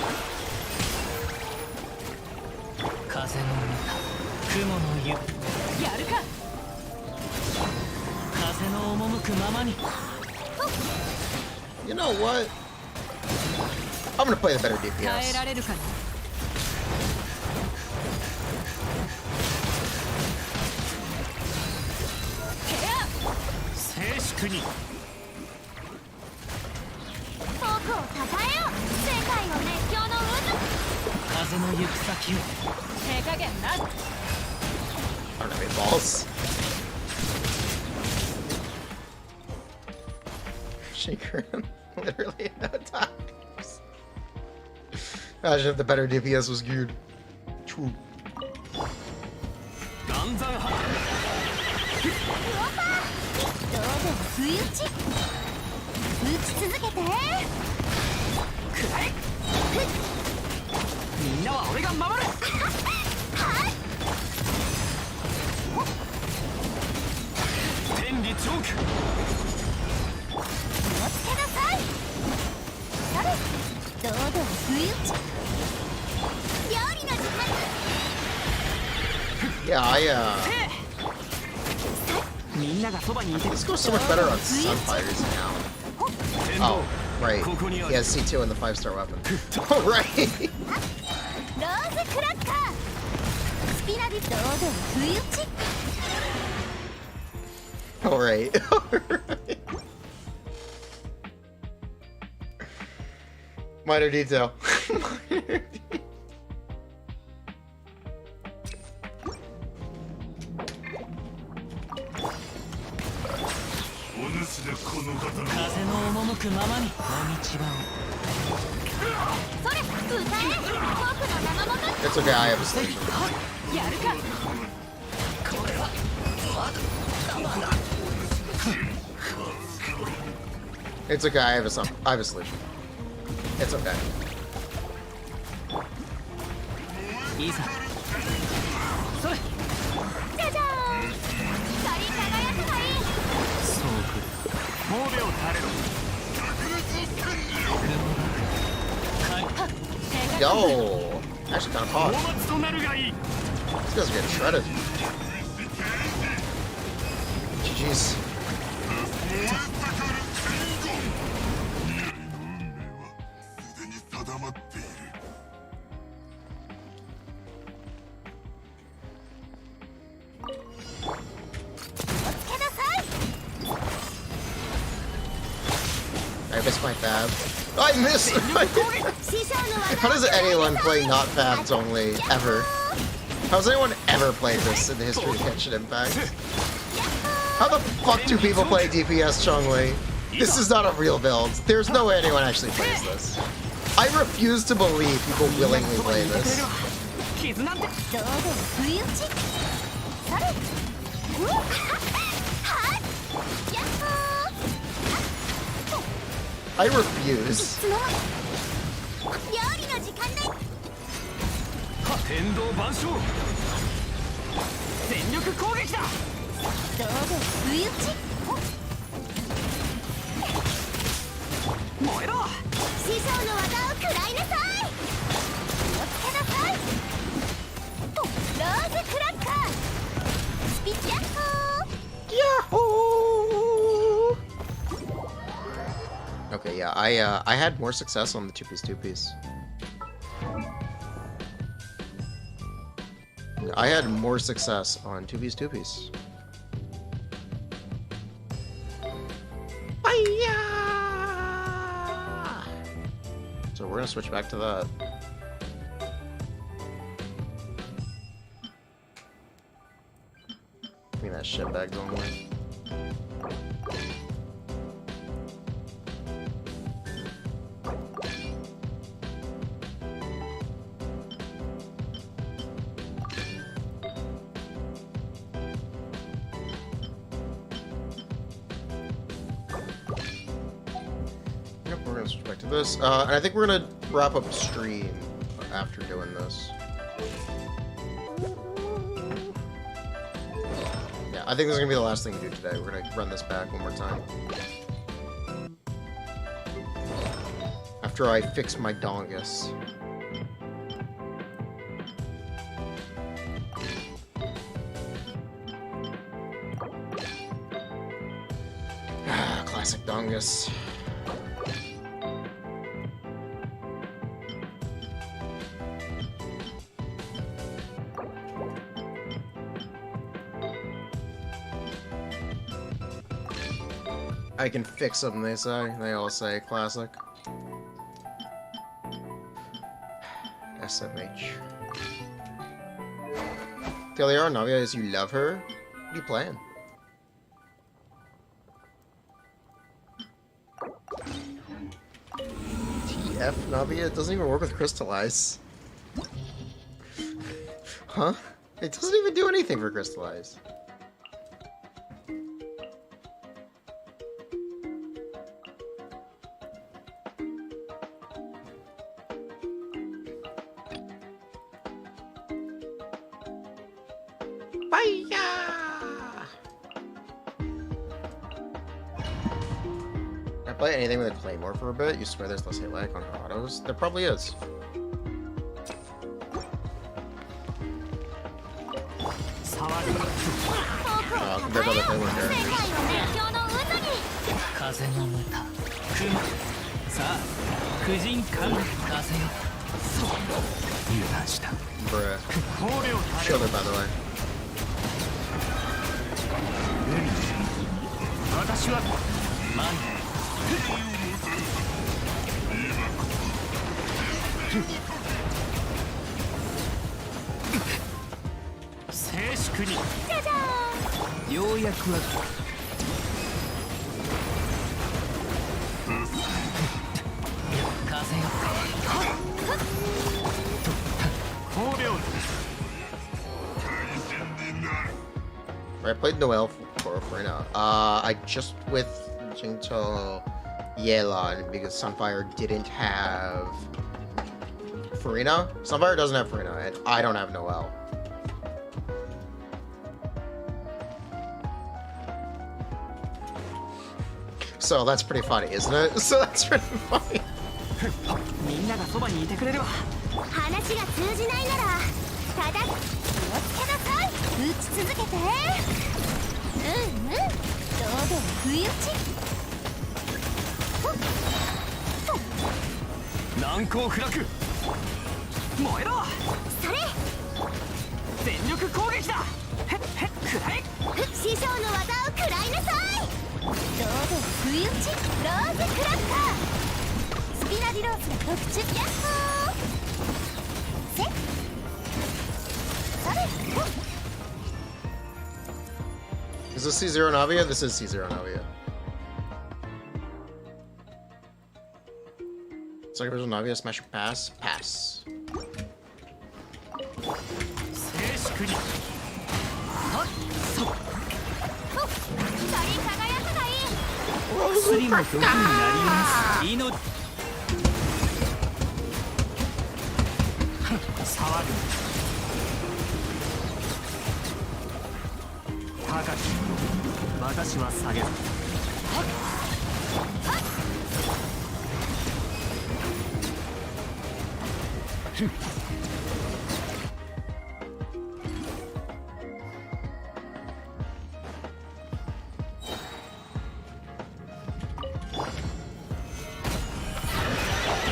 風の中雲の行くやるか風の You know what? I'm gonna play the better DPS. られるかな。静粛に。僕をたたえよ。世界の熱狂の渦。風の行く先を。手加減な。I don't have any balls. Shaker him literally no times. Imagine if the better DPS was geared. True. 岩山派。どうぞ不意打ち。打ち続けて。くらえ。みんなは俺が守る。はい。天理チョーク。気をつけなさい。され。どうぞ不意打ち。料理の時間。 Yeah, みんながそばにいて。 this goes so much better on Sunfires now. Oh, right. He has C2 and the 5-star weapon. Oh, right. ローズクラッカー。スピナビどうぞ不意打ち。 All right. Minor detail.風の赴くままに。道場を。それ歌え。僕の名のもと。 It's okay, I have a station. やるか。 It's okay, I have a solution. It's okay. いいさ。それ。じゃじゃーん。光り輝くがいい。そうくる。褒美を垂れろ。 Yo! Actually kind of hot. 大松となるがいい。 These guys are getting shredded. GG's. I missed my fab. I missed! How does anyone play not fabs only, ever? How has anyone ever played this in the history of Genshin Impact? How the fuck do people play DPS Chongli? This is not a real build. There's no way anyone actually plays this. I refuse to believe people willingly play this. 傷なんて。どうぞ不意打ち。それ。うわっ。はい。やっほー。 I refuse. 料理の時間だ。天道万象。全力攻撃だ。どうぞ不意打ち。燃えろ。師匠の技を食らいなさい。気をつけなさい。とローズクラッカー。スピッヤッホー。 Okay, yeah, I had more success on the 2-piece. I had more success on 2-piece. So we're gonna switch back to that. I think that shitbag's only. We're gonna switch back to this, and I think we're gonna wrap up stream after doing this. Yeah, I think this is gonna be the last thing we do today. We're gonna run this back one more time. After I fix my dongus. Classic Dongus. I can fix them, they say. They all say classic. SMH. Taylor Navia is you love her? What are you playing? TF Navia? It doesn't even work with Crystallize. Huh? It doesn't even do anything for Crystallize. I play anything with a Claymore for a bit? You swear there's less hit lag on her autos? There probably is. Compared to other Claymore characters. 風の歌雲さあ婦人観風よそう油断した Bruh. 考慮た Chiller, by the way. 私は前静粛にようやくは風よ考慮 I played Noelle for Furina. I just with Jinto Yelan because Sunfire didn't have Furina. Sunfire doesn't have Furina, and I don't have Noelle. So that's pretty funny, isn't it? So that's pretty funny. みんながそばにいてくれるわ話が通じないならただ気をつけなさい打ち続けてうん堂々不意打ち難攻不落燃えろそれ全力攻撃だへっへっくらえ師匠の技を食らいなさい堂々不意打ちローズクラッカースピナディロースが特注ヤッホーせそれ Is this C0 Navia? This is C0 Navia. Second version Navia, smash or pass? Pass. 静粛にはっそう光り輝くがいい薬も毒になります命騒ぐ高き私は下げず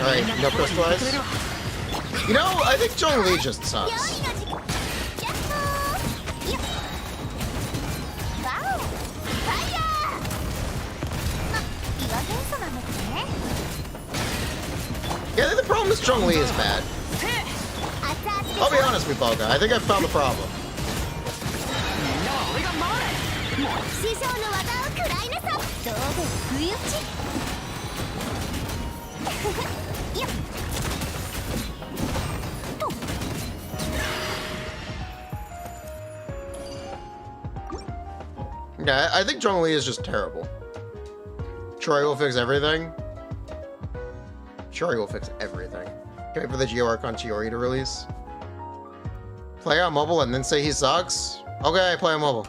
Alright, no crystallize. You know, I think Zhongli just sucks. ヤッホーよっワオファイヤーま、岩元素なんだけどね Yeah, I think the problem is Zhongli is bad. 熱々 I'll be honest with Balga, I think I found the problem. みんなは俺が守れ師匠の技を食らいなさい堂々不意打ちよっ Yeah, I think Zhongli is just terrible. Troy will fix everything. Troy will fix everything. Can't wait for the Geo Archon Chiori to release. Play on mobile and then say he sucks? Okay, play on mobile.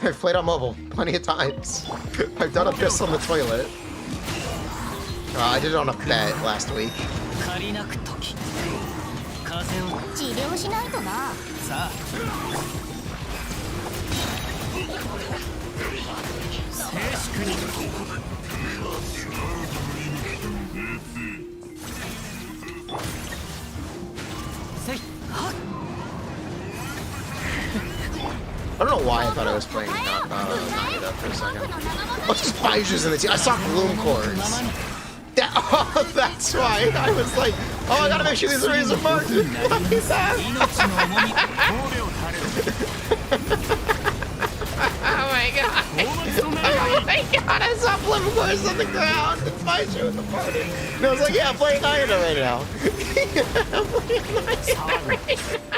I've played on mobile plenty of times. I've done a piss on the toilet. I did it on a bet last week. 借りなく時風を治療しないとなさあ I don't know why I thought I was playing Navia for a second. What's this Baiju's in the team? I saw Gloom Cores. Oh, that's why. I was like, oh, I gotta make sure these are razor marked. What is that? Oh my god. Oh my god, I saw Gloom Cores on the ground. It's Baiju in the party. And I was like, yeah, I'm playing Iona right now. I'm playing Iona right now.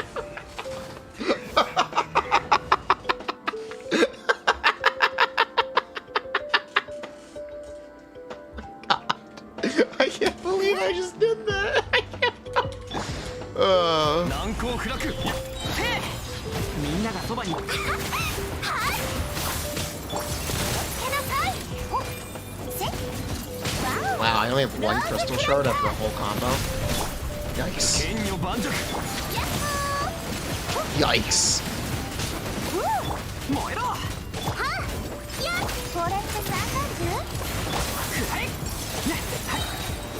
I can't believe I just did that. I can't. 難攻不落みんながそばに Wow, I only have one crystal shard after the whole combo. Yikes. 剣女盤石 Yikes. 燃えろ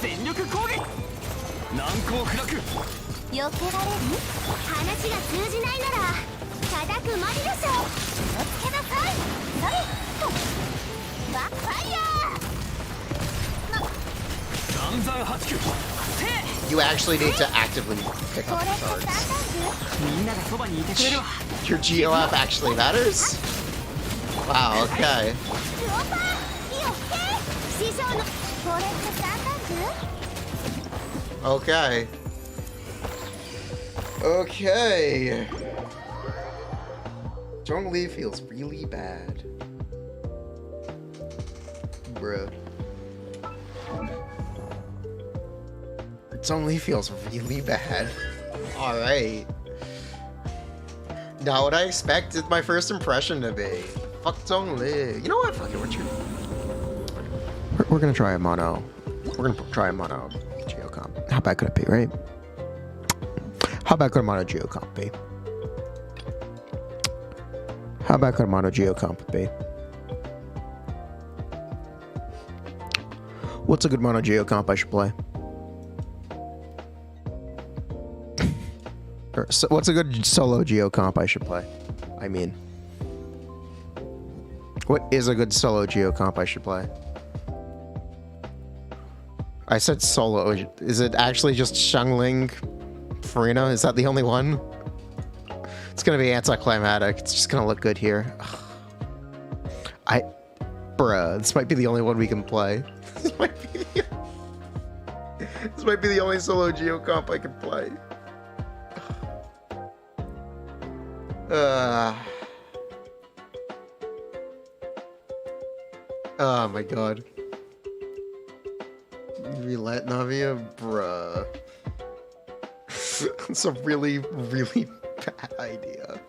全力攻撃難攻不落避けられる？話が通じないなら叩くまででしょ。気をつけなさい。それバックファイヤー。暗算8球 You actually need to actively pick up the cards. みんながそばにいてくれるわ Your GOF actually matters? Wow, okay. 師匠のこれって3段 Okay. Okay. Zhongli feels really bad. Bruh. Zhongli feels really bad. Alright. Not what I expected my first impression to be. Fuck Zhongli. You know what? Fuck it, we're gonna try a mono. We're gonna try a mono Geocomp. How bad could it be, right? How bad could a mono Geocomp be? How bad could a mono Geocomp be? What's a good mono Geocomp I should play? Or, so, what's a good solo Geocomp I should play? I mean, what is a good solo Geocomp I should play? I said solo. Is it actually just Xianyun, Furina? Is that the only one? It's gonna be anticlimactic. It's just gonna look good here. Bruh, this might be the only one we can play. This might be the only solo Geocomp I can play. Oh my god. Relet Navia? Bruh. It's a really, really bad idea.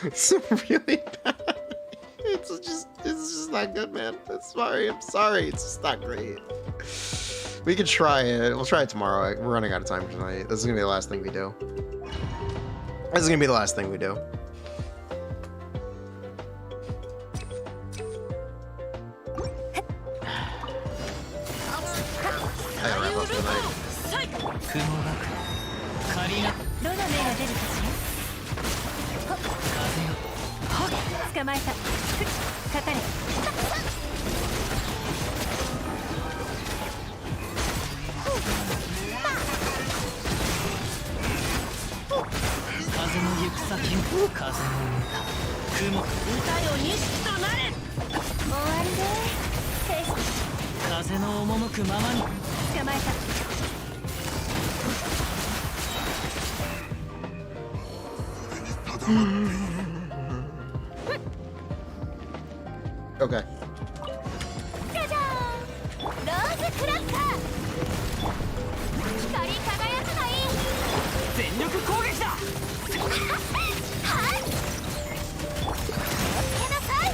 It's a really bad. It's just not good, man. I'm sorry. It's just not great. We can try it. We'll try it tomorrow. We're running out of time tonight. This is gonna be the last thing we do. I gotta wrap up for the night. 雲が仮などの目が出るかしら。風よ捕まえた。かかれ。風の行く先に風の歌雲歌よ西となれ。終わりで。風の赴くままに捕まえた。Okay. じゃじゃーん。ローズクラッカー。光り輝くがいい。全力攻撃だはい。気をつけなさい。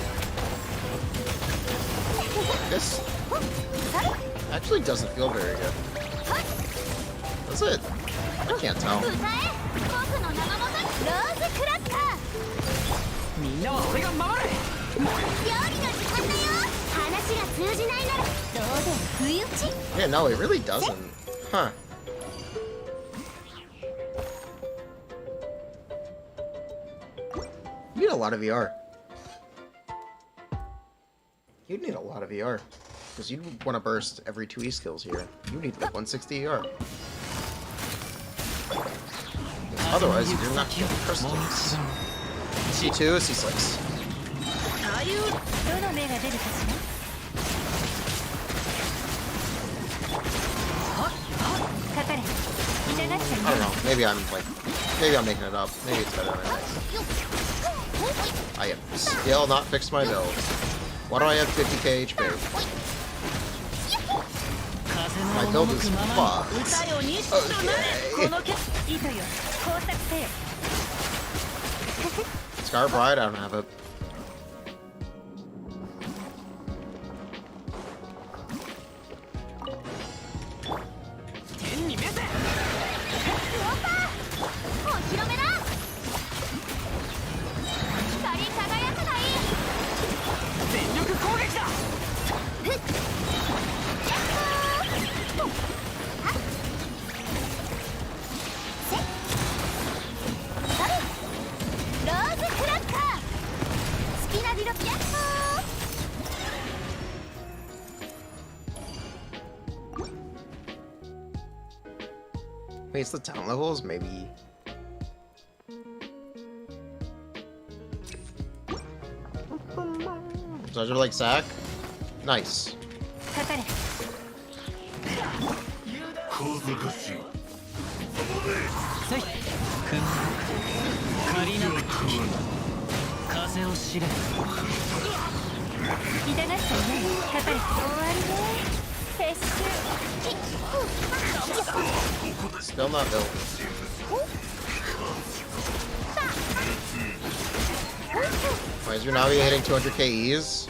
This actually doesn't feel very good. That's it. I can't tell. 歌え。僕の名のもとにローズクラッカー。みんなは俺が守る Yeah, no, it really doesn't. Huh. You need a lot of VR. You need a lot of VR. Because you want to burst every 2 E-skills here. You need like 160 VR. Otherwise, you're not getting crystals. C2, C6. I don't know. Maybe I'm making it up. Maybe it's better than it is. I have still not fixed my build. Why do I have 50k HP? My build is fucked. Okay. Scar Bride, I don't have it. Wait, it's the talent levels? Maybe. So I just like Zac? Nice. Still not built. Why is your Navia hitting 200k E's?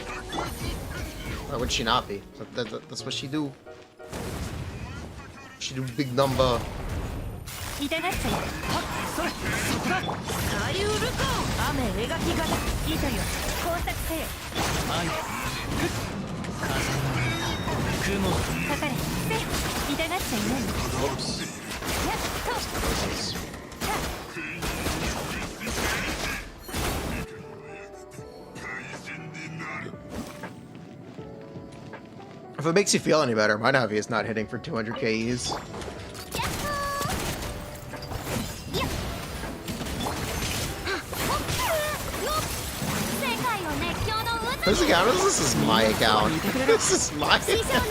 Why would she not be? That's what she do. She do big number. Oops. If it makes you feel any better, my Navia is not hitting for 200k E's. Whose account is this? This is my account. This is my account.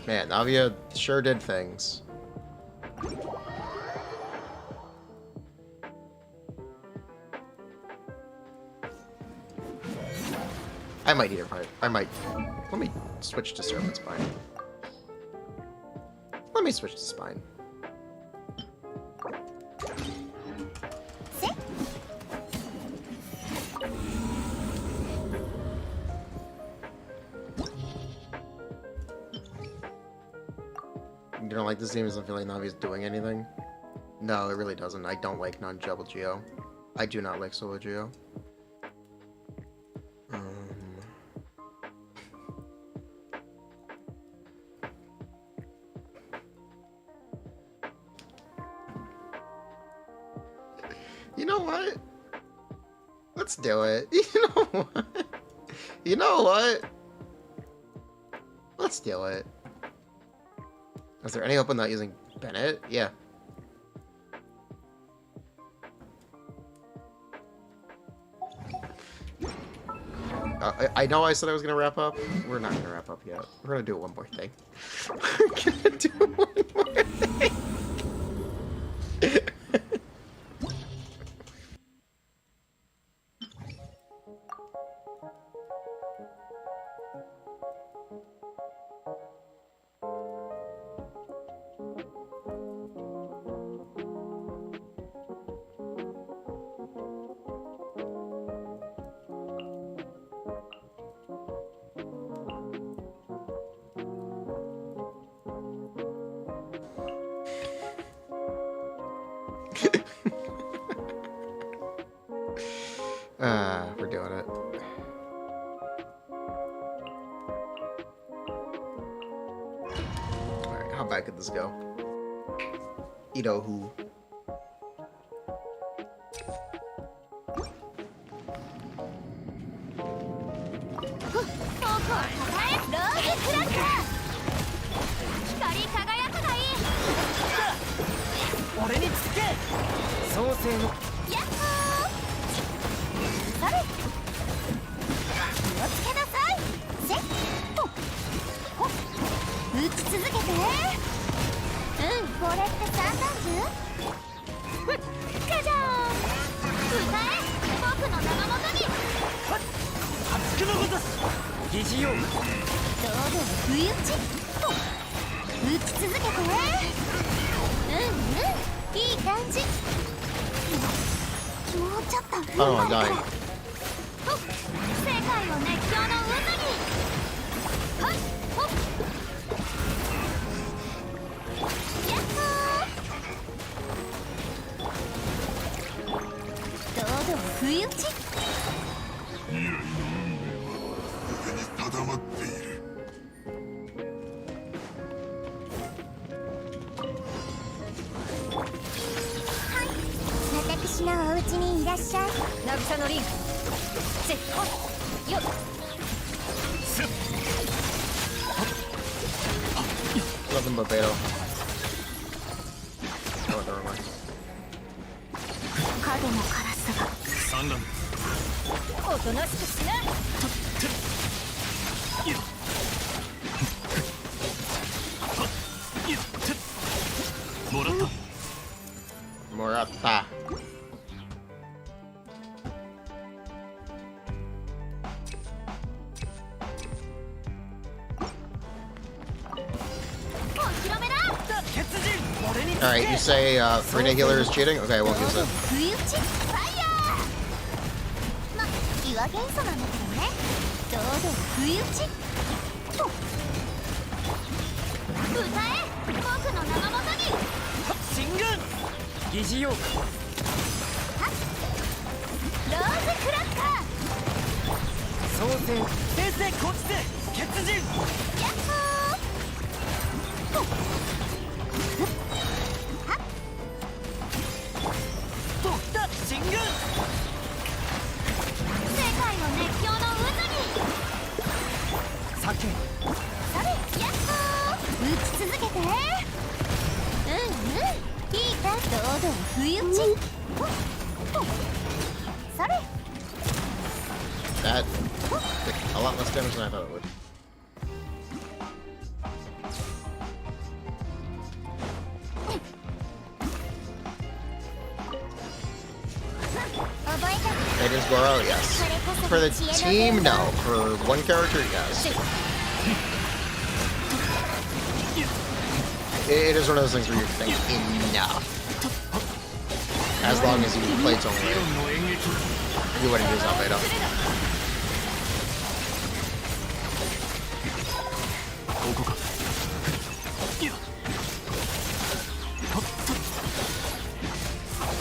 Man, Navia sure did things. I might need a fight. I might. Let me switch to Serpent Spine. Let me switch to Spine. You don't like this game? Doesn't feel like Navi's doing anything? No, it really doesn't. I don't like non-double Geo. I do not like solo Geo. You know what? Let's do it. You know what? You know what? Let's do it. Is there any hope in not using Bennett? Yeah. I know I said I was gonna wrap up. We're not gonna wrap up yet. We're gonna do one more thing. We're gonna do one more thing. We're doing it. Alright, how bad could this go? Ito who? Oh, I'm dying. Nothing but Beto. Oh, never mind. 三段おとなしくしな。もらった Morata. Alright, you say Furina healer is cheating? Okay, I won't use it. 不意打ちファイヤー。ま、岩元素なんだけどね。堂々不意打ち。と。歌え、僕の名のもとに。進軍疑似用はっ。ローズクラッカー。創世先生こっちで血人ヤッホー。と。進軍世界の熱狂の渦に酒それやっほー打ち続けていいか堂々不意打ちそれ That did a lot less damage than I thought it would. It is Goro, yes. For the team, no. For one character, yes. It is one of those things where you think, enough. As long as you play Tony, you wouldn't use Albedo.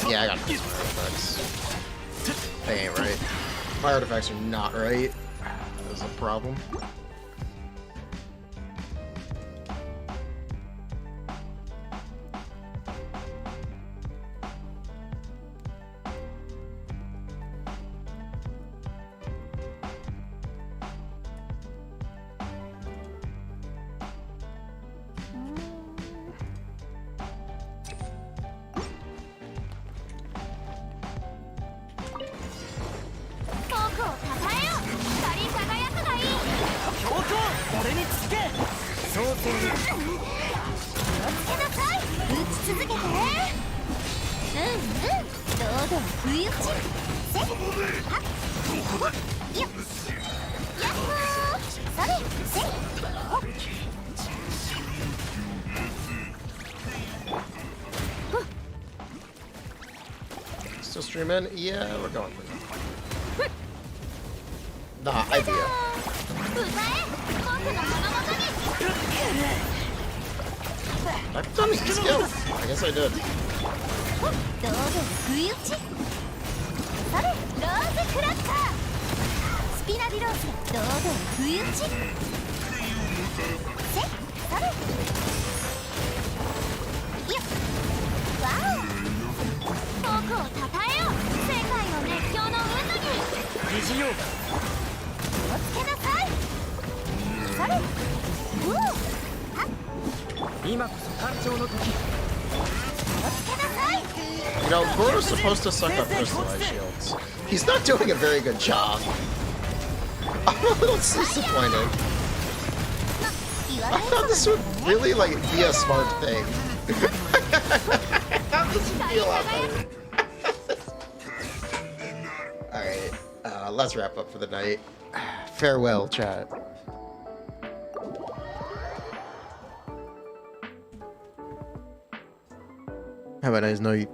Yeah, I got this artifacts. They ain't right. My artifacts are not right. That's a problem. Still streaming? Yeah, we're going for it. Nah, idea. I've done these skills. I guess I did. 堂々不意打ち。それローズクラッカー。スピナディローズ堂々不意打ち。せそれよっわお。僕をたたえよ世界の熱狂の渦に。疑似用気をつけなさい。それおおはっ今こそ誕生の時。気をつけなさい。 You know, Goro's supposed to suck up crystallized shields. He's not doing a very good job. I'm a little disappointed. 言わ I れ thought this would really like be a smart thing. How does it feel out there? Alright, let's wrap up for the night. Farewell, chat. Have a nice night.